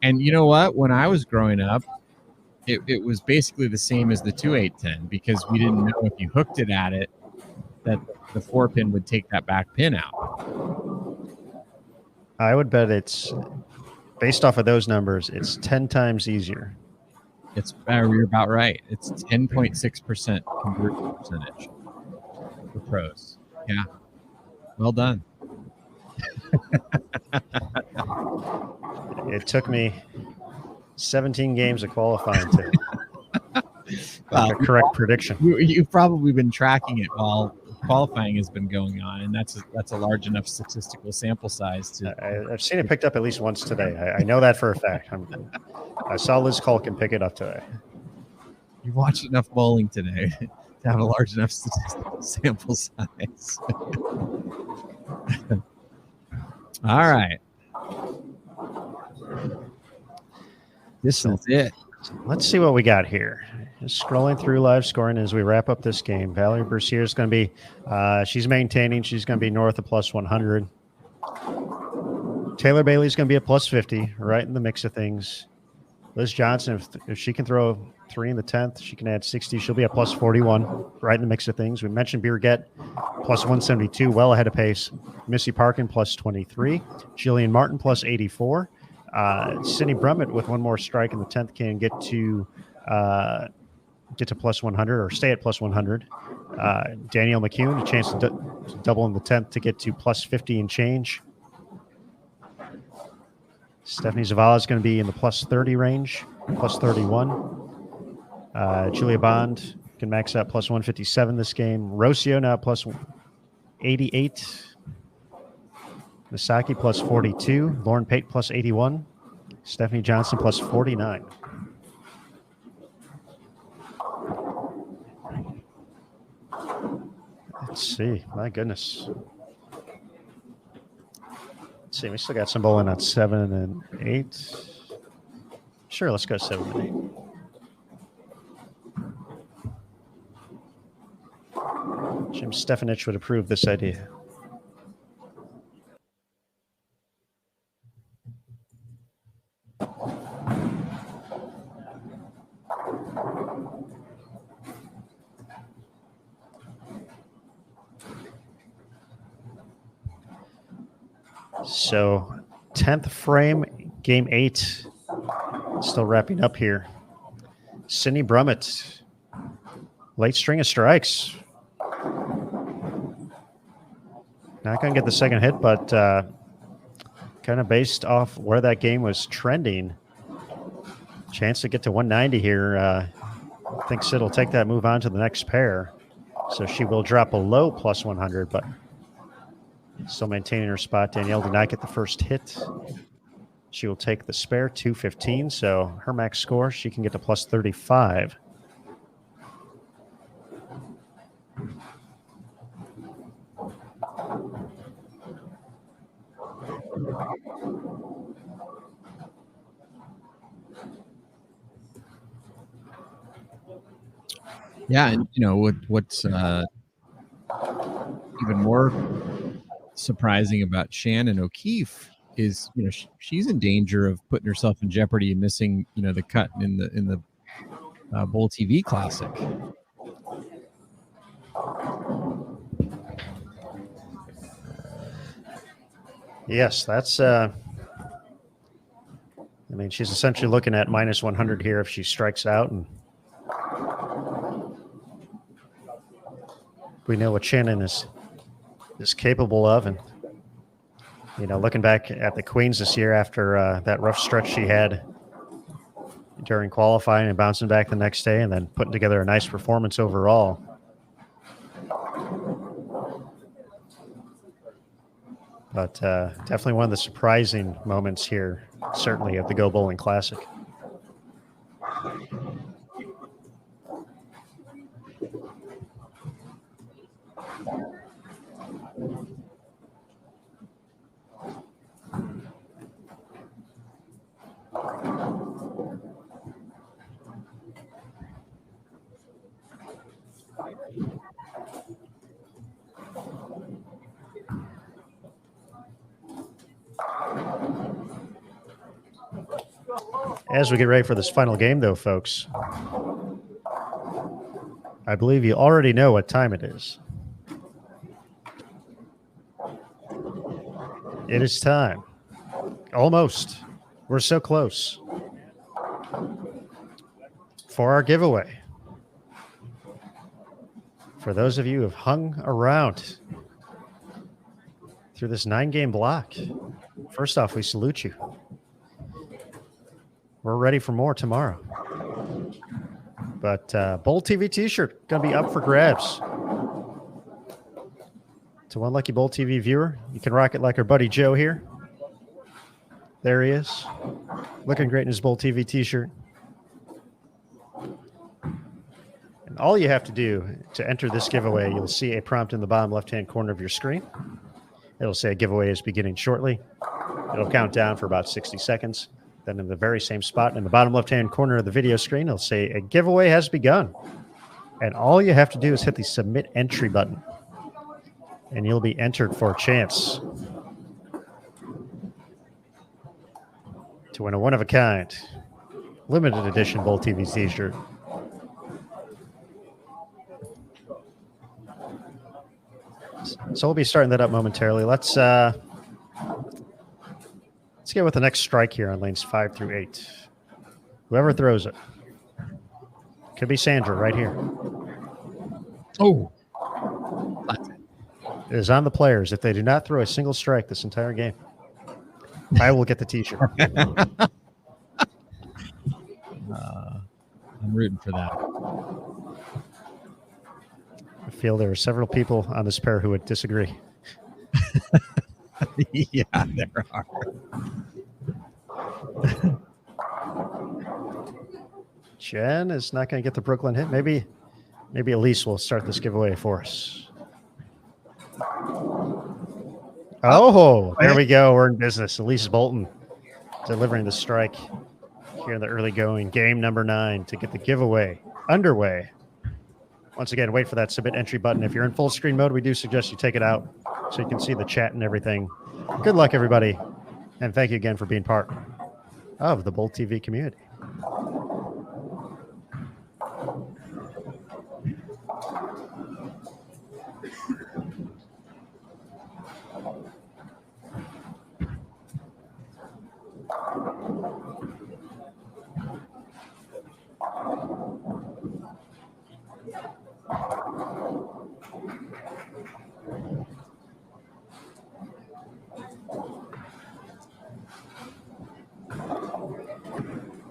And you know what? When I was growing up, it was basically the same as the 2810 because we didn't know if you hooked it at it that the 4-pin would take that back pin out. I would bet it's, based off of those numbers, it's 10 times easier. You're about right. It's 10.6% conversion percentage for pros. Yeah. Well done. It took me 17 games of qualifying to Well, make a correct prediction. You've probably been tracking it while qualifying has been going on, and that's a large enough statistical sample size to. I've seen it picked up at least once today. I know that for a fact. I saw Liz Culkin pick it up today. You've watched enough bowling today to have a large enough statistical sample size. All right. This is it. Let's see what we got here. Just scrolling through live scoring as we wrap up this game. Valerie Bercier is going to be, she's maintaining. She's going to be north of plus 100. Taylor Bailey's going to be at plus 50, right in the mix of things. Liz Johnson, if she can throw 3 in the 10th, she can add 60. She'll be at plus 41, right in the mix of things. We mentioned Birgett, plus 172, well ahead of pace. Missy Parkin, plus 23. Jillian Martin, plus 84. Sydney Brummett, with one more strike in the 10th, can get to plus 100 or stay at plus 100. Danielle McCune, a chance to double in the 10th to get to plus 50 and change. Stephanie Zavala is going to be in the plus 30 range, plus 31. Julia Bond can max out plus 157 this game. Rocio now plus 88. Misaki plus 42. Lauren Pate plus 81. Stephanie Johnson plus 49. Let's see. My goodness. Let's see. We still got some bowling at 7 and 8. Sure, let's go 7 and 8. Jim Stefanich would approve this idea. So 10th frame, game 8, still wrapping up here. Sydney Brummett, late string of strikes. Not going to get the second hit, but kind of based off where that game was trending, chance to get to 190 here. I think Sid will take that, move on to the next pair. So she will drop below plus 100, but still maintaining her spot. Danielle did not get the first hit. She will take the spare 215. So her max score, she can get to plus 35. Yeah, and you know what's even more surprising about Shannon O'Keefe is, you know, she's in danger of putting herself in jeopardy and missing, you know, the cut in the Bowl TV Classic. Yes, that's mean, she's essentially looking at minus 100 here if she strikes out, and we know what Shannon is capable of. And looking back at the Queens this year after that rough stretch she had during qualifying and bouncing back the next day and then putting together a nice performance overall. But definitely one of the surprising moments here, certainly at the Go Bowling Classic. As we get ready for this final game, though, folks, I believe you already know what time it is. It is time. Almost. We're so close. For our giveaway. For those of you who have hung around through this 9-game block, first off, we salute you. We're ready for more tomorrow. But Bowl TV t-shirt going to be up for grabs. To one lucky Bowl TV viewer, you can rock it like our buddy Joe here. There he is. Looking great in his Bowl TV t-shirt. And all you have to do to enter this giveaway, you'll see a prompt in the bottom left-hand corner of your screen. It'll say a giveaway is beginning shortly. It'll count down for about 60 seconds. Then in the very same spot in the bottom left-hand corner of the video screen, it'll say a giveaway has begun. And all you have to do is hit the submit entry button. And you'll be entered for a chance to win a one-of-a-kind limited edition Bowl TV t-shirt. So we'll be starting that up momentarily. Let's get with the next strike here on lanes 5 through 8. Whoever throws it. Could be Sandra right here. Oh. It is on the players. If they do not throw a single strike this entire game, I will get the t-shirt. I'm rooting for that. I feel there are several people on this pair who would disagree. Yeah, there are. Jen is not going to get the Brooklyn hit. Maybe Elise will start this giveaway for us. Oh, there we go. We're in business. Elise Bolton delivering the strike here in the early going. Game number 9 to get the giveaway underway. Once again, wait for that submit entry button. If you're in full screen mode, we do suggest you take it out so you can see the chat and everything. Good luck, everybody. And thank you again for being part of the Bowl TV community.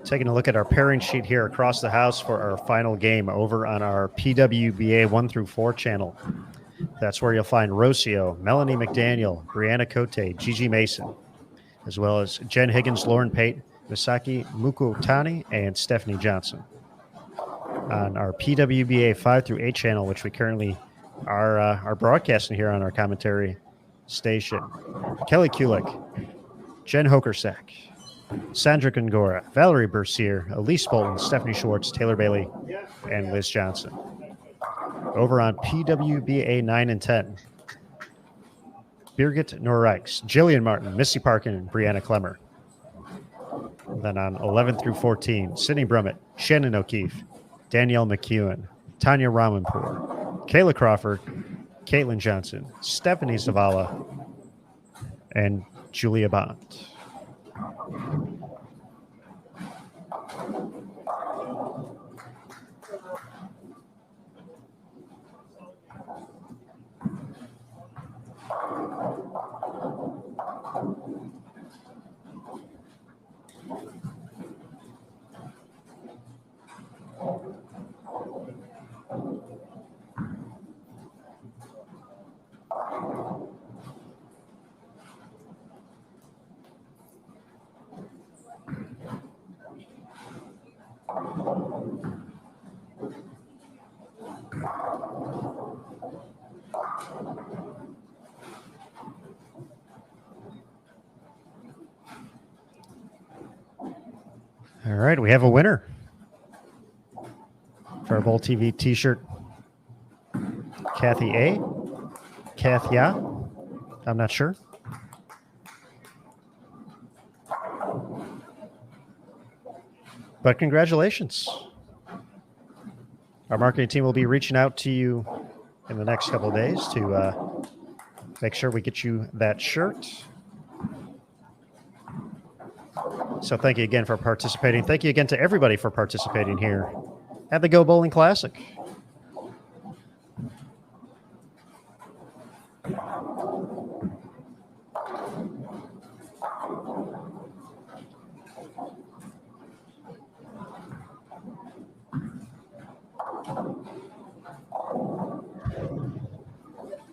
Taking a look at our pairing sheet here across the house for our final game over on our PWBA 1 through 4 channel. That's where you'll find Rocio, Melanie McDaniel, Brianna Cote, Gigi Mason, as well as Jen Higgins, Lauren Pate, Misaki Mukutani, and Stephanie Johnson. On our PWBA 5 through 8 channel, which we currently are broadcasting here on our commentary station, Kelly Kulik, Jen Hokersack, Sandra Gongora, Valerie Bercier, Elise Bolton, Stephanie Schwartz, Taylor Bailey, and Liz Johnson. Over on PWBA 9 and 10, Birgit Norreichs, Jillian Martin, Missy Parkin, and Brianna Clemmer. And then on 11 through 14, Sydney Brummett, Shannon O'Keefe, Danielle McEwen, Tanya Ramanpour, Kayla Crawford, Caitlin Johnson, Stephanie Zavala, and Julia Bond. All right, we have a winner for our Bowl TV T-shirt. Kathy A. Kathia. I'm not sure. But congratulations. Our marketing team will be reaching out to you in the next couple of days to make sure we get you that shirt. So thank you again for participating. Thank you again to everybody for participating here at the Go Bowling Classic.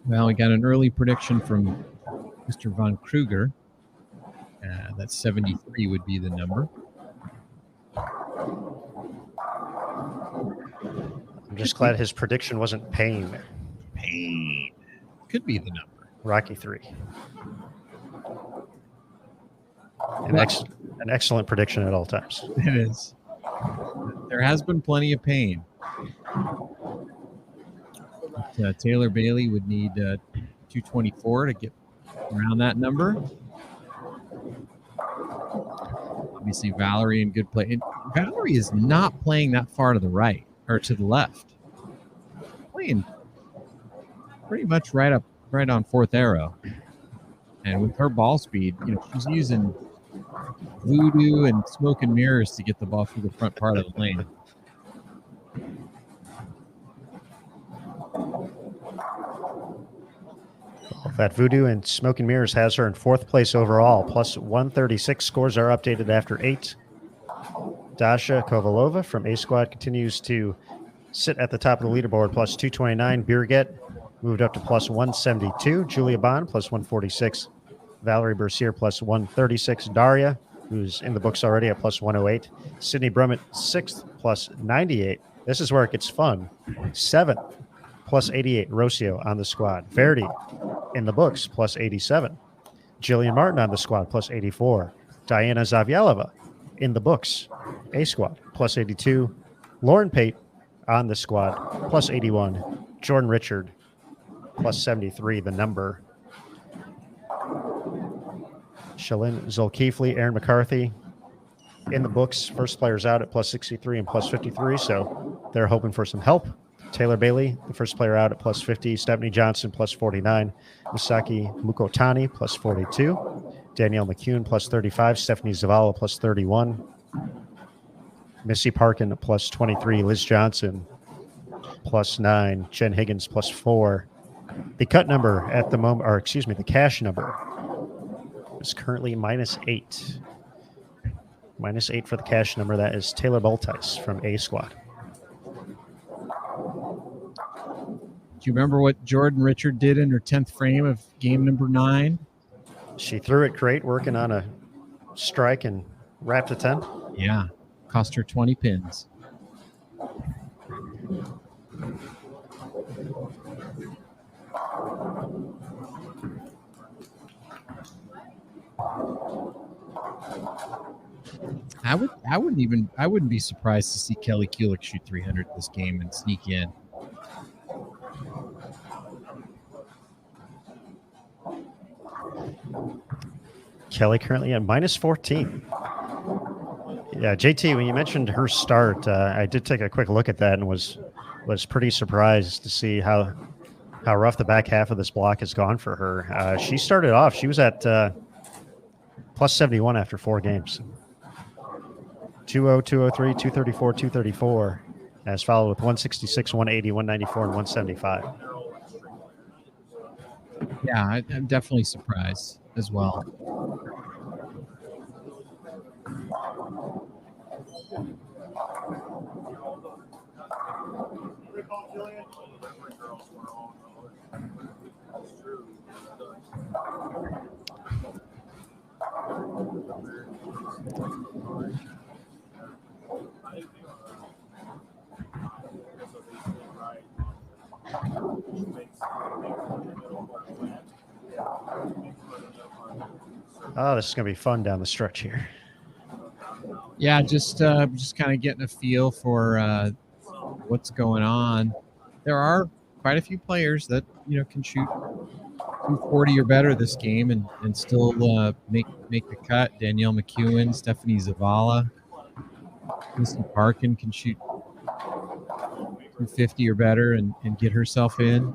Well, we got an early prediction from Mr. Von Kruger. That 73 would be the number. I'm just glad his prediction wasn't pain. Pain could be the number. Rocky 3. An excellent prediction at all times. It is. There has been plenty of pain. But, Taylor Bailey would need 224 to get around that number. Obviously, Valerie in good play. And Valerie is not playing that far to the right or to the left. Playing pretty much right on fourth arrow. And with her ball speed, she's using voodoo and smoke and mirrors to get the ball through the front part of the lane. That voodoo and smoke and mirrors has her in fourth place overall, plus 136. Scores are updated after 8. Dasha Kovalova from A Squad continues to sit at the top of the leaderboard, plus 229. Birgit moved up to plus 172. Julia Bond, plus 146. Valerie Bercier, plus 136. Daria, who's in the books already, at plus 108. Sydney Brummett, 6th, plus 98. This is where it gets fun. 7th, plus 88. Rocio on the squad. Verdi in the books, plus 87. Jillian Martin on the squad, plus 84. Diana Zavialova in the books, A Squad, plus 82. Lauren Pate on the squad, plus 81. Jordan Richard, plus 73, the number. Shalyn Zolkeefly, Aaron McCarthy in the books. First players out at plus 63 and plus 53, so they're hoping for some help. Taylor Bailey, the first player out at plus 50. Stephanie Johnson, plus 49. Misaki Mukotani, plus 42. Danielle McCune, plus 35. Stephanie Zavala, plus 31. Missy Parkin, plus 23. Liz Johnson, plus 9. Jen Higgins, plus 4. The cut number at the moment, or excuse me, the cash number is currently minus 8. Minus 8 for the cash number. That is Taylor Boltice from A Squad. Do you remember what Jordan Richard did in her 10th frame of game number 9? She threw it great, working on a strike and wrapped a 10. Yeah, cost her 20 pins. I wouldn't be surprised to see Kelly Kulik shoot 300 this game and sneak in. Kelly currently at minus 14. Yeah, JT, when you mentioned her start, I did take a quick look at that and was pretty surprised to see how rough the back half of this block has gone for her. She started off, she was at plus 71 after 4 games. 2-0, 203, 234, 234, as followed with 166, 180, 194, and 175. Yeah, I'm definitely surprised as well. Oh, this is going to be fun down the stretch here. Yeah, just kind of getting a feel for what's going on. There are quite a few players that can shoot 240 or better this game and still make the cut. Danielle McEwen, Stephanie Zavala, Missy Parkin can shoot 250 or better and get herself in.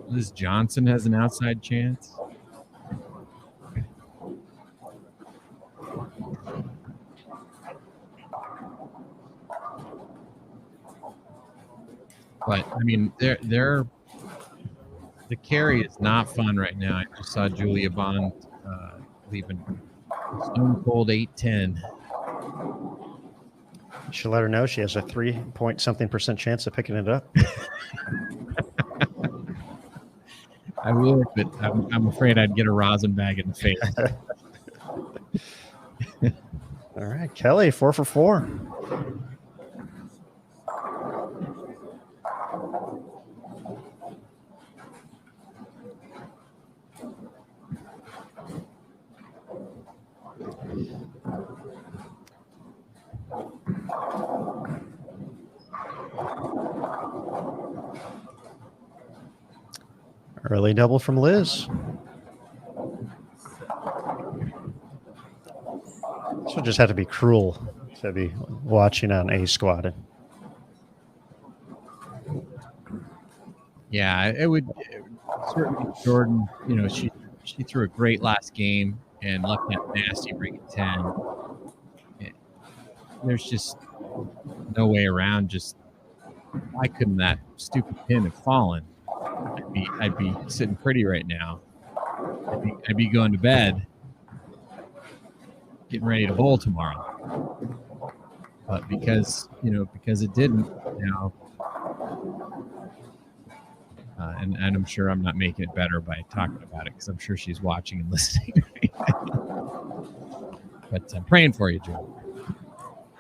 Liz Johnson has an outside chance. But I mean, the carry is not fun right now. I just saw Julia Bond leaving stone cold 8-10. Should let her know she has a 3-point-something% chance of picking it up. I would, but I'm afraid I'd get a rosin bag in the face. All right, Kelly, 4 for 4. Early double from Liz. This would just have to be cruel to be watching on A squad. Yeah, it would certainly. Jordan, she threw a great last game and left that nasty break at 10. There's just no way around. Just why couldn't that stupid pin have fallen? I'd be sitting pretty right now. I'd be going to bed, getting ready to bowl tomorrow. But because it didn't now, and I'm sure I'm not making it better by talking about it because I'm sure she's watching and listening right now. But I'm praying for you, Joe.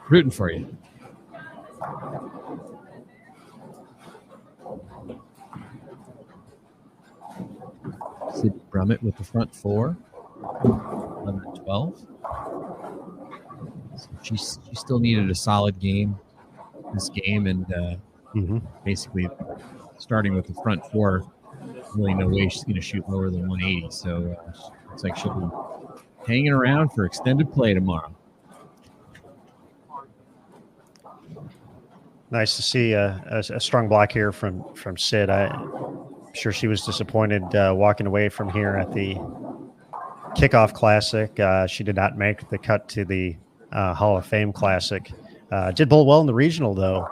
Rooting for you. Sydney Brummett with the front 4, 11-12. So she still needed a solid game this game, and basically starting with the front 4, really no way she's going to shoot lower than 180. So looks like she'll be hanging around for extended play tomorrow. Nice to see a strong block here from Sid. I'm sure she was disappointed walking away from here at the kickoff classic. She did not make the cut to the Hall of Fame classic. Did bowl well in the regional, though,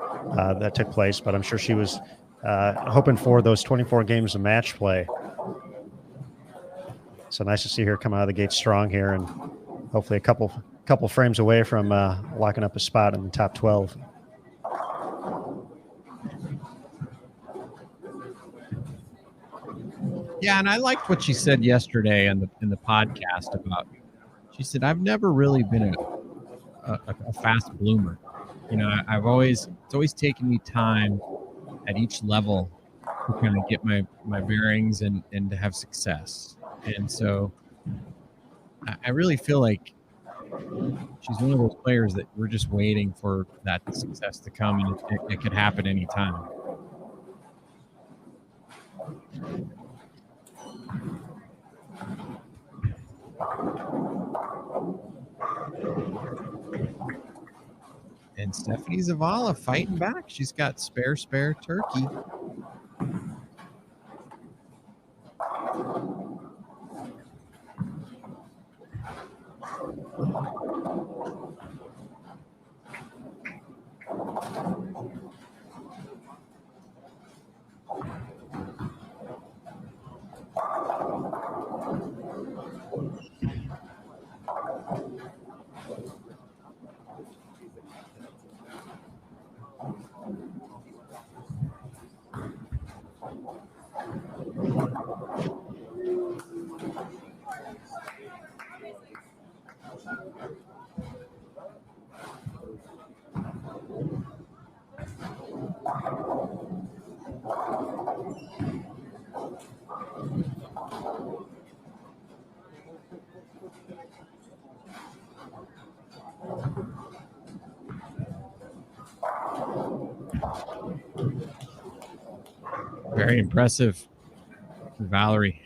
that took place, but I'm sure she was hoping for those 24 games of match play. So nice to see her come out of the gate strong here, and hopefully a couple frames away from locking up a spot in the top 12. Yeah, and I liked what she said yesterday in the podcast about. She said, "I've never really been a fast bloomer. It's always taken me time at each level to kind of get my bearings and to have success. And so I really feel like she's one of those players that we're just waiting for that success to come, and it could happen anytime." And Stephanie Zavala fighting back. She's got spare turkey. Very impressive for Valerie.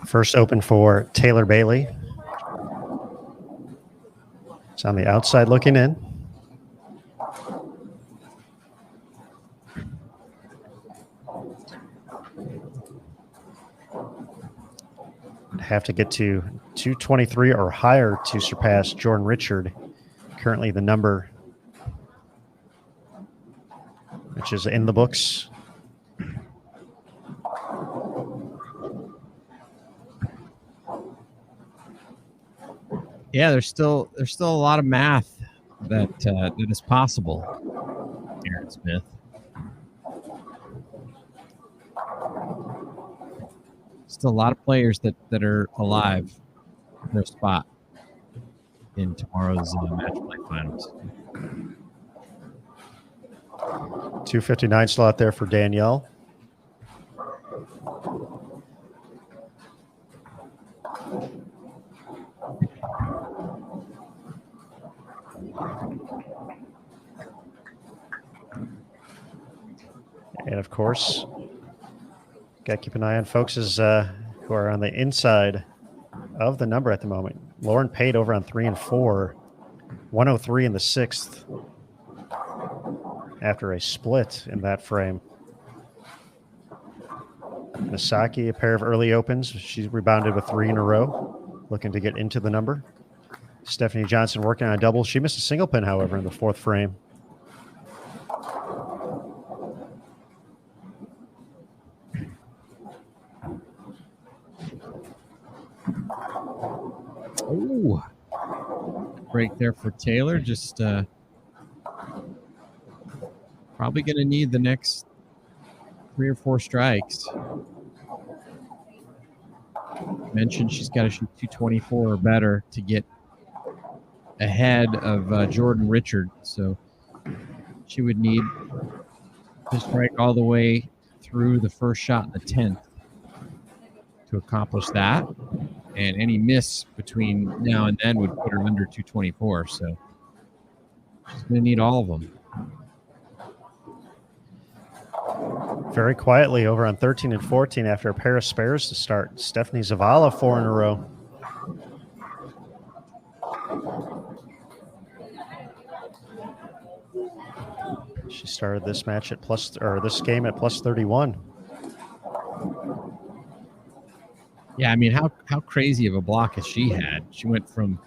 First open for Taylor Bailey. It's on the outside looking in. Have to get to 223 or higher to surpass Jordan Richard, currently the number, which is in the books. Yeah, there's still a lot of math that is possible. Aaron Smith. Still a lot of players that are alive for a spot in tomorrow's match play finals. 259 slot there for Danielle. And of course, got to keep an eye on folks who are on the inside of the number at the moment. Lauren Pate over on 3 and 4, 103 in the 6th after a split in that frame. Misaki, a pair of early opens. She's rebounded with 3 in a row, looking to get into the number. Stephanie Johnson working on a double. She missed a single pin, however, in the 4th frame. Oh, break there for Taylor. Just probably going to need the next 3 or 4 strikes. Mentioned she's got to shoot 224 or better to get ahead of Jordan Richard. So she would need to strike all the way through the first shot in the 10th to accomplish that. And any miss between now and then would put her under 224. So she's going to need all of them. Very quietly over on 13 and 14 after a pair of spares to start. Stephanie Zavala 4 in a row. She started this match at this game at plus 31. Yeah, I mean, how crazy of a block has she had? She went from,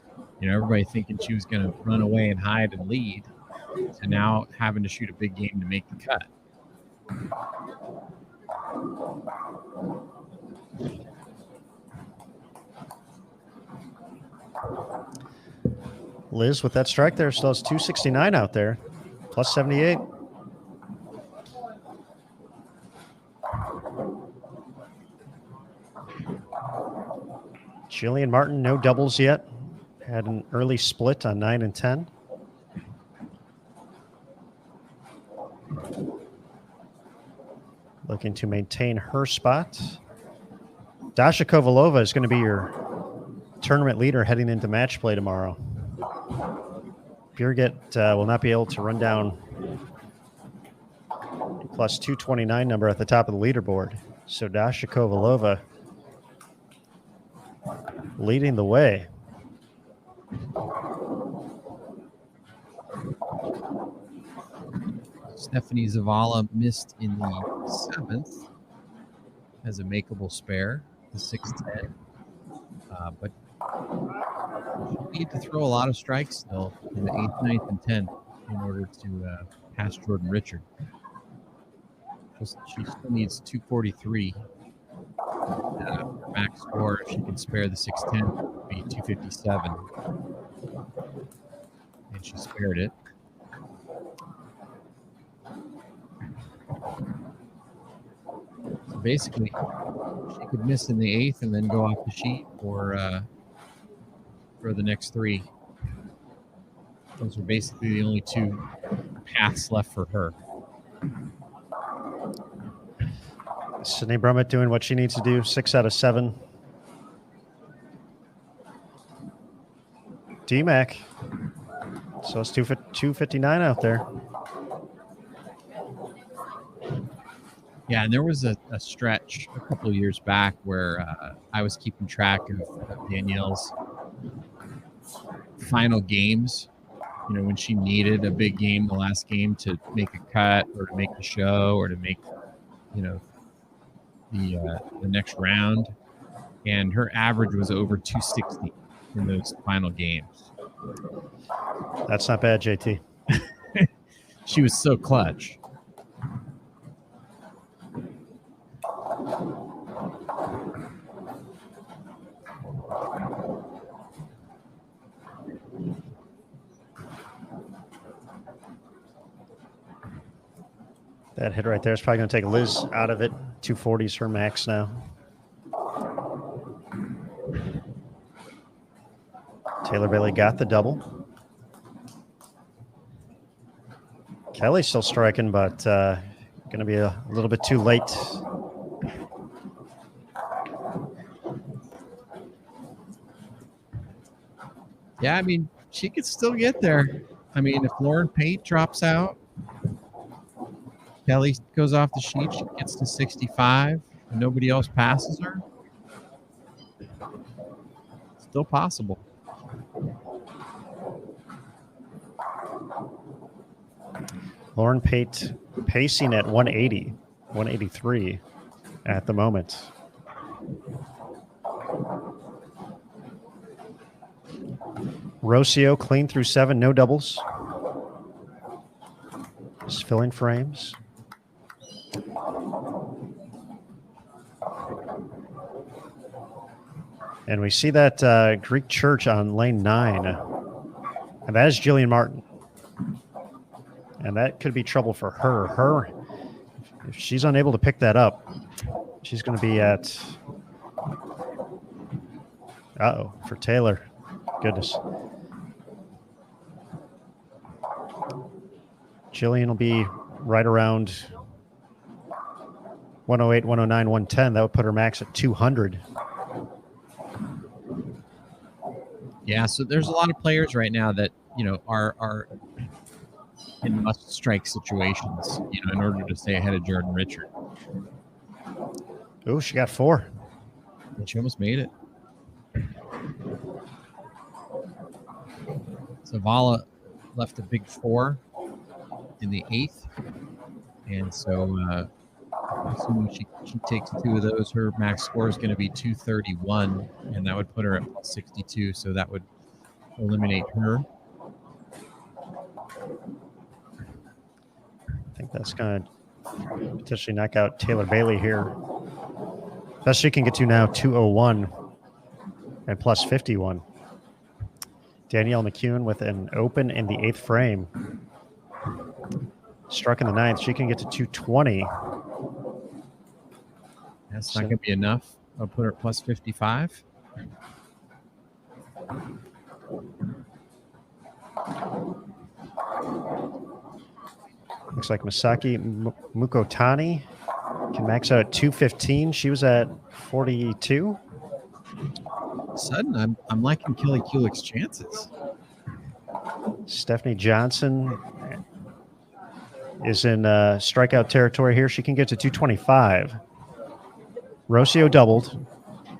everybody thinking she was going to run away and hide and lead to now having to shoot a big game to make the cut. Liz with that strike there still has 269 out there, plus 78. Jillian Martin, no doubles yet. Had an early split on 9 and 10. Looking to maintain her spot. Dasha Kovalova is going to be your tournament leader heading into match play tomorrow. Birgit will not be able to run down plus 229 number at the top of the leaderboard. So Dasha Kovalova leading the way. Stephanie Zavala missed in the 7th as a makeable spare, the 610. But she need to throw a lot of strikes still in the 8th, 9th, and 10th in order to pass Jordan Richard. She still needs 243. Max score, if she can spare the 610, would be 257. And she spared it. So basically, she could miss in the 8th and then go off the sheet for the next 3. Those are basically the only 2 paths left for her. Sydney Brummett doing what she needs to do, 6 out of 7. DMAC. So it's 259 out there. Yeah, and there was a stretch a couple of years back where I was keeping track of Danielle's final games. You know, when she needed a big game, the last game, to make a cut or to make the show or to make, you know, the next round. And her average was over 260 in those final games. That's not bad, JT. She was so clutch. That hit right there is probably going to take Liz out of it. 240 is her max now. Taylor Bailey got the double. Kelly's still striking, but going to be a little bit too late. Yeah, I mean, she could still get there. I mean, if Lauren Pate drops out, Kelly goes off the sheet, she gets to 65, and nobody else passes her. Still possible. Lauren Pate pacing at 180, 183 at the moment. Rocio clean through 7, no doubles. Just filling frames. And we see that Greek Church on lane 9. And that is Jillian Martin. And that could be trouble for her. If she's unable to pick that up, she's going to be at... Uh-oh, for Taylor. Goodness. Jillian will be right around 108, 109, 110. That would put her max at 200. Yeah, so there's a lot of players right now that, you know, are in must-strike situations, you know, in order to stay ahead of Jordan Richard. Oh, she got 4. And she almost made it. Zavala left a big 4 in the 8th. And so assuming she takes 2 of those, her max score is going to be 231, and that would put her at 62. So that would eliminate her. I think that's going to potentially knock out Taylor Bailey here. Best she can get to now, 201 and plus 51. Danielle McEwen with an open in the 8th frame. Struck in the 9th. She can get to 220. That's not going to be enough. I'll put her at plus 55. Looks like Misaki Mukotani can max out at 215. She was at 42. Sudden, I'm liking Kelly Kulik's chances. Stephanie Johnson is in strikeout territory here. She can get to 225. Rocio doubled.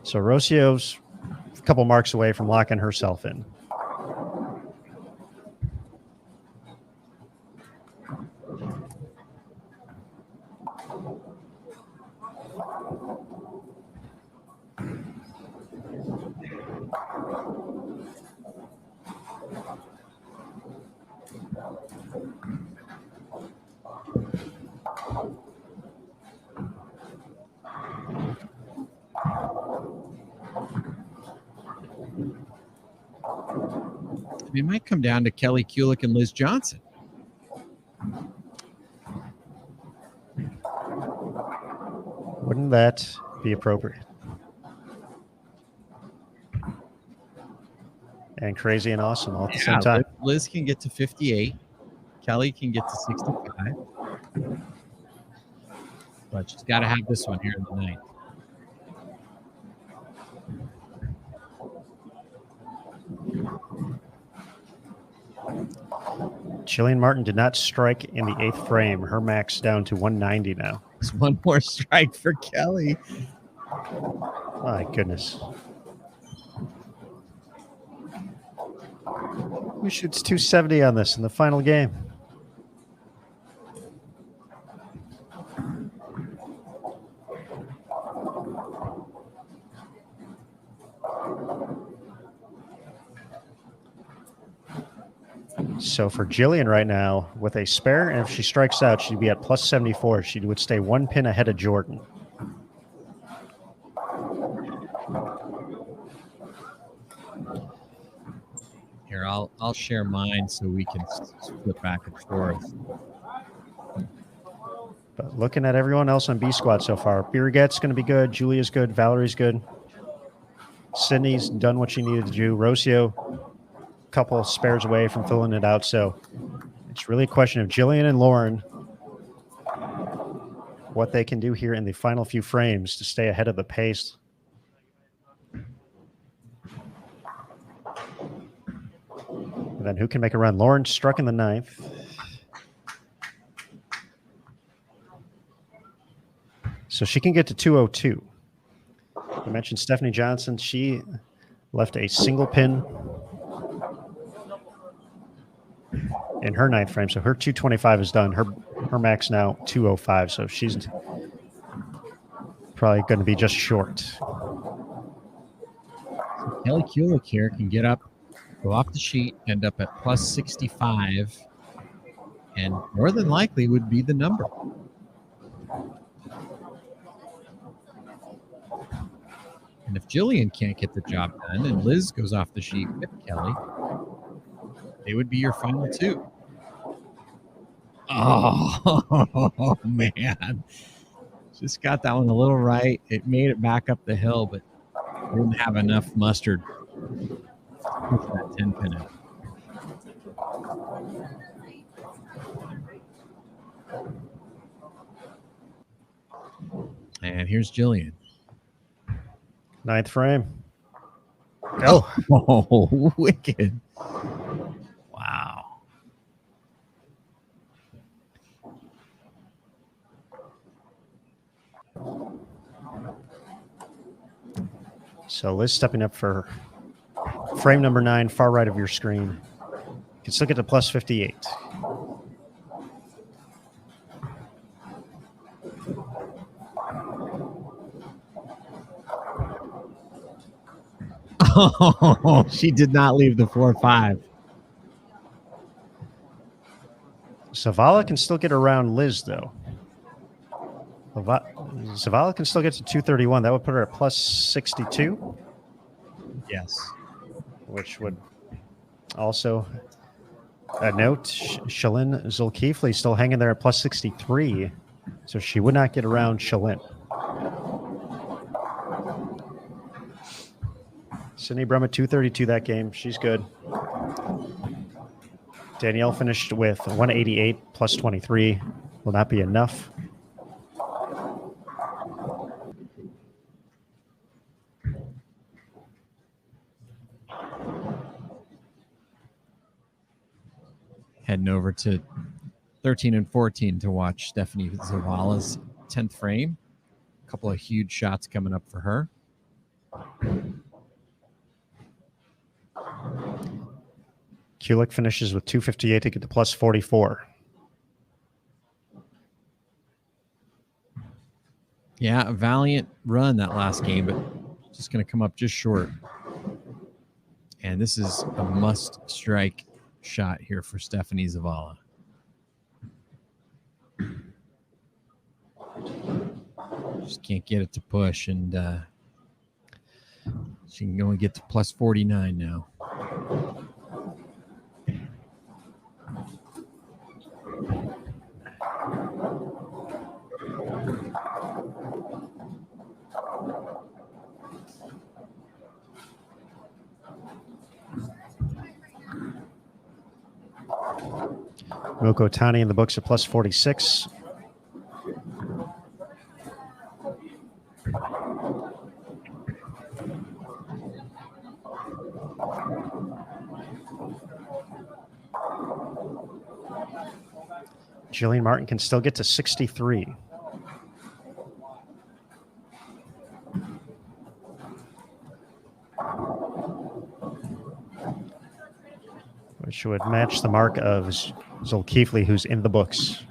So Rocio's a couple marks away from locking herself in. It might come down to Kelly Kulik and Liz Johnson. Wouldn't that be appropriate? And crazy and awesome all at the same time. Liz can get to 58. Kelly can get to 65. But she's got to have this one here in the ninth. Jillian Martin did not strike in the 8th frame. Her max down to 190 now. It's one more strike for Kelly. My goodness. Who shoots 270 on this in the final game? So for Jillian right now, with a spare, and if she strikes out, she'd be at plus 74. She would stay 1 pin ahead of Jordan. Here, I'll share mine so we can flip back and forth. But looking at everyone else on B squad so far, Birgit's going to be good. Julia's good. Valerie's good. Sydney's done what she needed to do. Rocio, a couple spares away from filling it out. So it's really a question of Jillian and Lauren, what they can do here in the final few frames to stay ahead of the pace. And then who can make a run? Lauren struck in the 9th. So she can get to 202. I mentioned Stephanie Johnson. She left a single pin in her 9th frame. So her 225 is done. Her max now 205. So she's probably going to be just short. Kelly Kulik here can get up, go off the sheet, end up at plus 65, and more than likely would be the number. And if Jillian can't get the job done and Liz goes off the sheet with Kelly, they would be your final two. Oh, man. Just got that one a little right. It made it back up the hill, but didn't have enough mustard to push that 10 pin out. And here's Jillian. 9th frame. Go. Oh, wicked. Wow. So Liz stepping up for frame number 9, far right of your screen. You can still get to plus 58. Oh, she did not leave the 4-5. Zavala can still get around Liz, though. Zavala can still get to 231. That would put her at plus 62. Yes. Which would also note Shalyn Zulkifli still hanging there at plus 63. So she would not get around Shalyn. Sydney Brum at 232 that game. She's good. Danielle finished with 188 plus 23. Will not be enough. Heading over to 13 and 14 to watch Stephanie Zavala's 10th frame. A couple of huge shots coming up for her. Kulik finishes with 258 to get to plus 44. Yeah, a valiant run that last game, but just going to come up just short. And this is a must-strike shot here for Stephanie Zavala. Just can't get it to push, and she can only get to plus 49 now. Milko Tani in the books at plus 46. Jillian Martin can still get to 63. Which would match the mark of Zolkiefli, who's in the books.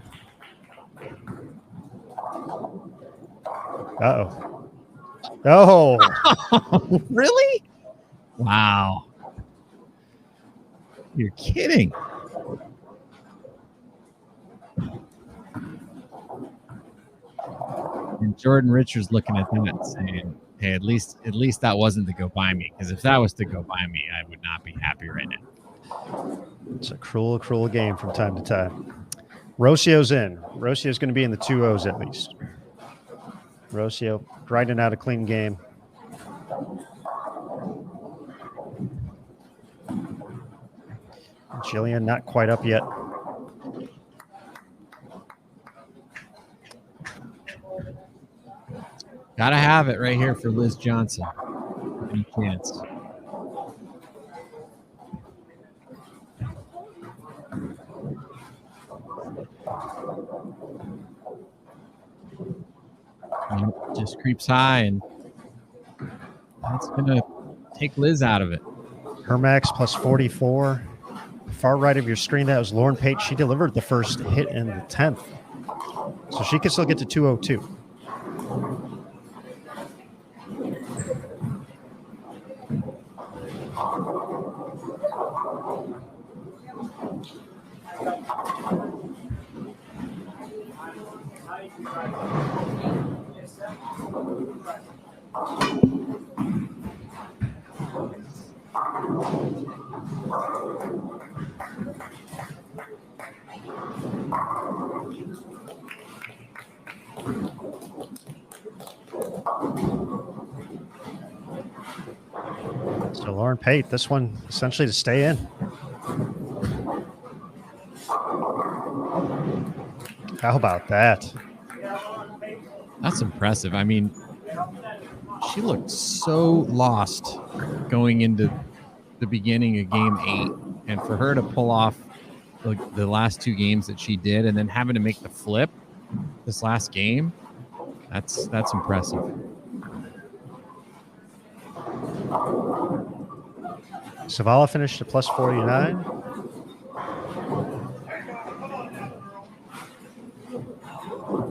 Uh-oh. Oh! Really? Wow. You're kidding. And Jordan Richards looking at that saying, hey, at least that wasn't to go by me. Because if that was to go by me, I would not be happy right now. It's a cruel, cruel game from time to time. Rocio's in. Rocio's going to be in the 2-0s at least. Rocio grinding out a clean game. Jillian not quite up yet. Gotta have it right here for Liz Johnson. Any chance. Just creeps high, and that's gonna take Liz out of it. Hermax plus 44. Far right of your screen, that was Lauren Pate. She delivered the first hit in the 10th. So she can still get to 202. So Lauren Pate, this one essentially to stay in. How about that? That's impressive. I mean, she looked so lost going into the beginning of game 8. And for her to pull off the last 2 games that she did and then having to make the flip this last game, that's impressive. Zavala finished at plus 49.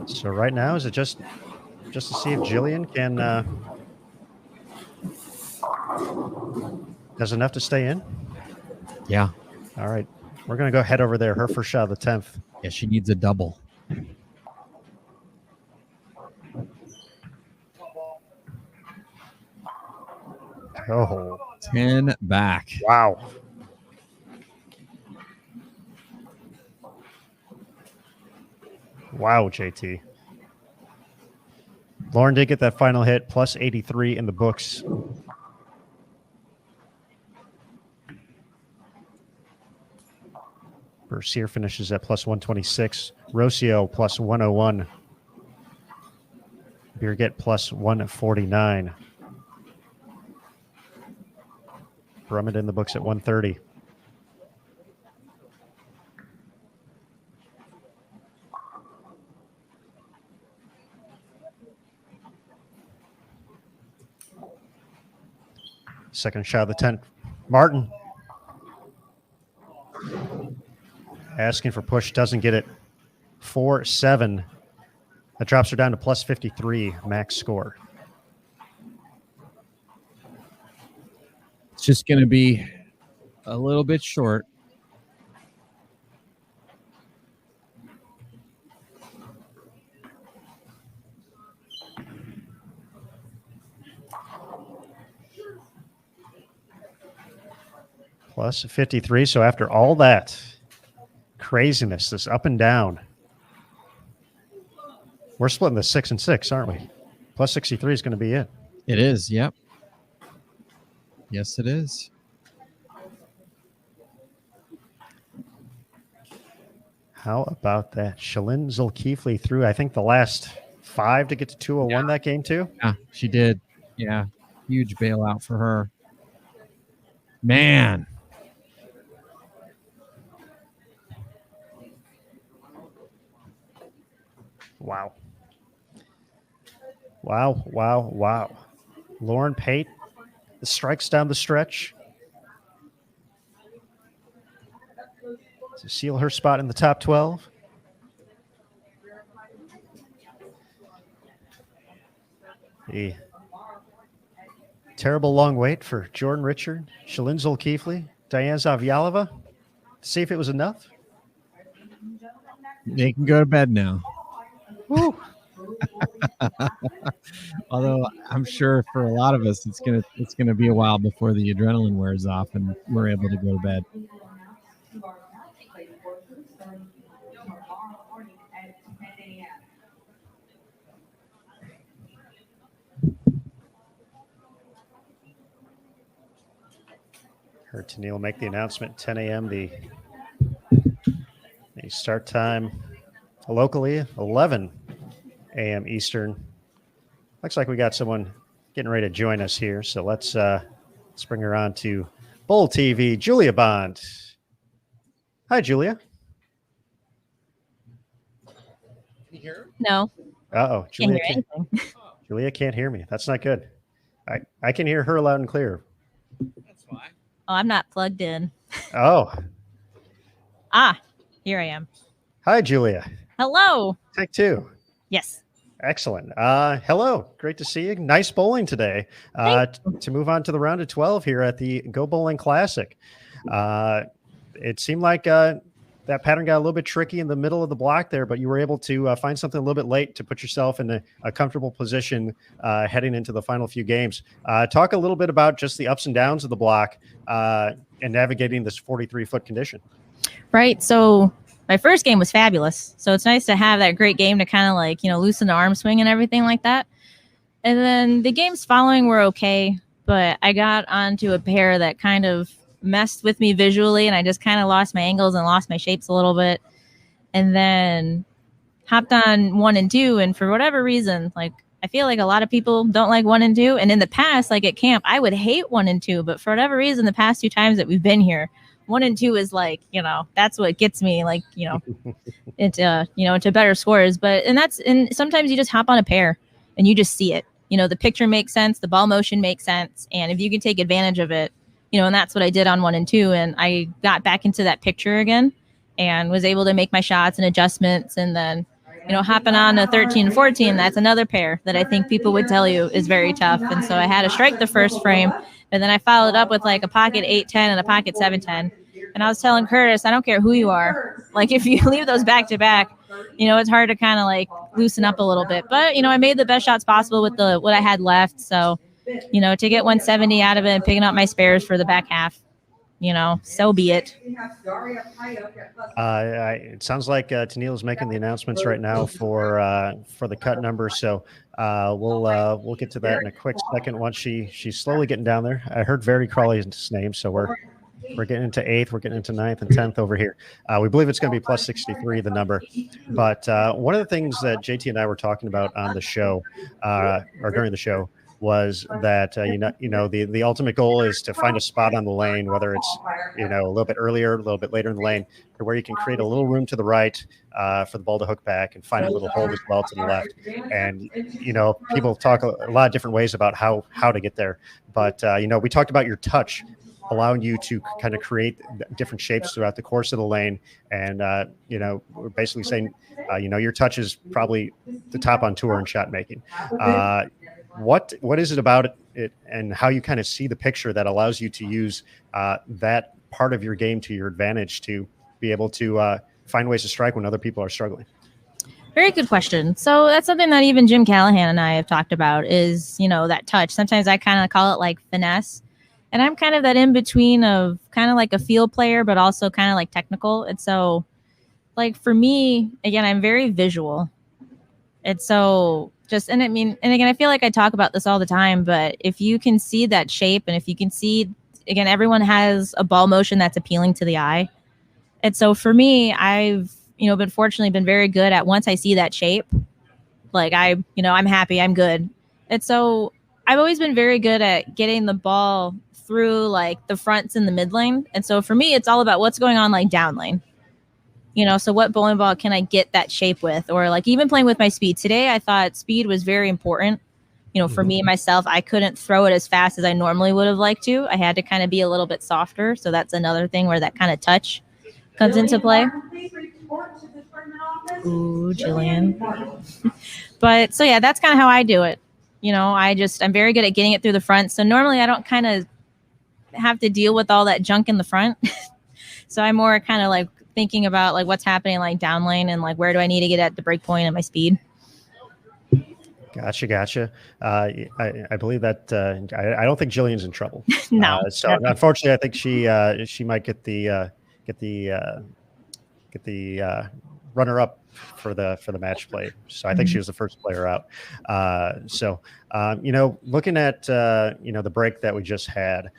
So right now, is it just to see if Jillian can does enough to stay in? Yeah. All right. We're going to go head over there. Her first shot of the 10th. Yeah, she needs a double. Oh. 10 back. Wow. Wow, JT. Lauren did get that final hit, plus 83 in the books. Bercier finishes at plus 126. Rocio plus 101. Birgit plus 149. Brummett in the books at 130. Second shot of the 10th. Martin asking for push, doesn't get it. 4-7. That drops her down to plus 53 max score. It's just going to be a little bit short. Plus 53. So after all that craziness, this up and down, we're splitting the 6 and 6, aren't we? Plus 63 is going to be it. It is. Yep. Yes, it is. How about that? Shalyn Zulkifli threw, I think, the last 5 to get to 201 that game too. Yeah, she did. Yeah. Huge bailout for her. Man. Wow. Wow, wow, wow. Lauren Pate, the strikes down the stretch to seal her spot in the top 12. The terrible long wait for Jordan Richard, Shalyn Zulkifli, Diane Zavjalova. See if it was enough. They can go to bed now. Woo. Although I'm sure for a lot of us, it's gonna be a while before the adrenaline wears off and we're able to go to bed. Heard Tennille make the announcement, 10 a.m. The start time locally, 11 a.m. Eastern. Looks like we got someone getting ready to join us here. So let's bring her on to Bowl TV. Julia Bond. Hi, Julia. Can you hear her? No. Uh-oh. Can't hear anything. Julia can't hear me. That's not good. I can hear her loud and clear. That's fine. Oh, I'm not plugged in. Oh. Here I am. Hi, Julia. Hello. Take 2. Yes. Excellent. Hello. Great to see you. Nice bowling today. To move on to the round of 12 here at the Go Bowling Classic. It seemed like that pattern got a little bit tricky in the middle of the block there, but you were able to find something a little bit late to put yourself in a comfortable position heading into the final few games. Talk a little bit about just the ups and downs of the block and navigating this 43-foot condition. Right. So my first game was fabulous. So it's nice to have that great game to kind of loosen the arm swing and everything like that. And then the games following were okay, but I got onto a pair that kind of messed with me visually, and I just kind of lost my angles and lost my shapes a little bit. And then hopped on 1 and 2, and for whatever reason, I feel like a lot of people don't like 1 and 2. And in the past, at camp, I would hate 1 and 2, but for whatever reason, the past 2 times that we've been here, 1 and 2 is that's what gets me into better scores. And sometimes you just hop on a pair and you just see it. The picture makes sense, the ball motion makes sense, and if you can take advantage of it, and that's what I did on 1 and 2, and I got back into that picture again and was able to make my shots and adjustments. And then hopping on to 13 and 14, that's another pair that I think people would tell you is very tough. And so I had to strike the first frame, and then I followed up with a pocket 8-10 and a pocket 7-10. And I was telling Curtis, I don't care who you are. If you leave those back to back, it's hard to kind of loosen up a little bit. But, I made the best shots possible with what I had left. So, to get 170 out of it and picking up my spares for the back half, so be it. It sounds like Tennille is making the announcements right now for the cut number. So we'll get to that in a quick second once she's slowly getting down there. I heard Verity Crawley's name, so we're getting into 8th, we're getting into 9th and 10th over here. We believe it's going to be plus 63, the number. But one of the things that JT and I were talking about on the show, or during the show, was that the ultimate goal is to find a spot on the lane, whether it's a little bit earlier, a little bit later in the lane, to where you can create a little room to the right for the ball to hook back and find a little hole as well to the left. And people talk a lot of different ways about how to get there, but we talked about your touch allowing you to kind of create different shapes throughout the course of the lane. And, we're basically saying, your touch is probably the top on tour in shot making. What is it about it and how you kind of see the picture that allows you to use that part of your game to your advantage to be able to find ways to strike when other people are struggling? Very good question. So that's something that even Jim Callahan and I have talked about is, that touch. Sometimes I kind of call it like finesse. And I'm kind of that in between of kind of like a field player, but also kind of like technical. And so like for me, again, I'm very visual. And so and again, I feel like I talk about this all the time, but if you can see that shape and if you can see, again, everyone has a ball motion that's appealing to the eye. And so for me, I've, been very good at once I see that shape, like I'm happy, I'm good. And so I've always been very good at getting the ball through like the fronts and the mid lane. And so for me, it's all about what's going on like down lane. So what bowling ball can I get that shape with? Or like even playing with my speed. Today, I thought speed was very important. For me, myself, I couldn't throw it as fast as I normally would have liked to. I had to kind of be a little bit softer. So that's another thing where that kind of touch comes into play. Ooh, Jillian. But so, yeah, that's kind of how I do it. I'm very good at getting it through the front. So normally I don't kind of have to deal with all that junk in the front. So I'm more kind of like thinking about like what's happening like down lane and like where do I need to get at the break point and my speed. Gotcha. I believe that I don't think Jillian's in trouble. No. So unfortunately, I think she might get the runner up for the match play. So I think she was the first player out. Looking at the break that we just had,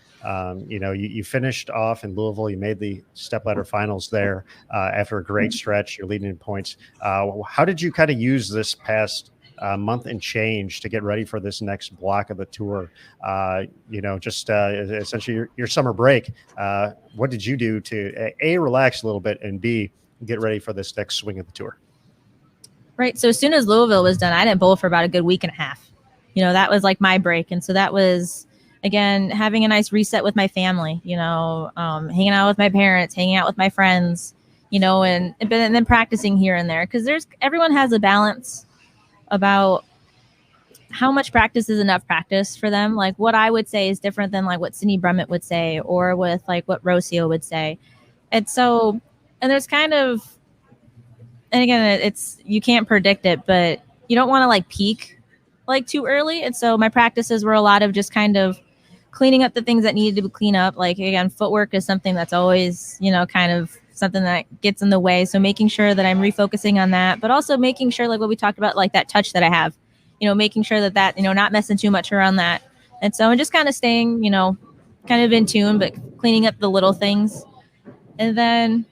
you finished off in Louisville. You made the stepladder finals there after a great stretch. You're leading in points. How did you kind of use this past month and change to get ready for this next block of the tour? Essentially your summer break. What did you do to A, relax a little bit, and B, get ready for this next swing of the tour? Right. So as soon as Louisville was done, I didn't bowl for about a good week and a half. That was like my break. And so that was, again, having a nice reset with my family, hanging out with my parents, hanging out with my friends, and then practicing here and there. Because everyone has a balance about how much practice is enough practice for them. Like what I would say is different than like what Sydney Brummett would say or with like what Rocio would say. And so, and there's kind of, and again, you can't predict it, but you don't want to like peak like too early. And so my practices were a lot of just kind of cleaning up the things that needed to be cleaned up. Like again, footwork is something that's always, kind of something that gets in the way. So making sure that I'm refocusing on that, but also making sure like what we talked about, like that touch that I have, making sure that, not messing too much around that. And so I'm just kind of staying, kind of in tune, but cleaning up the little things. And then,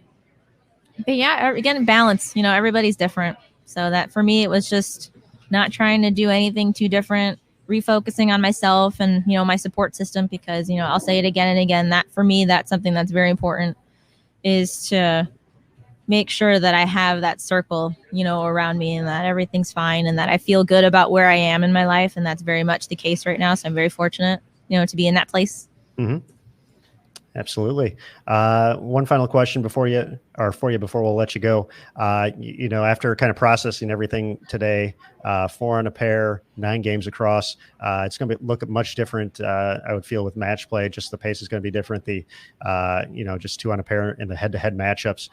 but yeah, again, balance, everybody's different. So that for me, it was just not trying to do anything too different, refocusing on myself and, my support system, because, I'll say it again and again, that for me, that's something that's very important, is to make sure that I have that circle, around me, and that everything's fine and that I feel good about where I am in my life. And that's very much the case right now. So I'm very fortunate, to be in that place. Mm-hmm. Absolutely. One final question for you before we'll let you go. After kind of processing everything today, 4 on a pair, 9 games across, it's going to look much different. I would feel with match play, just the pace is going to be different. Just 2 on a pair in the head-to-head matchups.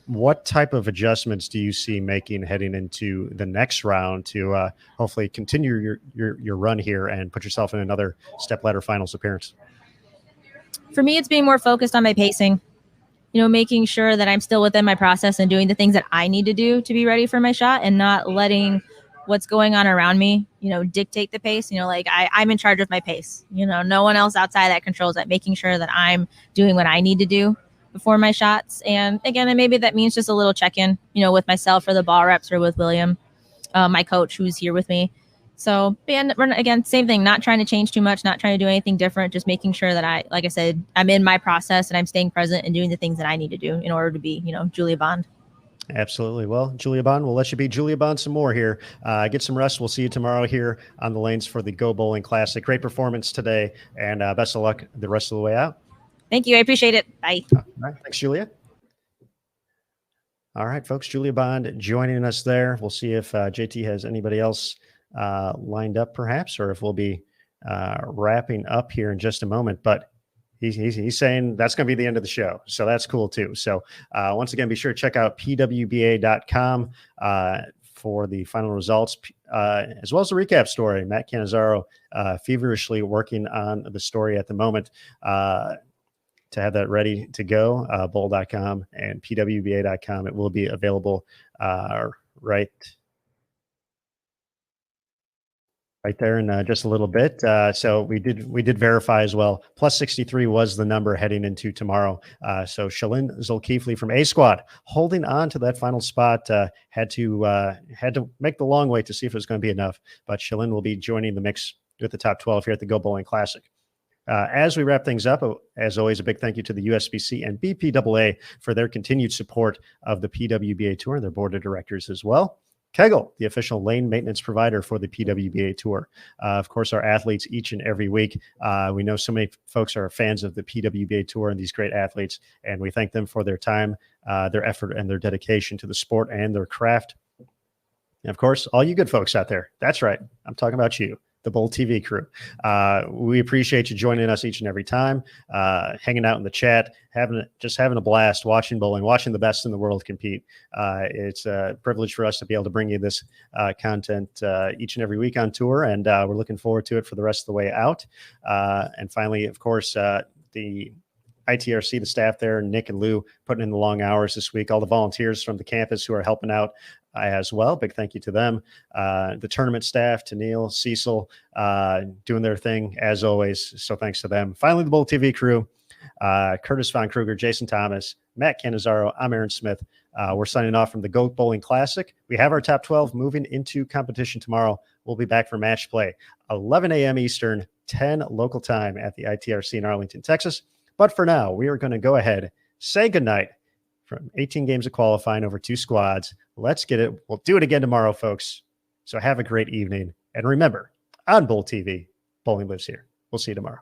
What type of adjustments do you see making heading into the next round to hopefully continue your run here and put yourself in another stepladder finals appearance? For me, it's being more focused on my pacing, making sure that I'm still within my process and doing the things that I need to do to be ready for my shot, and not letting what's going on around me, dictate the pace. I'm in charge of my pace, no one else outside that controls that, making sure that I'm doing what I need to do before my shots. And again, and maybe that means just a little check-in, with myself or the ball reps or with William, my coach who's here with me, So, and again, same thing, not trying to change too much, not trying to do anything different, just making sure that like I said, I'm in my process and I'm staying present and doing the things that I need to do in order to be, Julia Bond. Absolutely. Well, Julia Bond, we'll let you be Julia Bond some more here. Get some rest. We'll see you tomorrow here on the lanes for the Go Bowling Classic. Great performance today, and best of luck the rest of the way out. Thank you. I appreciate it. Bye. All right. Thanks, Julia. All right, folks. Julia Bond joining us there. We'll see if JT has anybody else lined up, perhaps, or if we'll be wrapping up here in just a moment. But he's saying that's going to be the end of the show. So that's cool, too. So once again, be sure to check out PWBA.com for the final results, as well as the recap story. Matt Cannizzaro feverishly working on the story at the moment. To have that ready to go, bowl.com and pwba.com. It will be available right there in just a little bit. So we did verify as well. Plus 63 was the number heading into tomorrow. So Shalyn Zulkifli from A Squad holding on to that final spot. Had to make the long wait to see if it was going to be enough. But Shalyn will be joining the mix with the top 12 here at the Go Bowling Classic. As we wrap things up, as always, a big thank you to the USBC and BPWA for their continued support of the PWBA Tour and their board of directors as well. Kegel, the official lane maintenance provider for the PWBA Tour. Of course, our athletes each and every week. We know so many folks are fans of the PWBA Tour and these great athletes, and we thank them for their time, their effort, and their dedication to the sport and their craft. And of course, all you good folks out there. That's right. I'm talking about you. The Bowl TV crew. We appreciate you joining us each and every time, hanging out in the chat, having a blast, watching bowling, watching the best in the world compete. It's a privilege for us to be able to bring you this content each and every week on tour, and we're looking forward to it for the rest of the way out. And finally, of course, the ITRC, the staff there, Nick and Lou putting in the long hours this week, all the volunteers from the campus who are helping out as well. Big thank you to them. The tournament staff, to Neil, Cecil, doing their thing as always. So thanks to them. Finally, the Bowl TV crew, Curtis Von Kruger, Jason Thomas, Matt Cannizzaro. I'm Aaron Smith. We're signing off from the Go Bowling Classic. We have our top 12 moving into competition tomorrow. We'll be back for match play, 11 a.m. Eastern, 10 local time at the ITRC in Arlington, Texas. But for now, we are going to go ahead, say goodnight from 18 games of qualifying over 2 squads. Let's get it. We'll do it again tomorrow, folks. So have a great evening. And remember, on Bowl TV, bowling lives here. We'll see you tomorrow.